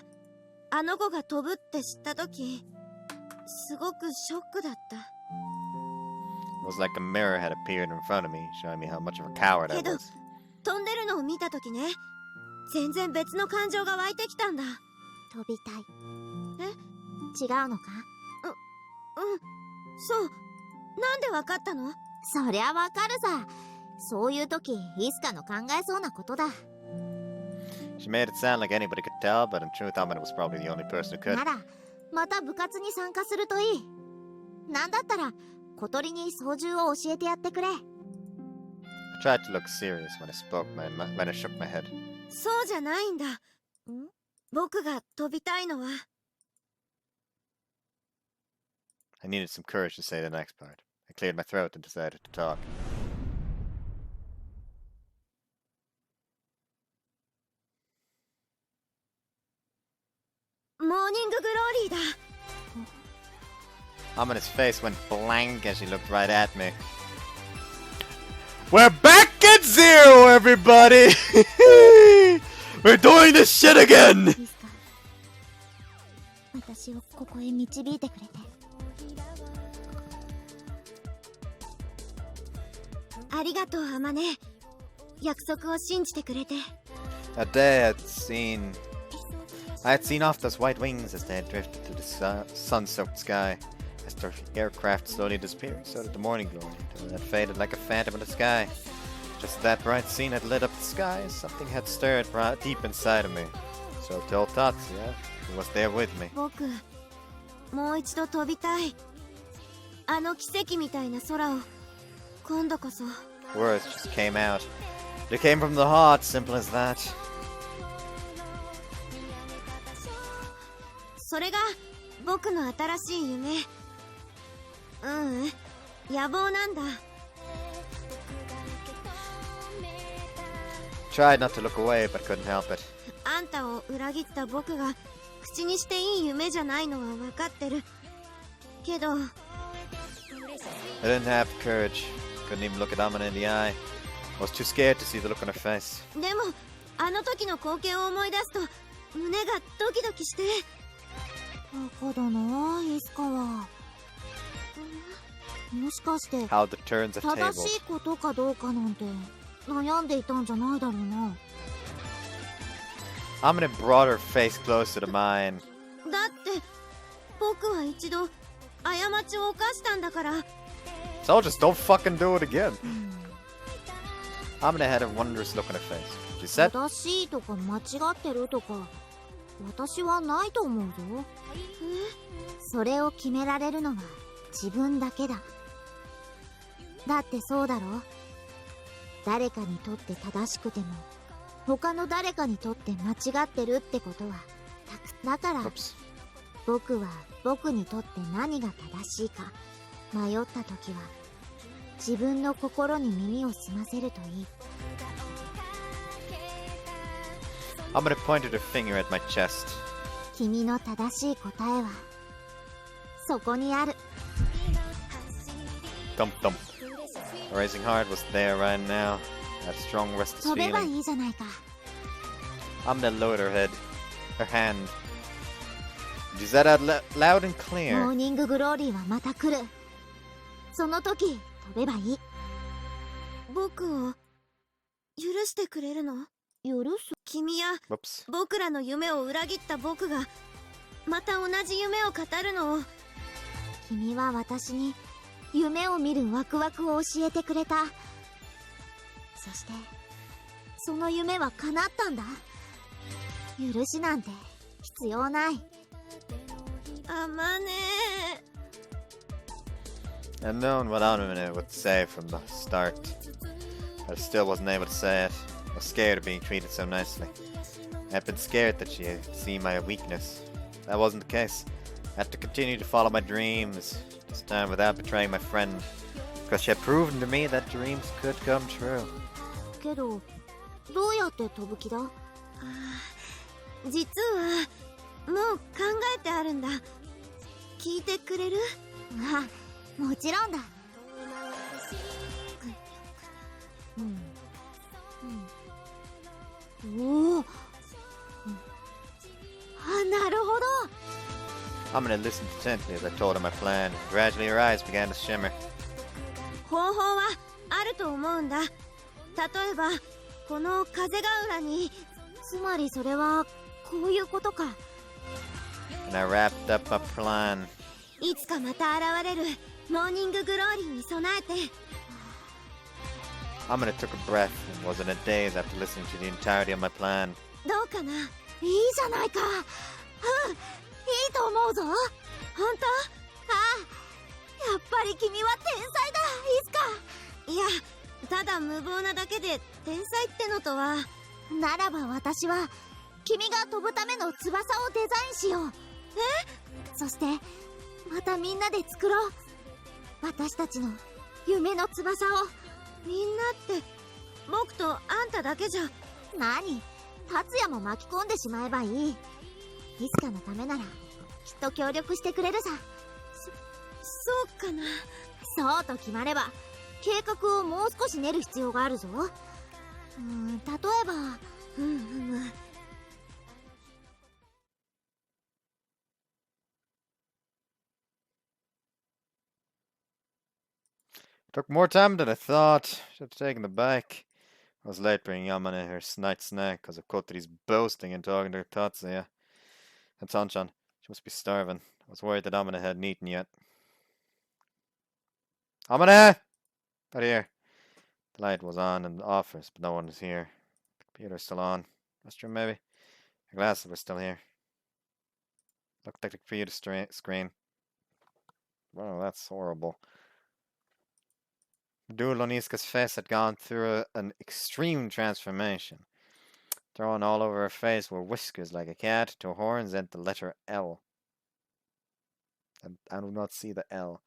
あの子が飛ぶって知った時、すごくショックだった。It was like a mirror had appeared in front of me, showing me how much of a coward I けど was. 飛んでるのを見た時ね、全然別の感情が湧いてきたんだ。飛びたい。違うのか？そう。なんでわかったの？そりゃわかるさ。そういう時、いつかの考えそうなことだ。She made it sound like anybody could tell, but in truth, Amane was probably the only person who could. なら、また部活に参加するといい。なんだったら、小鳥に操縦を教えてやってくれ。I tried to look serious when I spoke, when I shook my head. そうじゃないんだ。僕が飛びたいのは。I needed some courage to say the next part. I cleared my throat and decided to talk. モーニンググローリーだ。Amane's face went blank as she looked right at me. We're back at zero, everybody! We're doing this shit again! 私をここへ導いてくれてありがとう、あまね。約束を信じてくれて。That day I had seen off those white wings as they had drifted to the sun-soaked sky. As the aircraft slowly disappeared, so did the morning glory, until it faded like a phantom in the sky. Just as that bright scene had lit up the sky, something had stirred deep inside of me. So told Tatsuya, who was there with me. 僕、もう一度飛びたい。あの奇跡みたいな空を、今度こそ。Words just came out. They came from the heart, simple as that. それが僕の新しい夢。野望なんだ。Tried not to look away, but couldn't help it. あんたを裏切った僕が口にしていい夢じゃないのは分かってる。けど I didn't have the courage. Couldn't even look at Amane in the eye. I was too scared to see the look on her face. でもあの時の光景を思い出すと胸がドキドキして。バカだな、いつかは。もしかして How the turns have 正 tabled. しいことかどうかなんて悩んでいたんじゃないだろうな。Amane brought her face close to the mine. だって僕は一度過ちを犯したんだから。 So just don't fucking do it again. Amane had a wondrous look on her face. She said, 正しいとか間違ってるとか私はないと思うぞ。それを決められるのは自分だけだ。だってそうだろ。誰かにとって正しくても他の誰かにとって間違ってるってことはだから Oops. 僕は僕にとって何が正しいか迷った時は自分の心に耳を澄ませるといい。 Amane pointed her finger at my chest. 君の正しい答えはそこにある。 Thump thump. A racing heart was there right now. That strong restless 飛べば feeling. いいじゃないか。 Amane lowered her hand. She said out loud and モー clear. ニンググローリーはまた来る。その時飛べばいい。僕を許してくれるの？許す？君や Whoops. 僕らの夢を裏切った僕がまた同じ夢を語るのを。君は私に夢を見るワクワクを教えてくれた。そしてその夢は叶ったんだ。許しなんて必要ない。あまね。 I'd known what Amane would say from the start, but I still wasn't able to say it. I was scared of being treated so nicely. I had been scared that she had seen my weakness. That wasn't the case. I had to continue to follow my dreams, this time without betraying my friend, because she had proven to me that dreams could come true. けどどうやって飛ぶ気だ？実はもう考えてあるんだ。聞いてくれる？あ、もちろんだ。おお、なるほど。 Amane listened intently as I told her my plan. Gradually her eyes began to shimmer. 方法はあると思うんだ。例えばこの風が浦に、つまりそれはこういうことか。 And I wrapped up a plan. いつかまた現れるモーニンググローリーに備えて。 Amane took a breath and was in a daze after listening to the entirety of my plan. どうかな？いいじゃないか。いいと思うぞ。本当？やっぱり君は天才だ、いつか。いや、ただ無謀なだけで天才ってのとは。ならば私は君が飛ぶための翼をデザインしよう。そしてまたみんなで作ろう。私たちの夢の翼を。みんなって僕とあんただけじゃ。何？達也も巻き込んでしまえばいい。いつかのためならきっと協力してくれるさ。そうかな。そうと決まれば計画をもう少し練る必要があるぞ。例えばTook more time than I thought. Should have taken the bike. I was late bringing Amane her night snack because of Kotori's boasting and talking to Tatsuya. And Tanchan, she must be starving. I was worried that Amane hadn't eaten yet. Amane! Out here. The light was on in the office, but no one was here. The computer's still on. Restroom, maybe? The glasses were still here. Looked like the computer screen. Wow, that's horrible. Duloniska's face had gone through an extreme transformation. Drawn all over her face were whiskers like a cat, to horns and the letter L. And I do not see the L.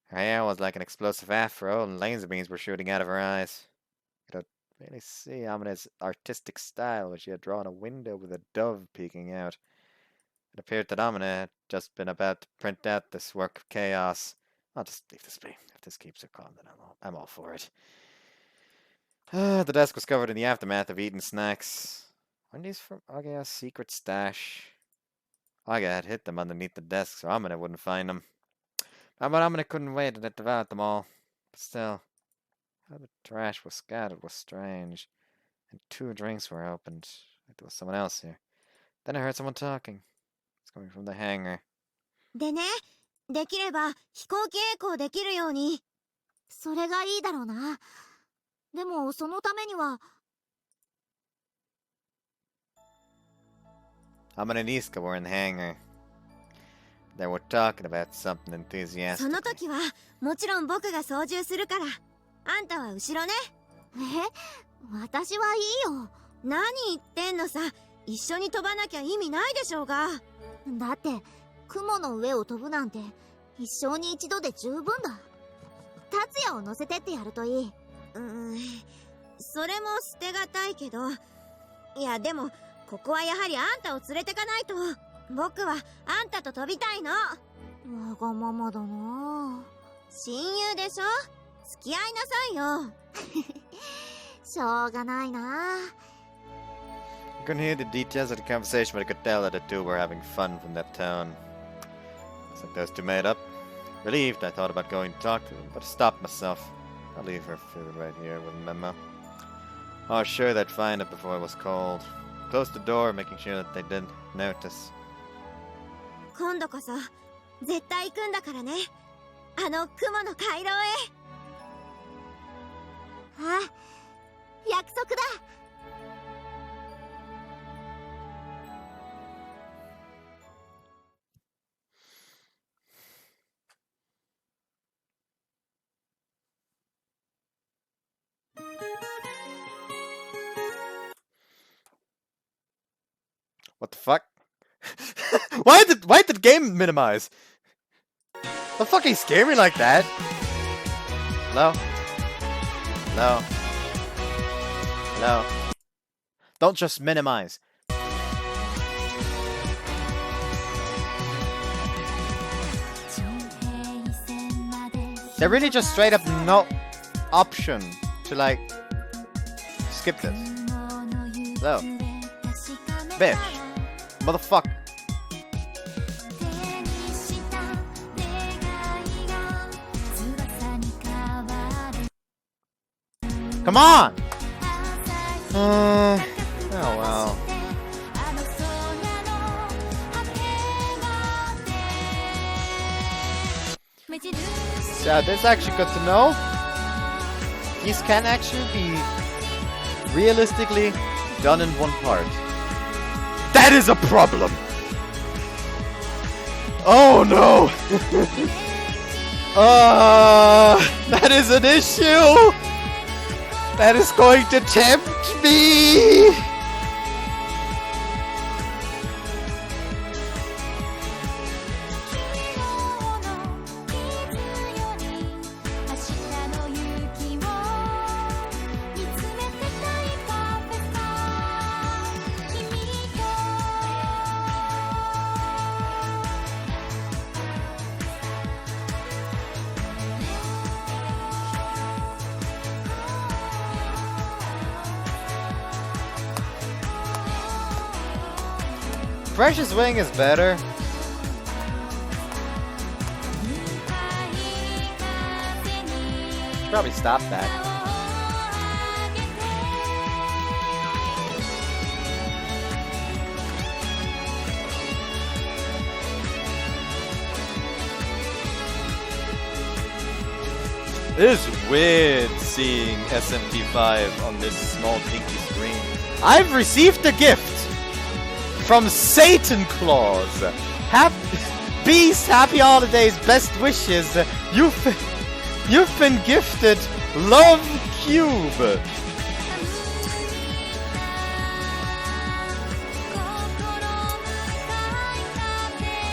Her hair was like an explosive afro, and laser beams were shooting out of her eyes. You could really see Amane's artistic style, where she had drawn a window with a dove peeking out. It appeared that Amane had just been about to print out this work of chaos. I'll just leave this be. If this keeps her calm, then I'm all for it. The desk was covered in the aftermath of eaten snacks. Weren't these from Aga's secret stash? Aga had hid them underneath the desk so Amane wouldn't find them. But Amane couldn't wait and had devoured them all. But still, how the trash was scattered was strange. And 2 drinks were opened. Like there was someone else here. Then I heard someone talking. It's coming from the hangar. でね、できれば飛行機曳行できるように。それがいいだろうな。でもそのためには。Amane and Iska were in the hangar. They were talking about something enthusiastic. その時はもちろん僕が操縦するから。あんたは後ろね。私はいいよ。何言ってんのさ。一緒に飛ばなきゃ意味ないでしょうが。だって雲の上を飛ぶなんて一生に一度で十分だ。達也を乗せてってやるといい。それも捨てがたいけど。いやでもここはやはりあんたを連れてかないと。僕はあんたと飛びたいの。わがままだな。親友でしょ。付き合いなさいよ。しょうがないな。I couldn't hear the details of the conversation, but I could tell that the two were having fun from that tone. It's like those two made up. Relieved, I thought about going to talk to them, but I stopped myself. I'll leave her food right here with a memo. I was sure they'd find it before it was cold. Closed the door, making sure that they didn't notice. 今度こそ絶対行くんだからね。あの雲の回廊へ。あ、約束だ。What the fuck? Why did the game minimize? Don't fucking scare me like that. Hello? Hello? Hello? Don't just minimize. They really just straight up no option to like skip this. Hello? Bitch. Motherfucker. Come on! Oh well. Yeah, that's actually good to know. These can actually be realistically done in one part. That is a problem! Oh no! That is an issue! That is going to tempt me! Precious Wing is better. Should probably stop that. It is weird seeing SMT5 on this small pinky screen. I've received a gift from Satan Claus. Peace, happy holidays, best wishes. You've been gifted Love Cube.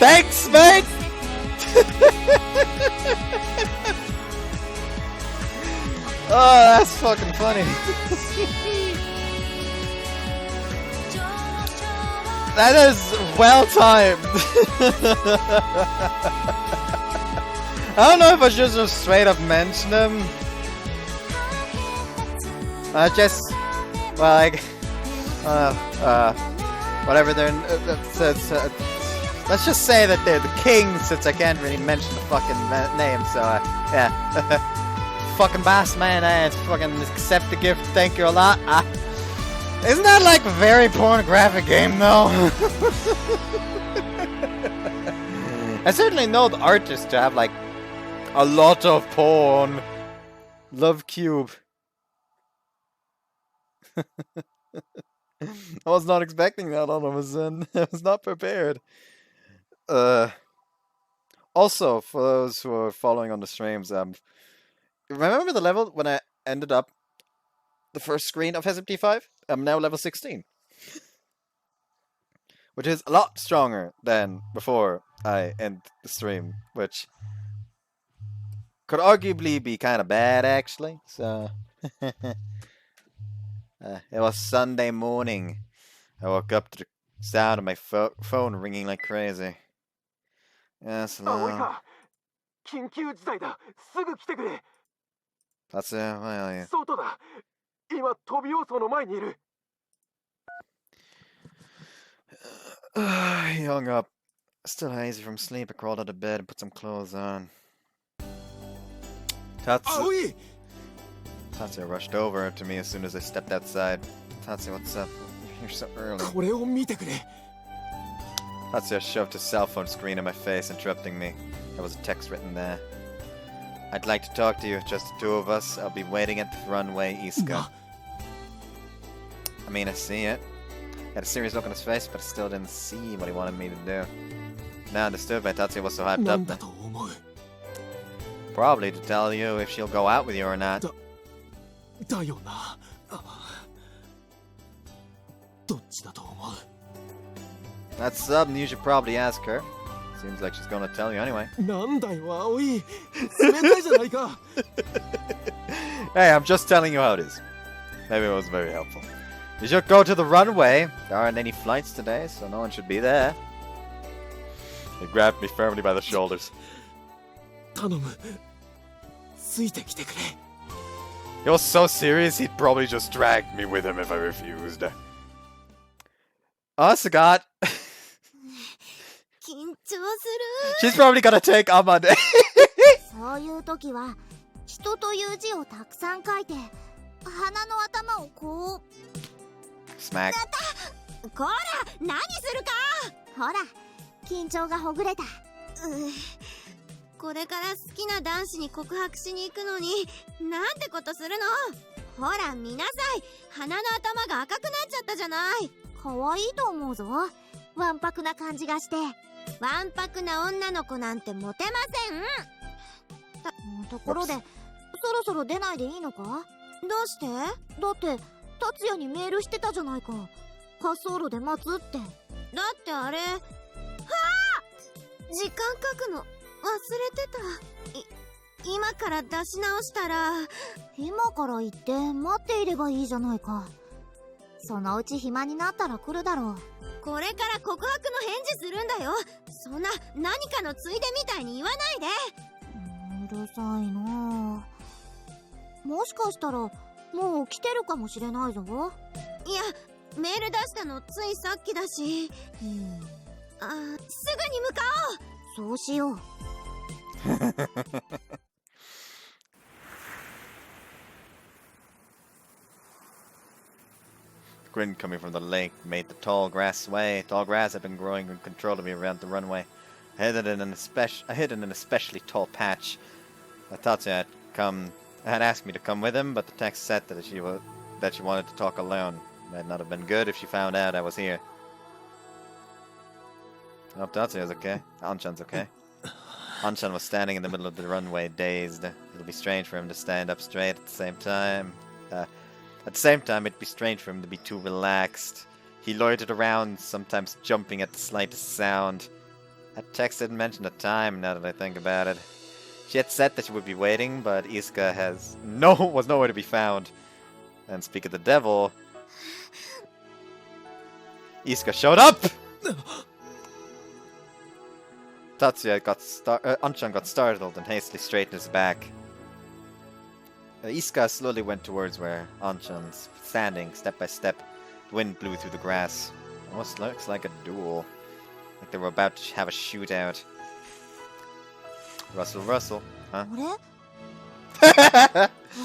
Thanks, mate. Oh, that's fucking funny. That is well timed. I don't know if I should just straight up mention them. Whatever they're. Let's just say that they're the king, since I can't really mention the fucking name. So yeah. Fucking boss man, I fucking accept the gift. Thank you a lot. Isn't that like a very pornographic game though? I certainly know the artist to have like a lot of porn. Love Cube. I was not expecting that all of a sudden. I was not prepared. Also, for those who are following on the streams, remember the level when I ended up the first screen of SMT5? I'm now level 16. Which is a lot stronger than before I end the stream, which could arguably be kind of bad, actually. So, it was Sunday morning. I woke up to the sound of my phone ringing like crazy. Yes, hello. That's it. Where are you? He hung up. Still hazy from sleep. I crawled out of bed and put some clothes on. Tatsu rushed over to me as soon as I stepped outside. Tatsu, what's up? You're so early. Tatsu shoved his cell phone screen in my face, interrupting me. There was a text written there. I'd like to talk to you, just the two of us. I'll be waiting at the runway, Iska. I mean, I see it. He had a serious look on his face, but I still didn't see what he wanted me to do. Now understood why Tatsuya was so hyped up. Probably to tell you if she'll go out with you or not. That's something you should probably ask her. Seems like she's gonna tell you anyway. Hey, I'm just telling you how it is. Maybe it wasn't very helpful. You should go to the runway. There aren't any flights today, so no one should be there. He grabbed me firmly by the shoulders. He was so serious, he'd probably just dragged me with him if I refused. Oh, Sagat. She's probably gonna take Amane. そういう時は人という字をたくさん書いて鼻の頭をこう Smack. こら何するかほら緊張がほぐれたこれから好きな男子に告白しに行くのになんてことするのほら見なさい鼻の頭が赤くなっちゃったじゃない可愛いと思うぞわんぱくな感じがしてわんぱくな女の子なんてモテませんところでそろそろ出ないでいいのかどうしてだって達也にメールしてたじゃないか滑走路で待つってだってあれはあ時間書くの忘れてた今から出し直したら今から行って待っていればいいじゃないかそのうち暇になったら来るだろうこれから告白の返事するんだよそんな何かのついでみたいに言わないでうるさいなもしかしたらもう来てるかもしれないぞいやメール出したのついさっきだしすぐに向かおうそうしようThe grin coming from the lake made the tall grass sway. Tall grass had been growing uncontrollably around the runway. I hid in an especially tall patch. I thought I had had asked me to come with him, but the text said that she wanted to talk alone. It might not have been good if she found out I was here. I hope Tatsuya's okay. Anchan's okay. Anchan was standing in the middle of the runway, dazed. It'll be strange for him to stand up straight at the same time. It'd be strange for him to be too relaxed. He loitered around, sometimes jumping at the slightest sound. That text didn't mention the time, now that I think about it. She had said that she would be waiting, but Iska was nowhere to be found. And speak of the devil, Iska showed up! Anchan got startled and hastily straightened his back. Iska slowly went towards where Anchan's standing, step by step. The wind blew through the grass. Almost looks like a duel. Like they were about to have a shootout. Rustle, huh? あれ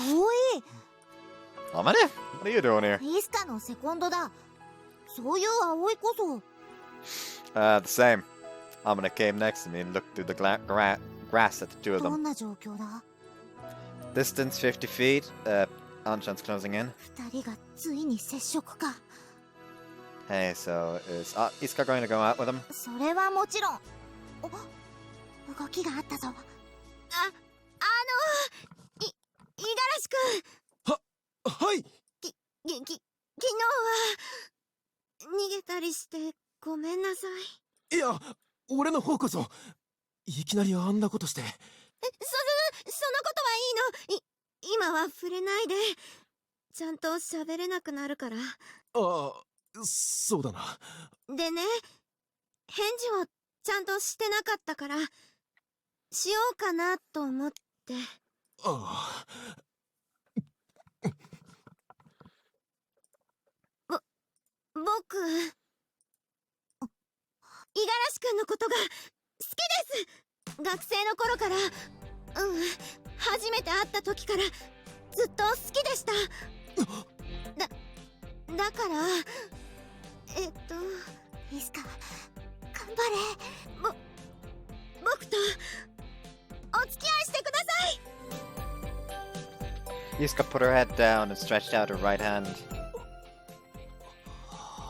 青い Amane? What are you doing here? イスカのセコンドだそういう葵こそ The same. Amane came next to me and looked through the grass at the two of ど them. んな状況だ Distance 50 feet. Anchan's closing in. 二人がついに接触か Hey, so is Iska going to go out with him? それはもちろんお動きがあったぞ五十嵐くんはい。昨日は逃げたりしてごめんなさいいや、俺の方こそいきなりあんなことして。そのことはいいの今は触れないでちゃんと喋れなくなるからああ、そうだな。でね返事をちゃんとしてなかったからしようかなと思ってああ。僕五十嵐くんのことが好きです学生の頃から初めて会った時からずっと好きでしただからイスカ頑張れ僕とお付き合いしてください Iska put her head down and stretched out her right hand.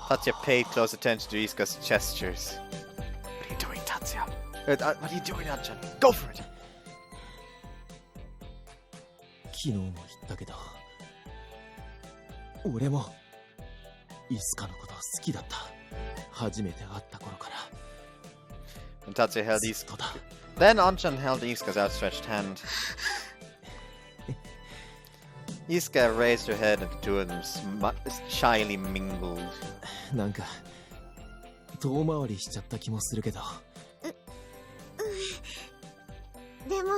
Tatsuya paid close attention to Iska's gestures. What are you doing, Tatsuya? What are you doing, Anchan? Go for it! 昨日も言ったけど、俺もイスカのこと好きだった。初めて会った頃から。And Tatsuya held ずっ Iska. とだ。Then Anchan held Iska's outstretched hand. Iska raised her head and the two of them shyly mingled. なんか遠回りしちゃった気もするけど。でも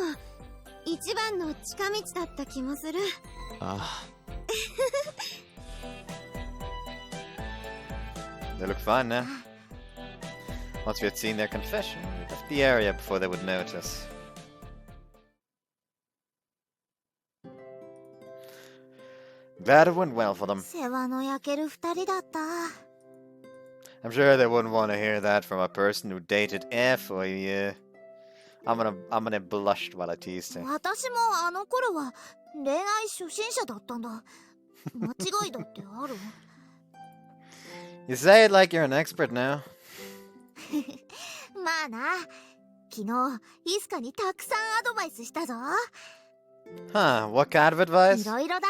一番の近道だった気もするああ。They look fine now. Once we had seen their confession, we left the area before they would notice. Glad it went well for them. 世話の焼ける二人だった I'm sure they wouldn't want to hear that from a person who dated F for a year. Amane blushed while I teased her. 私もあの頃は恋愛初心者だったんだ間違いだってある You say it like you're an expert now. まあな昨日イスカにたくさんアドバイスしたぞ Huh, what kind of advice? いろいろだ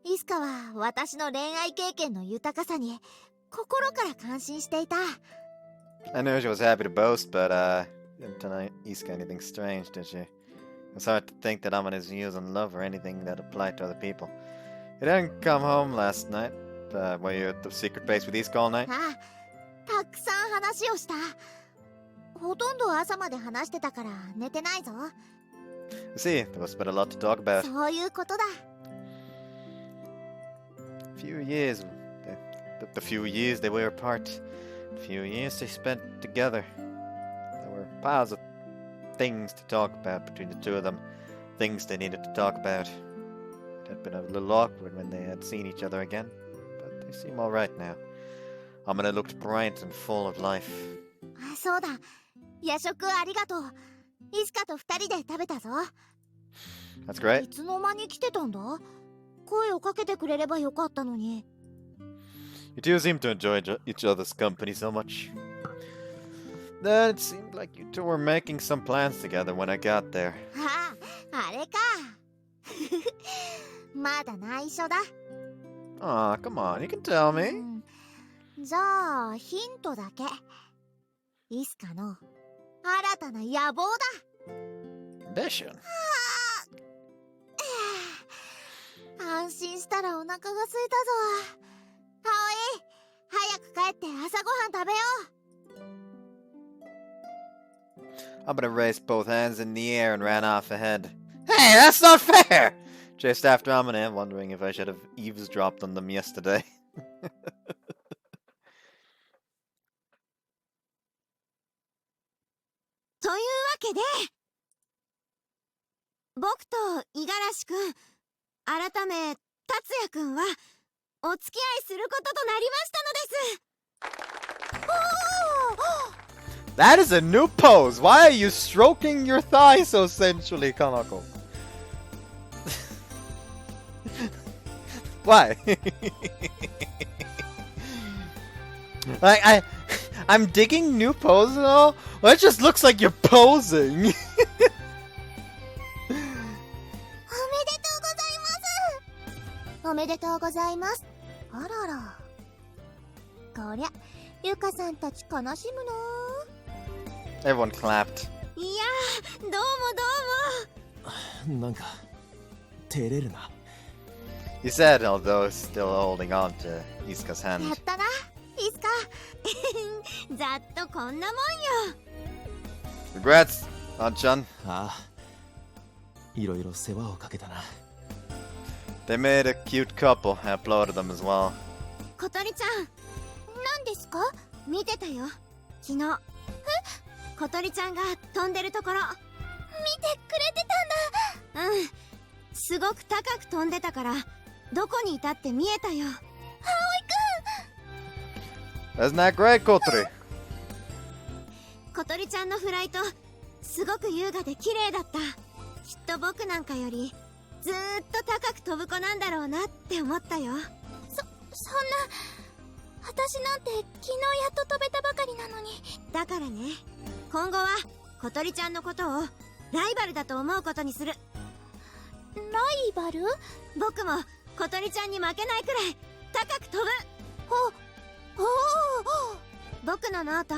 イスカは私の恋愛経験の豊かさに心から感心していた I knew she was happy to boast, but didn't tell Iska anything strange, did she? It's hard to think that Amane's views on love or anything that applied to other people. You didn't come home last night. Were you at the secret base with Iska all night? ああたくさん話をしたほとんど朝まで話してたから寝てないぞ You see, there must have been a lot to talk about. そういうことだ Few years, the few years they were apart, few years they spent together. There were piles of things to talk about between the two of them, things they needed to talk about. It had been a little awkward when they had seen each other again, but they seem all right now. Amane looked bright and full of life. あそうだ夜食ありがとうイスカと二人で食べたぞ That's great. いつの間に来てたんだ？声をかけてくれればよかったのに。 You two seem to enjoy each other's company so much. Then it seemed like you two were making some plans together when I got there. ああ、あれか。まだ内緒だ。Aw, come on, you can tell う me. ん、じゃあヒントだけ。イスカの新たな野望だ。 Ambition. 安心したらお腹が空いたぞ。葵、早く帰って朝ごはん食べよう。 I'm gonna raise both hands in the air and ran off ahead. Hey, that's not fair! Chased after Amane, wondering if I should have eavesdropped on them yesterday. というわけで、僕と五十嵐くん、改め達也くんはお付き合いすることとなりましたのです。おー That is a new pose! Why are you stroking your thigh so sensually, Kanako? Why? I'm digging new poses and all. Well, it just looks like you're posing. おめでとうございます。あらら。こりゃ、ゆかさんたち悲しむの。 Everyone clapped. いやー、どうもどうも。なんか照れるな。 He said, although still holding on to Isuka's や hand. ったな、いつか。ざっとこんなもんよ。 Regrets, Anchan. ああ、いろいろ世話をかけたな。 They made a cute couple. I applauded them as well. 小鳥ちゃん、何ですか？見てたよ、昨日。小鳥ちゃんが飛んでるところ見てくれてたんだ。うん、すごく高く飛んでたからどこにいたって見えたよ。 Isn't that great, Kotri? 小鳥ちゃんのフライトすごく優雅で綺麗だった。きっと僕なんかよりずーっと高く飛ぶ子なんだろうなって思ったよ。そんな、私なんて昨日やっと飛べたばかりなのに。だからね、今後は小鳥ちゃんのことをライバルだと思うことにする。ライバル？僕も小鳥ちゃんに負けないくらい高く飛ぶ。おお、僕のノート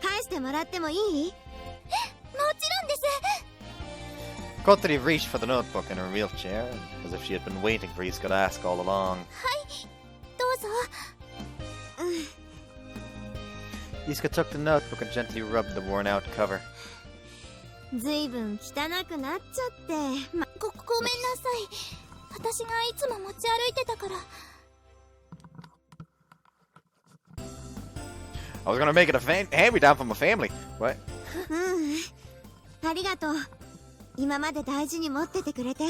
返してもらってもいい？もちろんです。 Kotri reached for the notebook in her wheelchair, as if she had been waiting for Isuka to ask all along. どうぞ。 Isuka took the notebook and gently rubbed the worn-out cover. ずいぶん汚くなっちゃって、ごめんなさい。私がいつも持ち歩いてたから。 I was gonna make it a hand-me-down from a family. What? うん、ありがとう。今まで大事に持っててくれて。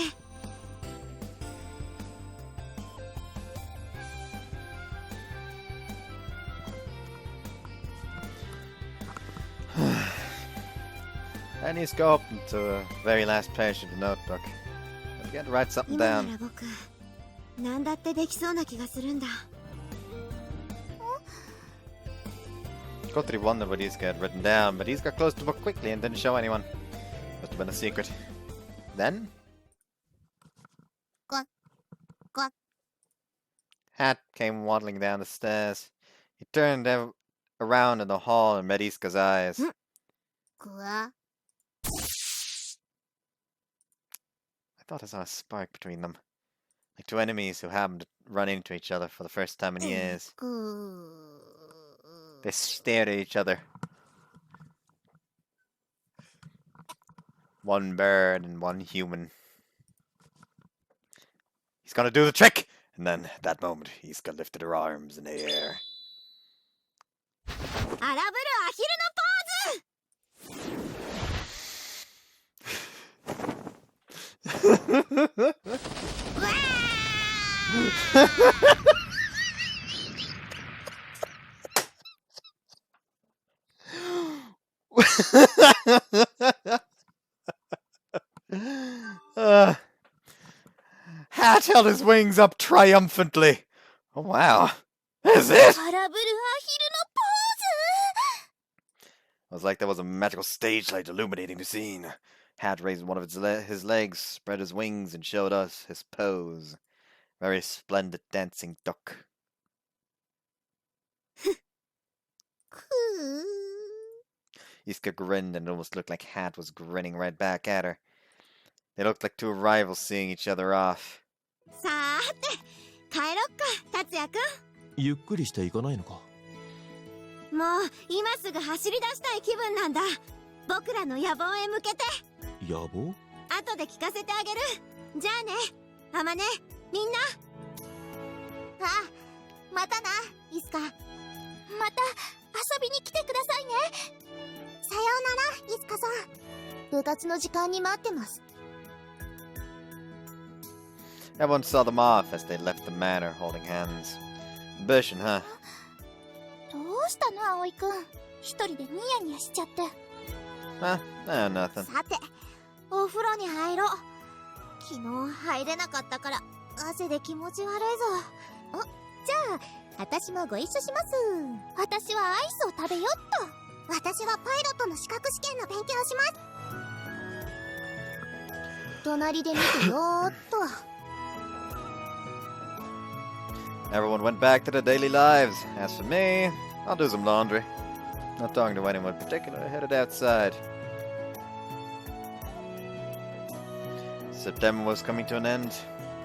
And Isuka opened to the very last page of the notebook. I began to write something 今な down. ら僕、なんだってできそうな気がするんだ。 Kotri wondered what Isuka had written down, but Isuka closed the book quickly and didn't show anyone. Must have been a secret. Then... Quack. Quack. Hat came waddling down the stairs. He turned around in the hall and met Isuka's eyes. くわ。 I thought I saw a spark between them. Like two enemies who happened to run into each other for the first time in years. They stared at each other. One bird and one human. He's gonna do the trick! And then, at that moment, Isuka lifted her arms in the air. 荒ぶるアヒルのポーズ。cat held his wings up triumphantly. Oh wow. Is it? 空振るアヒルのポーズ。 It was like there was a magical stage light illuminating the scene. Hat raised one of his legs, spread his wings, and showed us his pose. Very splendid dancing duck. Iska grinned, and it almost looked like Hat was grinning right back at her. They looked like two rivals seeing each other off. さーて、帰ろっか、達也くん。ゆっくりしていかないのか。もう今すぐ走り出したい気分なんだ。僕らの野望へ向けて。野望？後で聞かせてあげる。じゃあね、あまね、みんな。あ、またな、イスカ。また遊びに来てくださいね。さようなら、イスカさん。部活の時間に待ってます。 Everyone saw them off as they left the manor holding hands. Ambition, huh? どうしたの、葵くん。一人でニヤニヤしちゃって。Nothing. さて、お風呂に入ろう。昨日入れなかったから汗で気持ち悪いぞ。じゃあ私もご一緒します。私はアイスを食べよっと。私はパイロットの資格試験の勉強をします。隣で見てよーっと。 Everyone went back to their daily lives. As for me, I'll do some laundry. Not talking to anyone in particular, I headed outside. September was coming to an end.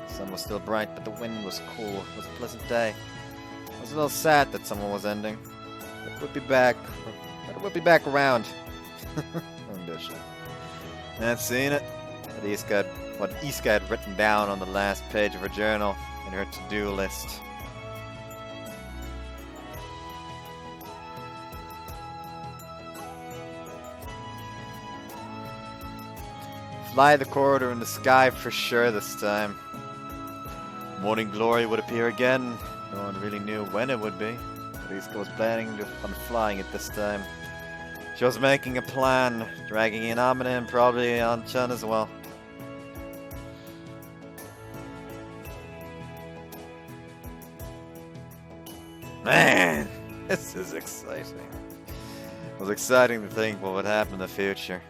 The sun was still bright, but the wind was cool. It was a pleasant day. I was a little sad that summer was ending. But it would be back. But it would be back around. Ambition. I've seen it. What Iska had written down on the last page of her journal in her to-do list. Fly the corridor in the sky for sure this time. Morning glory would appear again. No one really knew when it would be. But Iska was planning on flying it this time. She was making a plan, dragging in Amane and probably An-chan as well. Man, this is exciting. It was exciting to think what would happen in the future.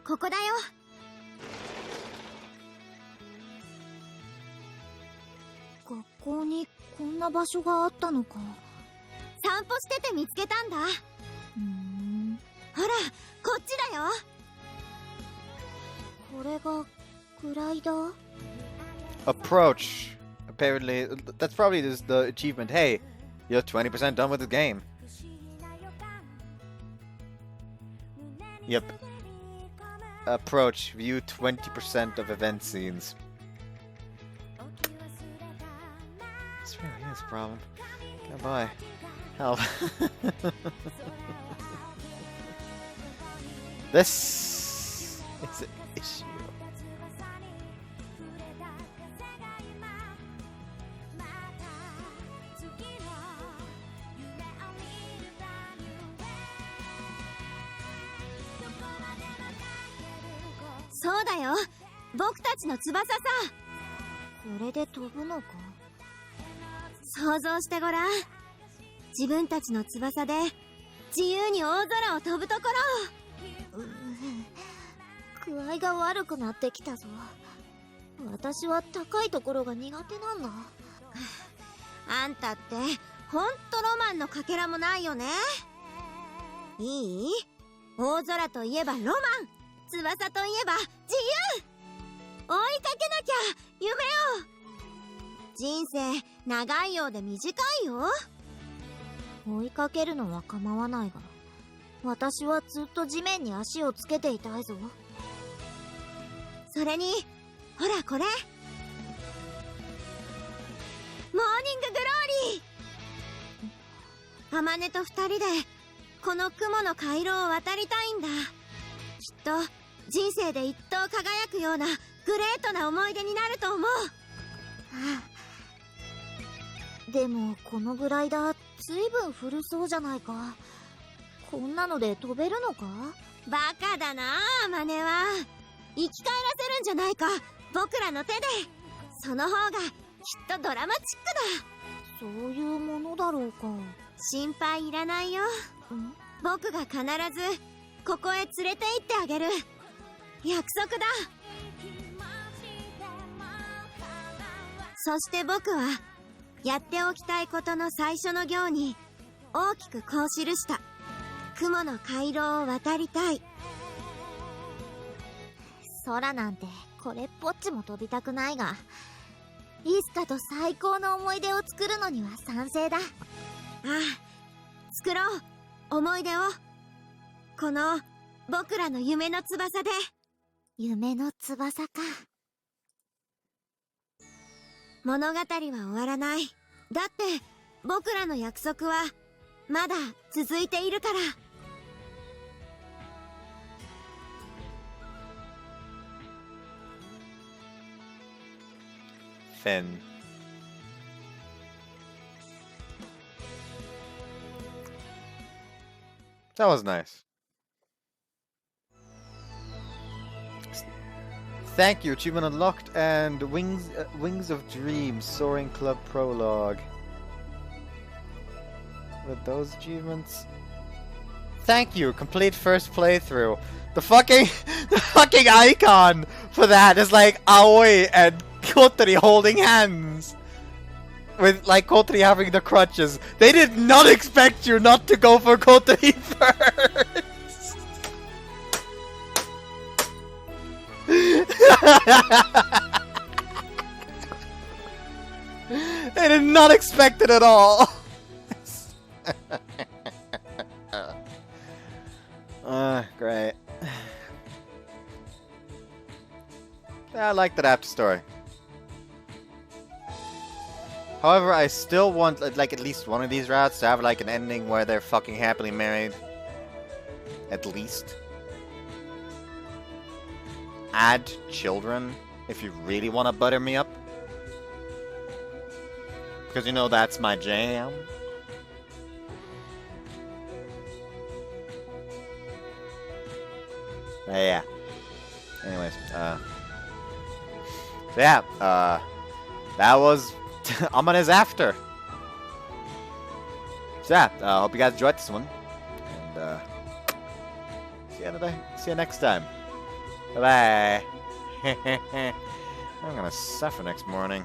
ここだよ。学校にこんな場所があったのか。散歩してて見つけたんだ。ほら、こっちだよ。これがグライダー？ Approach. Apparently, that's probably the achievement. Hey, you're 20% done with the game. Yep. Approach. View 20% of event scenes. This really is a problem. Goodbye. Help. This is an issue.そうだよ。僕たちの翼さ。これで飛ぶのか。想像してごらん。自分たちの翼で自由に大空を飛ぶところ。具合が悪くなってきたぞ。私は高いところが苦手なんだ。あんたってほんとロマンのかけらもないよね。いい？大空といえばロマン、翼といえば自由。追いかけなきゃ夢を。人生長いようで短いよ。追いかけるのは構わないが、私はずっと地面に足をつけていたいぞ。それにほらこれ、モーニンググローリー。天音と二人でこの雲の回廊を渡りたいんだ。きっと人生で一等輝くようなグレートな思い出になると思う。でもこのグライダー随分古そうじゃないか。こんなので飛べるのか？バカだなあ、マネは。生き返らせるんじゃないか、僕らの手で。その方がきっとドラマチックだ。そういうものだろうか。心配いらないよ。僕が必ずここへ連れて行ってあげる。約束だ。そして僕はやっておきたいことの最初の行に大きくこう記した。雲の回廊を渡りたい。空なんてこれっぽっちも飛びたくないが、いつかと最高の思い出を作るのには賛成だ。ああ、作ろう、思い出を。この僕らの夢の翼で。夢の翼か。物語は終わらない。だって僕らの約束はまだ続いているから。Finn. That was nice. Thank you, achievement unlocked, and Wings of Dreams, Soaring Club Prologue. With those achievements, thank you, complete first playthrough. The fucking icon for that is like Aoi and Kotori holding hands. With like Kotori having the crutches. They did not expect you not to go for Kotori first. They did not expect it at all. Great. Yeah, I like that after story. However, I still want like at least one of these routes to have like an ending where they're fucking happily married. At least. Add children if you really want to butter me up. Because you know that's my jam. Yeah. Anyways, so yeah, that was Amane's After. So yeah, hope you guys enjoyed this one. And see you next time. Bye bye. I'm gonna suffer next morning.